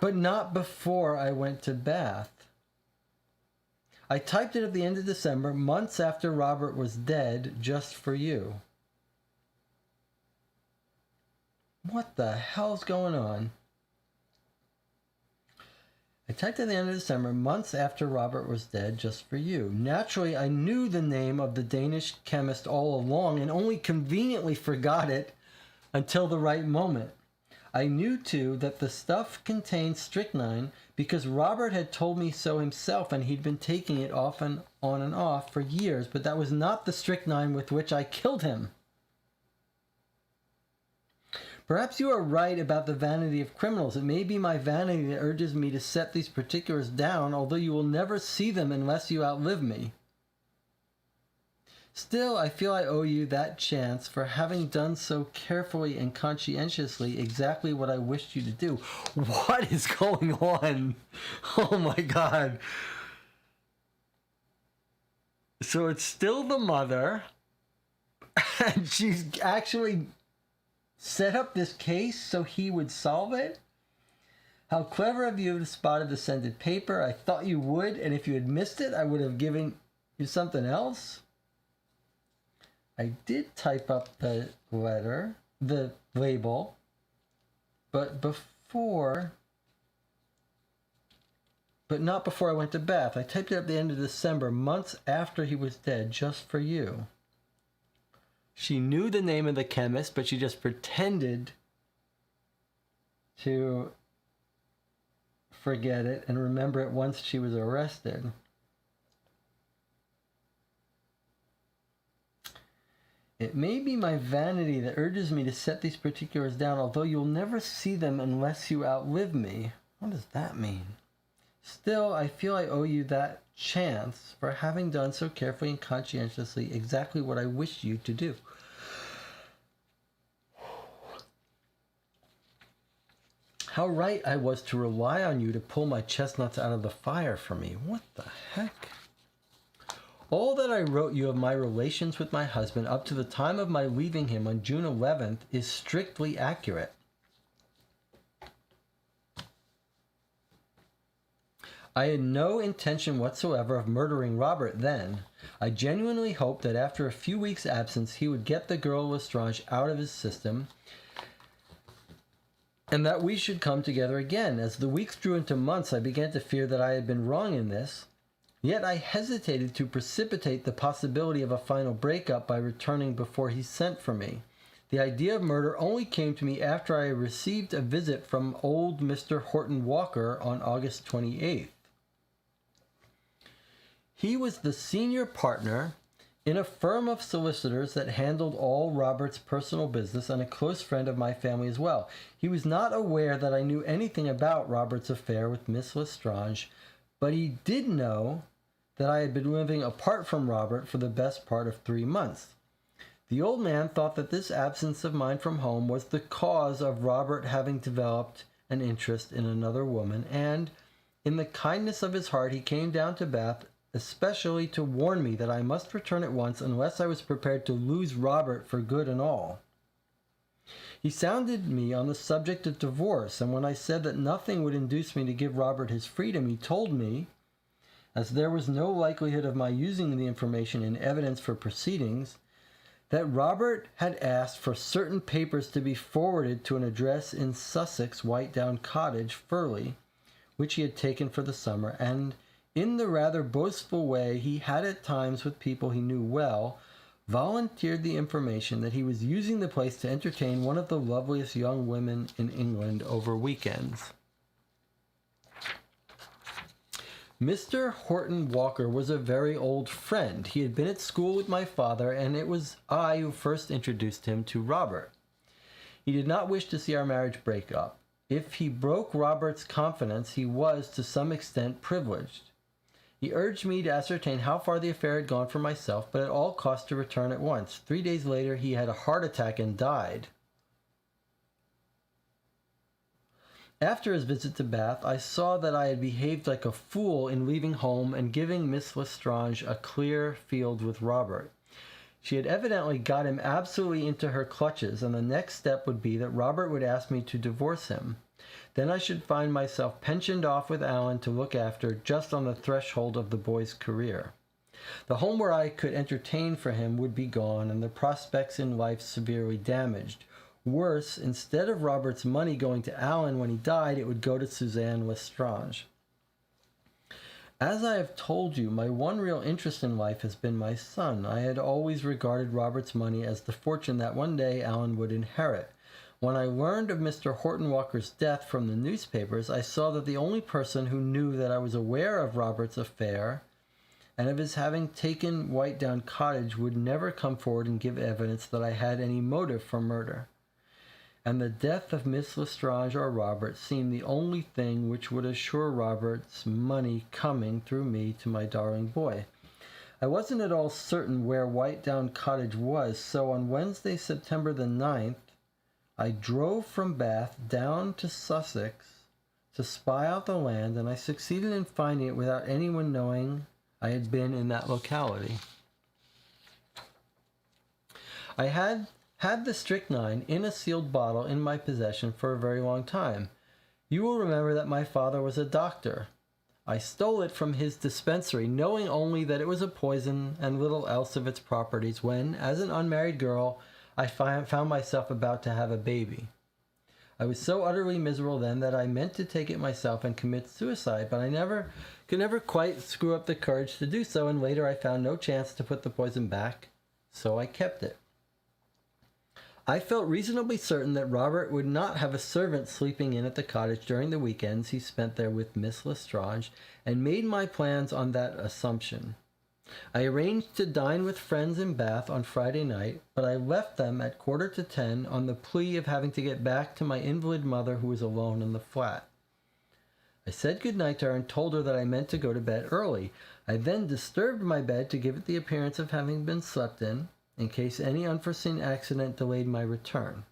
But not before I went to Bath. I typed it at the end of December, months after Robert was dead, just for you. What the hell's going on? I typed at the end of December, months after Robert was dead, just for you. Naturally, I knew the name of the Danish chemist all along and only conveniently forgot it until the right moment. I knew, too, that the stuff contained strychnine because Robert had told me so himself and he'd been taking it off and on and off for years, but that was not the strychnine with which I killed him. Perhaps you are right about the vanity of criminals. It may be my vanity that urges me to set these particulars down, although you will never see them unless you outlive me. Still, I feel I owe you that chance for having done so carefully and conscientiously exactly what I wished you to do. What is going on? Oh my God. So it's still the mother, and she's actually set up this case so he would solve it? How clever of you to have spotted the scented paper. I thought you would, and if you had missed it, I would have given you something else. I did type up the letter, the label, but not before I went to Bath. I typed it at the end of December, months after he was dead, just for you. She knew the name of the chemist, but she just pretended to forget it and remember it once she was arrested. It may be my vanity that urges me to set these particulars down, although you'll never see them unless you outlive me. What does that mean? Still, I feel I owe you that chance for having done so carefully and conscientiously exactly what I wished you to do. How right I was to rely on you to pull my chestnuts out of the fire for me. What the heck? All that I wrote you of my relations with my husband up to the time of my leaving him on June 11th is strictly accurate. I had no intention whatsoever of murdering Robert then. I genuinely hoped that after a few weeks' absence he would get the girl Lestrange out of his system and that we should come together again. As the weeks drew into months, I began to fear that I had been wrong in this. Yet I hesitated to precipitate the possibility of a final breakup by returning before he sent for me. The idea of murder only came to me after I received a visit from old Mr. Horton Walker on August 28th. He was the senior partner in a firm of solicitors that handled all Robert's personal business and a close friend of my family as well. He was not aware that I knew anything about Robert's affair with Miss Lestrange, but he did know that I had been living apart from Robert for the best part of 3 months. The old man thought that this absence of mine from home was the cause of Robert having developed an interest in another woman, and in the kindness of his heart he came down to Bath especially to warn me that I must return at once unless I was prepared to lose Robert for good and all. He sounded me on the subject of divorce, and when I said that nothing would induce me to give Robert his freedom, he told me, as there was no likelihood of my using the information in evidence for proceedings, that Robert had asked for certain papers to be forwarded to an address in Sussex, Whitedown Cottage, Furley, which he had taken for the summer, and in the rather boastful way he had at times with people he knew well, volunteered the information that he was using the place to entertain one of the loveliest young women in England over weekends. Mr. Horton Walker was a very old friend. He had been at school with my father, and it was I who first introduced him to Robert. He did not wish to see our marriage break up. If he broke Robert's confidence, he was, to some extent, privileged. He urged me to ascertain how far the affair had gone for myself, but at all costs to return at once. 3 days later, he had a heart attack and died. After his visit to Bath, I saw that I had behaved like a fool in leaving home and giving Miss Lestrange a clear field with Robert. She had evidently got him absolutely into her clutches, and the next step would be that Robert would ask me to divorce him. Then I should find myself pensioned off with Alan to look after, just on the threshold of the boy's career. The home where I could entertain for him would be gone, and the prospects in life severely damaged. Worse, instead of Robert's money going to Alan when he died, it would go to Suzanne Lestrange. As I have told you, my one real interest in life has been my son. I had always regarded Robert's money as the fortune that one day Alan would inherit. When I learned of Mr. Horton Walker's death from the newspapers, I saw that the only person who knew that I was aware of Robert's affair and of his having taken Whitedown Cottage would never come forward and give evidence that I had any motive for murder. And the death of Miss Lestrange or Robert seemed the only thing which would assure Robert's money coming through me to my darling boy. I wasn't at all certain where Whitedown Cottage was, so on Wednesday, September the 9th, I drove from Bath down to Sussex to spy out the land, and I succeeded in finding it without anyone knowing I had been in that locality. I had the strychnine in a sealed bottle in my possession for a very long time. You will remember that my father was a doctor. I stole it from his dispensary, knowing only that it was a poison and little else of its properties, when, as an unmarried girl, I found myself about to have a baby. I was so utterly miserable then that I meant to take it myself and commit suicide, but I could never quite screw up the courage to do so, and later I found no chance to put the poison back, so I kept it. I felt reasonably certain that Robert would not have a servant sleeping in at the cottage during the weekends he spent there with Miss Lestrange, and made my plans on that assumption. I arranged to dine with friends in Bath on Friday night, but I left them at 9:45 on the plea of having to get back to my invalid mother who was alone in the flat. I said good night to her and told her that I meant to go to bed early. I then disturbed my bed to give it the appearance of having been slept in case any unforeseen accident delayed my return.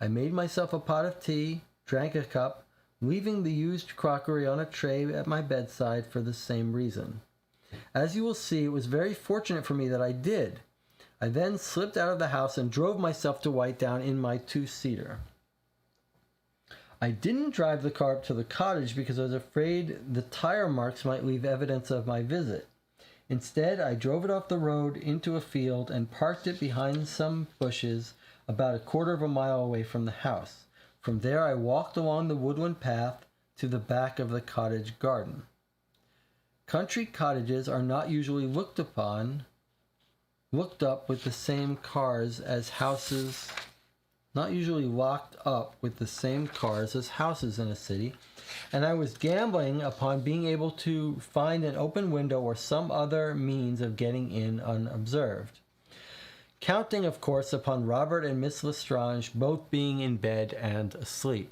I made myself a pot of tea, drank a cup, leaving the used crockery on a tray at my bedside for the same reason. As you will see, it was very fortunate for me that I did. I then slipped out of the house and drove myself to Whitedown in my two-seater. I didn't drive the car up to the cottage because I was afraid the tire marks might leave evidence of my visit. Instead, I drove it off the road into a field and parked it behind some bushes about 1/4 of a mile away from the house. From there I walked along the woodland path to the back of the cottage garden. Country cottages are not usually looked up with the same cars as houses, not usually locked up with the same cars as houses in a city, and I was gambling upon being able to find an open window or some other means of getting in unobserved. Counting, of course, upon Robert and Miss Lestrange both being in bed and asleep.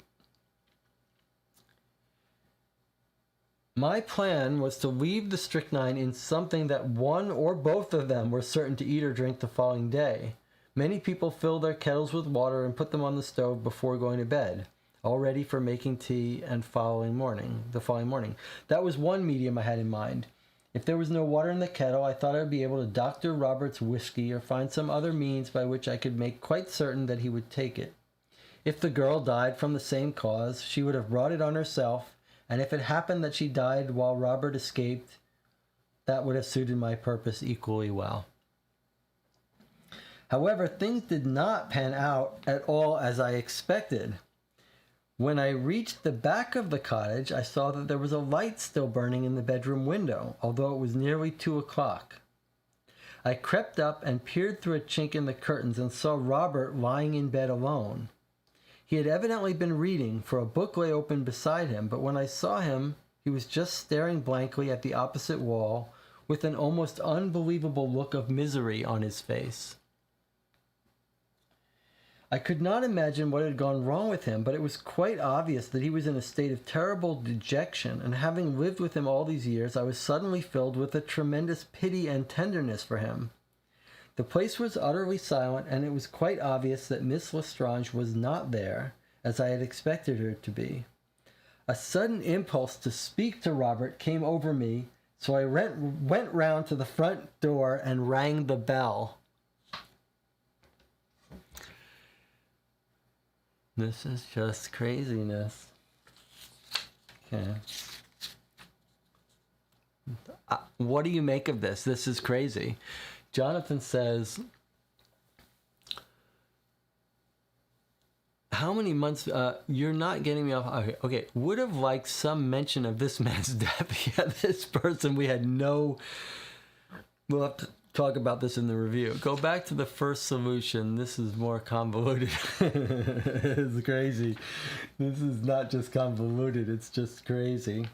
My plan was to leave the strychnine in something that one or both of them were certain to eat or drink the following day. Many people fill their kettles with water and put them on the stove before going to bed, all ready for making tea and the following morning. That was one medium I had in mind. If there was no water in the kettle, I thought I would be able to doctor Robert's whiskey or find some other means by which I could make quite certain that he would take it. If the girl died from the same cause, she would have brought it on herself, and if it happened that she died while Robert escaped, that would have suited my purpose equally well. However, things did not pan out at all as I expected. When I reached the back of the cottage, I saw that there was a light still burning in the bedroom window, although it was nearly 2 o'clock. I crept up and peered through a chink in the curtains and saw Robert lying in bed alone. He had evidently been reading, for a book lay open beside him, but when I saw him, he was just staring blankly at the opposite wall, with an almost unbelievable look of misery on his face. I could not imagine what had gone wrong with him, but it was quite obvious that he was in a state of terrible dejection, and having lived with him all these years, I was suddenly filled with a tremendous pity and tenderness for him. The place was utterly silent, and it was quite obvious that Miss Lestrange was not there, as I had expected her to be. A sudden impulse to speak to Robert came over me, so I went round to the front door and rang the bell. This is just craziness. Okay. What do you make of this? This is crazy. Jonathan says, how many months, you're not getting me off. Okay. Would have liked some mention of this man's death. Yeah, this person, we had no, we'll have to talk about this in the review. Go back to the first solution. This is more convoluted. It's crazy. This is not just convoluted, it's just crazy.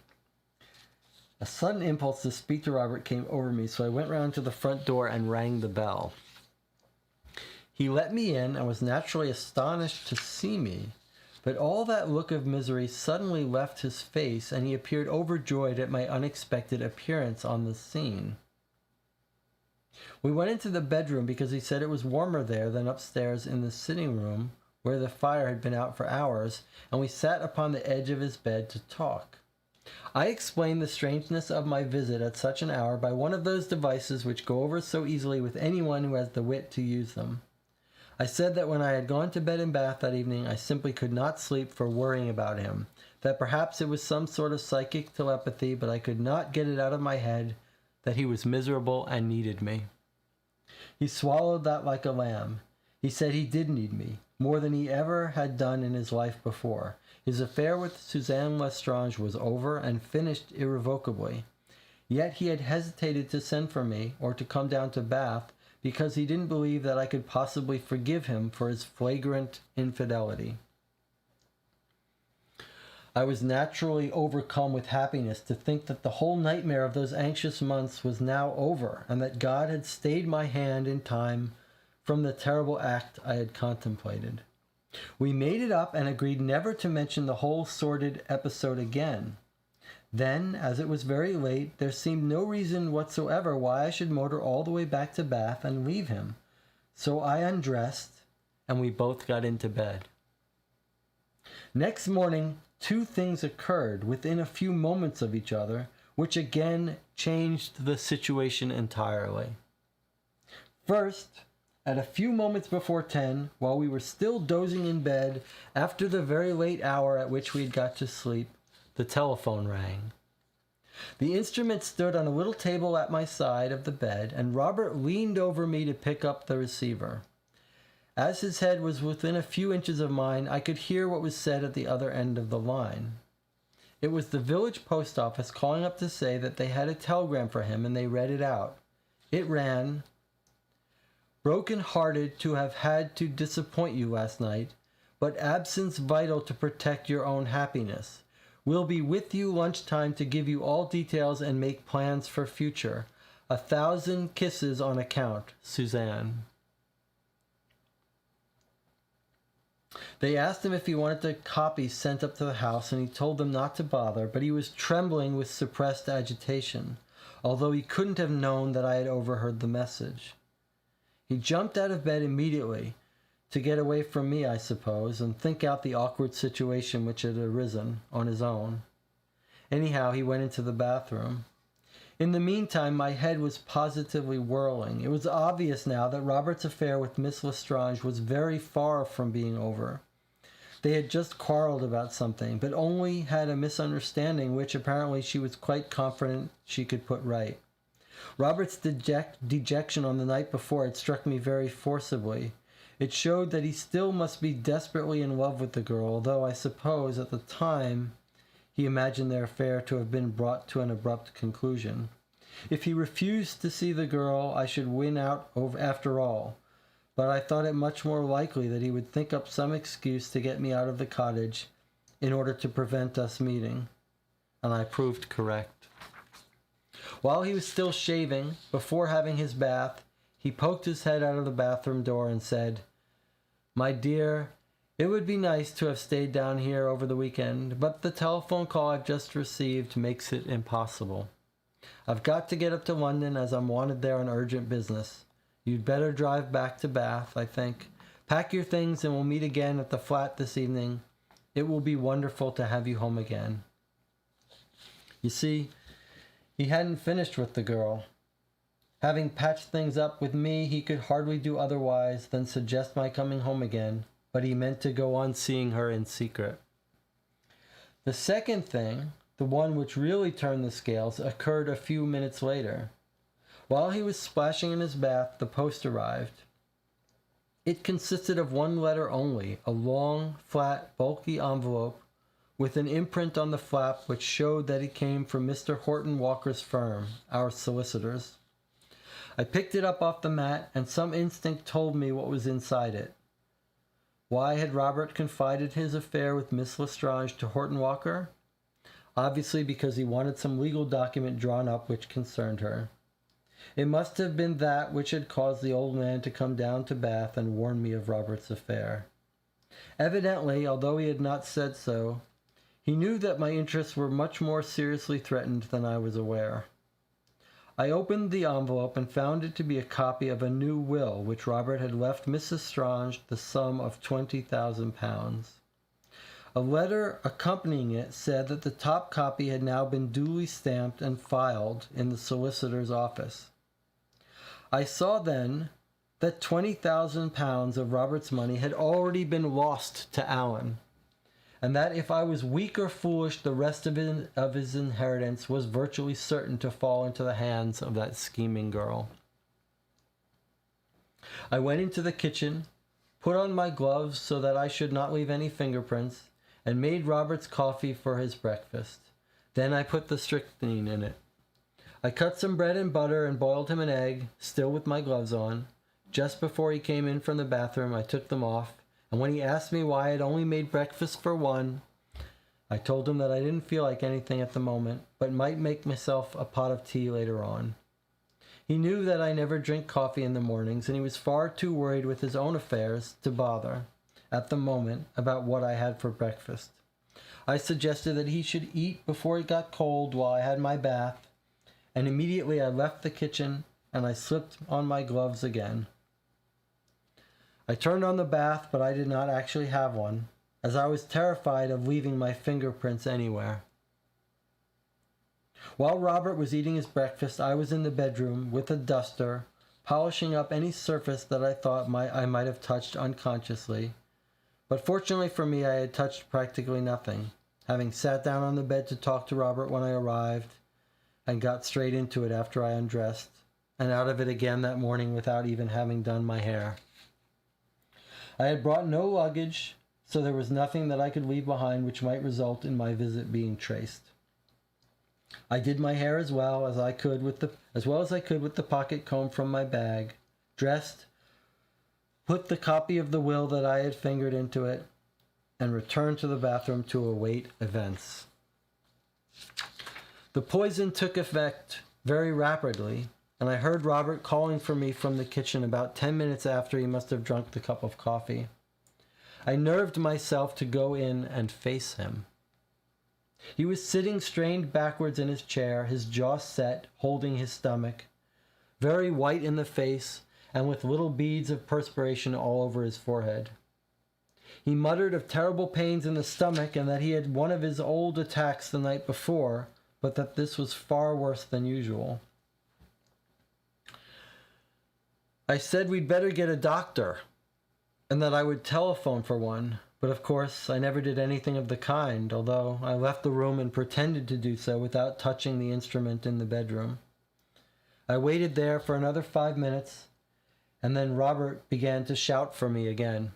A sudden impulse to speak to Robert came over me, so I went round to the front door and rang the bell. He let me in and was naturally astonished to see me, but all that look of misery suddenly left his face, and he appeared overjoyed at my unexpected appearance on the scene. We went into the bedroom because he said it was warmer there than upstairs in the sitting room, where the fire had been out for hours, and we sat upon the edge of his bed to talk. I explained the strangeness of my visit at such an hour by one of those devices which go over so easily with anyone who has the wit to use them. I said that when I had gone to bed in Bath that evening, I simply could not sleep for worrying about him, that perhaps it was some sort of psychic telepathy, but I could not get it out of my head that he was miserable and needed me. He swallowed that like a lamb. He said he did need me, more than he ever had done in his life before. His affair with Suzanne Lestrange was over and finished irrevocably. Yet he had hesitated to send for me or to come down to Bath because he didn't believe that I could possibly forgive him for his flagrant infidelity. I was naturally overcome with happiness to think that the whole nightmare of those anxious months was now over, and that God had stayed my hand in time from the terrible act I had contemplated. We made it up and agreed never to mention the whole sordid episode again. Then, as it was very late, there seemed no reason whatsoever why I should motor all the way back to Bath and leave him. So I undressed, and we both got into bed. Next morning, 2 things occurred within a few moments of each other, which again changed the situation entirely. First, at a few moments before 10, while we were still dozing in bed after the very late hour at which we had got to sleep, the telephone rang. The instrument stood on a little table at my side of the bed, and Robert leaned over me to pick up the receiver. As his head was within a few inches of mine, I could hear what was said at the other end of the line. It was the village post office calling up to say that they had a telegram for him, and they read it out. It ran, "Broken-hearted to have had to disappoint you last night, but absence vital to protect your own happiness. We'll be with you lunchtime to give you all details and make plans for future. 1,000 kisses on account, Suzanne." They asked him if he wanted the copy sent up to the house, and he told them not to bother, but he was trembling with suppressed agitation, although he couldn't have known that I had overheard the message. He jumped out of bed immediately, to get away from me, I suppose, and think out the awkward situation which had arisen on his own. Anyhow, he went into the bathroom. In the meantime, my head was positively whirling. It was obvious now that Robert's affair with Miss Lestrange was very far from being over. They had just quarreled about something, but only had a misunderstanding which apparently she was quite confident she could put right. Robert's dejection on the night before had struck me very forcibly. It showed that he still must be desperately in love with the girl, although I suppose at the time he imagined their affair to have been brought to an abrupt conclusion. If he refused to see the girl, I should win out after all, but I thought it much more likely that he would think up some excuse to get me out of the cottage in order to prevent us meeting, and I proved correct. While he was still shaving, before having his bath, he poked his head out of the bathroom door and said, "My dear, it would be nice to have stayed down here over the weekend, but the telephone call I've just received makes it impossible. I've got to get up to London as I'm wanted there on urgent business. You'd better drive back to Bath, I think. Pack your things and we'll meet again at the flat this evening. It will be wonderful to have you home again." You see, he hadn't finished with the girl. Having patched things up with me, he could hardly do otherwise than suggest my coming home again, but he meant to go on seeing her in secret. The second thing, the one which really turned the scales, occurred a few minutes later. While he was splashing in his bath, the post arrived. It consisted of one letter only, a long, flat, bulky envelope with an imprint on the flap which showed that it came from Mr. Horton Walker's firm, our solicitors. I picked it up off the mat, and some instinct told me what was inside it. Why had Robert confided his affair with Miss Lestrange to Horton Walker? Obviously because he wanted some legal document drawn up which concerned her. It must have been that which had caused the old man to come down to Bath and warn me of Robert's affair. Evidently, although he had not said so, he knew that my interests were much more seriously threatened than I was aware. I opened the envelope and found it to be a copy of a new will which Robert had left Mrs. Lestrange the sum of £20,000. A letter accompanying it said that the top copy had now been duly stamped and filed in the solicitor's office. I saw then that £20,000 of Robert's money had already been lost to Alan, and that if I was weak or foolish, the rest of his inheritance was virtually certain to fall into the hands of that scheming girl. I went into the kitchen, put on my gloves so that I should not leave any fingerprints, and made Robert's coffee for his breakfast. Then I put the strychnine in it. I cut some bread and butter and boiled him an egg, still with my gloves on. Just before he came in from the bathroom, I took them off, and when he asked me why I had only made breakfast for one, I told him that I didn't feel like anything at the moment, but might make myself a pot of tea later on. He knew that I never drink coffee in the mornings, and he was far too worried with his own affairs to bother, at the moment, about what I had for breakfast. I suggested that he should eat before it got cold while I had my bath, and immediately I left the kitchen and I slipped on my gloves again. I turned on the bath, but I did not actually have one, as I was terrified of leaving my fingerprints anywhere. While Robert was eating his breakfast, I was in the bedroom with a duster, polishing up any surface that I thought I might have touched unconsciously. But fortunately for me, I had touched practically nothing, having sat down on the bed to talk to Robert when I arrived, and got straight into it after I undressed, and out of it again that morning without even having done my hair. I had brought no luggage, so there was nothing that I could leave behind which might result in my visit being traced. I did my hair as well as I could with the pocket comb from my bag, dressed, put the copy of the will that I had fingered into it, and returned to the bathroom to await events. The poison took effect very rapidly, and I heard Robert calling for me from the kitchen about 10 minutes after he must have drunk the cup of coffee. I nerved myself to go in and face him. He was sitting strained backwards in his chair, his jaw set, holding his stomach, very white in the face and with little beads of perspiration all over his forehead. He muttered of terrible pains in the stomach and that he had one of his old attacks the night before, but that this was far worse than usual. I said we'd better get a doctor, and that I would telephone for one, but of course I never did anything of the kind, although I left the room and pretended to do so without touching the instrument in the bedroom. I waited there for another 5 minutes, and then Robert began to shout for me again.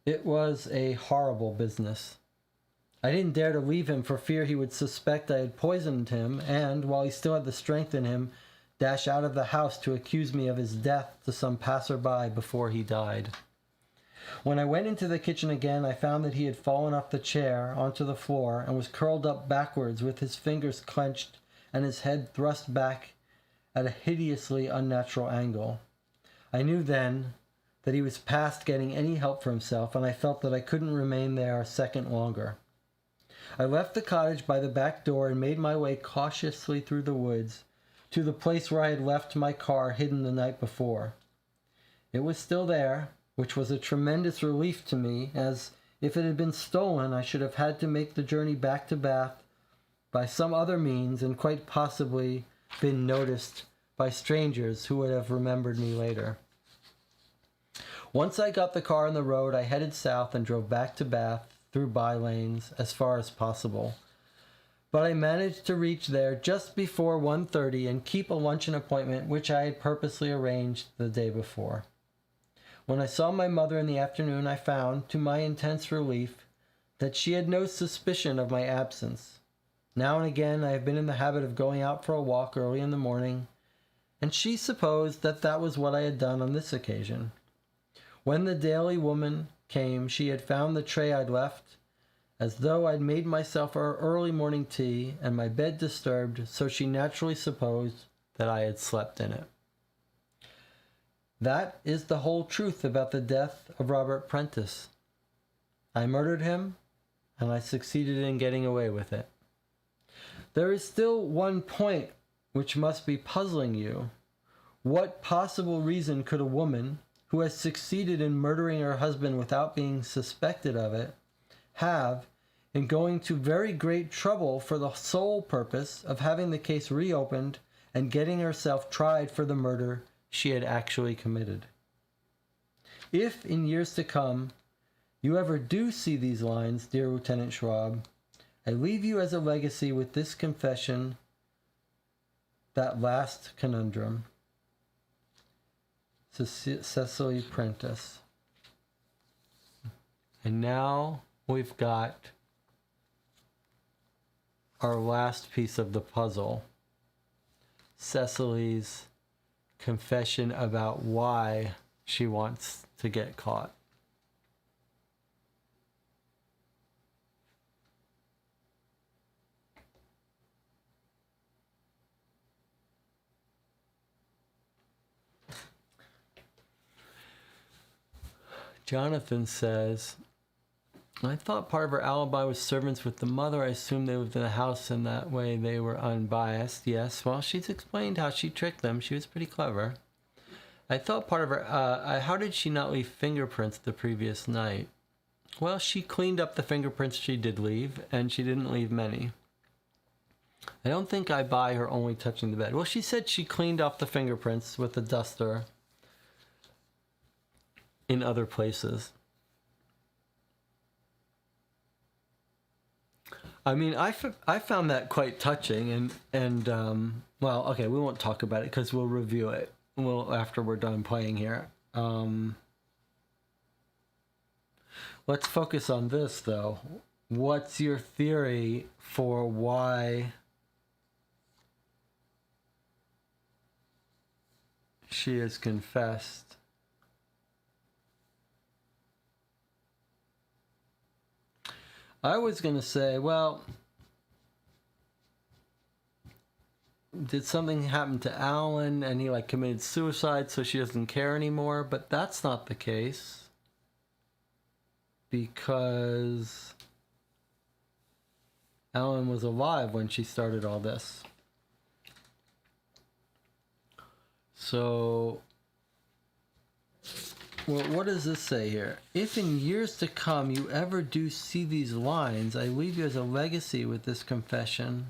It was a horrible business. I didn't dare to leave him for fear he would suspect I had poisoned him and, while he still had the strength in him, dash out of the house to accuse me of his death to some passer-by before he died. When I went into the kitchen again, I found that he had fallen off the chair onto the floor and was curled up backwards with his fingers clenched and his head thrust back at a hideously unnatural angle. I knew then that he was past getting any help for himself, and I felt that I couldn't remain there a second longer. I left the cottage by the back door and made my way cautiously through the woods to the place where I had left my car hidden the night before. It was still there, which was a tremendous relief to me, as if it had been stolen I should have had to make the journey back to Bath by some other means and quite possibly been noticed by strangers who would have remembered me later. Once I got the car on the road, I headed south and drove back to Bath through by lanes as far as possible. But I managed to reach there just before 1:30 and keep a luncheon appointment which I had purposely arranged the day before. When I saw my mother in the afternoon, I found, to my intense relief, that she had no suspicion of my absence. Now and again I have been in the habit of going out for a walk early in the morning, and she supposed that that was what I had done on this occasion. When the daily woman came, she had found the tray I'd left, as though I'd made myself our early morning tea and my bed disturbed, so she naturally supposed that I had slept in it. That is the whole truth about the death of Robert Prentice. I murdered him, and I succeeded in getting away with it. There is still one point which must be puzzling you. What possible reason could a woman, who has succeeded in murdering her husband without being suspected of it, have in going to very great trouble for the sole purpose of having the case reopened and getting herself tried for the murder she had actually committed? If in years to come you ever do see these lines, dear Lieutenant Schwab, I leave you as a legacy with this confession, that last conundrum. Cecily Prentice. And now we've got our last piece of the puzzle, Cecily's confession about why she wants to get caught. Jonathan says, I thought part of her alibi was servants with the mother. I assumed they lived in the house and that way they were unbiased. Yes, well, she's explained how she tricked them. She was pretty clever. I thought part of her... how did she not leave fingerprints the previous night? Well, she cleaned up the fingerprints she did leave, and she didn't leave many. I don't think I buy her only touching the bed. Well, she said she cleaned off the fingerprints with a duster in other places. I mean, I found that quite touching, and well, okay, we won't talk about it because we'll review it after we're done playing here. Let's focus on this, though. What's your theory for why she has confessed? I was going to say, well, did something happen to Alan and he like committed suicide so she doesn't care anymore? But that's not the case, because Alan was alive when she started all this. So, well, what does this say here? If in years to come you ever do see these lines, I leave you as a legacy with this confession.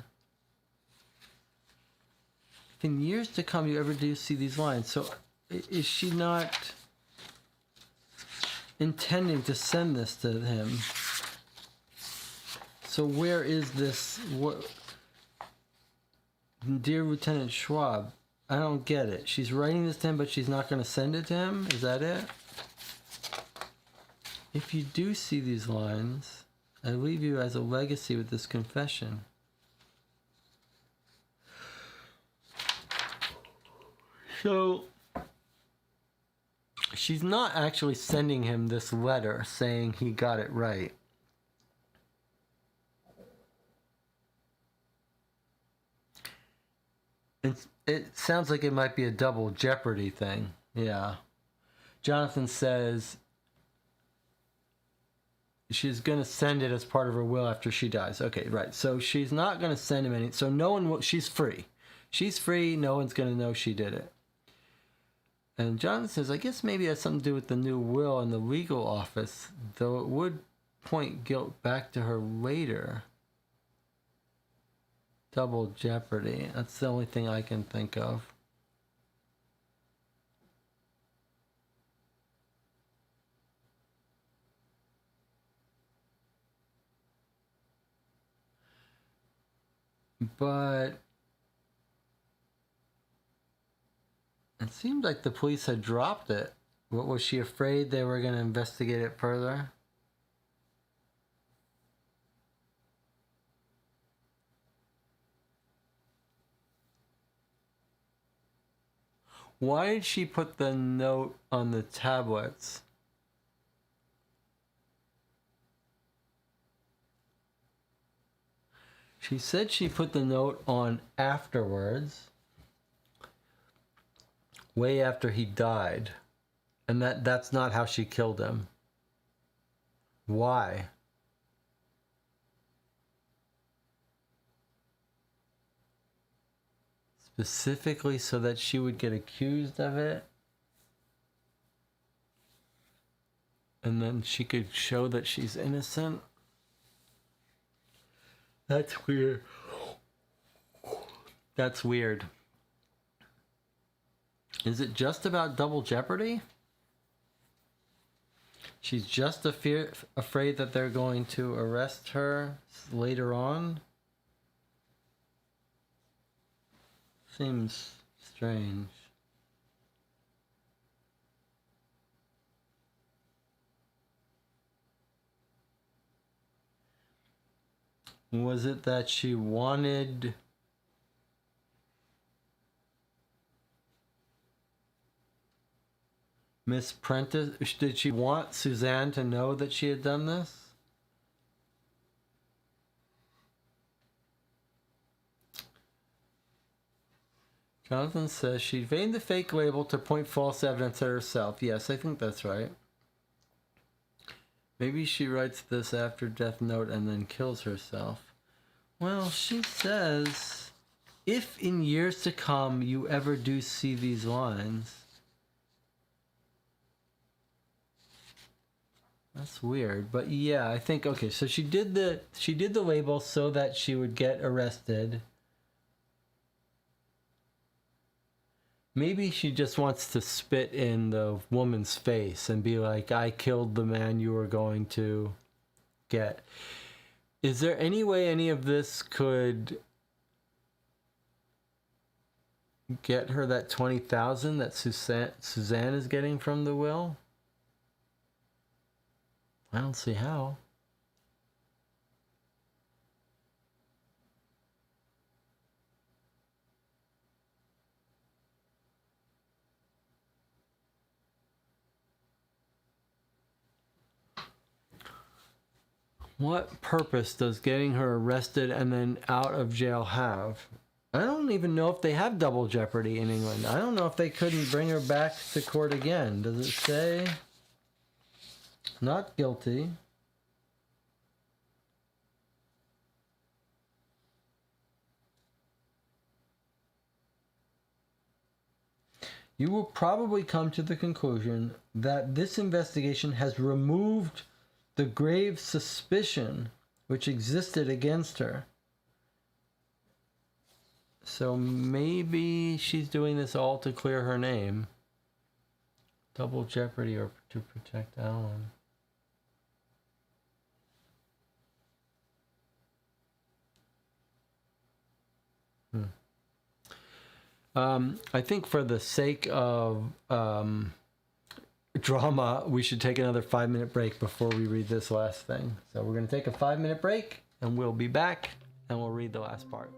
If in years to come you ever do see these lines, so is she not intending to send this to him? So where is this? What, Dear Lieutenant Schwab, I don't get it. She's writing this to him, but she's not going to send it to him? Is that it? If you do see these lines, I leave you as a legacy with this confession. So, she's not actually sending him this letter saying he got it right. It sounds like it might be a double jeopardy thing. Yeah. Jonathan says she's going to send it as part of her will after she dies. Okay, right. So she's not going to send him any. So no one will. She's free. She's free. No one's going to know she did it. And Jonathan says, I guess maybe it has something to do with the new will in the legal office, though it would point guilt back to her later. Double jeopardy. That's the only thing I can think of. But it seemed like the police had dropped it. What, was she afraid they were going to investigate it further? Why did she put the note on the tablets? She said she put the note on afterwards, way after he died. And that's not how she killed him. Why? Specifically so that she would get accused of it? And then she could show that she's innocent? That's weird. That's weird. Is it just about double jeopardy? She's just afraid that they're going to arrest her later on? Seems strange. Was it that she wanted Miss Prentice? Did she want Suzanne to know that she had done this? Jonathan says she feigned the fake label to point false evidence at herself. Yes, I think that's right. Maybe she writes this after death note and then kills herself. Well, she says, if in years to come you ever do see these lines. That's weird, but yeah, I think, okay, so she did the label so that she would get arrested. Maybe she just wants to spit in the woman's face and be like, I killed the man you were going to get. Is there any way any of this could get her that $20,000 that Suzanne is getting from the will? I don't see how. What purpose does getting her arrested and then out of jail have? I don't even know if they have double jeopardy in England. I don't know if they couldn't bring her back to court again. Does it say? Not guilty. You will probably come to the conclusion that this investigation has removed the grave suspicion which existed against her. So maybe she's doing this all to clear her name. Double jeopardy or to protect Alan. I think for the sake of drama, we should take another 5-minute break before we read this last thing. So we're going to take a 5-minute break, and we'll be back, and we'll read the last part.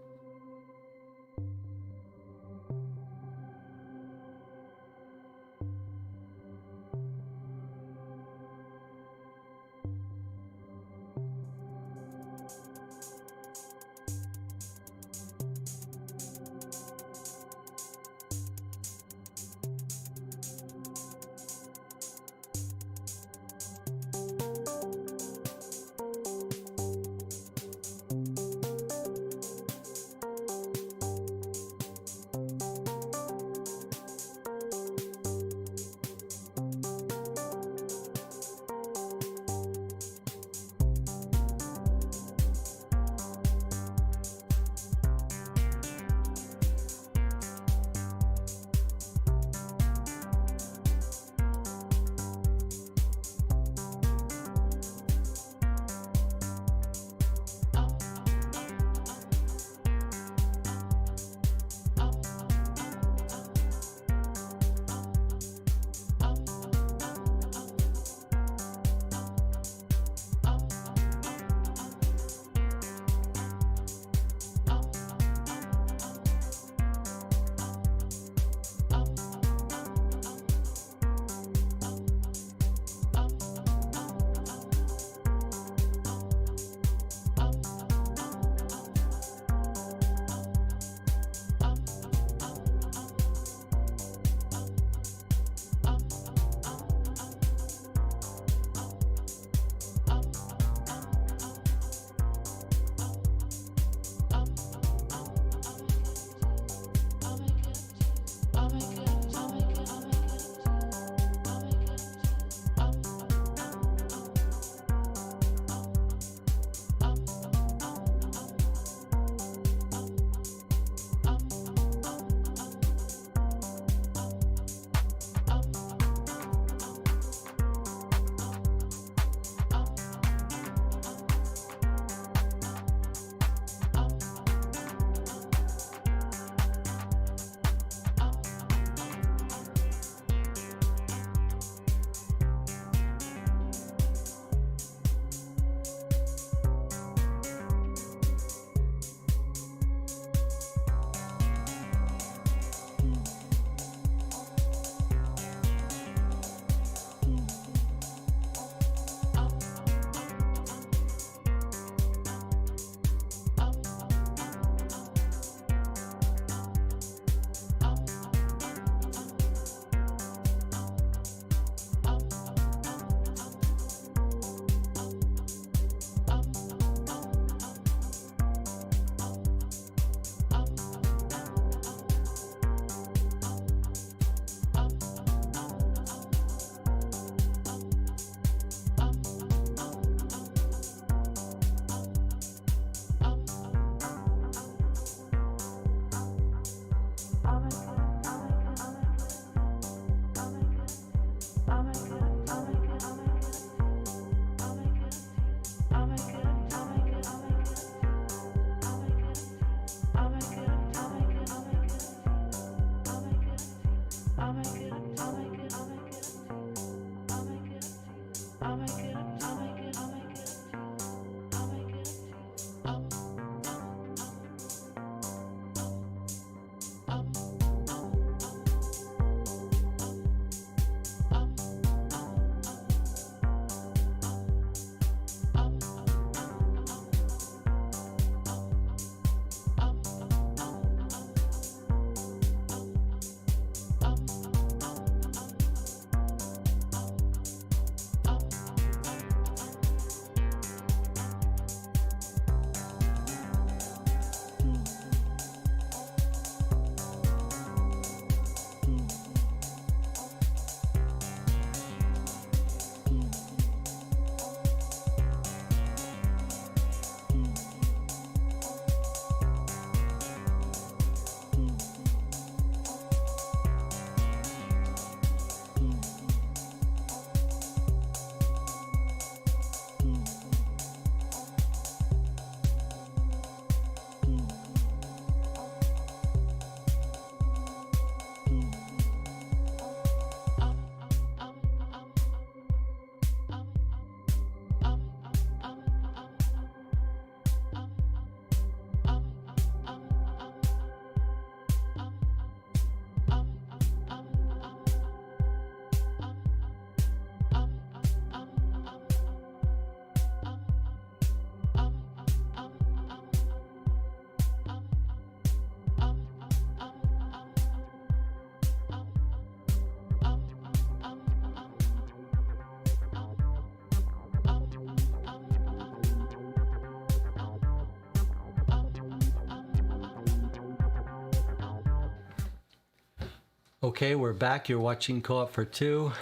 Okay, we're back. You're watching Co-op for Two,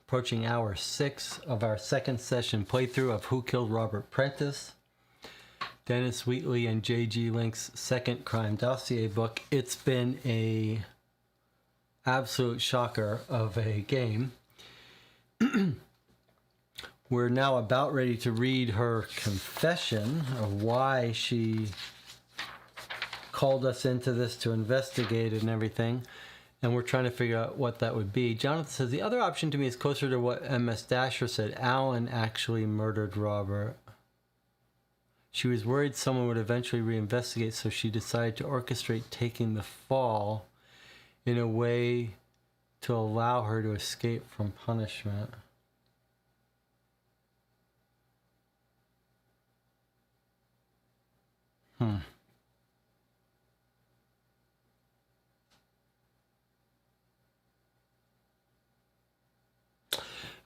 approaching hour 6 of our second session playthrough of Who Killed Robert Prentice, Dennis Wheatley and J.G. Link's second crime dossier book. It's been a absolute shocker of a game. We're now about ready to read her confession of why she called us into this to investigate and everything. And we're trying to figure out what that would be. Jonathan says, the other option to me is closer to what M.S. Dasher said. Alan actually murdered Robert. She was worried someone would eventually reinvestigate, so she decided to orchestrate taking the fall in a way to allow her to escape from punishment.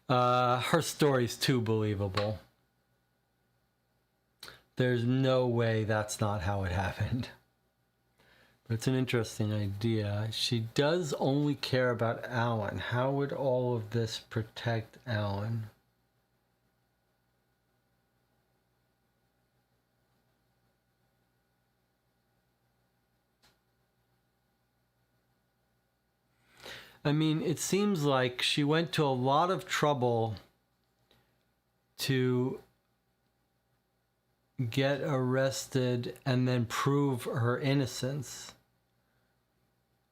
Her story's too believable. There's no way that's not how it happened. But it's an interesting idea. She does only care about Alan. How would all of this protect Alan? I mean, it seems like she went to a lot of trouble to get arrested and then prove her innocence.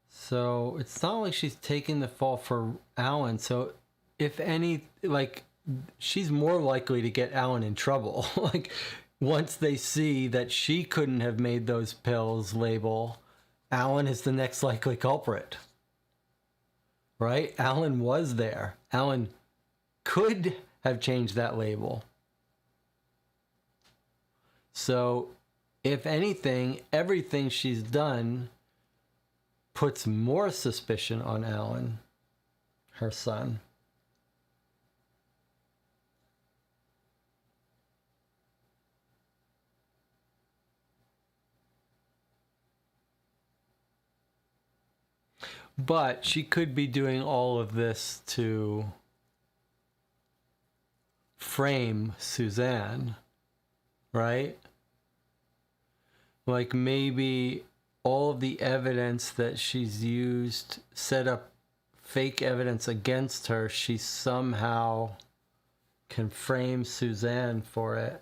So it's not like she's taking the fall for Alan. So if any, like, she's more likely to get Alan in trouble. Like, once they see that she couldn't have made those pills label, Alan is the next likely culprit. Right? Alan was there. Alan could have changed that label. So, if anything, everything she's done puts more suspicion on Alan, her son. But she could be doing all of this to frame Suzanne, right? Like maybe all of the evidence that she's used, set up fake evidence against her, she somehow can frame Suzanne for it.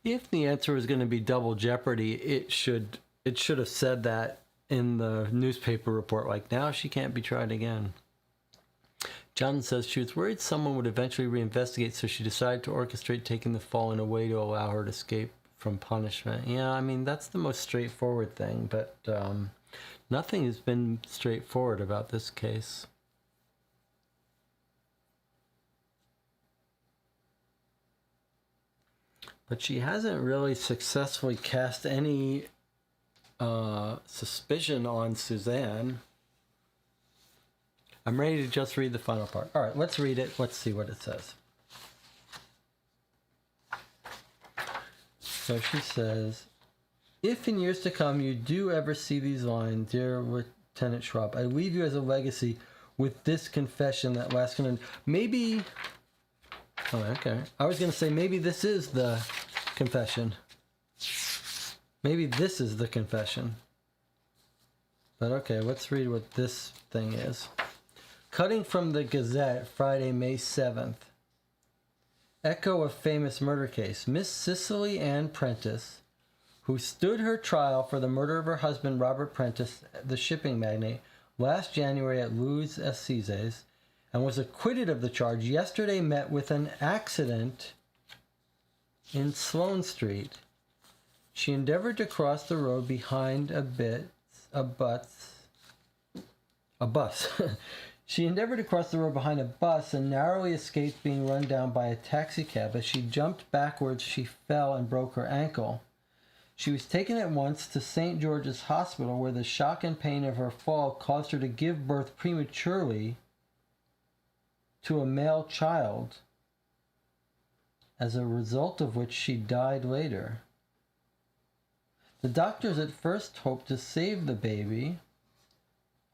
If the answer was going to be double jeopardy, it should have said that in the newspaper report, like, now she can't be tried again. John says she was worried someone would eventually reinvestigate, so she decided to orchestrate taking the fall in a way to allow her to escape from punishment. Yeah, I mean, that's the most straightforward thing, but nothing has been straightforward about this case. But she hasn't really successfully cast any suspicion on Suzanne. I'm ready to just read the final part. All right, let's read it. Let's see what it says. So she says, if in years to come you do ever see these lines, dear Lieutenant Schwab, I leave you as a legacy with this confession that lasts. Maybe... Oh, okay. I was going to say maybe this is the confession. Maybe this is the confession. But okay, let's read what this thing is. Cutting from the Gazette, Friday, May 7th. Echo of famous murder case. Miss Cicely Ann Prentice, who stood her trial for the murder of her husband, Robert Prentice, the shipping magnate, last January at Louis Assizes, and was acquitted of the charge, yesterday met with an accident in Sloane Street. She endeavored to cross the road behind a bus. She endeavored to cross the road behind a bus and narrowly escaped being run down by a taxicab. As she jumped backwards, she fell and broke her ankle. She was taken at once to St. George's Hospital, where the shock and pain of her fall caused her to give birth prematurely to a male child, as a result of which she died later. The doctors at first hoped to save the baby,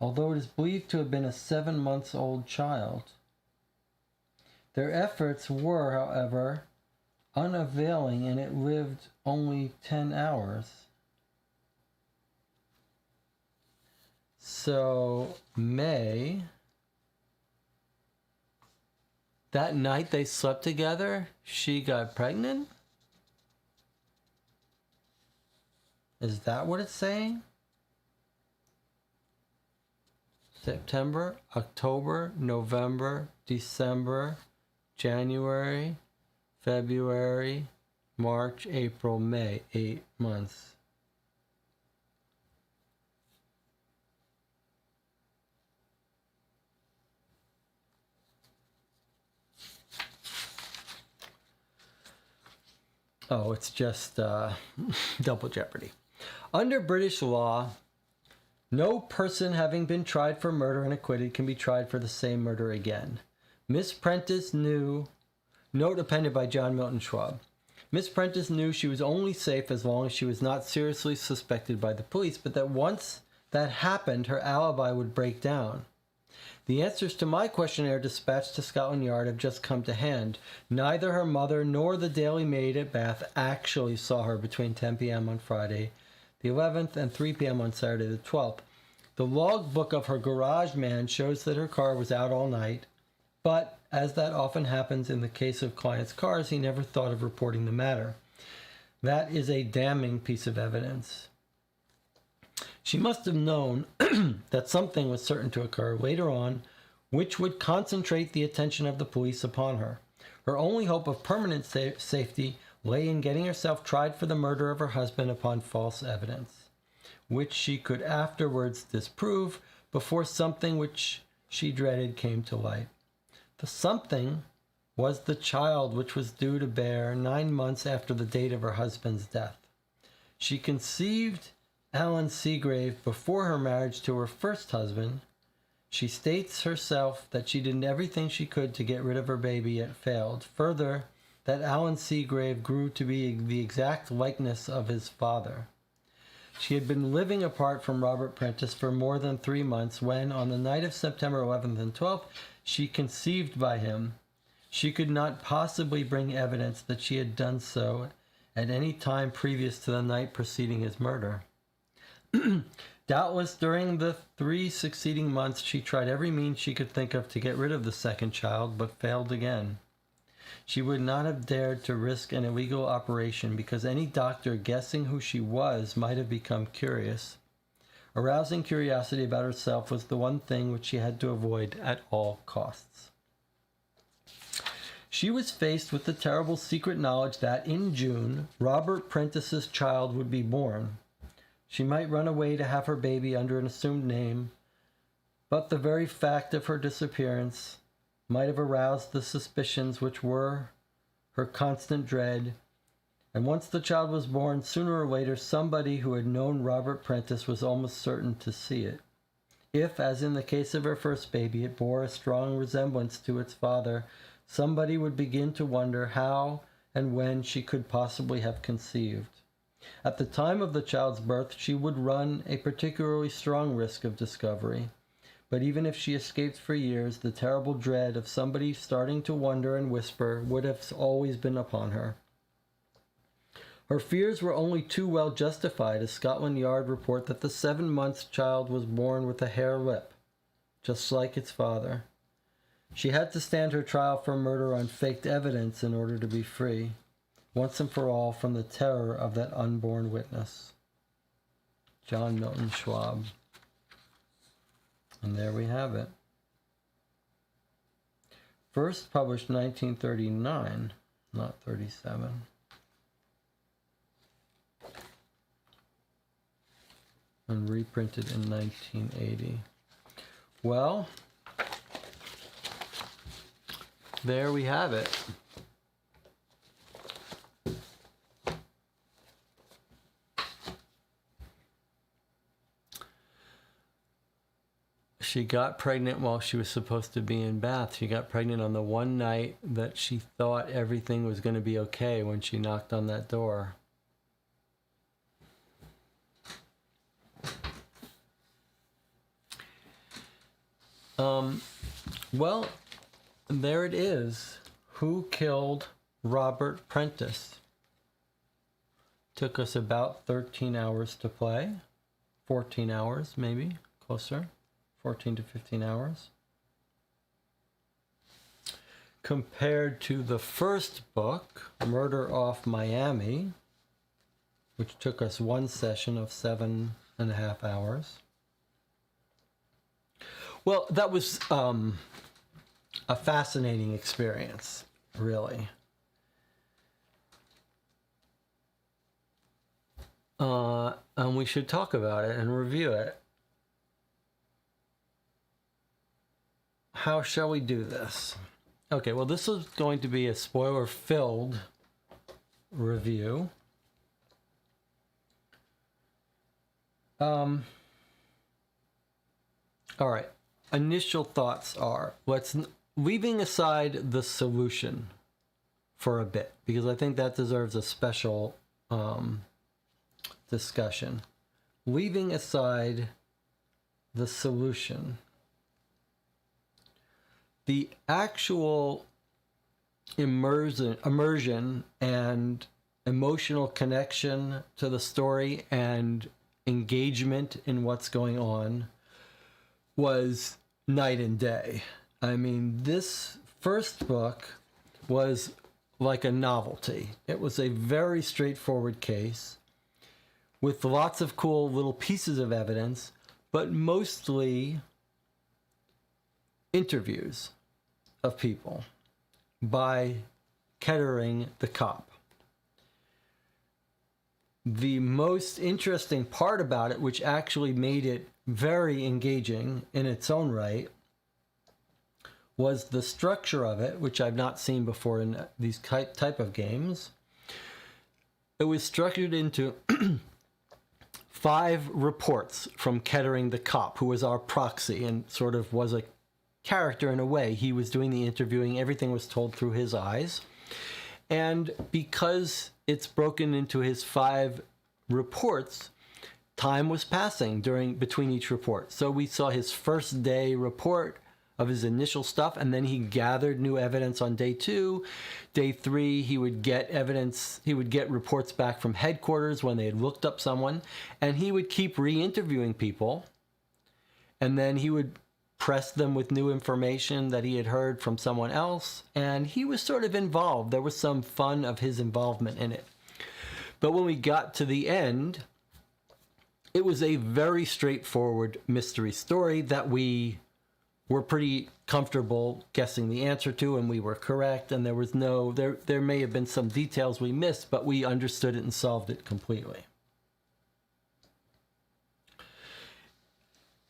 although it is believed to have been a 7-month-old child. Their efforts were, however, unavailing, and it lived only 10 hours. So, May, that night they slept together, she got pregnant? Is that what it's saying? September, October, November, December, January, February, March, April, May. 8 months. Oh, it's just double jeopardy. Under British law, no person having been tried for murder and acquitted can be tried for the same murder again. Miss Prentice knew, note appended by John Milton Schwab, Miss Prentice knew she was only safe as long as she was not seriously suspected by the police, but that once that happened, her alibi would break down. The answers to my questionnaire dispatched to Scotland Yard have just come to hand. Neither her mother nor the Daily Maid at Bath actually saw her between 10 p.m. on Friday the 11th and 3 p.m. on Saturday the 12th. The logbook of her garage man shows that her car was out all night, but as that often happens in the case of clients' cars, he never thought of reporting the matter. That is a damning piece of evidence. She must have known that something was certain to occur later on, which would concentrate the attention of the police upon her. Her only hope of permanent safety lay in getting herself tried for the murder of her husband upon false evidence, which she could afterwards disprove before something which she dreaded came to light. The something was the child which was due to bear 9 months after the date of her husband's death. She conceived Alan Seagrave before her marriage to her first husband. She states herself that she did everything she could to get rid of her baby, yet failed. Further, that Alan Seagrave grew to be the exact likeness of his father. She had been living apart from Robert Prentice for more than 3 months when, on the night of September 11th and 12th, she conceived by him. She could not possibly bring evidence that she had done so at any time previous to the night preceding his murder. Doubtless during the 3 succeeding months she tried every means she could think of to get rid of the second child, but failed again. She would not have dared to risk an illegal operation because any doctor guessing who she was might have become curious. Arousing curiosity about herself was the one thing which she had to avoid at all costs. She was faced with the terrible secret knowledge that in June, Robert Prentice's child would be born. She might run away to have her baby under an assumed name, but the very fact of her disappearance might have aroused the suspicions which were her constant dread, and once the child was born, sooner or later somebody who had known Robert Prentice was almost certain to see it. If, as in the case of her first baby, it bore a strong resemblance to its father, somebody would begin to wonder how and when she could possibly have conceived. At the time of the child's birth, she would run a particularly strong risk of discovery. But even if she escaped for years, the terrible dread of somebody starting to wonder and whisper would have always been upon her. Her fears were only too well justified as Scotland Yard report that the 7-month child was born with a hare lip, just like its father. She had to stand her trial for murder on faked evidence in order to be free, once and for all, from the terror of that unborn witness. John Milton Schwab. And there we have it. First published 1939, not 37. And reprinted in 1980. Well, there we have it. She got pregnant while she was supposed to be in Bath. She got pregnant on the one night that she thought everything was going to be okay when she knocked on that door. Well, there it is. Who Killed Robert Prentice? Took us about 13 hours to play. 14 hours, maybe. Closer. 14 to 15 hours. Compared to the first book, Murder Off Miami, which took us one session of 7.5 hours. Well, that was a fascinating experience, really. And we should talk about it and review it. How shall we do this? Okay, well, this is going to be a spoiler-filled review. All right. Initial thoughts are, leaving aside the solution for a bit, because I think that deserves a special discussion. Leaving aside the solution, the actual immersion and emotional connection to the story and engagement in what's going on was night and day. I mean, this first book was like a novelty. It was a very straightforward case with lots of cool little pieces of evidence, but mostly interviews of people by Kettering the cop. The most interesting part about it, which actually made it very engaging in its own right, was the structure of it, which I've not seen before in these type of games. It was structured into 5 reports from Kettering the cop, who was our proxy and sort of was a character in a way. He was doing the interviewing. Everything was told through his eyes. And because it's broken into his 5 reports, time was passing between each report. So we saw his first day report of his initial stuff, and then he gathered new evidence on day 2. Day 3, he would get evidence, he would get reports back from headquarters when they had looked up someone, and he would keep re-interviewing people, and then he would press them with new information that he had heard from someone else, and he was sort of involved. There was some fun of his involvement in it. But when we got to the end, it was a very straightforward mystery story that we were pretty comfortable guessing the answer to, and we were correct, and there was there may have been some details we missed, but we understood it and solved it completely.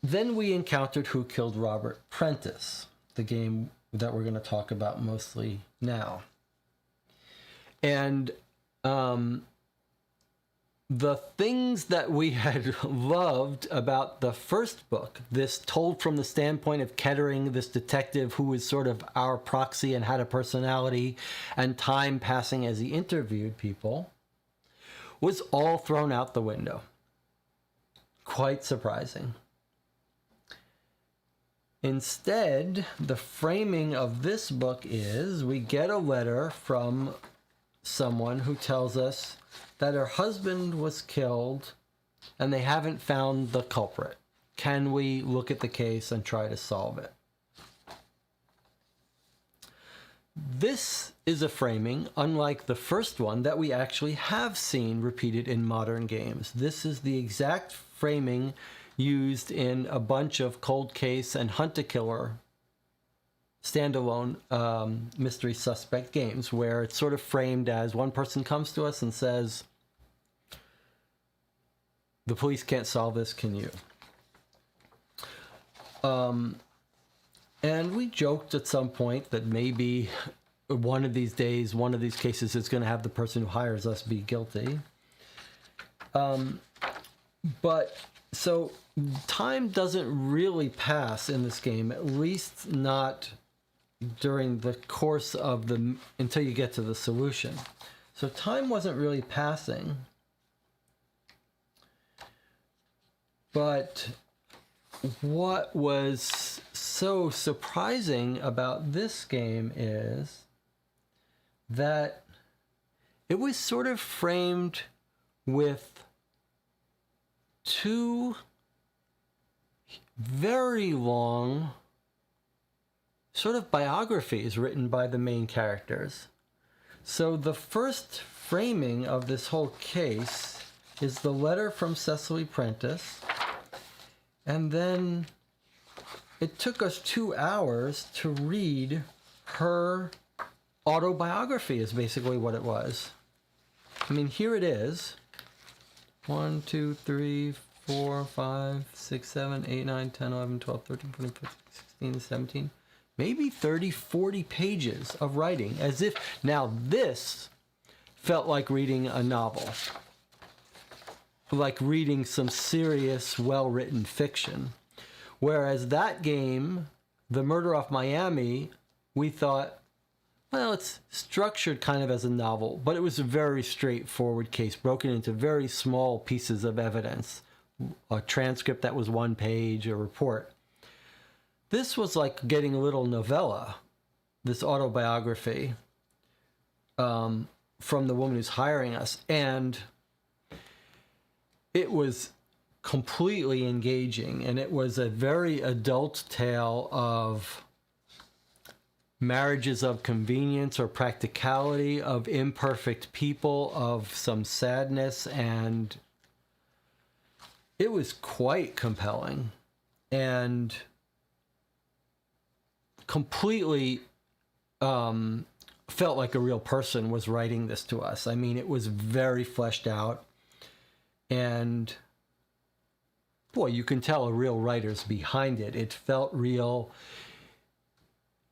Then we encountered Who Killed Robert Prentice, the game that we're going to talk about mostly now. And the things that we had loved about the first book, this told from the standpoint of Kettering, this detective who was sort of our proxy and had a personality, and time passing as he interviewed people, was all thrown out the window. Quite surprising. Instead, the framing of this book is we get a letter from someone who tells us that her husband was killed and they haven't found the culprit. Can we look at the case and try to solve it? This is a framing, unlike the first one, that we actually have seen repeated in modern games. This is the exact framing used in a bunch of cold case and hunt-a-killer standalone mystery suspect games, where it's sort of framed as one person comes to us and says, the police can't solve this, can you? And we joked at some point that maybe one of these days, one of these cases is going to have the person who hires us be guilty. But so time doesn't really pass in this game, at least not during the course of until you get to the solution. So time wasn't really passing. But what was so surprising about this game is that it was sort of framed with two very long sort of biographies written by the main characters. So the first framing of this whole case is the letter from Cecily Prentice, and then it took us 2 hours to read her autobiography is basically what it was. I mean, here it is. 1, 2, 3, 4, 5, 6, 7, 8, 9, 10, 11, 12, 13, 14, 15, 16, 17, maybe 30, 40 pages of writing, as if now this felt like reading a novel, like reading some serious, well-written fiction. Whereas that game, The Murder Off Miami, we thought, well, it's structured kind of as a novel, but it was a very straightforward case, broken into very small pieces of evidence, a transcript that was 1 page, a report. This was like getting a little novella, this autobiography, from the woman who's hiring us. And it was completely engaging, and it was a very adult tale of marriages of convenience or practicality, of imperfect people, of some sadness, and it was quite compelling and completely felt like a real person was writing this to us. I mean, it was very fleshed out, and boy, you can tell a real writer's behind it. It felt real,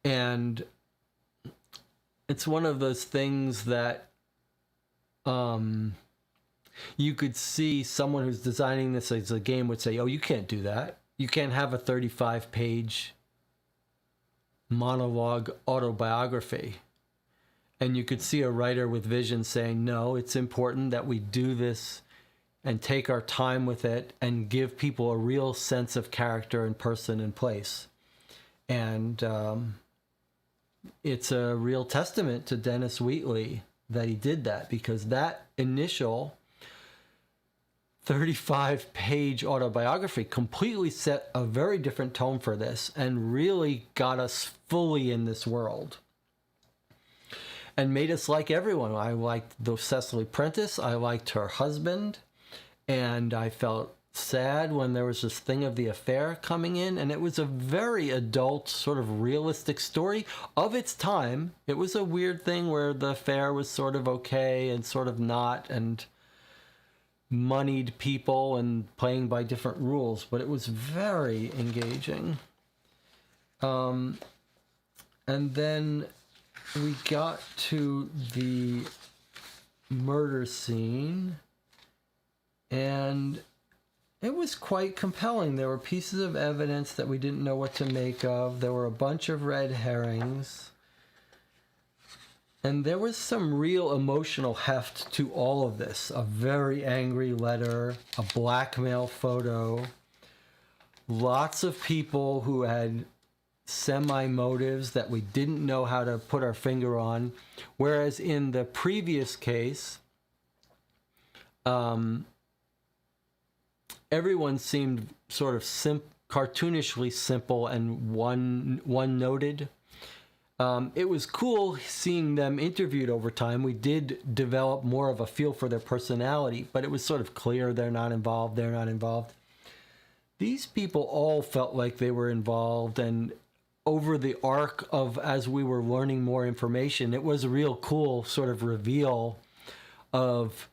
and it's one of those things that you could see someone who's designing this as a game would say, oh, you can't do that. You can't have a 35-page monologue autobiography. And you could see a writer with vision saying, no, it's important that we do this and take our time with it and give people a real sense of character and person and place. And it's a real testament to Dennis Wheatley that he did that, because that initial 35-page autobiography completely set a very different tone for this and really got us fully in this world and made us like everyone. I liked the Cecily Prentice. I liked her husband. And I felt sad when there was this thing of the affair coming in. And it was a very adult, sort of realistic story of its time. It was a weird thing where the affair was sort of okay and sort of not, and moneyed people and playing by different rules. But it was very engaging. And then we got to the murder scene, and it was quite compelling. There were pieces of evidence that we didn't know what to make of. There were a bunch of red herrings. And there was some real emotional heft to all of this. A very angry letter, a blackmail photo, lots of people who had semi-motives that we didn't know how to put our finger on. Whereas in the previous case, everyone seemed sort of cartoonishly simple and one-noted. It was cool seeing them interviewed over time. We did develop more of a feel for their personality, but it was sort of clear they're not involved, they're not involved. These people all felt like they were involved, and over the arc of, as we were learning more information, it was a real cool sort of reveal of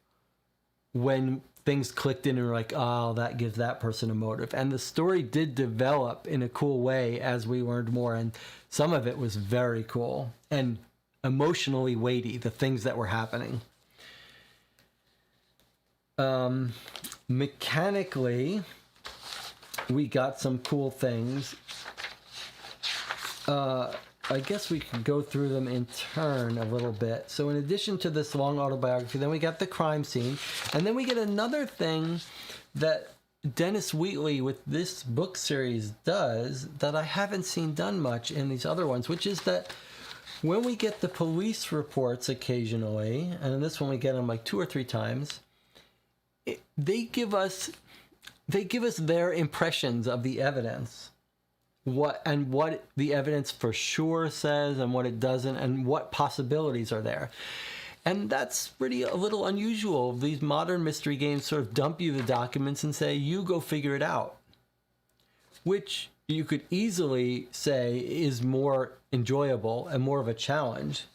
when things clicked in and were like, oh, that gives that person a motive. And the story did develop in a cool way as we learned more, and some of it was very cool and emotionally weighty, the things that were happening. Mechanically, we got some cool things. I guess we could go through them in turn a little bit. So in addition to this long autobiography, then we got the crime scene. And then we get another thing that Dennis Wheatley with this book series does that I haven't seen done much in these other ones, which is that when we get the police reports occasionally, and in this one we get them like 2 or 3 times, they give us their impressions of the evidence, what the evidence for sure says and what it doesn't, and what possibilities are there. And that's really a little unusual. These modern mystery games sort of dump you the documents and say, you go figure it out, which you could easily say is more enjoyable and more of a challenge.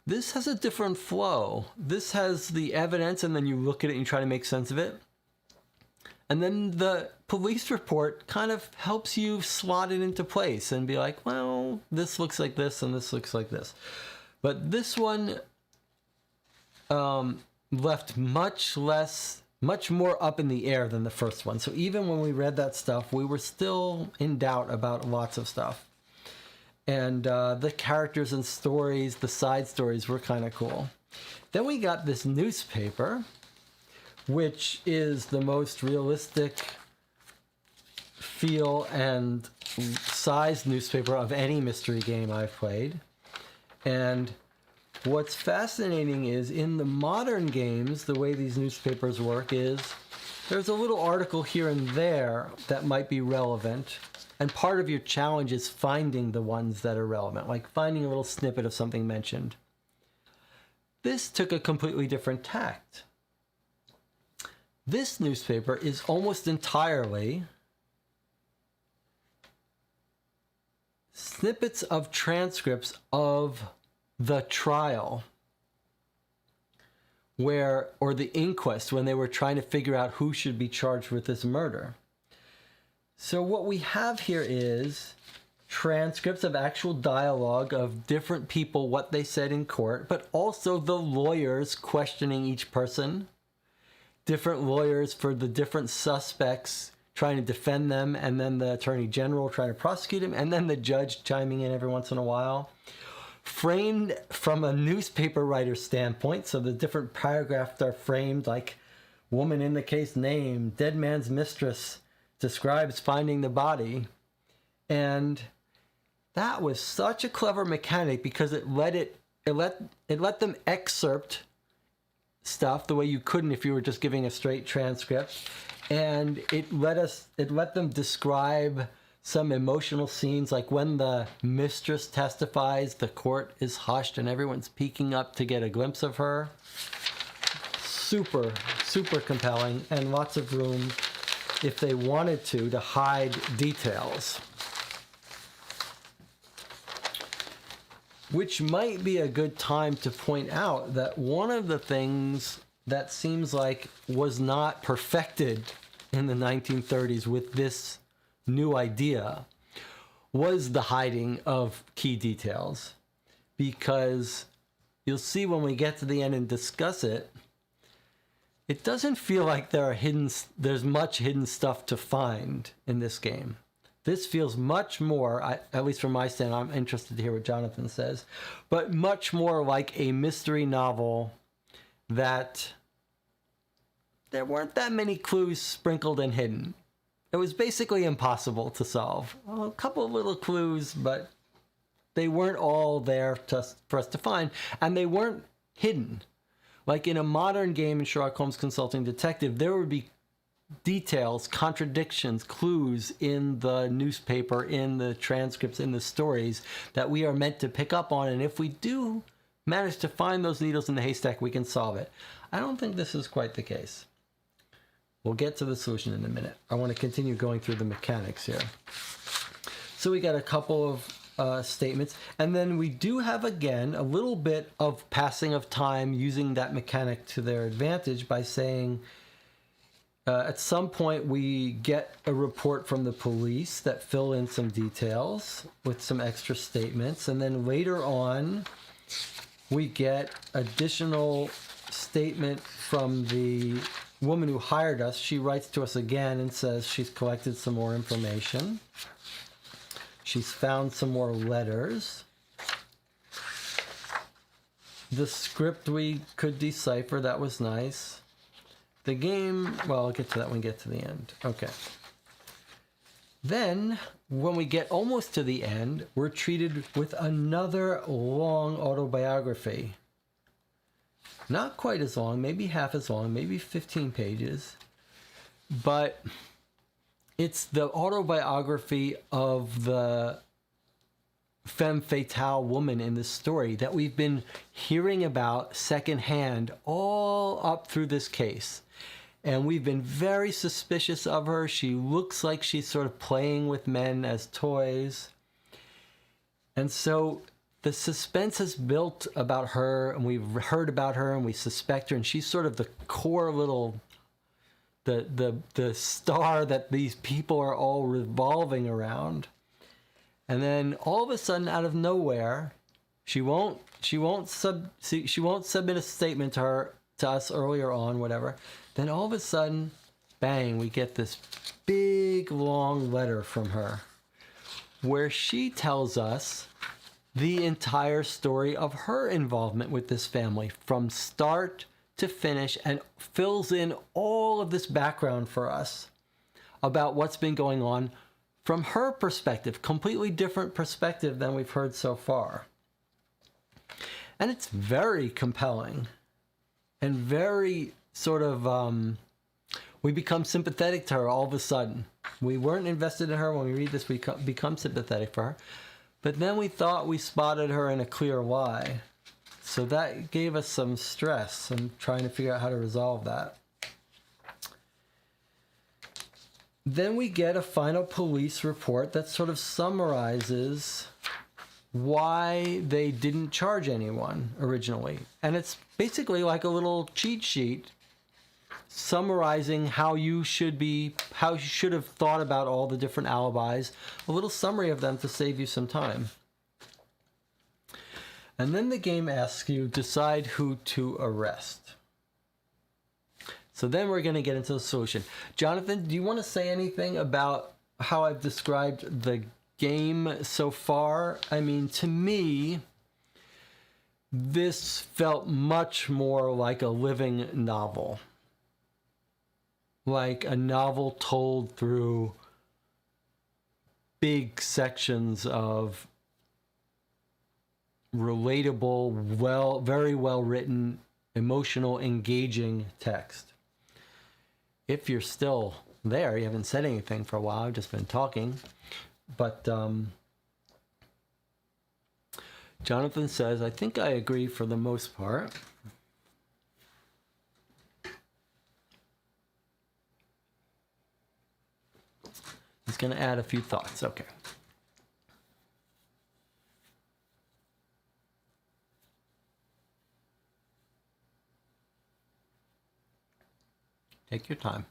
This has a different flow. This has the evidence, and then you look at it and you try to make sense of it. And then the police report kind of helps you slot it into place and be like, well, this looks like this and this looks like this. But this one left much more up in the air than the first one. So even when we read that stuff, we were still in doubt about lots of stuff. And the characters and stories, the side stories were kind of cool. Then we got this newspaper, which is the most realistic feel and size newspaper of any mystery game I've played. And what's fascinating is in the modern games, the way these newspapers work is there's a little article here and there that might be relevant. And part of your challenge is finding the ones that are relevant, like finding a little snippet of something mentioned. This took a completely different tact. This newspaper is almost entirely snippets of transcripts of the trial or the inquest when they were trying to figure out who should be charged with this murder. So what we have here is transcripts of actual dialogue of different people, what they said in court, but also the lawyers questioning each person, different lawyers for the different suspects trying to defend them, and then the attorney general trying to prosecute him, and then the judge chiming in every once in a while. Framed from a newspaper writer's standpoint, so the different paragraphs are framed like woman in the case named, dead man's mistress describes finding the body. And that was such a clever mechanic because it let them excerpt stuff the way you couldn't if you were just giving a straight transcript, and it let them describe some emotional scenes, like when the mistress testifies, the court is hushed and everyone's peeking up to get a glimpse of her. Super compelling, and lots of room if they wanted to hide details. Which might be a good time to point out that one of the things that seems like was not perfected in the 1930s with this new idea was the hiding of key details. Because you'll see when we get to the end and discuss it, it doesn't feel like there's much hidden stuff to find in this game. This feels much more, at least from my stand, I'm interested to hear what Jonathan says, but much more like a mystery novel that there weren't that many clues sprinkled and hidden. It was basically impossible to solve. Well, a couple of little clues, but they weren't all there for us to find, and they weren't hidden. Like in a modern game in Sherlock Holmes Consulting Detective, there would be details, contradictions, clues in the newspaper, in the transcripts, in the stories that we are meant to pick up on. And if we do manage to find those needles in the haystack, we can solve it. I don't think this is quite the case. We'll get to the solution in a minute. I want to continue going through the mechanics here. So we got a couple of statements, and then we do have again a little bit of passing of time using that mechanic to their advantage by saying at some point we get a report from the police that fill in some details with some extra statements, and then later on we get additional statement from the woman who hired us. She writes to us again and says she's collected some more information. She's found some more letters. The script we could decipher, that was nice. the game, well, I'll get to that when we get to the end. Okay. Then, when we get almost to the end, we're treated with another long autobiography. Not quite as long, maybe half as long, maybe 15 pages. But it's the autobiography of the femme fatale woman in this story that we've been hearing about secondhand all up through this case. And we've been very suspicious of her. She looks like she's sort of playing with men as toys. And so the suspense is built about her, and we've heard about her, and we suspect her, and she's sort of the core little, the star that these people are all revolving around. And then all of a sudden, out of nowhere, she won't submit a statement to us earlier on, whatever. Then all of a sudden, bang, we get this big, long letter from her where she tells us the entire story of her involvement with this family from start to finish, and fills in all of this background for us about what's been going on from her perspective, completely different perspective than we've heard so far. And it's very compelling and very sort of, we become sympathetic to her all of a sudden. We weren't invested in her. When we read this, we become sympathetic for her. But then we thought we spotted her in a clear lie. So that gave us some stress and trying to figure out how to resolve that. Then we get a final police report that sort of summarizes why they didn't charge anyone originally. And it's basically like a little cheat sheet summarizing how you should have thought about all the different alibis, a little summary of them to save you some time. And then the game asks you, decide who to arrest. So then we're going to get into the solution. Jonathan, do you want to say anything about how I've described the game so far? I mean, to me, this felt much more like a living novel. Like a novel told through big sections of relatable, very well written, emotional, engaging text. If you're still there, you haven't said anything for a while, I've just been talking. But Jonathan says, I think I agree for the most part. He's going to add a few thoughts. Okay. Take your time.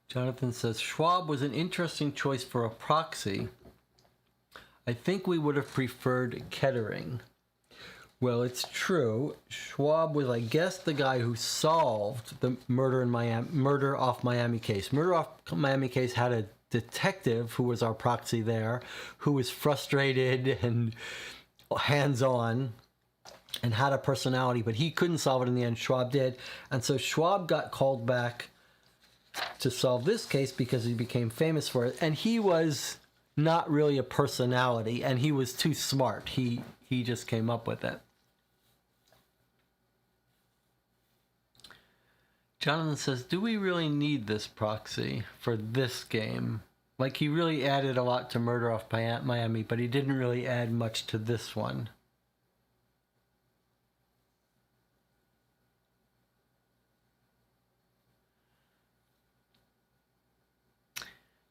Jonathan says, Schwab was an interesting choice for a proxy. I think we would have preferred Kettering. Well, it's true. Schwab was, I guess, the guy who solved the murder off Miami case. Murder off Miami case had a detective who was our proxy there, who was frustrated and hands-on and had a personality, but he couldn't solve it in the end. Schwab did. And so Schwab got called back to solve this case because he became famous for it. And he was not really a personality, and he was too smart. He just came up with it. Jonathan says, do we really need this proxy for this game? Like, he really added a lot to Murder Off Miami, but he didn't really add much to this one.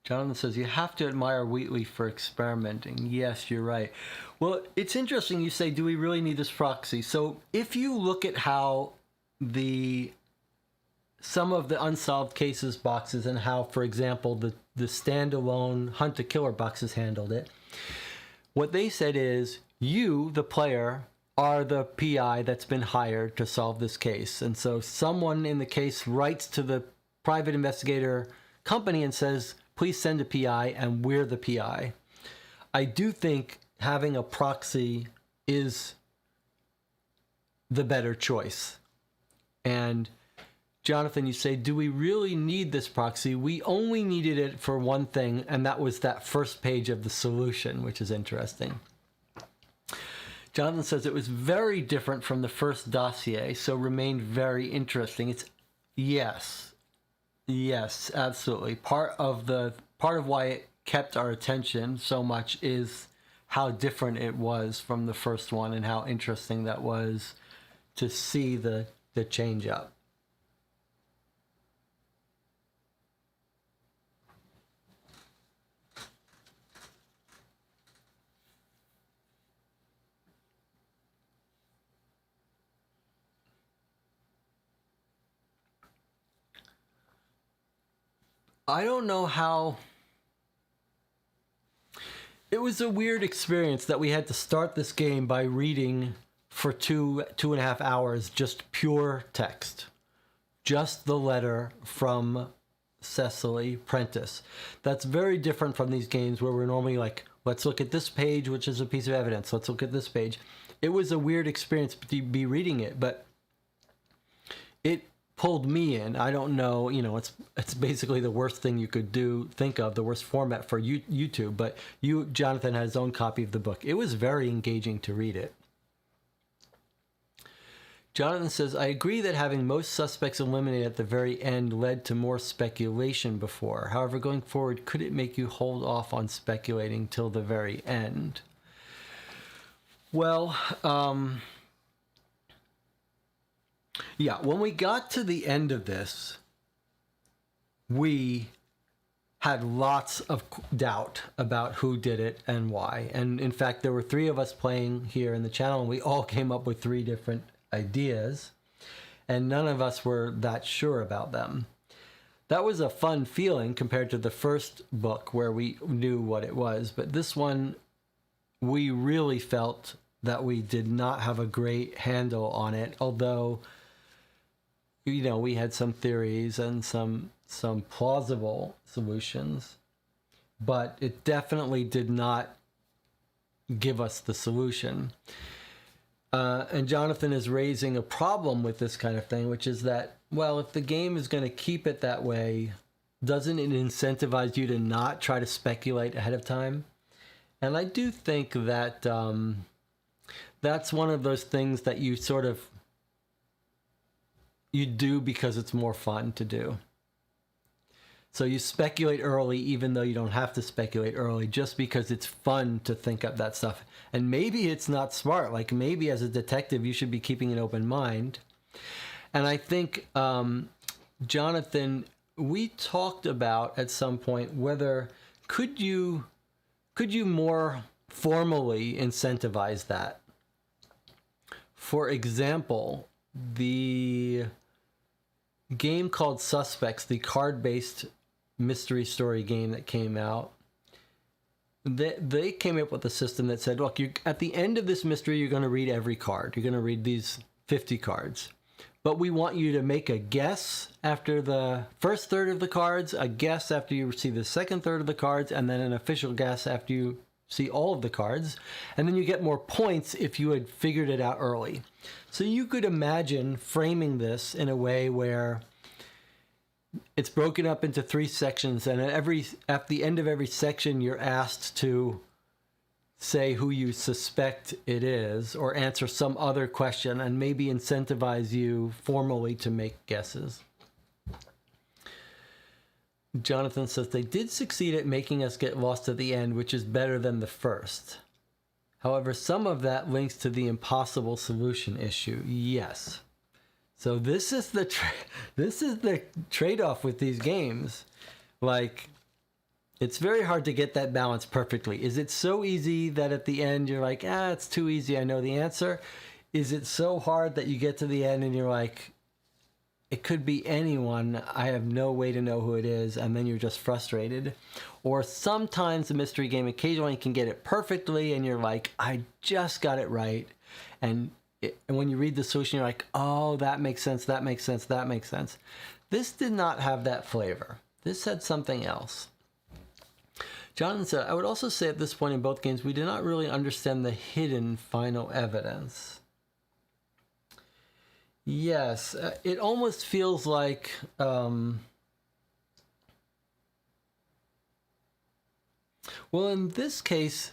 Jonathan says, you have to admire Wheatley for experimenting. Yes, you're right. Well, it's interesting you say, do we really need this proxy? So if you look at how the some of the unsolved cases boxes and how, for example, the standalone Hunt a Killer boxes handled it. What they said is, you, the player, are the PI that's been hired to solve this case. And so someone in the case writes to the private investigator company and says, please send a PI, and we're the PI. I do think having a proxy is the better choice. And Jonathan, you say, do we really need this proxy? We only needed it for one thing, and that was that first page of the solution, which is interesting. Jonathan says it was very different from the first dossier, so remained very interesting. It's yes, absolutely. Part of why it kept our attention so much is how different it was from the first one, and how interesting that was to see the change up. I don't know how. It was a weird experience that we had to start this game by reading for 2.5 hours just pure text, just the letter from Cecily Prentice. That's very different from these games where we're normally like, let's look at this page, which is a piece of evidence. Let's look at this page. It was a weird experience to be reading it, but it pulled me in. I don't know, it's basically the worst thing you could think of, the worst format for YouTube, but Jonathan had his own copy of the book. It was very engaging to read it. Jonathan says, I agree that having most suspects eliminated at the very end led to more speculation before. However, going forward, could it make you hold off on speculating till the very end? Well, yeah, when we got to the end of this, we had lots of doubt about who did it and why. And in fact, there were 3 of us playing here in the channel, and we all came up with 3 different ideas, and none of us were that sure about them. That was a fun feeling compared to the first book where we knew what it was, but this one, we really felt that we did not have a great handle on it, although we had some theories and some plausible solutions, but it definitely did not give us the solution. And Jonathan is raising a problem with this kind of thing, which is that, well, if the game is going to keep it that way, doesn't it incentivize you to not try to speculate ahead of time? And I do think that that's one of those things that you do because it's more fun to do. So you speculate early, even though you don't have to speculate early, just because it's fun to think up that stuff. And maybe it's not smart. Like maybe as a detective, you should be keeping an open mind. And I think, Jonathan, we talked about at some point whether could you more formally incentivize that? For example, the game called Suspects, the card-based mystery story game that came out, they came up with a system that said, look, at the end of this mystery, you're going to read every card. You're going to read these 50 cards. But we want you to make a guess after the first third of the cards, a guess after you see the second third of the cards, and then an official guess after you see all of the cards. And then you get more points if you had figured it out early. So you could imagine framing this in a way where it's broken up into 3 sections, and at the end of every section, you're asked to say who you suspect it is, or answer some other question, and maybe incentivize you formally to make guesses. Jonathan says, they did succeed at making us get lost at the end, which is better than the first. However, some of that links to the impossible solution issue. Yes. So this is the trade-off with these games. Like, it's very hard to get that balance perfectly. Is it so easy that at the end you're like, it's too easy, I know the answer? Is it so hard that you get to the end and you're like, it could be anyone. I have no way to know who it is, and then you're just frustrated. Or sometimes the mystery game, occasionally you can get it perfectly, and you're like, I just got it right. And when you read the solution, you're like, oh, that makes sense, that makes sense, that makes sense. This did not have that flavor. This had something else. Jonathan said, I would also say at this point in both games, we did not really understand the hidden final evidence. Yes, it almost feels like well, in this case,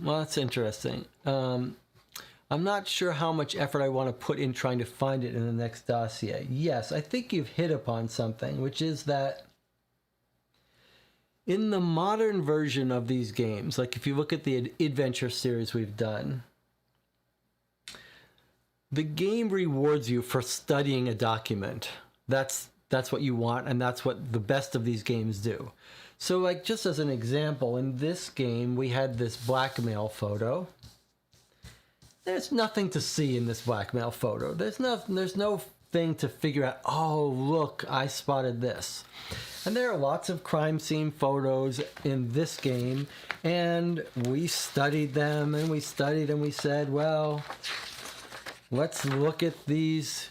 well, that's interesting. I'm not sure how much effort I want to put in trying to find it in the next dossier. Yes, I think you've hit upon something, which is that in the modern version of these games, like if you look at the adventure series we've done, the game rewards you for studying a document. That's what you want, and that's what the best of these games do. So like just as an example, in this game, we had this blackmail photo. There's nothing to see in this blackmail photo. There's no thing to figure out, oh, look, I spotted this. And there are lots of crime scene photos in this game, and we studied them, and we studied, and we said, well, let's look at these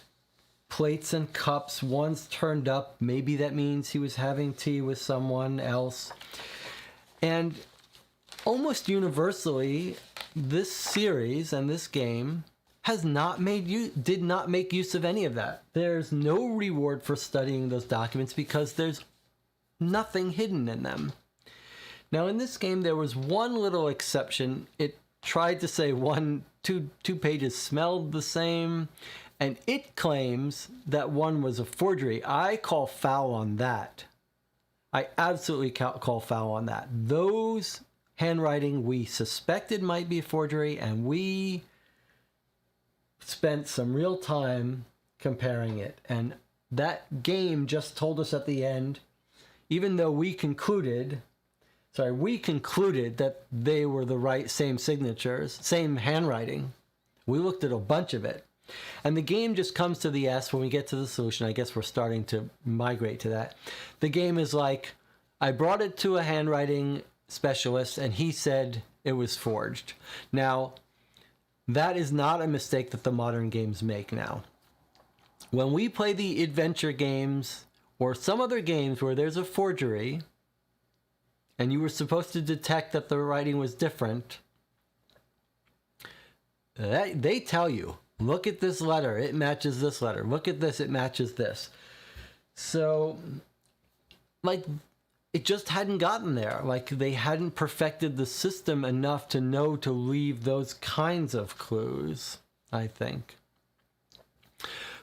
plates and cups. One's turned up. Maybe that means he was having tea with someone else. And almost universally, this series and this game did not make use of any of that. There's no reward for studying those documents because there's nothing hidden in them. Now, in this game, there was one little exception. It tried to say two pages smelled the same, and it claims that one was a forgery. I call foul on that. I absolutely call foul on that. Those handwriting we suspected might be a forgery, and we spent some real time comparing it. And that game just told us at the end, even though we concluded that they were the same signatures, same handwriting. We looked at a bunch of it. And the game just comes to the S when we get to the solution. I guess we're starting to migrate to that. The game is like, I brought it to a handwriting specialist and he said it was forged. Now, that is not a mistake that the modern games make now. When we play the adventure games or some other games where there's a forgery and you were supposed to detect that the writing was different, they tell you, look at this letter, it matches this letter. Look at this, it matches this. So, like, it just hadn't gotten there. Like, they hadn't perfected the system enough to know to leave those kinds of clues, I think.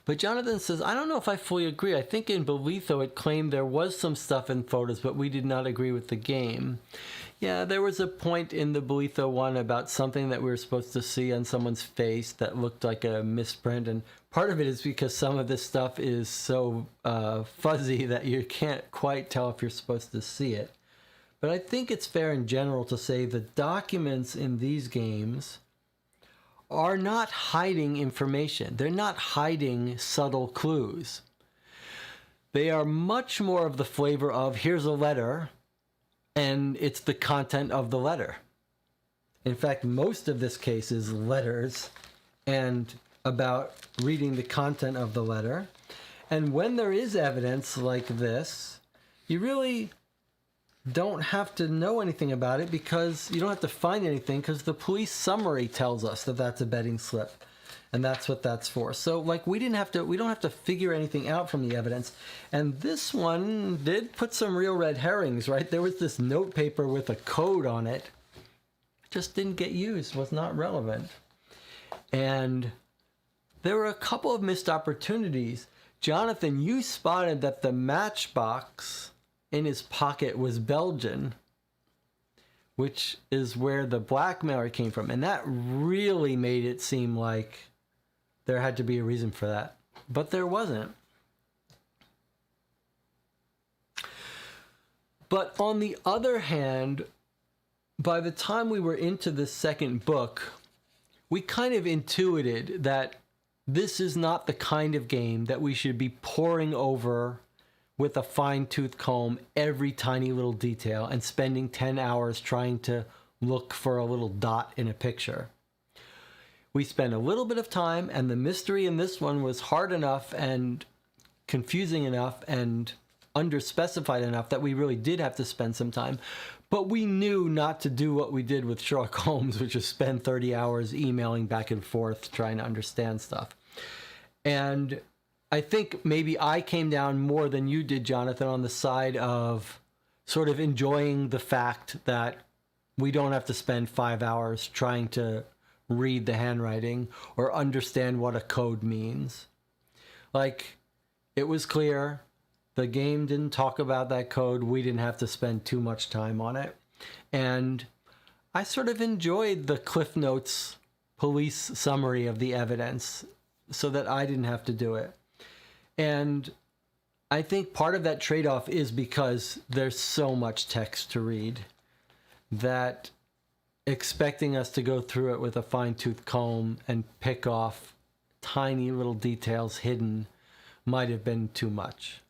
But Jonathan says, I don't know if I fully agree. I think in Belitho it claimed there was some stuff in photos, but we did not agree with the game. Yeah, there was a point in the Belitho one about something that we were supposed to see on someone's face that looked like a misprint, and part of it is because some of this stuff is so fuzzy that you can't quite tell if you're supposed to see it. But I think it's fair in general to say the documents in these games are not hiding information. They're not hiding subtle clues. They are much more of the flavor of, here's a letter, and it's the content of the letter. In fact, most of this case is letters and about reading the content of the letter. And when there is evidence like this, you really don't have to know anything about it because you don't have to find anything because the police summary tells us that that's a betting slip and that's what that's for. So like we don't have to figure anything out from the evidence. And this one did put some real red herrings, right? There was this note paper with a code on it. It just didn't get used, was not relevant. And there were a couple of missed opportunities. Jonathan, you spotted that the matchbox in his pocket was Belgian, which is where the blackmailer came from. And that really made it seem like there had to be a reason for that. But there wasn't. But on the other hand, by the time we were into the second book, we kind of intuited that This is not the kind of game that we should be poring over with a fine-tooth comb every tiny little detail and spending 10 hours trying to look for a little dot in a picture. We spent a little bit of time, and the mystery in this one was hard enough and confusing enough and underspecified enough that we really did have to spend some time. But we knew not to do what we did with Sherlock Holmes, which is spend 30 hours emailing back and forth trying to understand stuff. And I think maybe I came down more than you did, Jonathan, on the side of sort of enjoying the fact that we don't have to spend 5 hours trying to read the handwriting or understand what a code means. Like, it was clear. The game didn't talk about that code. We didn't have to spend too much time on it. And I sort of enjoyed the Cliff Notes police summary of the evidence so that I didn't have to do it. And I think part of that trade-off is because there's so much text to read that expecting us to go through it with a fine-tooth comb and pick off tiny little details hidden might have been too much.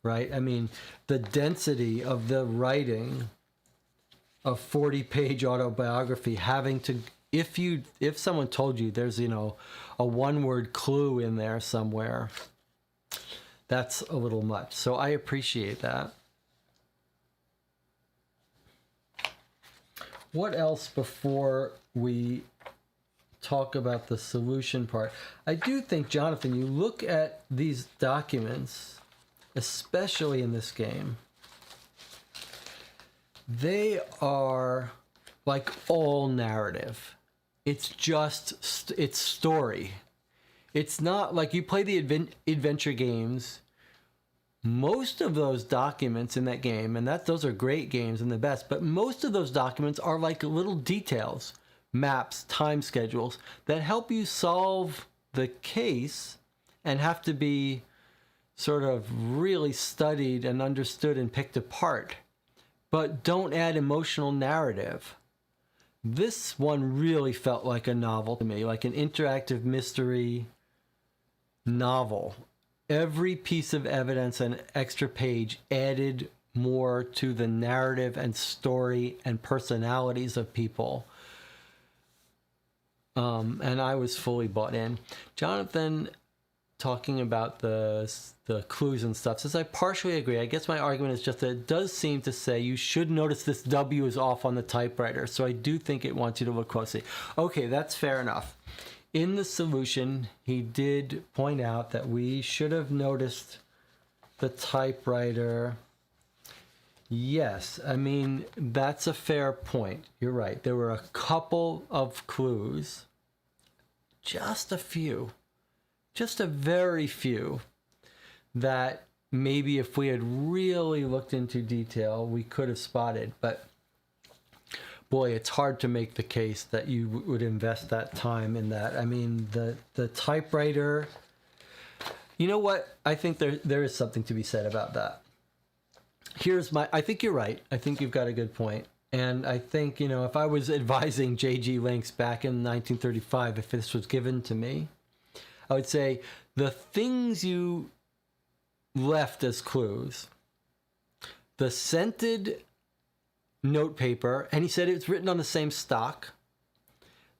Right? I mean, the density of the writing of 40-page autobiography having to, if someone told you there's, a one-word clue in there somewhere, that's a little much. So I appreciate that. What else before we talk about the solution part? I do think, Jonathan, you look at these documents, especially in this game, they are like all narrative. It's just, it's story. It's not like you play the adventure games. Most of those documents in that game, and those are great games and the best, but most of those documents are like little details, maps, time schedules that help you solve the case and have to be sort of really studied and understood and picked apart, but don't add emotional narrative. This one really felt like a novel to me, like an interactive mystery novel. Every piece of evidence and extra page added more to the narrative and story and personalities of people. And I was fully bought in. Jonathan, talking about the clues and stuff, says I partially agree. I guess my argument is just that it does seem to say you should notice this W is off on the typewriter. So I do think it wants you to look closely. Okay, that's fair enough. In the solution, he did point out that we should have noticed the typewriter. Yes, I mean, that's a fair point. You're right. There were a couple of clues, just a few, just a very few, that maybe if we had really looked into detail, we could have spotted. But boy, it's hard to make the case that you would invest that time in that. I mean, the typewriter, you know what? I think there is something to be said about that. I think you're right. I think you've got a good point. And I think, if I was advising J.G. Lynx back in 1935, if this was given to me, I would say the things you left as clues, the scented notepaper, and he said it's written on the same stock,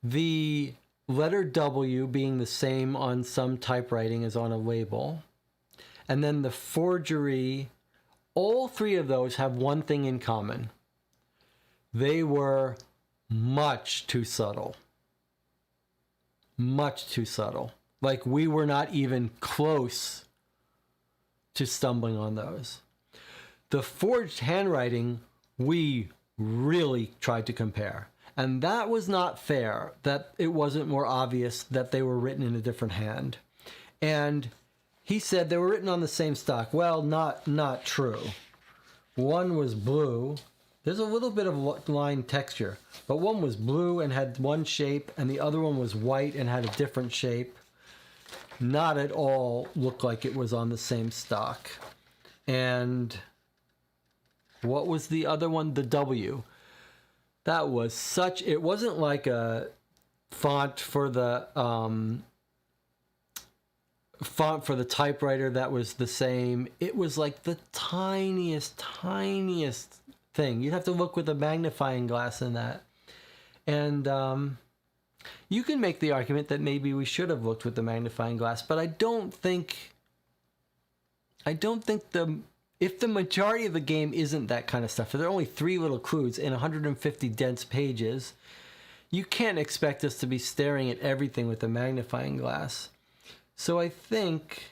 the letter W being the same on some typewriting as on a label, and then the forgery, all three of those have one thing in common. They were much too subtle. Much too subtle. Like we were not even close to stumbling on those. The forged handwriting, we really tried to compare. And that was not fair, that it wasn't more obvious that they were written in a different hand. And he said they were written on the same stock. Well, not true. One was blue. There's a little bit of line texture, but one was blue and had one shape, and the other one was white and had a different shape. Not at all looked like it was on the same stock. And what was the other one? The W. That was it wasn't like a font for the font for the typewriter that was the same. It was like the tiniest thing. You'd have to look with a magnifying glass in that. And you can make the argument that maybe we should have looked with the magnifying glass, but I don't think if the majority of the game isn't that kind of stuff, if there are only 3 little clues in 150 dense pages, you can't expect us to be staring at everything with a magnifying glass. So I think,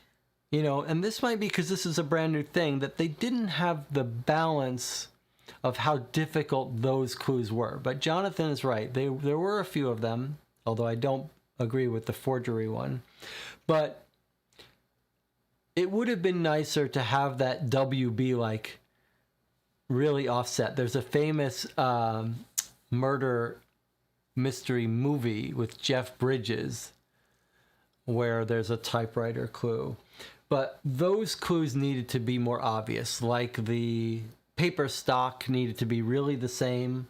and this might be because this is a brand new thing, that they didn't have the balance of how difficult those clues were. But Jonathan is right. There were a few of them, although I don't agree with the forgery one. But it would have been nicer to have that W be like really offset. There's a famous murder mystery movie with Jeff Bridges where there's a typewriter clue. But those clues needed to be more obvious, like the paper stock needed to be really the same.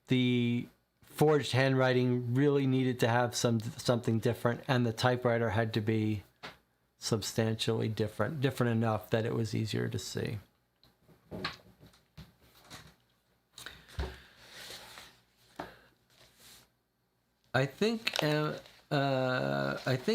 The forged handwriting really needed to have something different, and the typewriter had to be substantially different enough that it was easier to see. I think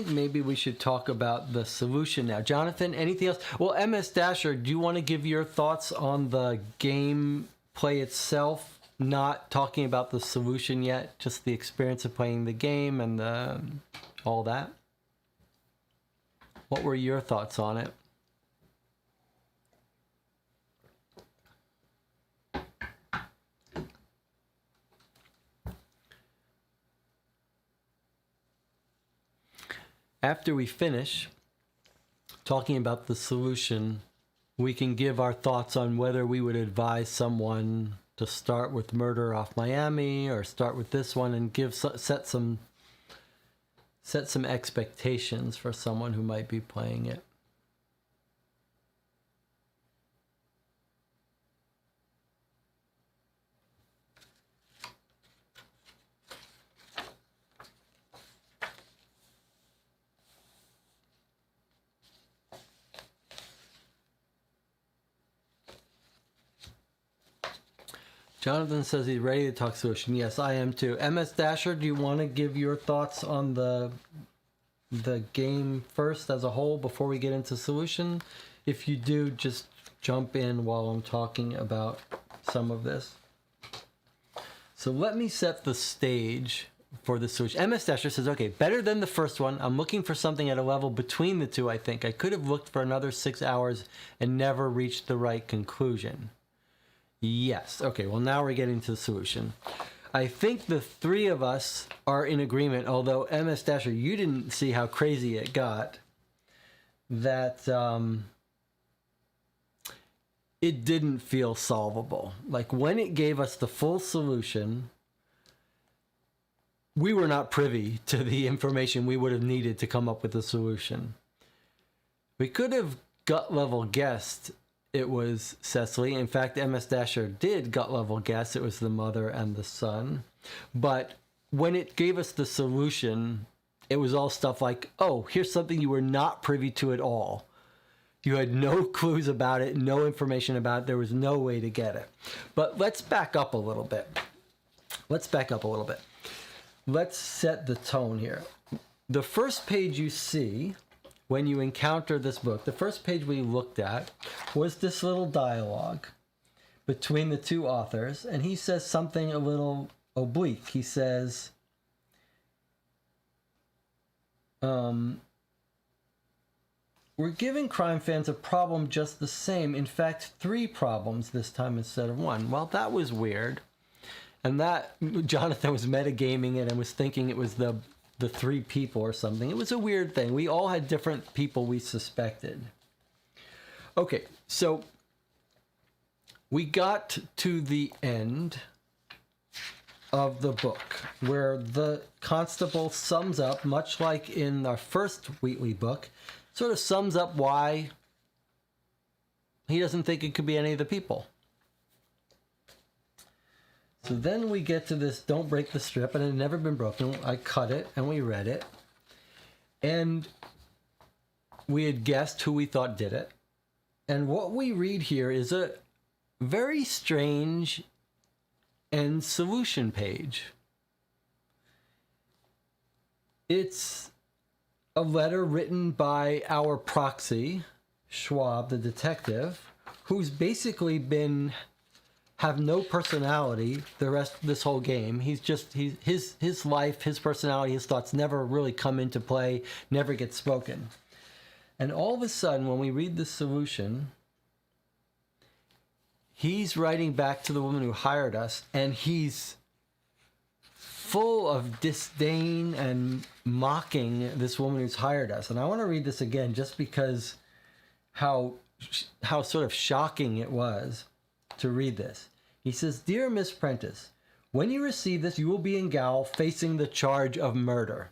maybe we should talk about the solution now. Jonathan, anything else? Well, MS Dasher, do you want to give your thoughts on the gameplay itself? Not talking about the solution yet, just the experience of playing the game and all that. What were your thoughts on it? After we finish talking about the solution, we can give our thoughts on whether we would advise someone to start with Murder Off Miami or start with this one, and set some expectations for someone who might be playing it. Jonathan says he's ready to talk solution. Yes, I am too. MS Dasher, do you want to give your thoughts on the game first as a whole before we get into solution? If you do, just jump in while I'm talking about some of this. So let me set the stage for the solution. MS Dasher says, okay, better than the first one. I'm looking for something at a level between the two, I think. I could have looked for another 6 hours and never reached the right conclusion. Yes. Okay, well, now we're getting to the solution. I think the 3 of us are in agreement, although MS Dasher, you didn't see how crazy it got, that it didn't feel solvable. Like, when it gave us the full solution, we were not privy to the information we would have needed to come up with the solution. We could have gut level guessed it was Cecily. In fact, MS Dasher did gut level guess it was the mother and the son. But when it gave us the solution, it was all stuff like, oh, here's something you were not privy to at all. You had no clues about it, no information about it. There was no way to get it. But let's back up a little bit. Let's set the tone here. The first page you see when you encounter this book, the first page we looked at was this little dialogue between the 2 authors, and he says something a little oblique. He says, we're giving crime fans a problem just the same. In fact, 3 problems this time instead of 1. Well, that was weird. And that, Jonathan was metagaming it and was thinking it was the 3 people or something. It was a weird thing. We all had different people we suspected. Okay, so we got to the end of the book where the constable sums up, much like in our first Wheatley book, sort of sums up why he doesn't think it could be any of the people. So then we get to this, don't break the strip, and it had never been broken. I cut it, and we read it. And we had guessed who we thought did it. And what we read here is a very strange end solution page. It's a letter written by our proxy, Schwab, the detective, who's basically have no personality this whole game. His life, his personality, his thoughts never really come into play, never get spoken. And all of a sudden, when we read the solution, he's writing back to the woman who hired us, and he's full of disdain and mocking this woman who's hired us. And I want to read this again just because how sort of shocking it was to read this. He says, "Dear Miss Prentice, when you receive this, you will be in gaol facing the charge of murder.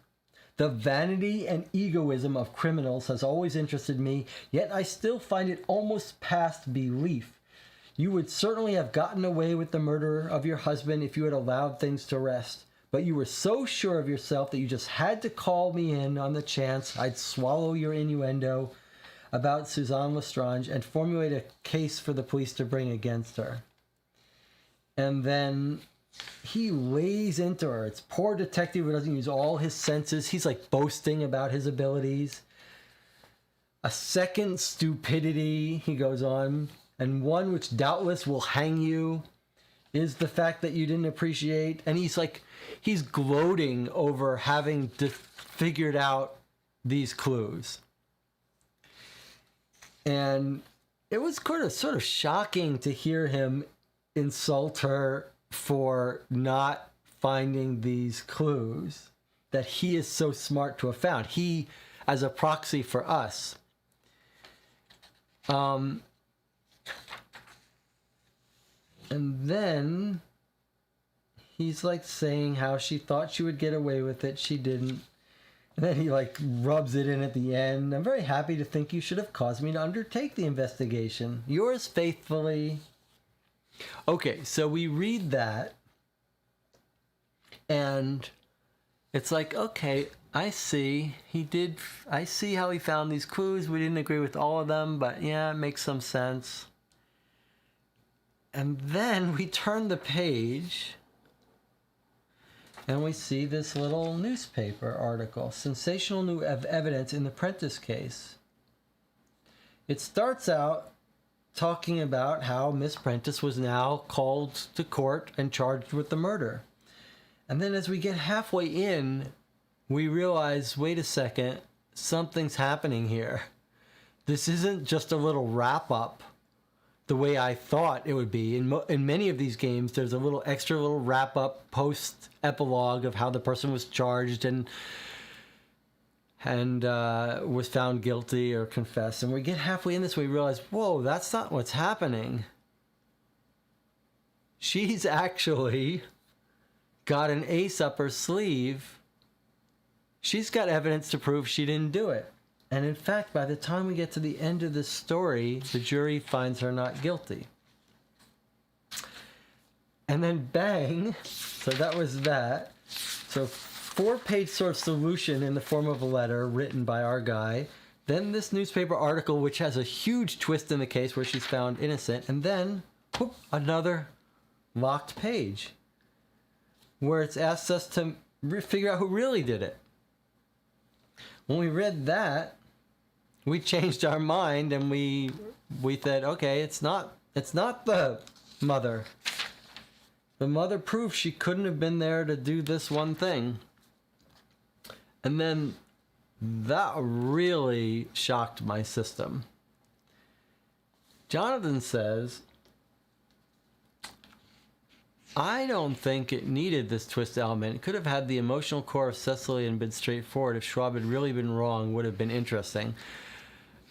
The vanity and egoism of criminals has always interested me, yet I still find it almost past belief. You would certainly have gotten away with the murder of your husband if you had allowed things to rest. But you were so sure of yourself that you just had to call me in on the chance I'd swallow your innuendo about Suzanne Lestrange and formulate a case for the police to bring against her." And then he lays into her. It's poor detective who doesn't use all his senses. He's like boasting about his abilities. "A second stupidity," he goes on, "and one which doubtless will hang you, is the fact that you didn't appreciate." And he's gloating over having figured out these clues. And it was sort of shocking to hear him insult her for not finding these clues that he is so smart to have found. He, as a proxy for us. And then he's like saying how she thought she would get away with it. She didn't. And then he like rubs it in at the end. "I'm very happy to think you should have caused me to undertake the investigation. Yours faithfully." Okay, so we read that. And it's like, okay, I see. I see how he found these clues. We didn't agree with all of them, but yeah, it makes some sense. And then we turn the page and we see this little newspaper article, "Sensational new evidence in the Prentice case." It starts out talking about how Miss Prentice was now called to court and charged with the murder. And then as we get halfway in, we realize, wait a second, something's happening here. This isn't just a little wrap-up the way I thought it would be. In many of these games, there's a little extra little wrap-up post-epilogue of how the person was charged and was found guilty or confessed. And we get halfway in this, we realize, whoa, that's not what's happening. She's actually got an ace up her sleeve. She's got evidence to prove she didn't do it. And in fact, by the time we get to the end of this story, the jury finds her not guilty. And then bang, so that was that. So 4-page sort of solution in the form of a letter written by our guy. Then this newspaper article, which has a huge twist in the case where she's found innocent. And then, whoop, another locked page where it's asked us to figure out who really did it. When we read that, we changed our mind and we said, okay, it's not the mother. The mother proved she couldn't have been there to do this one thing. And then that really shocked my system. Jonathan says, "I don't think it needed this twist element. It could have had the emotional core of Cecily and been straightforward. If Schwab had really been wrong, would have been interesting."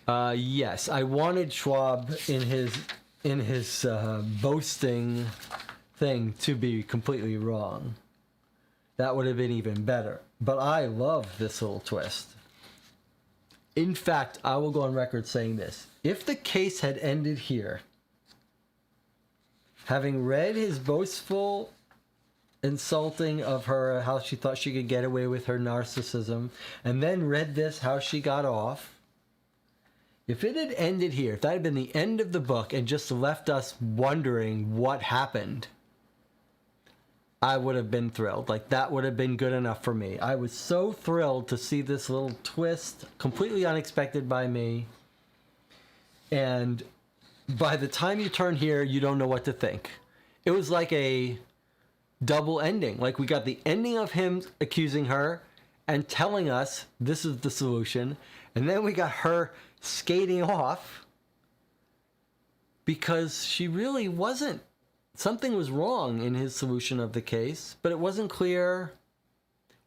Yes, I wanted Schwab in his boasting thing to be completely wrong. That would have been even better. But I love this little twist. In fact, I will go on record saying this. If the case had ended here, having read his boastful insulting of her, how she thought she could get away with her narcissism, and then read this, how she got off, If it had ended here, if that had been the end of the book and just left us wondering what happened, I would have been thrilled. Like, that would have been good enough for me. I was so thrilled to see this little twist, completely unexpected by me. And by the time you turn here, you don't know what to think. It was like a double ending. Like, we got the ending of him accusing her and telling us this is the solution. And then we got her skating off because she really wasn't. Something was wrong in his solution of the case, but it wasn't clear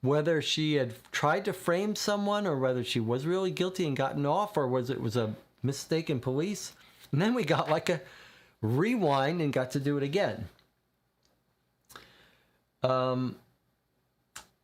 whether she had tried to frame someone or whether she was really guilty and gotten off, or was it was a mistake in police. And then we got like a rewind and got to do it again.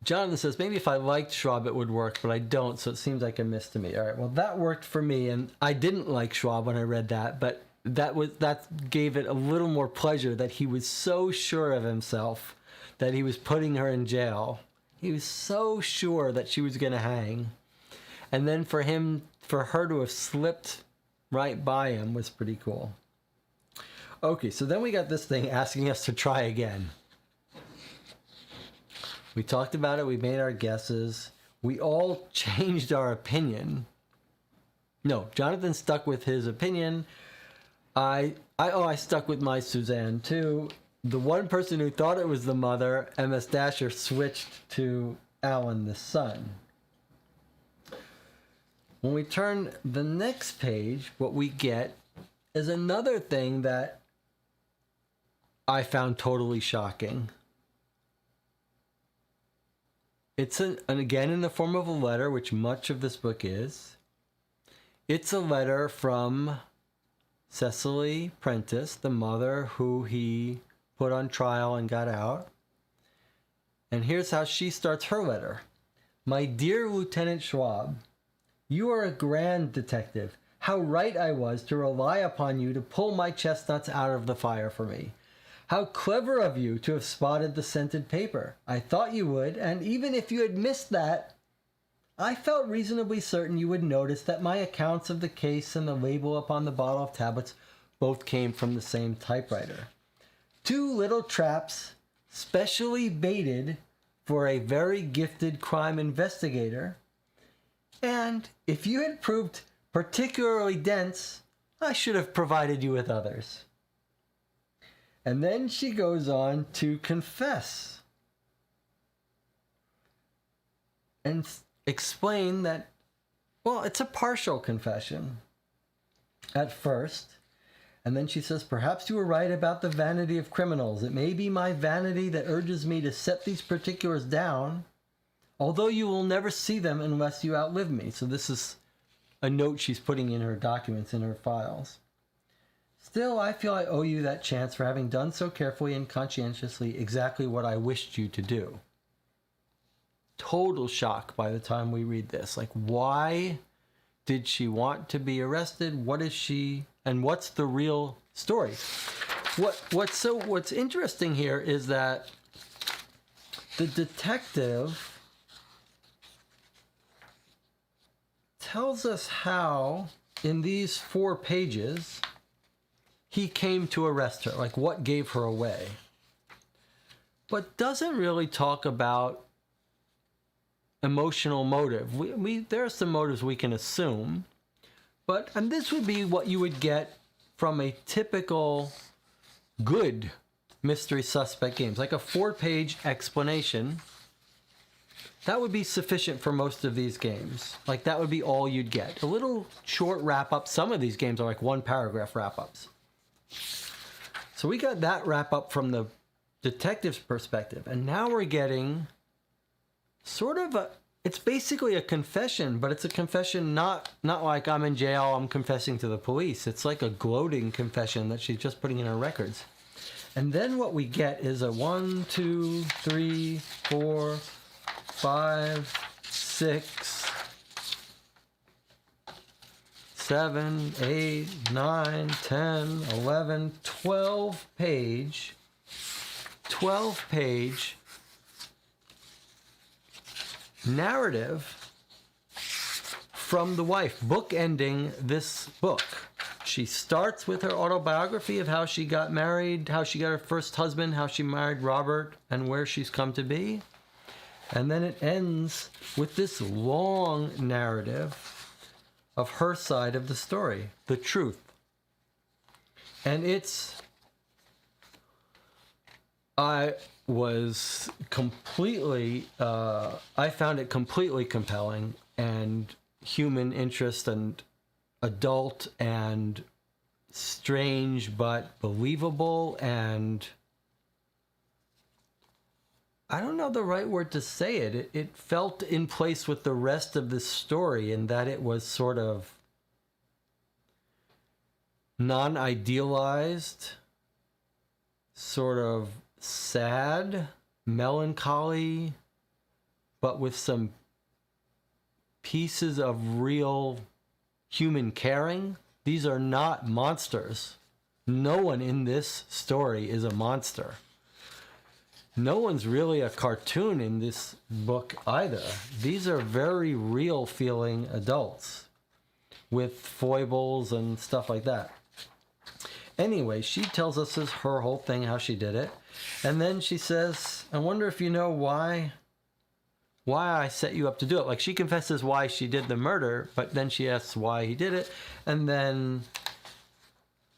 Jonathan says, maybe if I liked Schwab, it would work, but I don't, so it seems like a miss to me. All right, well, that worked for me, and I didn't like Schwab when I read that, but that gave it a little more pleasure that he was so sure of himself that he was putting her in jail. He was so sure that she was going to hang. And then for her to have slipped right by him was pretty cool. Okay, so then we got this thing asking us to try again. We talked about it. We made our guesses. We all changed our opinion. No, Jonathan stuck with his opinion. I stuck with my Suzanne too. The one person who thought it was the mother, MS Dasher, switched to Alan the son. When we turn the next page, what we get is another thing that I found totally shocking. It's again in the form of a letter, which much of this book is. It's a letter from Cecily Prentice, the mother who he put on trial and got out. And here's how she starts her letter. My dear Lieutenant Schwab, you are a grand detective. How right I was to rely upon you to pull my chestnuts out of the fire for me. How clever of you to have spotted the scented paper. I thought you would, and even if you had missed that, I felt reasonably certain you would notice that my accounts of the case and the label upon the bottle of tablets both came from the same typewriter. 2 little traps specially baited for a very gifted crime investigator. And if you had proved particularly dense, I should have provided you with others. And then she goes on to confess and explain that, well, it's a partial confession at first. And then she says, perhaps you were right about the vanity of criminals. It may be my vanity that urges me to set these particulars down, although you will never see them unless you outlive me. So this is a note she's putting in her documents, in her files. Still, I feel I owe you that chance for having done so carefully and conscientiously exactly what I wished you to do. Total shock by the time we read this. Like, why did she want to be arrested? What is she, and what's the real story? What's interesting here is that the detective tells us how, in these 4 pages, he came to arrest her, like what gave her away, but doesn't really talk about emotional motive. There are some motives we can assume, and this would be what you would get from a typical good mystery suspect games, like a 4-page explanation. That would be sufficient for most of these games. Like, that would be all you'd get. A little short wrap-up. Some of these games are like 1-paragraph wrap-ups. So we got that wrap-up from the detective's perspective. And now we're getting sort of it's basically a confession, but it's a confession not like I'm in jail, I'm confessing to the police. It's like a gloating confession that she's just putting in her records. And then what we get is a 1, 2, 3, 4, 5, 6, 7, 8, 9, 10, 11, 12-page narrative from the wife, bookending this book. She starts with her autobiography of how she got married, how she got her first husband, how she married Robert, and where she's come to be. And then it ends with this long narrative of her side of the story, the truth. And I found it completely compelling and human interest and adult and strange but believable, and I don't know the right word to say it. It felt in place with the rest of the story in that it was sort of non-idealized, sort of sad, melancholy, but with some pieces of real human caring. These are not monsters. No one in this story is a monster. No one's really a cartoon in this book either. These are very real feeling adults with foibles and stuff like that. Anyway, she tells us her whole thing, how she did it. And then she says, I wonder if you know why I set you up to do it. Like, she confesses why she did the murder, but then she asks why he did it. And then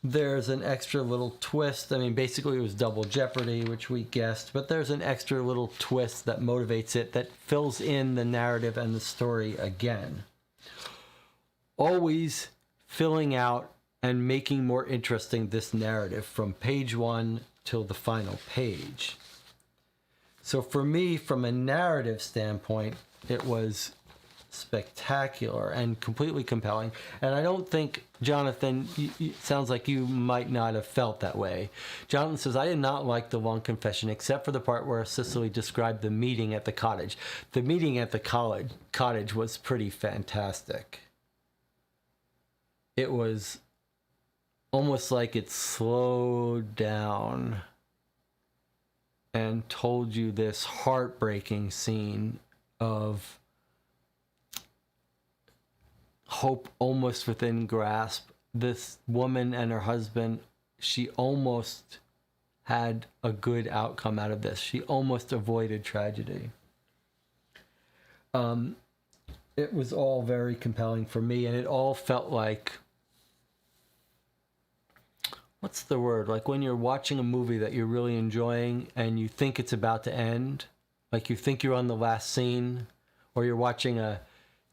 there's an extra little twist. I mean, basically it was double jeopardy, which we guessed, but there's an extra little twist that motivates it, that fills in the narrative and the story again. Always filling out and making more interesting this narrative from page 1 till the final page. So for me, from a narrative standpoint, it was spectacular and completely compelling. And I don't think, Jonathan, it sounds like you might not have felt that way. Jonathan says, I did not like the long confession except for the part where Cicely described the meeting at the cottage. The meeting at the cottage was pretty fantastic. It was almost like it slowed down and told you this heartbreaking scene of hope almost within grasp. This woman and her husband, she almost had a good outcome out of this. She almost avoided tragedy. It was all very compelling for me, and it all felt like, what's the word? Like when you're watching a movie that you're really enjoying and you think it's about to end, like you think you're on the last scene, or you're watching a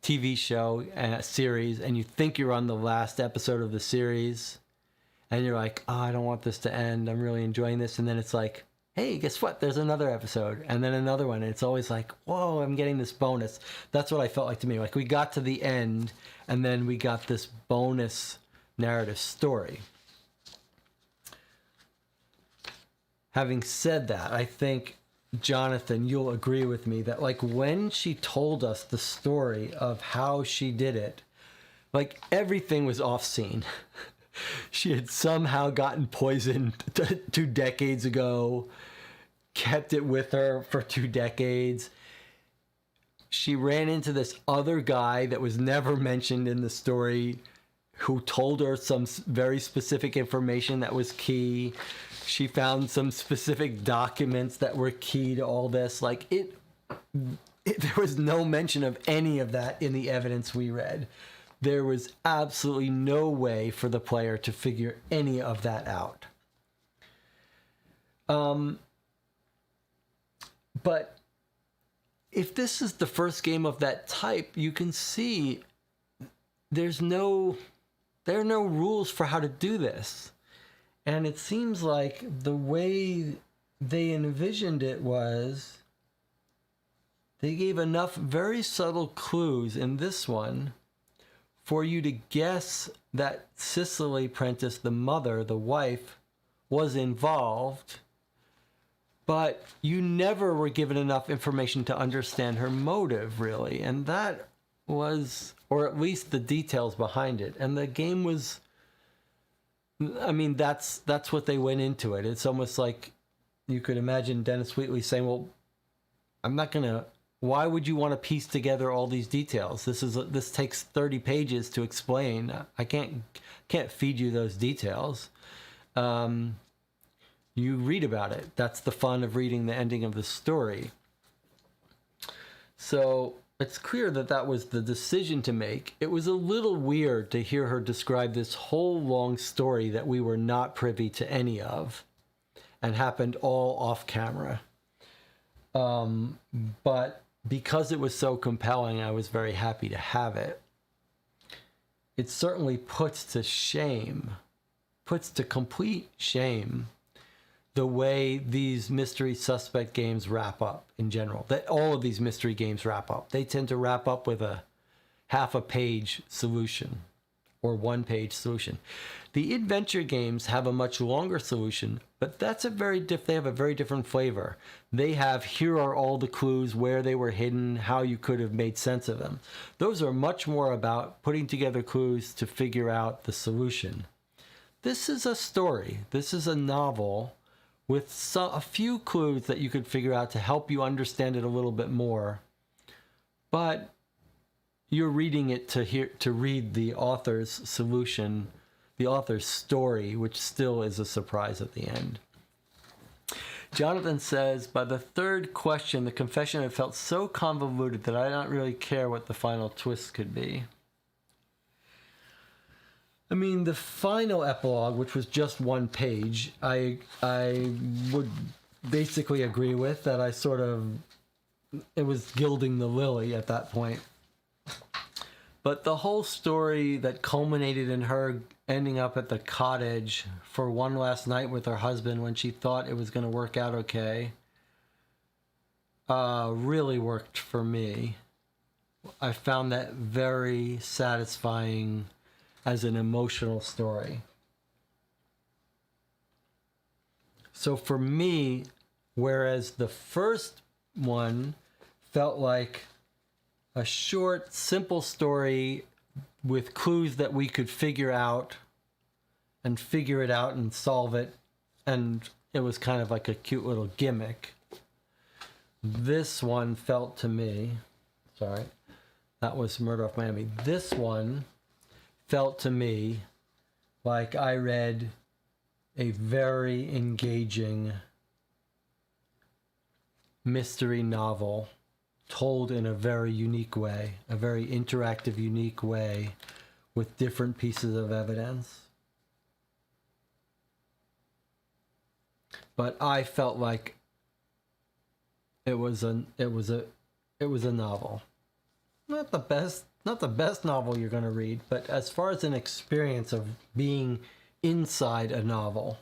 TV show and a series and you think you're on the last episode of the series and you're like, oh, I don't want this to end. I'm really enjoying this. And then it's like, hey, guess what? There's another episode and then another one. And it's always like, whoa, I'm getting this bonus. That's what I felt like to me. Like we got to the end and then we got this bonus narrative story. Having said that, I think, Jonathan, you'll agree with me that like when she told us the story of how she did it, like everything was off scene. She had somehow gotten poisoned 2 decades ago, kept it with her for 2 decades. She ran into this other guy that was never mentioned in the story who told her some very specific information that was key. She found some specific documents that were key to all this. Like there was no mention of any of that in the evidence we read. There was absolutely no way for the player to figure any of that out. But if this is the first game of that type, you can see there are no rules for how to do this. And it seems like the way they envisioned it was they gave enough very subtle clues in this one for you to guess that Cicely Prentice, the mother, the wife, was involved, but you never were given enough information to understand her motive, really. And that was, or at least the details behind it. And the game was, I mean, that's what they went into it. It's almost like you could imagine Dennis Wheatley saying, well, I'm not going to why would you want to piece together all these details? This takes 30 pages to explain. I can't feed you those details. You read about it. That's the fun of reading the ending of the story. So it's clear that that was the decision to make. It was a little weird to hear her describe this whole long story that we were not privy to any of and happened all off camera. But because it was so compelling, I was very happy to have it. It certainly puts to complete shame the way these mystery suspect games wrap up in general. That all of these mystery games wrap up. They tend to wrap up with a half a page solution or 1 page solution. The adventure games have a much longer solution, but they have a very different flavor. They have, here are all the clues, where they were hidden, how you could have made sense of them. Those are much more about putting together clues to figure out the solution. This is a story. This is a novel with a few clues that you could figure out to help you understand it a little bit more. But you're reading it to read the author's solution, the author's story, which still is a surprise at the end. Jonathan says, by the third question, the confession had felt so convoluted that I don't really care what the final twist could be. I mean, the final epilogue, which was just 1 page, I would basically agree with that. It was gilding the lily at that point. But the whole story that culminated in her ending up at the cottage for one last night with her husband when she thought it was going to work out okay, really worked for me. I found that very satisfying as an emotional story. So for me, whereas the first one felt like a short, simple story with clues that we could figure it out and solve it, and it was kind of like a cute little gimmick. This one felt to me, sorry, that was Murder Off Miami. This one felt to me like I read a very engaging mystery novel told in a very unique way, a very interactive, unique way with different pieces of evidence. But I felt like it was a novel. Not the best novel you're going to read, but as far as an experience of being inside a novel,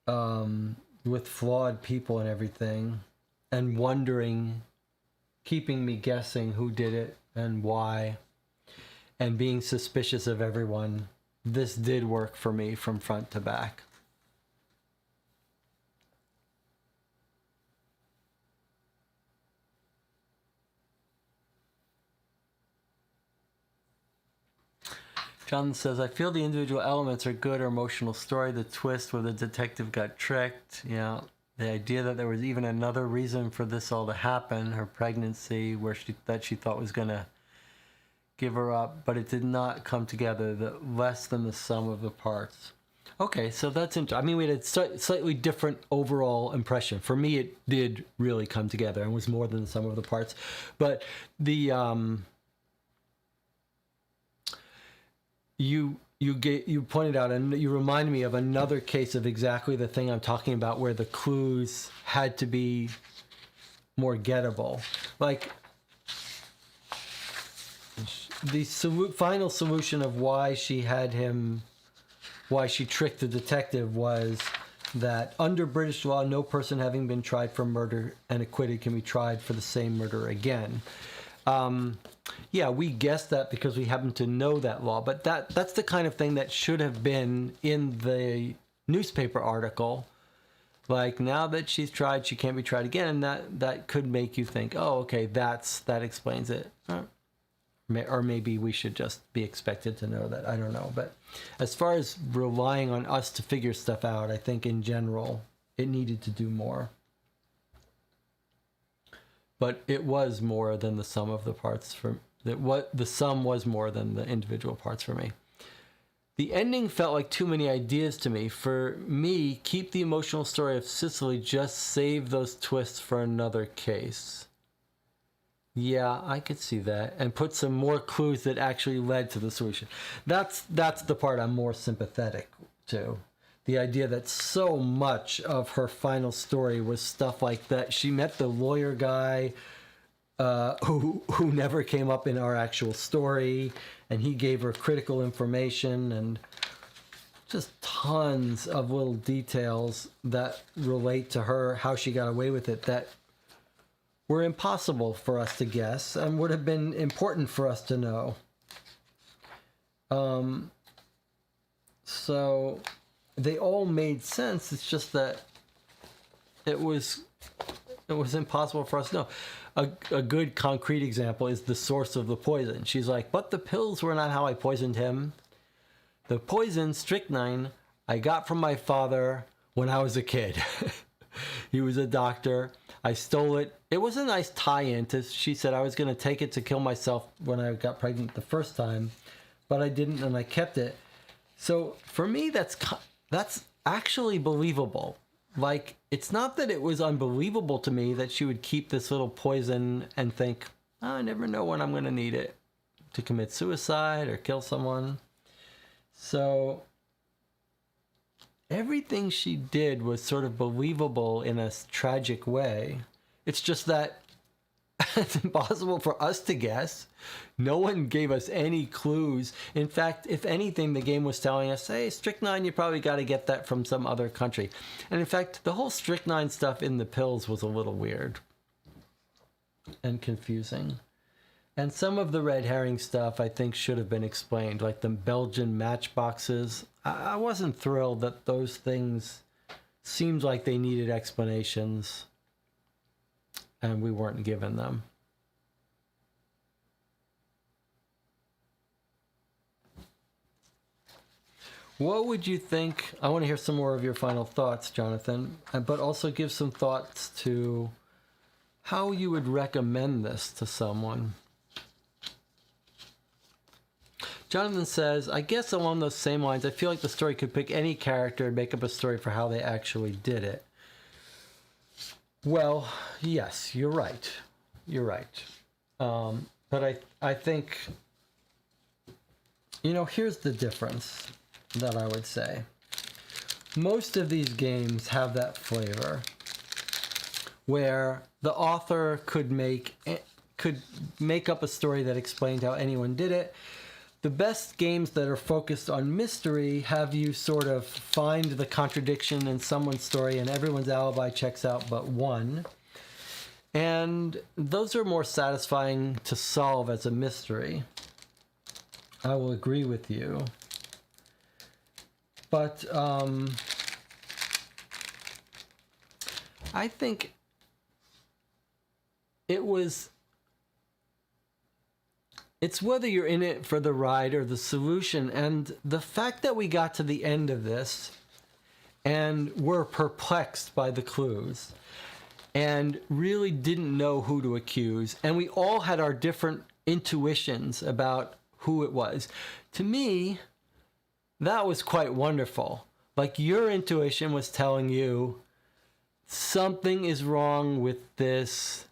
with flawed people and everything, and wondering, keeping me guessing who did it and why, and being suspicious of everyone, this did work for me from front to back. John says, I feel the individual elements are good or emotional story. The twist where the detective got tricked. Yeah. The idea that there was even another reason for this all to happen, her pregnancy, that she thought was going to give her up, but it did not come together, less than the sum of the parts. Okay, so that's interesting. I mean, we had a slightly different overall impression. For me, it did really come together and was more than the sum of the parts. But the you pointed out, and you reminded me of another case of exactly the thing I'm talking about, where the clues had to be more gettable. Like the final solution of why she tricked the detective was that under British law, no person having been tried for murder and acquitted can be tried for the same murder again. Yeah, we guessed that because we happen to know that law, but that's the kind of thing that should have been in the newspaper article. Like, now that she's tried, she can't be tried again, and that could make you think, oh, okay, that explains it. Or maybe we should just be expected to know that. I don't know. But as far as relying on us to figure stuff out, I think in general, it needed to do more. but it was more than the sum of the parts for that. What the sum was more than the individual parts for me. The ending felt like too many ideas to me. For me, keep the emotional story of Sicily, just save those twists for another case. Yeah, I could see that. And put some more clues that actually led to the solution. That's the part I'm more sympathetic to. The idea that so much of her final story was stuff like that. She met the lawyer guy who never came up in our actual story, and he gave her critical information, and just tons of little details that relate to her, how she got away with it, that were impossible for us to guess and would have been important for us to know. So they all made sense. It's just that it was impossible for us to know. A good concrete example is the source of the poison. She's like, but the pills were not how I poisoned him. The poison, strychnine, I got from my father when I was a kid. He was a doctor. I stole it. It was a nice tie-in to, she said I was going to take it to kill myself when I got pregnant the first time, but I didn't, and I kept it. So for me, that's actually believable. Like, it's not that it was unbelievable to me that she would keep this little poison and think, oh, I never know when I'm going to need it to commit suicide or kill someone. So everything she did was sort of believable in a tragic way. It's just that it's impossible for us to guess. No one gave us any clues. In fact, if anything, the game was telling us, hey, strychnine, you probably got to get that from some other country. And in fact, the whole strychnine stuff in the pills was a little weird and confusing. And some of the red herring stuff, I think, should have been explained, like the Belgian matchboxes. I wasn't thrilled that those things seemed like they needed explanations, and we weren't given them. What would you think? I want to hear some more of your final thoughts, Jonathan, but also give some thoughts to how you would recommend this to someone. Jonathan says, I guess along those same lines, I feel like the story could pick any character and make up a story for how they actually did it. Well, yes, you're right. You're right. But I think, here's the difference that I would say. Most of these games have that flavor where the author could make up a story that explained how anyone did it. The best games that are focused on mystery have you sort of find the contradiction in someone's story and everyone's alibi checks out but one. And those are more satisfying to solve as a mystery. I will agree with you. But I think it's whether you're in it for the ride or the solution. And the fact that we got to the end of this and were perplexed by the clues and really didn't know who to accuse, and we all had our different intuitions about who it was. To me, that was quite wonderful. Like, your intuition was telling you something is wrong with this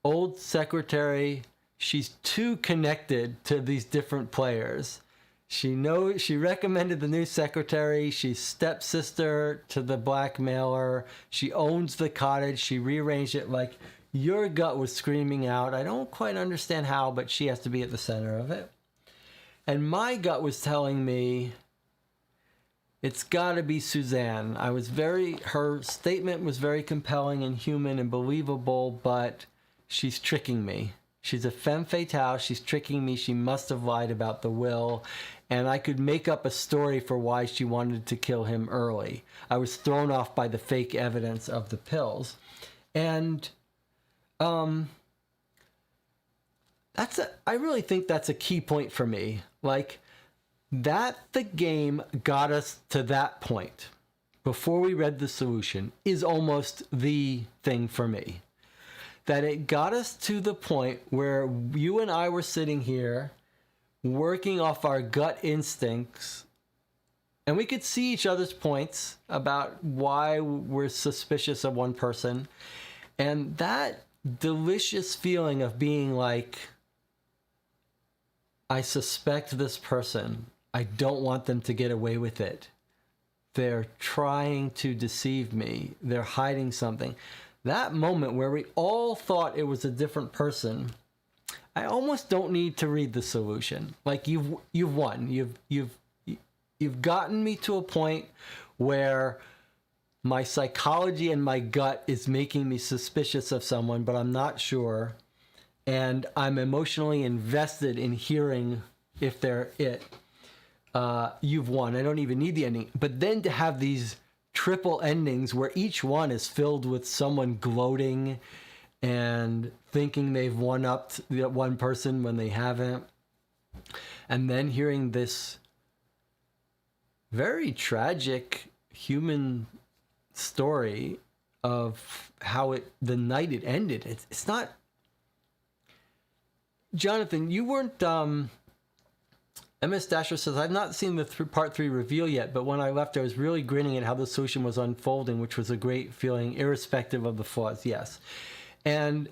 old secretary. She's too connected to these different players. She recommended the new secretary. She's stepsister to the blackmailer. She owns the cottage. She rearranged it. Like, your gut was screaming out, I don't quite understand how, but she has to be at the center of it. And my gut was telling me, it's got to be Suzanne. Her statement was very compelling and human and believable, but she's tricking me. She's a femme fatale. She's tricking me. She must have lied about the will. And I could make up a story for why she wanted to kill him early. I was thrown off by the fake evidence of the pills. And I really think that's a key point for me. Like, that the game got us to that point before we read the solution is almost the thing for me. that it got us to the point where you and I were sitting here working off our gut instincts, and we could see each other's points about why we're suspicious of one person. And that delicious feeling of being like, I suspect this person. I don't want them to get away with it. They're trying to deceive me. They're hiding something. That moment where we all thought it was a different person, I almost don't need to read the solution. Like, you've won. You've gotten me to a point where my psychology and my gut is making me suspicious of someone, but I'm not sure. And I'm emotionally invested in hearing if they're it. You've won. I don't even need the ending. But then to have these triple endings where each one is filled with someone gloating and thinking they've one-upped that one person when they haven't. And then hearing this very tragic human story of how the night it ended. It's not... Jonathan, you weren't... MS Dasher says, I've not seen the part 3 reveal yet, but when I left, I was really grinning at how the solution was unfolding, which was a great feeling, irrespective of the flaws. Yes. And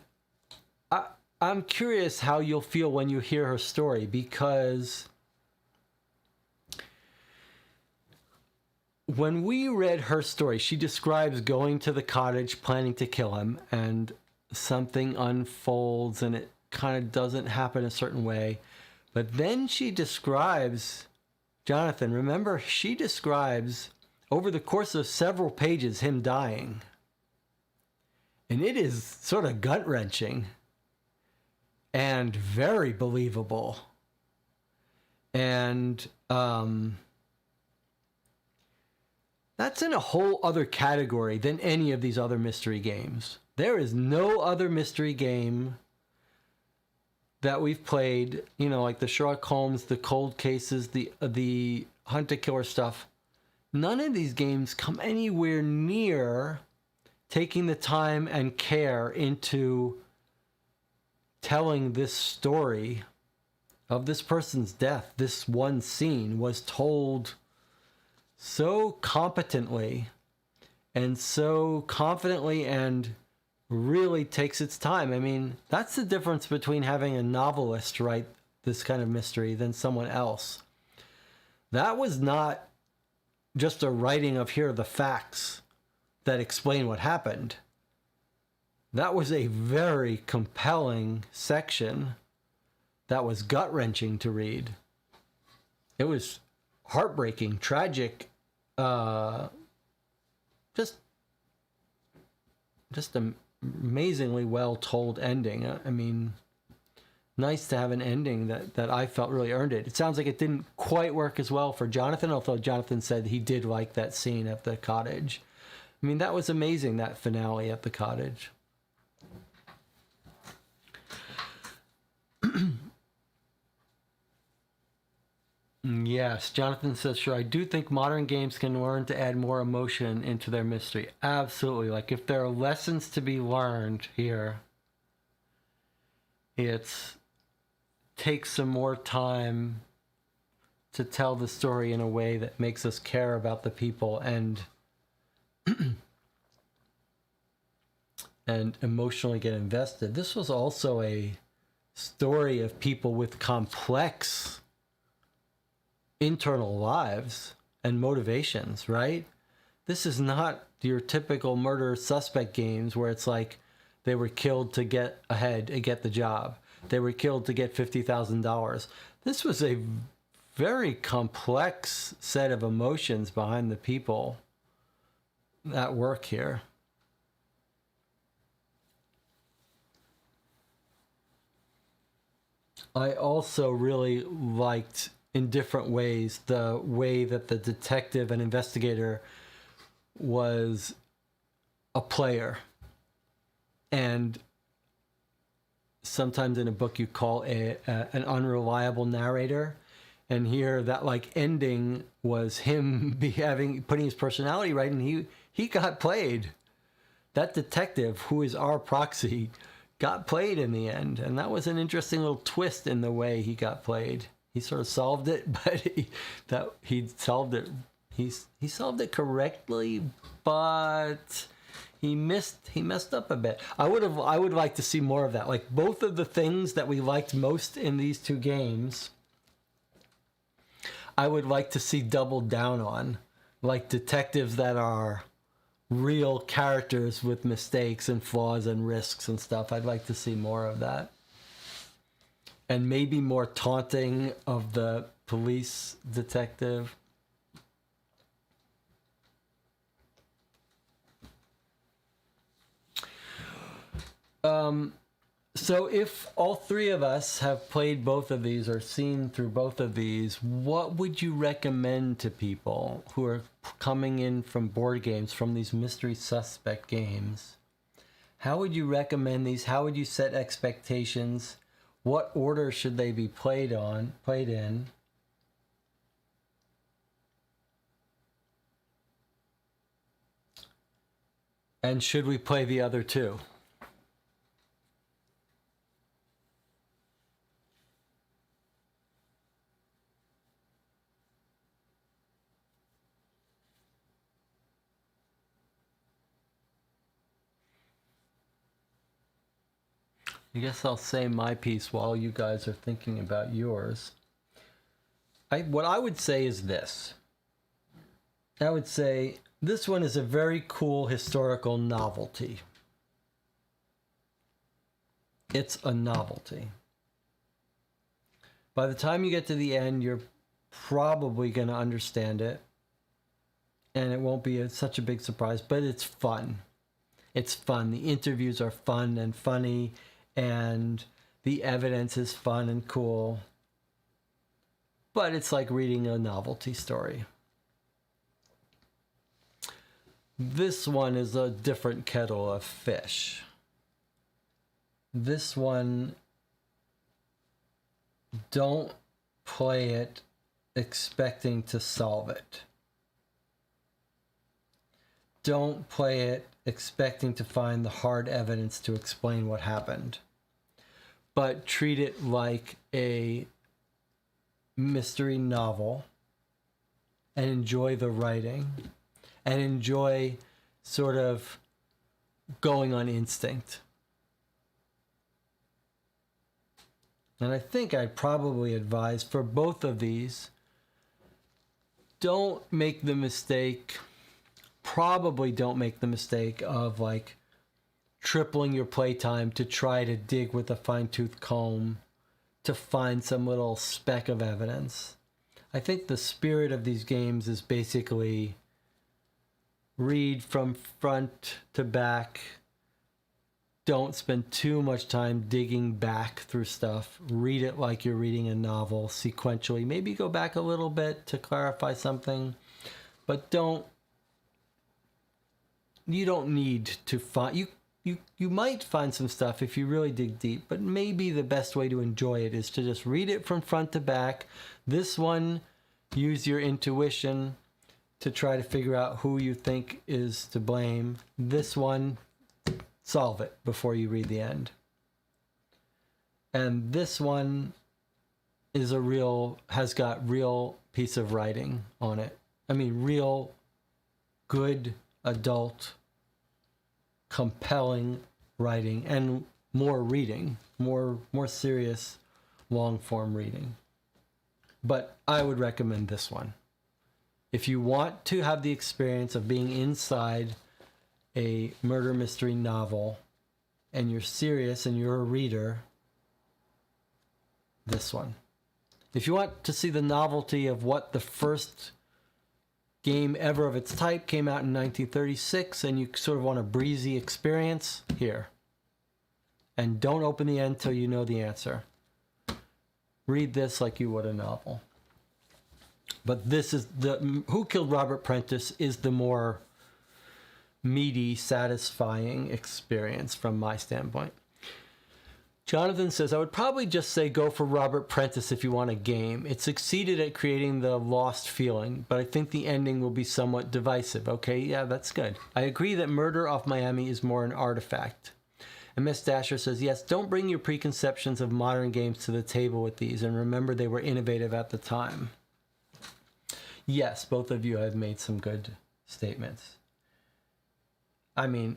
I'm curious how you'll feel when you hear her story, because when we read her story, she describes going to the cottage, planning to kill him, and something unfolds, and it kind of doesn't happen a certain way. But then she describes, Jonathan, remember, she describes over the course of several pages him dying. And it is sort of gut-wrenching and very believable. And that's in a whole other category than any of these other mystery games. There is no other mystery game that we've played, you know, like the Sherlock Holmes, the cold cases, the hunter-killer stuff. None of these games come anywhere near taking the time and care into telling this story of this person's death. This one scene was told so competently and so confidently, and really takes its time. I mean, that's the difference between having a novelist write this kind of mystery than someone else. That was not just a writing of here are the facts that explain what happened. That was a very compelling section that was gut-wrenching to read. It was heartbreaking, tragic, just amazingly well told ending. I mean, nice to have an ending that I felt really earned it. It sounds like it didn't quite work as well for Jonathan, although Jonathan said he did like that scene at the cottage. I mean, that was amazing, that finale at the cottage. Yes, Jonathan says, sure, I do think modern games can learn to add more emotion into their mystery. Absolutely. Like, if there are lessons to be learned here, it's take some more time to tell the story in a way that makes us care about the people and and emotionally get invested. This was also a story of people with complex internal lives and motivations, right? This is not your typical murder suspect games where it's like they were killed to get ahead and get the job. They were killed to get $50,000. This was a very complex set of emotions behind the people that work here. I also really liked, in different ways, the way that the detective and investigator was a player. And sometimes in a book you call an unreliable narrator. And here that like ending was him putting his personality right, and he got played. That detective, who is our proxy, got played in the end, and that was an interesting little twist in the way he got played. He sort of solved it, but he solved it. He solved it correctly, but he messed up a bit. I would like to see more of that. Like both of the things that we liked most in these two games, I would like to see doubled down on, like detectives that are real characters with mistakes and flaws and risks and stuff. I'd like to see more of that. And maybe more taunting of the police detective. So if all three of us have played both of these or seen through both of these, what would you recommend to people who are coming in from board games, from these mystery suspect games? How would you recommend these? How would you set expectations? What order should they be played in? And should we play the other two? I guess I'll say my piece while you guys are thinking about yours. What I would say is this. I would say this one is a very cool historical novelty. It's a novelty. By the time you get to the end, you're probably going to understand it. And it won't be such a big surprise, but it's fun. It's fun. The interviews are fun and funny. And the evidence is fun and cool. But it's like reading a novelty story. This one is a different kettle of fish. This one, don't play it expecting to solve it. Don't play it expecting to find the hard evidence to explain what happened. But treat it like a mystery novel and enjoy the writing and enjoy sort of going on instinct. And I think I'd probably advise for both of these, don't make the mistake of like tripling your playtime to try to dig with a fine-tooth comb to find some little speck of evidence. I think the spirit of these games is basically read from front to back. Don't spend too much time digging back through stuff. Read it like you're reading a novel sequentially. Maybe go back a little bit to clarify something, but you don't need to find... You might find some stuff if you really dig deep, but maybe the best way to enjoy it is to just read it from front to back. This one, use your intuition to try to figure out who you think is to blame. This one, solve it before you read the end. And this one has got real piece of writing on it. I mean, real good adult compelling writing and more reading, more serious long form reading. But I would recommend this one. If you want to have the experience of being inside a murder mystery novel and you're serious and you're a reader, this one. If you want to see the novelty of what the first game ever of its type came out in 1936 and you sort of want a breezy experience, here. And don't open the end till you know the answer. Read this like you would a novel. But this is Who Killed Robert Prentice is the more meaty, satisfying experience from my standpoint. Jonathan says, I would probably just say go for Robert Prentice if you want a game. It succeeded at creating the lost feeling, but I think the ending will be somewhat divisive. Okay, yeah, that's good. I agree that Murder off Miami is more an artifact. And Miss Dasher says, yes, don't bring your preconceptions of modern games to the table with these, and remember they were innovative at the time. Yes, both of you have made some good statements. I mean,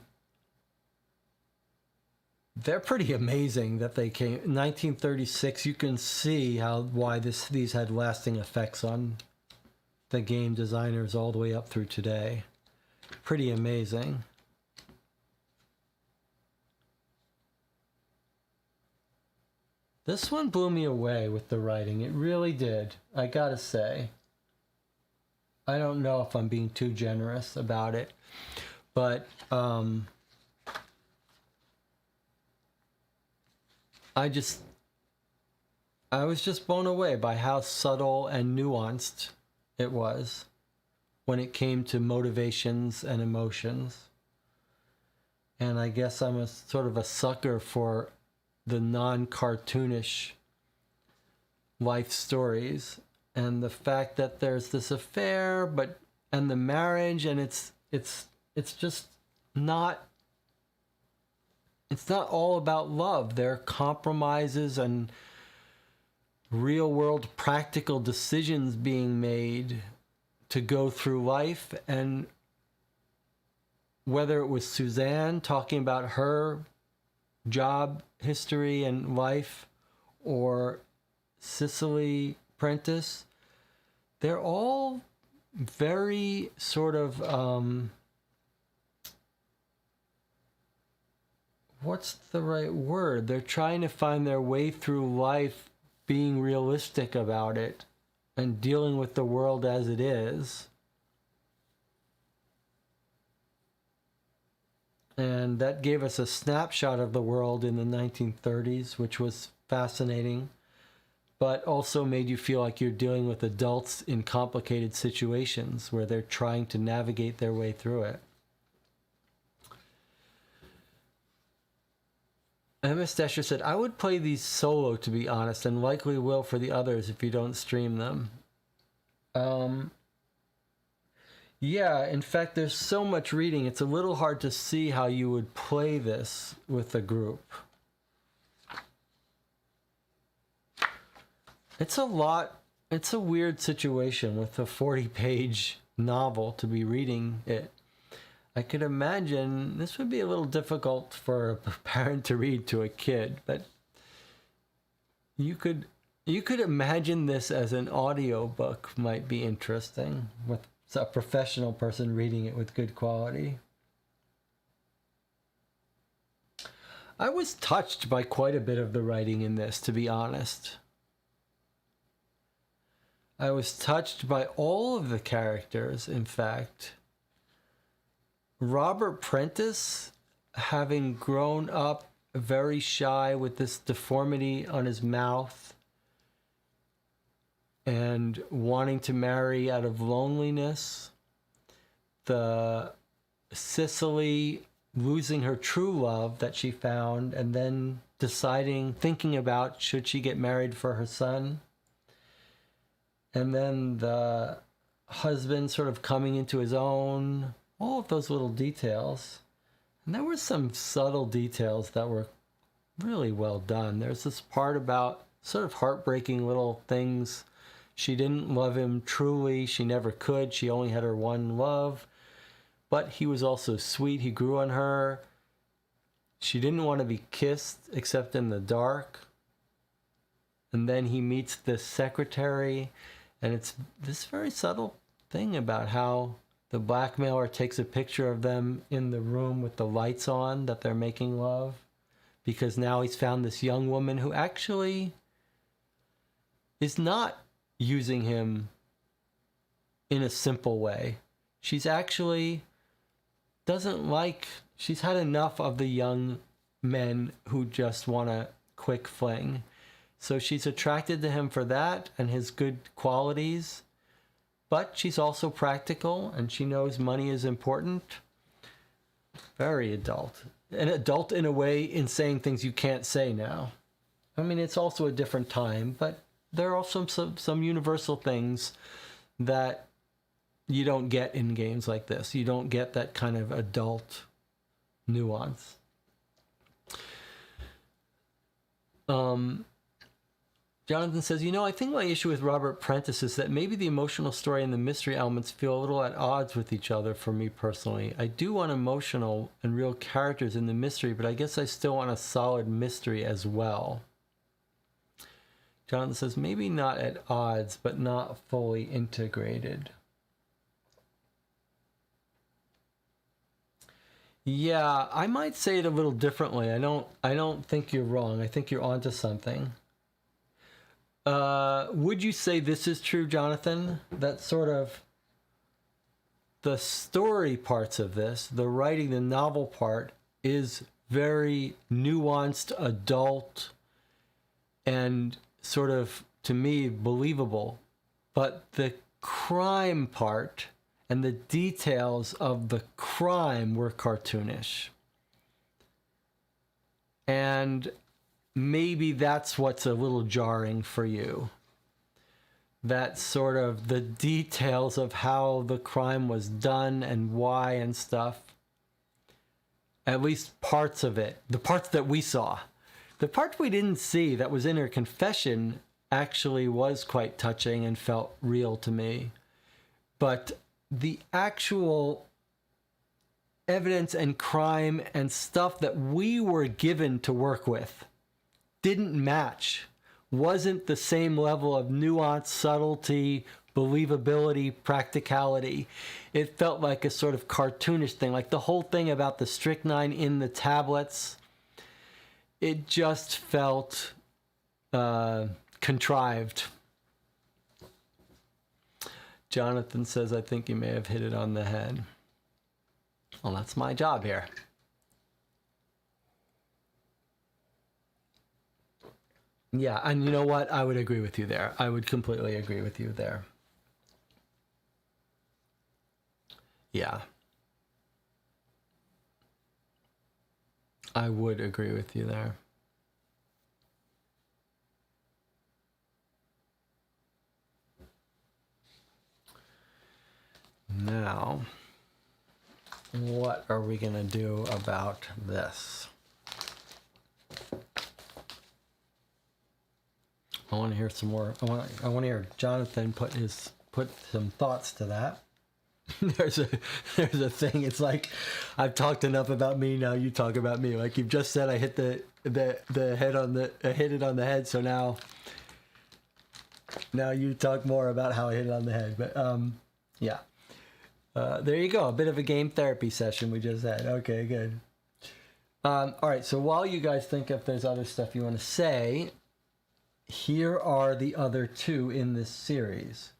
they're pretty amazing that they came. 1936, you can see why these had lasting effects on the game designers all the way up through today. Pretty amazing. This one blew me away with the writing. It really did, I gotta say. I don't know if I'm being too generous about it, but I was just blown away by how subtle and nuanced it was when it came to motivations and emotions. And I guess I'm a sort of a sucker for the non-cartoonish life stories, and the fact that there's this affair and the marriage, and it's just not, it's not all about love. There are compromises and real world practical decisions being made to go through life. And whether it was Suzanne talking about her job history and life, or Cicely Prentice, they're all very sort of what's the right word? They're trying to find their way through life, being realistic about it and dealing with the world as it is. And that gave us a snapshot of the world in the 1930s, which was fascinating, but also made you feel like you're dealing with adults in complicated situations where they're trying to navigate their way through it. Miss Desher said, I would play these solo, to be honest, and likely will for the others if you don't stream them. Yeah, in fact, there's so much reading, it's a little hard to see how you would play this with a group. It's a lot, it's a weird situation with a 40-page novel to be reading it. I could imagine this would be a little difficult for a parent to read to a kid, but you could imagine this as an audiobook might be interesting with a professional person reading it with good quality. I was touched by quite a bit of the writing in this, to be honest. I was touched by all of the characters, in fact. Robert Prentice, having grown up very shy with this deformity on his mouth and wanting to marry out of loneliness, the Cicely losing her true love that she found and then thinking about should she get married for her son, and then the husband sort of coming into his own, all of those little details. And there were some subtle details that were really well done. There's this part about sort of heartbreaking little things. She didn't love him truly. She never could. She only had her one love. But he was also sweet. He grew on her. She didn't want to be kissed except in the dark. And then he meets this secretary. And it's this very subtle thing about how the blackmailer takes a picture of them in the room with the lights on that they're making love, because now he's found this young woman who actually is not using him in a simple way. She's actually she's had enough of the young men who just want a quick fling. So she's attracted to him for that and his good qualities. But she's also practical, and she knows money is important. Very adult. An adult in a way in saying things you can't say now. I mean, it's also a different time, but there are also some universal things that you don't get in games like this. You don't get that kind of adult nuance. Jonathan says, I think my issue with Robert Prentice is that maybe the emotional story and the mystery elements feel a little at odds with each other for me personally. I do want emotional and real characters in the mystery, but I guess I still want a solid mystery as well. Jonathan says, maybe not at odds, but not fully integrated. Yeah, I might say it a little differently. I don't think you're wrong. I think you're onto something. Would you say this is true, Jonathan? That sort of the story parts of this, the writing, the novel part, is very nuanced, adult, and sort of, to me, believable. But the crime part and the details of the crime were cartoonish. And maybe that's what's a little jarring for you. That sort of the details of how the crime was done and why and stuff. At least parts of it. The parts that we saw. The part we didn't see that was in her confession actually was quite touching and felt real to me. But the actual evidence and crime and stuff that we were given to work with didn't match, wasn't the same level of nuance, subtlety, believability, practicality. It felt like a sort of cartoonish thing, like the whole thing about the strychnine in the tablets. It just felt contrived. Jonathan says, I think you may have hit it on the head. Well, that's my job here. Yeah, and you know what? I would agree with you there. I would completely agree with you there. Yeah. I would agree with you there. Now, what are we going to do about this? I want to hear some more. I want to hear Jonathan put some thoughts to that. There's a thing. It's like I've talked enough about me. Now you talk about me. Like you've just said, I hit the head on the I hit it on the head. So now you talk more about how I hit it on the head. But yeah. There you go. A bit of a game therapy session we just had. Okay, good. All right. So while you guys think if there's other stuff you want to say, here are the other two in this series.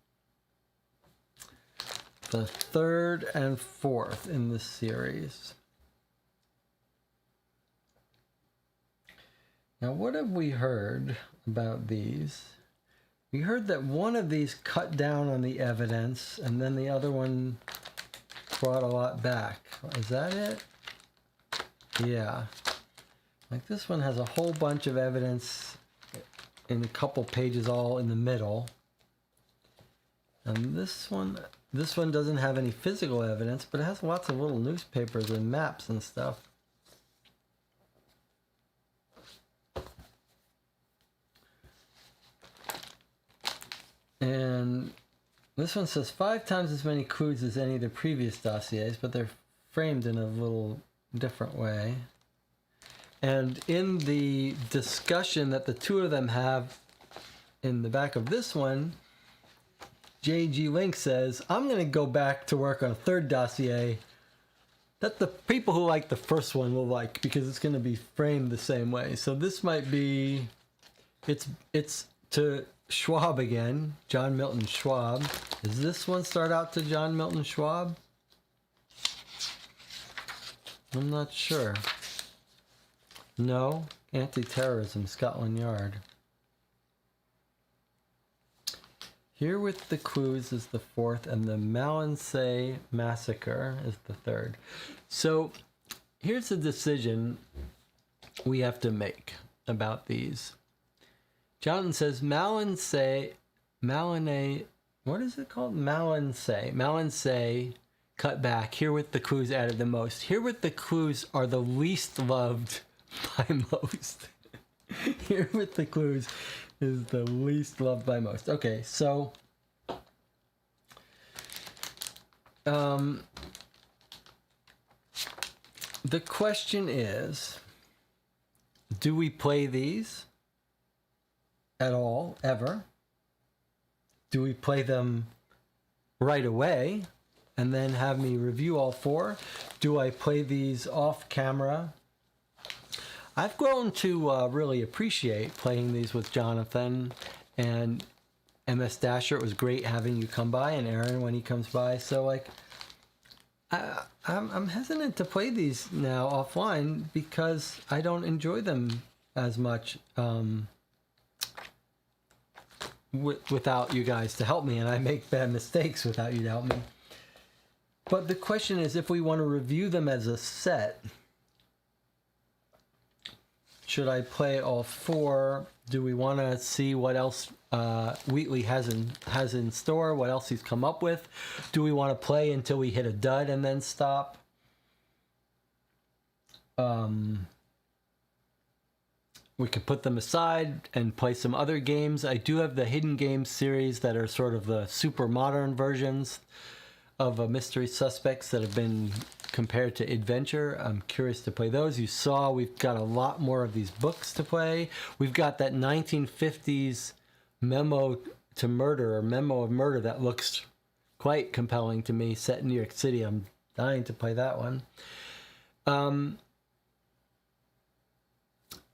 The third and fourth in this series. Now, what have we heard about these? We heard that one of these cut down on the evidence, and then the other one brought a lot back. Is that it? Yeah. Like this one has a whole bunch of evidence in a couple pages all in the middle. And this one doesn't have any physical evidence, but it has lots of little newspapers and maps and stuff. And this one says 5 times as many clues as any of the previous dossiers, but they're framed in a little different way. And in the discussion that the two of them have in the back of this one, J.G. Link says, I'm going to go back to work on a third dossier that the people who like the first one will like because it's going to be framed the same way. So this might be, it's to Schwab again, John Milton Schwab. Does this one start out to John Milton Schwab? I'm not sure. No, anti-terrorism, Scotland Yard. Here with the Clues is the fourth, and the Malinsay Massacre is the third. So here's the decision we have to make about these. Jonathan says Malinsay, what is it called? Malinsay cut back. Here with the Clues added the most. Here with the Clues are the least loved by most. Here with the Clues is the least loved by most. Okay, so the question is, do we play these at all, ever? Do we play them right away and then have me review all 4? Do I play these off camera? I've grown to really appreciate playing these with Jonathan and MS Dasher. It was great having you come by, and Aaron when he comes by. So like, I'm hesitant to play these now offline because I don't enjoy them as much without you guys to help me, and I make bad mistakes without you to help me. But the question is, if we want to review them as a set, should I play all 4? Do we want to see what else Wheatley has in store, what else he's come up with? Do we want to play until we hit a dud and then stop? We could put them aside and play some other games. I do have the Hidden Games series that are sort of the super modern versions of Mystery Suspects that have been compared to Adventure. I'm curious to play those. You saw we've got a lot more of these books to play. We've got that 1950s Memo to Murder or Memo of Murder that looks quite compelling to me, set in New York City. I'm dying to play that one.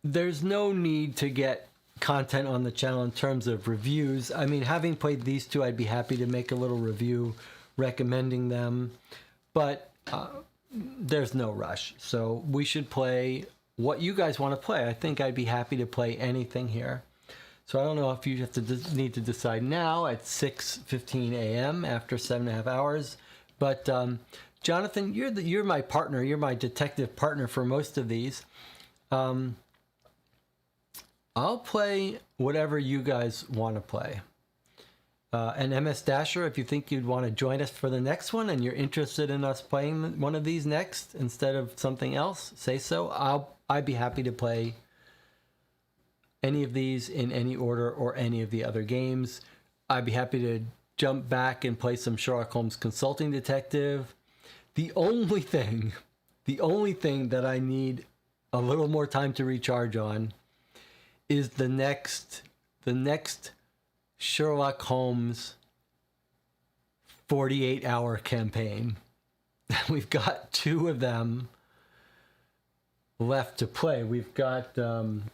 There's no need to get content on the channel in terms of reviews. I mean, having played these 2, I'd be happy to make a little review recommending them, but there's no rush. So we should play what you guys want to play. I think I'd be happy to play anything here. So I don't know if you have to need to decide now at 6:15 a.m. after 7.5 hours. But Jonathan, you're my partner. You're my detective partner for most of these. I'll play whatever you guys want to play. And MS Dasher, if you think you'd want to join us for the next one and you're interested in us playing one of these next instead of something else, say so. I'd be happy to play any of these in any order or any of the other games. I'd be happy to jump back and play some Sherlock Holmes Consulting Detective. The only thing that I need a little more time to recharge on is the next Sherlock Holmes 48-hour campaign. We've got 2 of them left to play. We've got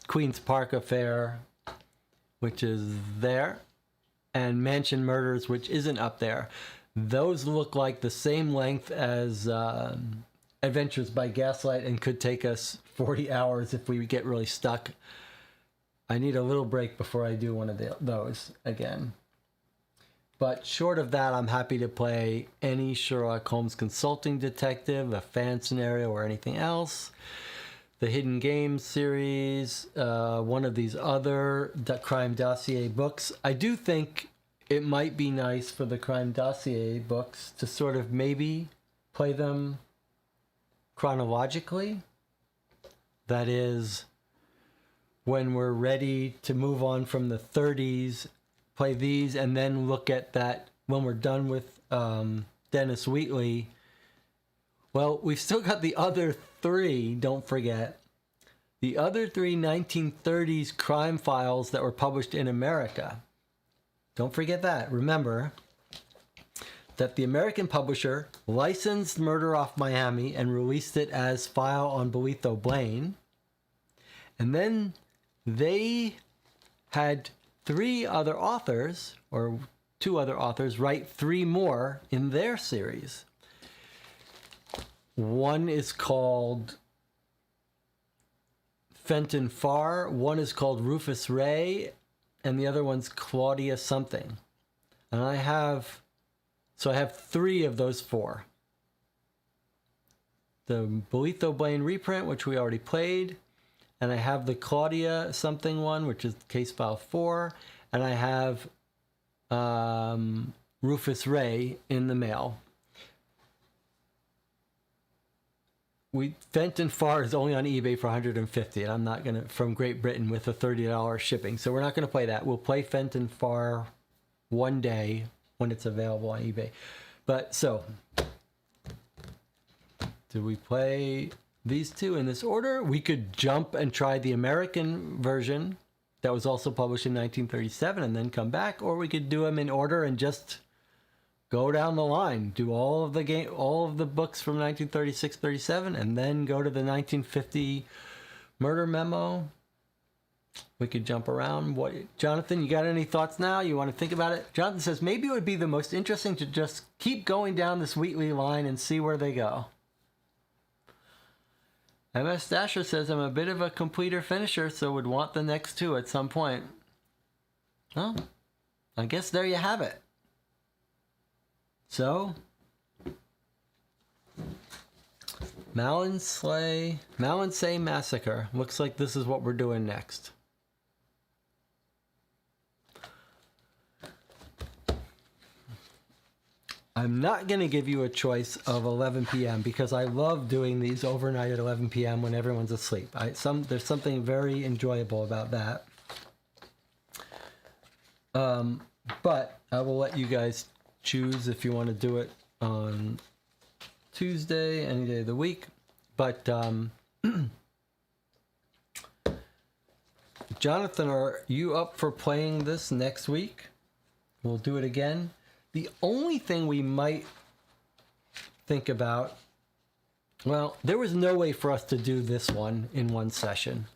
Queen's Park Affair, which is there, and Mansion Murders, which isn't up there. Those look like the same length as Adventures by Gaslight and could take us 40 hours if we get really stuck. I need a little break before I do one of those again. But short of that, I'm happy to play any Sherlock Holmes Consulting Detective, a fan scenario, or anything else. The Hidden Games series, one of these other Crime Dossier books. I do think it might be nice for the Crime Dossier books to sort of maybe play them chronologically. That is, when we're ready to move on from the 30s, play these, and then look at that when we're done with Dennis Wheatley. Well, we've still got the other 3, don't forget. The other 3 1930s crime files that were published in America. Don't forget that. Remember that the American publisher licensed Murder Off Miami and released it as File on Bolitho Blaine. And then they had 3 other authors, or 2 other authors, write 3 more in their series. One is called Fenton Farr, one is called Rufus Ray, and the other one's Claudia something. And I have 3 of those 4. The Bolitho Blaine reprint, which we already played, and I have the Claudia something one, which is case file 4, and I have Rufus Ray in the mail. Fenton Far is only on eBay for 150, and I'm not gonna, from Great Britain with a $30 shipping. So we're not gonna play that. We'll play Fenton Far one day when it's available on eBay. But so, do we play these two in this order? We could jump and try the American version that was also published in 1937 and then come back, or we could do them in order and just go down the line, do all of the books from 1936, 37, and then go to the 1950 murder memo. We could jump around. What, Jonathan, you got any thoughts now? You want to think about it? Jonathan says maybe it would be the most interesting to just keep going down this Wheatley line and see where they go. MS Dasher says I'm a bit of a completer finisher, so would want the next two at some point. Well, I guess there you have it. So, Malinsay Massacre. Looks like this is what we're doing next. I'm not going to give you a choice of 11 p.m. because I love doing these overnight at 11 p.m. when everyone's asleep. There's something very enjoyable about that. But I will let you guys choose if you want to do it on Tuesday, any day of the week. But Jonathan, are you up for playing this next week? We'll do it again. The only thing we might think about, well, there was no way for us to do this one in one session.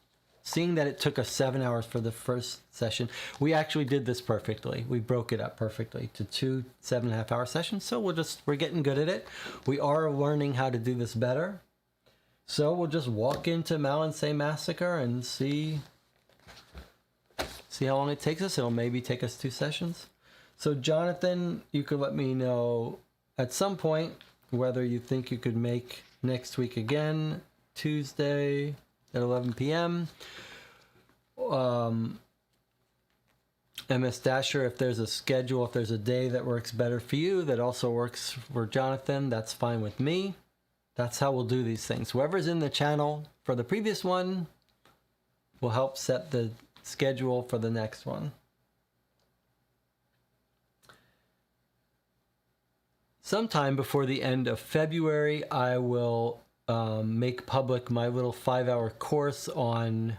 Seeing that it took us 7 hours for the first session, we actually did this perfectly. We broke it up perfectly to 2 7.5-hour sessions. So we're getting good at it. We are learning how to do this better. So we'll just walk into Malinsay Massacre and see how long it takes us. It'll maybe take us 2 sessions. So Jonathan, you could let me know at some point whether you think you could make next week again, Tuesday at 11 p.m. MS Dasher, if there's a schedule, if there's a day that works better for you, that also works for Jonathan, that's fine with me. That's how we'll do these things. Whoever's in the channel for the previous one will help set the schedule for the next one. Sometime before the end of February, I will make public my little 5-hour course on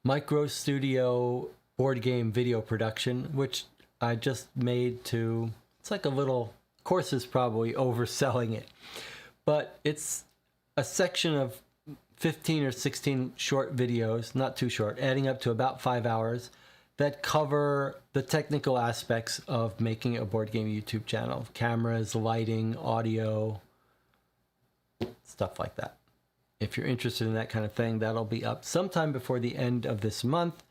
Micro Studio board game video production, which I just made to, it's like a little course, is probably overselling it, but it's a section of 15 or 16 short videos, not too short, adding up to about 5 hours, that cover the technical aspects of making a board game YouTube channel. Cameras, lighting, audio, stuff like that. If you're interested in that kind of thing, that'll be up sometime before the end of this month.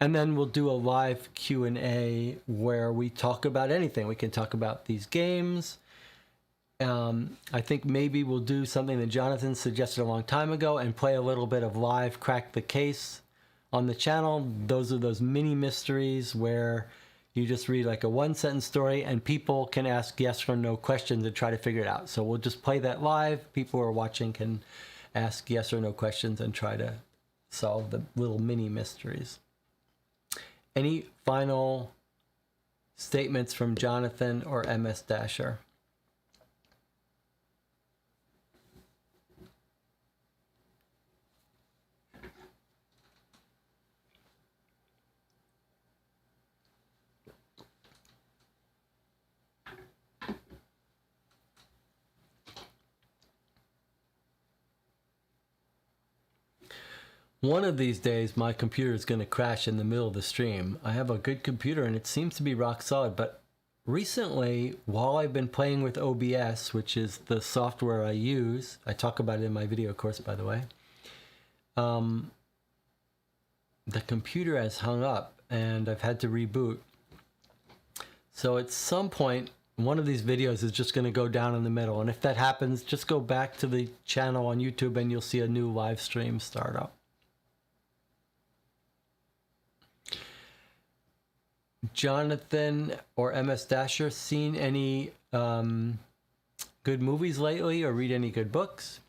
And then we'll do a live Q&A where we talk about anything. We can talk about these games. I think maybe we'll do something that Jonathan suggested a long time ago and play a little bit of live Crack the Case on the channel. Those are those mini mysteries where you just read like a 1-sentence story and people can ask yes or no questions and try to figure it out. So we'll just play that live. People who are watching can ask yes or no questions and try to solve the little mini mysteries. Any final statements from Jonathan or MS Dasher? One of these days, my computer is going to crash in the middle of the stream. I have a good computer and it seems to be rock solid, but recently, while I've been playing with OBS, which is the software I use, I talk about it in my video course, by the way, the computer has hung up and I've had to reboot. So at some point, one of these videos is just going to go down in the middle. And if that happens, just go back to the channel on YouTube and you'll see a new live stream start up. Jonathan or MS Dasher, seen any good movies lately or read any good books?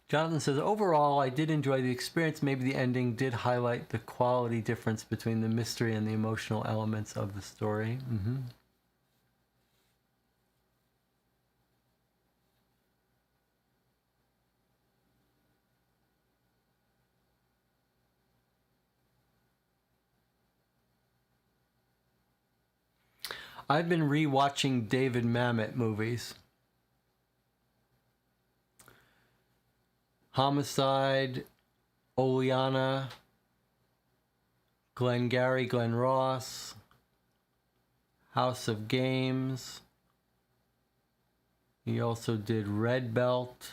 Jonathan says, overall, I did enjoy the experience. Maybe the ending did highlight the quality difference between the mystery and the emotional elements of the story. Mm-hmm. I've been rewatching David Mamet movies. Homicide, Oleana, Glengarry Glen Ross, House of Games. He also did Red Belt.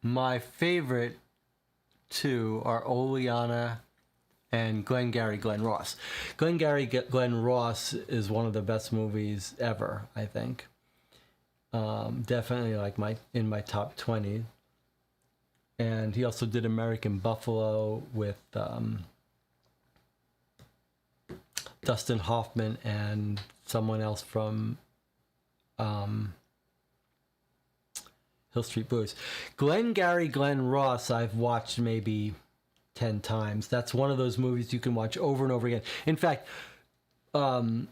My favorite two are Oleana and Glengarry Glen Ross. Glengarry Glen Ross is one of the best movies ever, I think. Definitely like in my top 20. And he also did American Buffalo with Dustin Hoffman and someone else from Hill Street Blues. Glengarry Glen Ross I've watched maybe 10 times. That's one of those movies you can watch over and over again. In fact, I've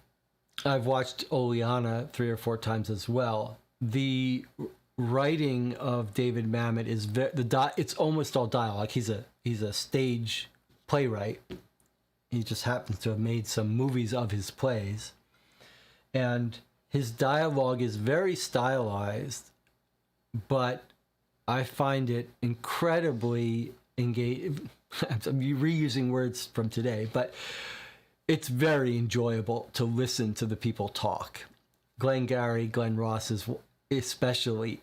watched Oleana 3 or 4 times as well. The writing of David Mamet is it's almost all dialogue. He's a stage playwright. He just happens to have made some movies of his plays, and his dialogue is very stylized, but I find it incredibly engaging. I'm reusing words from today, but it's very enjoyable to listen to the people talk. Glengarry Glen Ross is especially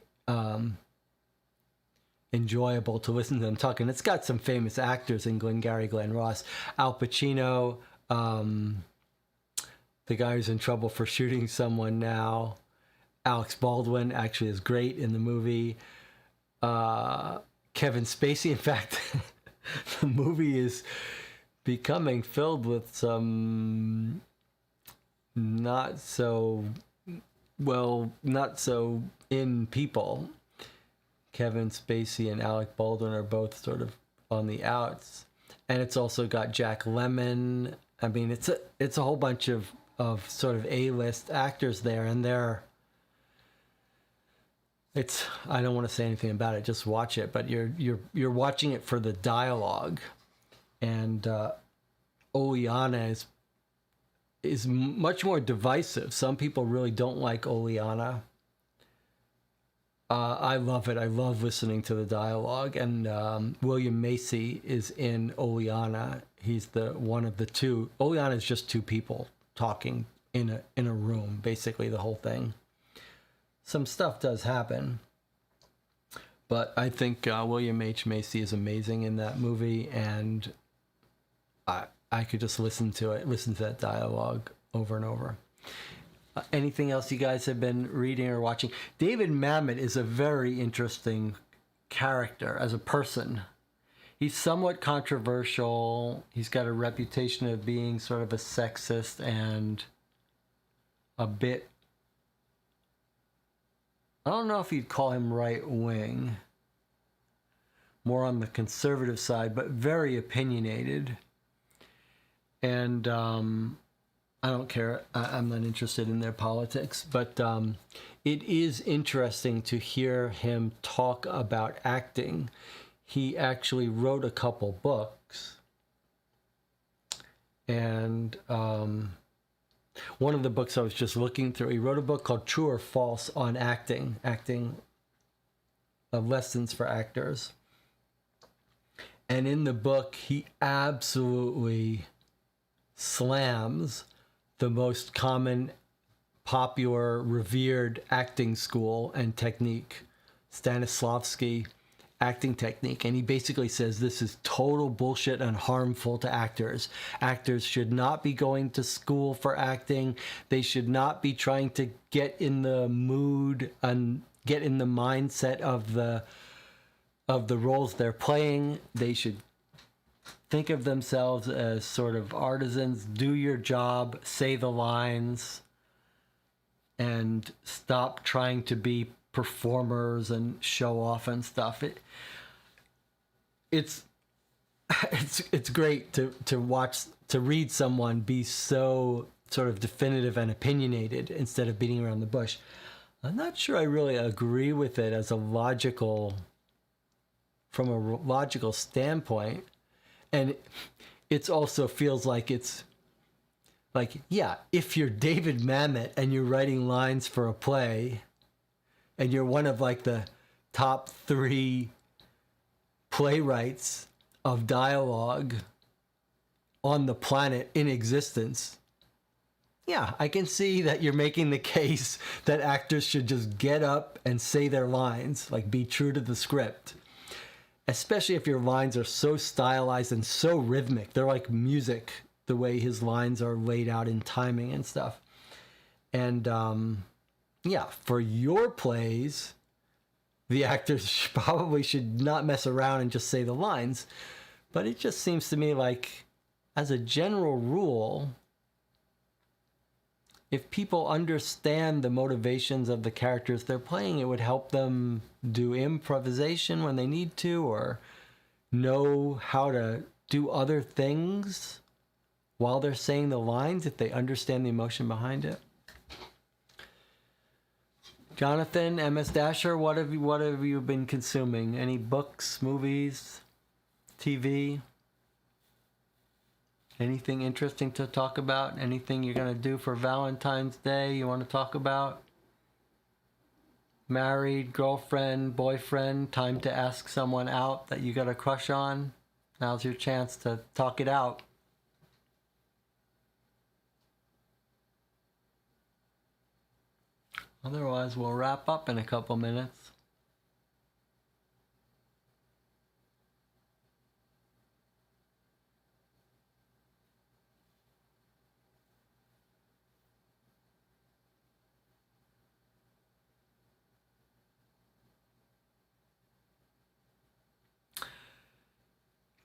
enjoyable to listen to them talk, and it's got some famous actors in Glengarry Glen Ross. Al Pacino, the guy who's in trouble for shooting someone now. Alex Baldwin actually is great in the movie. Kevin Spacey, in fact, the movie is becoming filled with some not so in people. Kevin Spacey and Alec Baldwin are both sort of on the outs, and it's also got Jack Lemmon. I mean, it's a whole bunch of sort of A-list actors there, and I don't want to say anything about it. Just watch it, but you're watching it for the dialogue, and Oleana is much more divisive. Some people really don't like Oleana. I love it. I love listening to the dialogue, and William Macy is in Oleana. He's the one of the two. Oleana is just two people talking in a room, basically the whole thing. Some stuff does happen, but I think William H. Macy is amazing in that movie, and I could just listen to that dialogue over and over. Anything else you guys have been reading or watching? David Mamet is a very interesting character as a person. He's somewhat controversial. He's got a reputation of being sort of a sexist and a bit, I don't know if you'd call him right wing, more on the conservative side, but very opinionated. And I don't care. I'm not interested in their politics, but it is interesting to hear him talk about acting. He actually wrote a couple books, and one of the books I was just looking through, he wrote a book called True or False on acting lessons for actors. And in the book, he absolutely slams the most common, popular, revered acting school and technique, Stanislavski acting technique. And he basically says this is total bullshit and harmful to actors. Actors should not be going to school for acting. They should not be trying to get in the mood and get in the mindset of the roles they're playing. They should think of themselves as sort of artisans. Do your job, say the lines, and stop trying to be performers and show off and stuff. It's it's great to watch, to read someone be so sort of definitive and opinionated instead of beating around the bush. I'm not sure I really agree with it as from a logical standpoint. And it also feels like it's like, yeah, if you're David Mamet and you're writing lines for a play and you're one of like the top 3 playwrights of dialogue on the planet in existence, yeah, I can see that you're making the case that actors should just get up and say their lines, like be true to the script. Especially if your lines are so stylized and so rhythmic. They're like music, the way his lines are laid out in timing and stuff. And yeah, for your plays, the actors probably should not mess around and just say the lines. But it just seems to me like, as a general rule, if people understand the motivations of the characters they're playing, it would help them do improvisation when they need to, or know how to do other things while they're saying the lines if they understand the emotion behind it. Jonathan, MS Dasher, what have you been consuming? Any books, movies, TV? Anything interesting to talk about? Anything you're going to do for Valentine's Day you want to talk about? Married, girlfriend, boyfriend, time to ask someone out that you got a crush on? Now's your chance to talk it out. Otherwise, we'll wrap up in a couple minutes.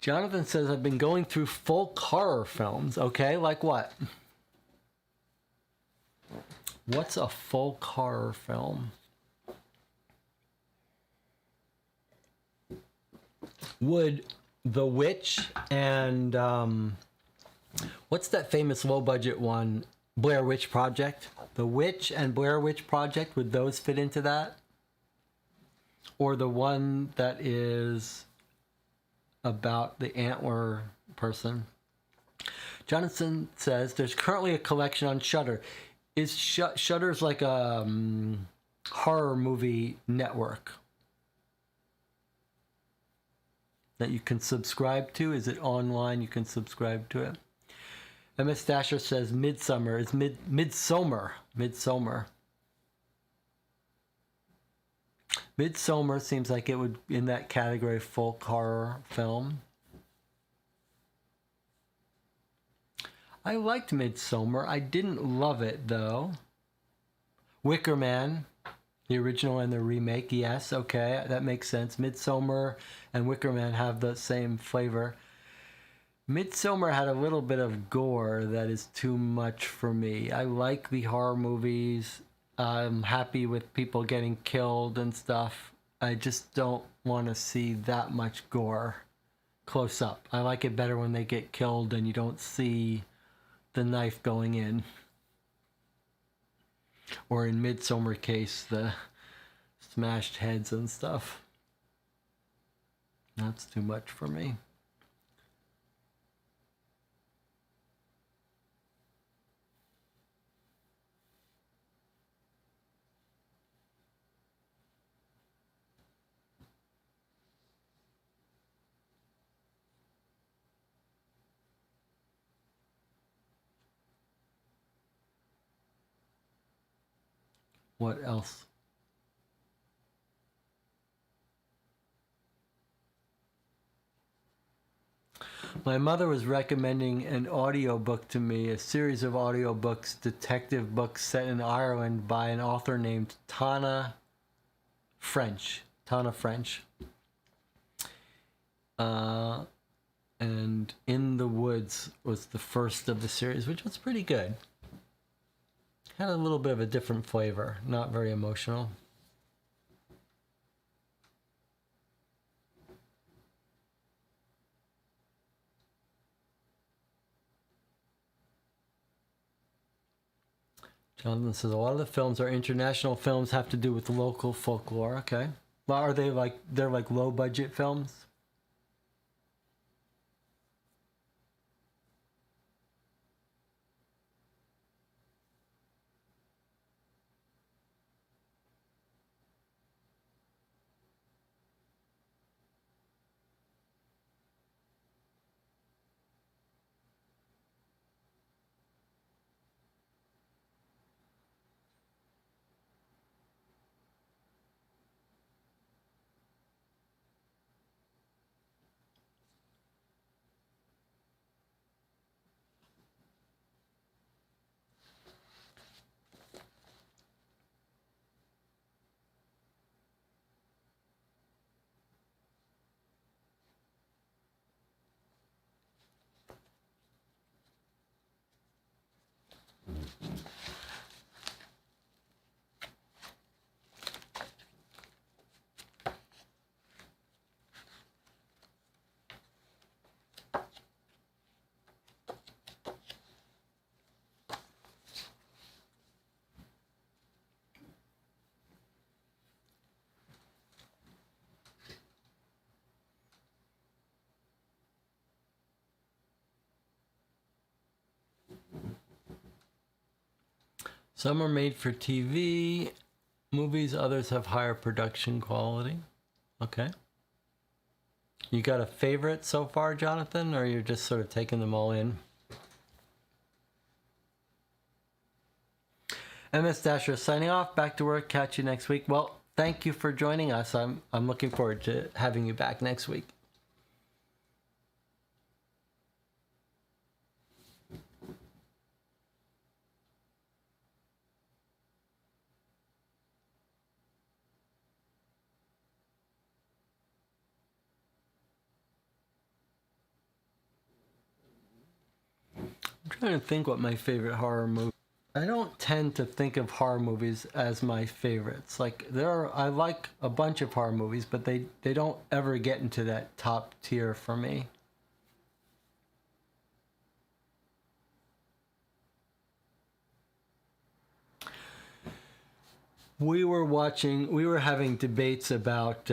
Jonathan says, I've been going through folk horror films. Okay, like what? What's a folk horror film? Would The Witch and what's that famous low budget one? Blair Witch Project? The Witch and Blair Witch Project, would those fit into that? Or the one that is about the antler person? Jonathan says there's currently a collection on Shudder. Is Shudder's like a horror movie network that you can subscribe to? Is it online? You can subscribe to it. MS Dasher says Midsummer. It's Midsommar. Midsommar seems like it would in that category, folk horror film. I liked Midsommar. I didn't love it though. Wicker Man, the original and the remake, yes, okay, that makes sense. Midsommar and Wicker Man have the same flavor. Midsommar had a little bit of gore that is too much for me. I like the horror movies. I'm happy with people getting killed and stuff. I just don't want to see that much gore close up. I like it better when they get killed and you don't see the knife going in. Or in Midsommar case, the smashed heads and stuff. That's too much for me. What else? My mother was recommending an audiobook to me, a series of audiobooks, detective books set in Ireland by an author named Tana French. And In the Woods was the first of the series, which was pretty good. Had a little bit of a different flavor, not very emotional. Jonathan says a lot of the films are international films, have to do with local folklore. Okay. Well, are they like, they're like low budget films? Some are made for TV movies, others have higher production quality. Okay. You got a favorite so far, Jonathan, or you're just sort of taking them all in? MS Dasher signing off. Back to work. Catch you next week. Well, thank you for joining us. I'm looking forward to having you back next week. I'm trying to think what my favorite horror movie. I don't tend to think of horror movies as my favorites. Like I like a bunch of horror movies, but they don't ever get into that top tier for me. We were having debates about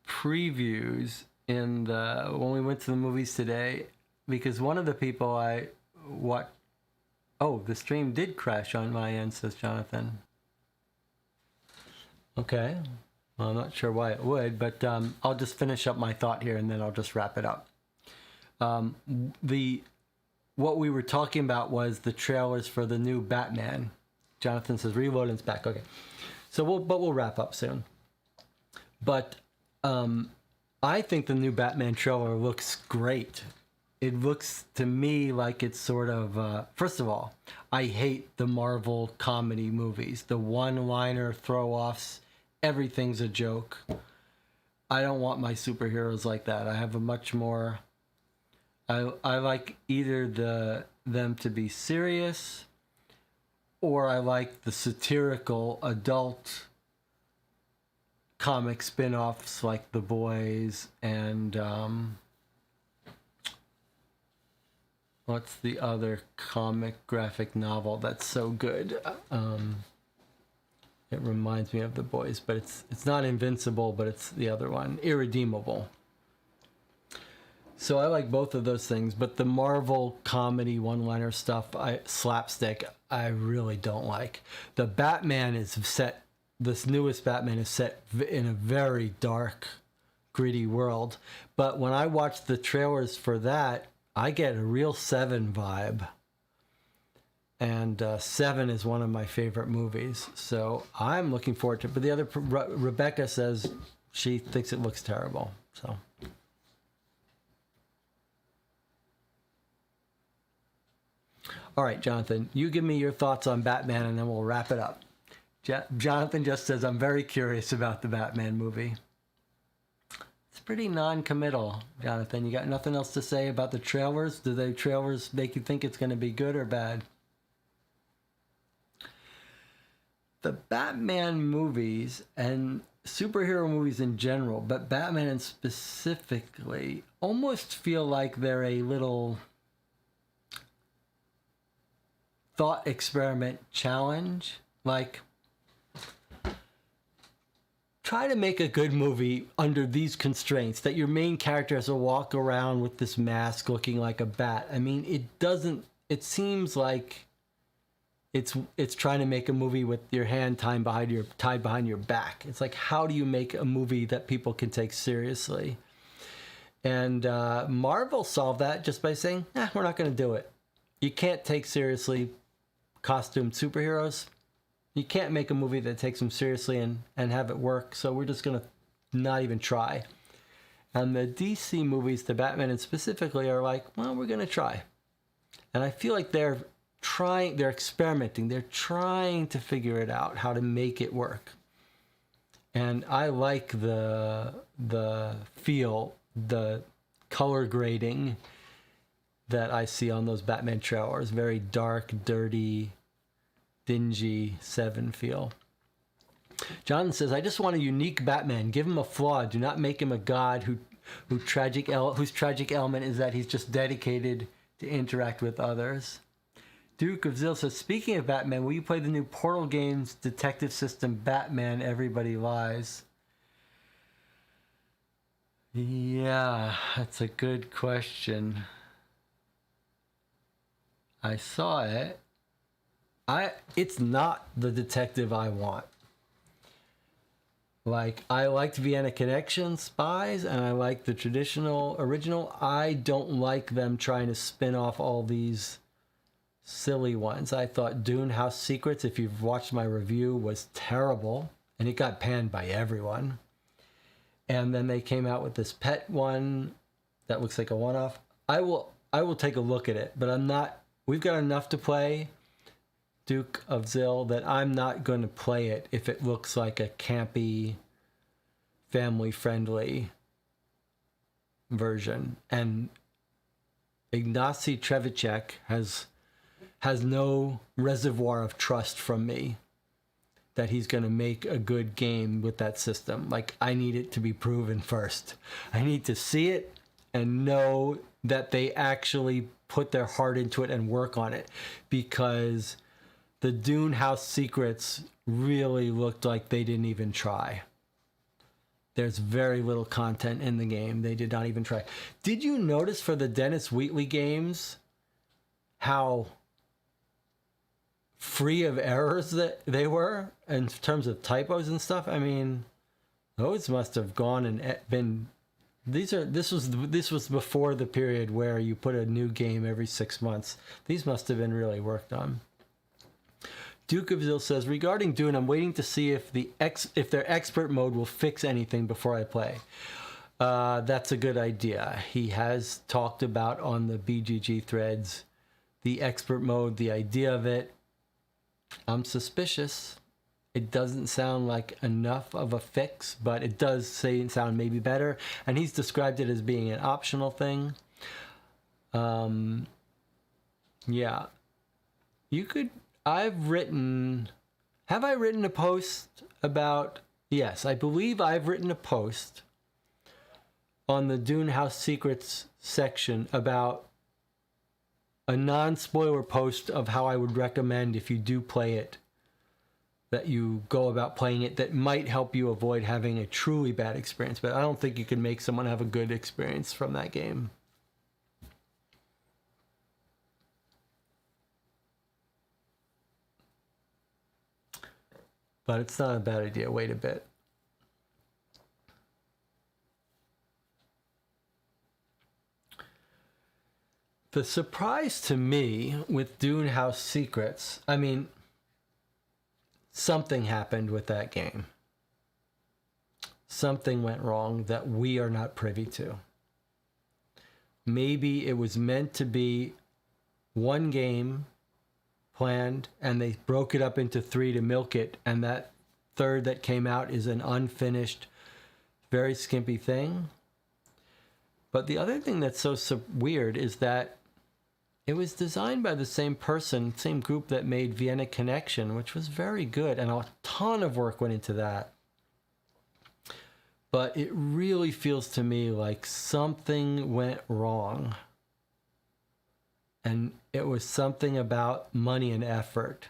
previews when we went to the movies today, because one of the people the stream did crash on my end, says Jonathan. Okay. Well, I'm not sure why it would, but I'll just finish up my thought here and then I'll just wrap it up. What we were talking about was the trailers for the new Batman. Jonathan says reloading's back. Okay. So we'll wrap up soon. But I think the new Batman trailer looks great. It looks to me like it's sort of, first of all, I hate the Marvel comedy movies. The one-liner throw-offs, everything's a joke. I don't want my superheroes like that. I have a much more, I like either them to be serious, or I like the satirical adult comic spin-offs like The Boys and what's the other comic graphic novel that's so good? It reminds me of The Boys, but it's not Invincible, but it's the other one, Irredeemable. So I like both of those things, but the Marvel comedy one-liner stuff, slapstick, I really don't like. The Batman is set, this newest Batman is set in a very dark, gritty world. But when I watch the trailers for that, I get a real Seven vibe. And Seven is one of my favorite movies. So I'm looking forward to it. But the other, Rebecca says she thinks it looks terrible. So. All right, Jonathan, you give me your thoughts on Batman and then we'll wrap it up. Jonathan just says, I'm very curious about the Batman movie. It's pretty non-committal, Jonathan. You got nothing else to say about the trailers? Do the trailers make you think it's going to be good or bad? the Batman movies and superhero movies in general, but Batman in specifically, almost feel like they're a little thought experiment challenge. Like, try to make a good movie under these constraints, that your main character has to walk around with this mask looking like a bat. I mean, it seems like it's trying to make a movie with your hand tied behind your back. It's like, how do you make a movie that people can take seriously? And Marvel solved that just by saying, we're not going to do it. You can't take seriously costumed superheroes. You can't make a movie that takes them seriously and have it work, so we're just going to not even try. And the DC movies, the Batman and specifically, are like, well, we're going to try. And I feel like they're experimenting, they're trying to figure it out, how to make it work. And I like the feel, the color grading that I see on those Batman trailers. Very dark, dirty, dingy 7 feel. Jonathan says, I just want a unique Batman. Give him a flaw. Do not make him a god whose tragic element is that he's just dedicated to interact with others. Duke of Zill says, speaking of Batman, will you play the new Portal Games detective system, Batman Everybody Lies? Yeah, that's a good question. I saw it. It's not the detective I want. Like, I liked Vienna Connection Spies, and I like the original. I don't like them trying to spin off all these silly ones. I thought Dune House Secrets, if you've watched my review, was terrible, and it got panned by everyone. And then they came out with this pet one that looks like a one-off. I will take a look at it, but I'm not. We've got enough to play, Duke of Zill, that I'm not going to play it if it looks like a campy, family-friendly version. And Ignacy Trzewiczek has no reservoir of trust from me that he's going to make a good game with that system. Like, I need it to be proven first. I need to see it and know that they actually put their heart into it and work on it, because the Dune House Secrets really looked like they didn't even try. There's very little content in the game. They did not even try. Did you notice for the Dennis Wheatley games how free of errors that they were in terms of typos and stuff? I mean, those must have gone and been. This was before the period where you put a new game every 6 months. These must have been really worked on. Duke of Zill says, regarding Dune, I'm waiting to see if their expert mode will fix anything before I play. That's a good idea. He has talked about on the BGG threads the expert mode, the idea of it. I'm suspicious. It doesn't sound like enough of a fix, but it does sound maybe better. And he's described it as being an optional thing. Yeah. You could... have I written a post about... Yes, I believe I've written a post on the Dune House Secrets section about a non-spoiler post of how I would recommend, if you do play it, that you go about playing it, that might help you avoid having a truly bad experience. But I don't think you can make someone have a good experience from that game. But it's not a bad idea. Wait a bit. The surprise to me with Dune House Secrets, I mean, something happened with that game. Something went wrong that we are not privy to. Maybe it was meant to be one game planned, and they broke it up into 3 to milk it, and that third that came out is an unfinished, very skimpy thing. But the other thing that's so weird is that It was designed by the same person, same group that made Vienna Connection, which was very good, and a ton of work went into that. But it really feels to me like something went wrong. And it was something about money and effort.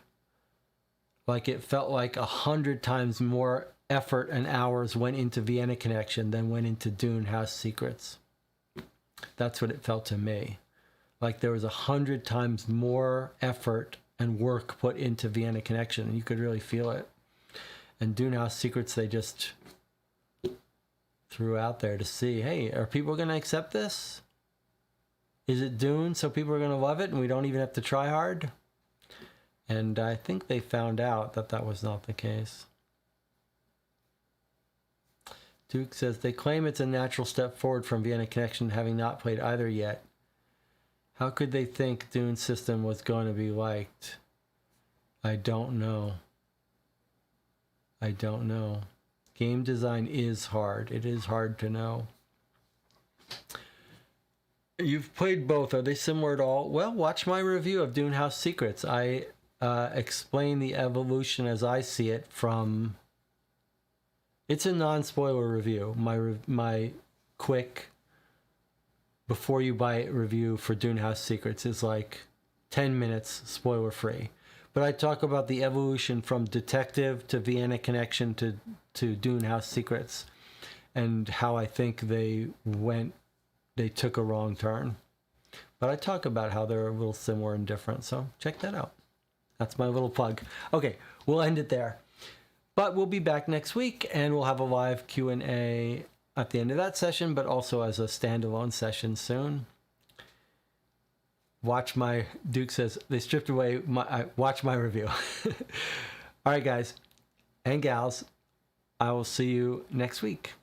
Like it felt like 100 times more effort and hours went into Vienna Connection than went into Dune House Secrets. That's what it felt to me. Like there was 100 times more effort and work put into Vienna Connection, and you could really feel it. And Dune House Secrets, they just threw out there to see, hey, are people going to accept this? Is it Dune, so people are going to love it and we don't even have to try hard? And I think they found out that that was not the case. Duke says, they claim it's a natural step forward from Vienna Connection, having not played either yet. How could they think Dune's system was going to be liked? I don't know. I don't know. Game design is hard. It is hard to know. You've played both. Are they similar at all? Well, watch my review of Dune House Secrets. I explain the evolution as I see it from... It's a non-spoiler review. My quick, before you buy it review for Dune House Secrets is like 10 minutes spoiler-free. But I talk about the evolution from Detective to Vienna Connection to Dune House Secrets, and how I think they took a wrong turn. But I talk about how they're a little similar and different, so check that out. That's my little plug. Okay, we'll end it there. But we'll be back next week, and we'll have a live Q&A at the end of that session, but also as a standalone session soon. Watch my, Duke says, they stripped away my, watch my review. All right, guys and gals, I will see you next week.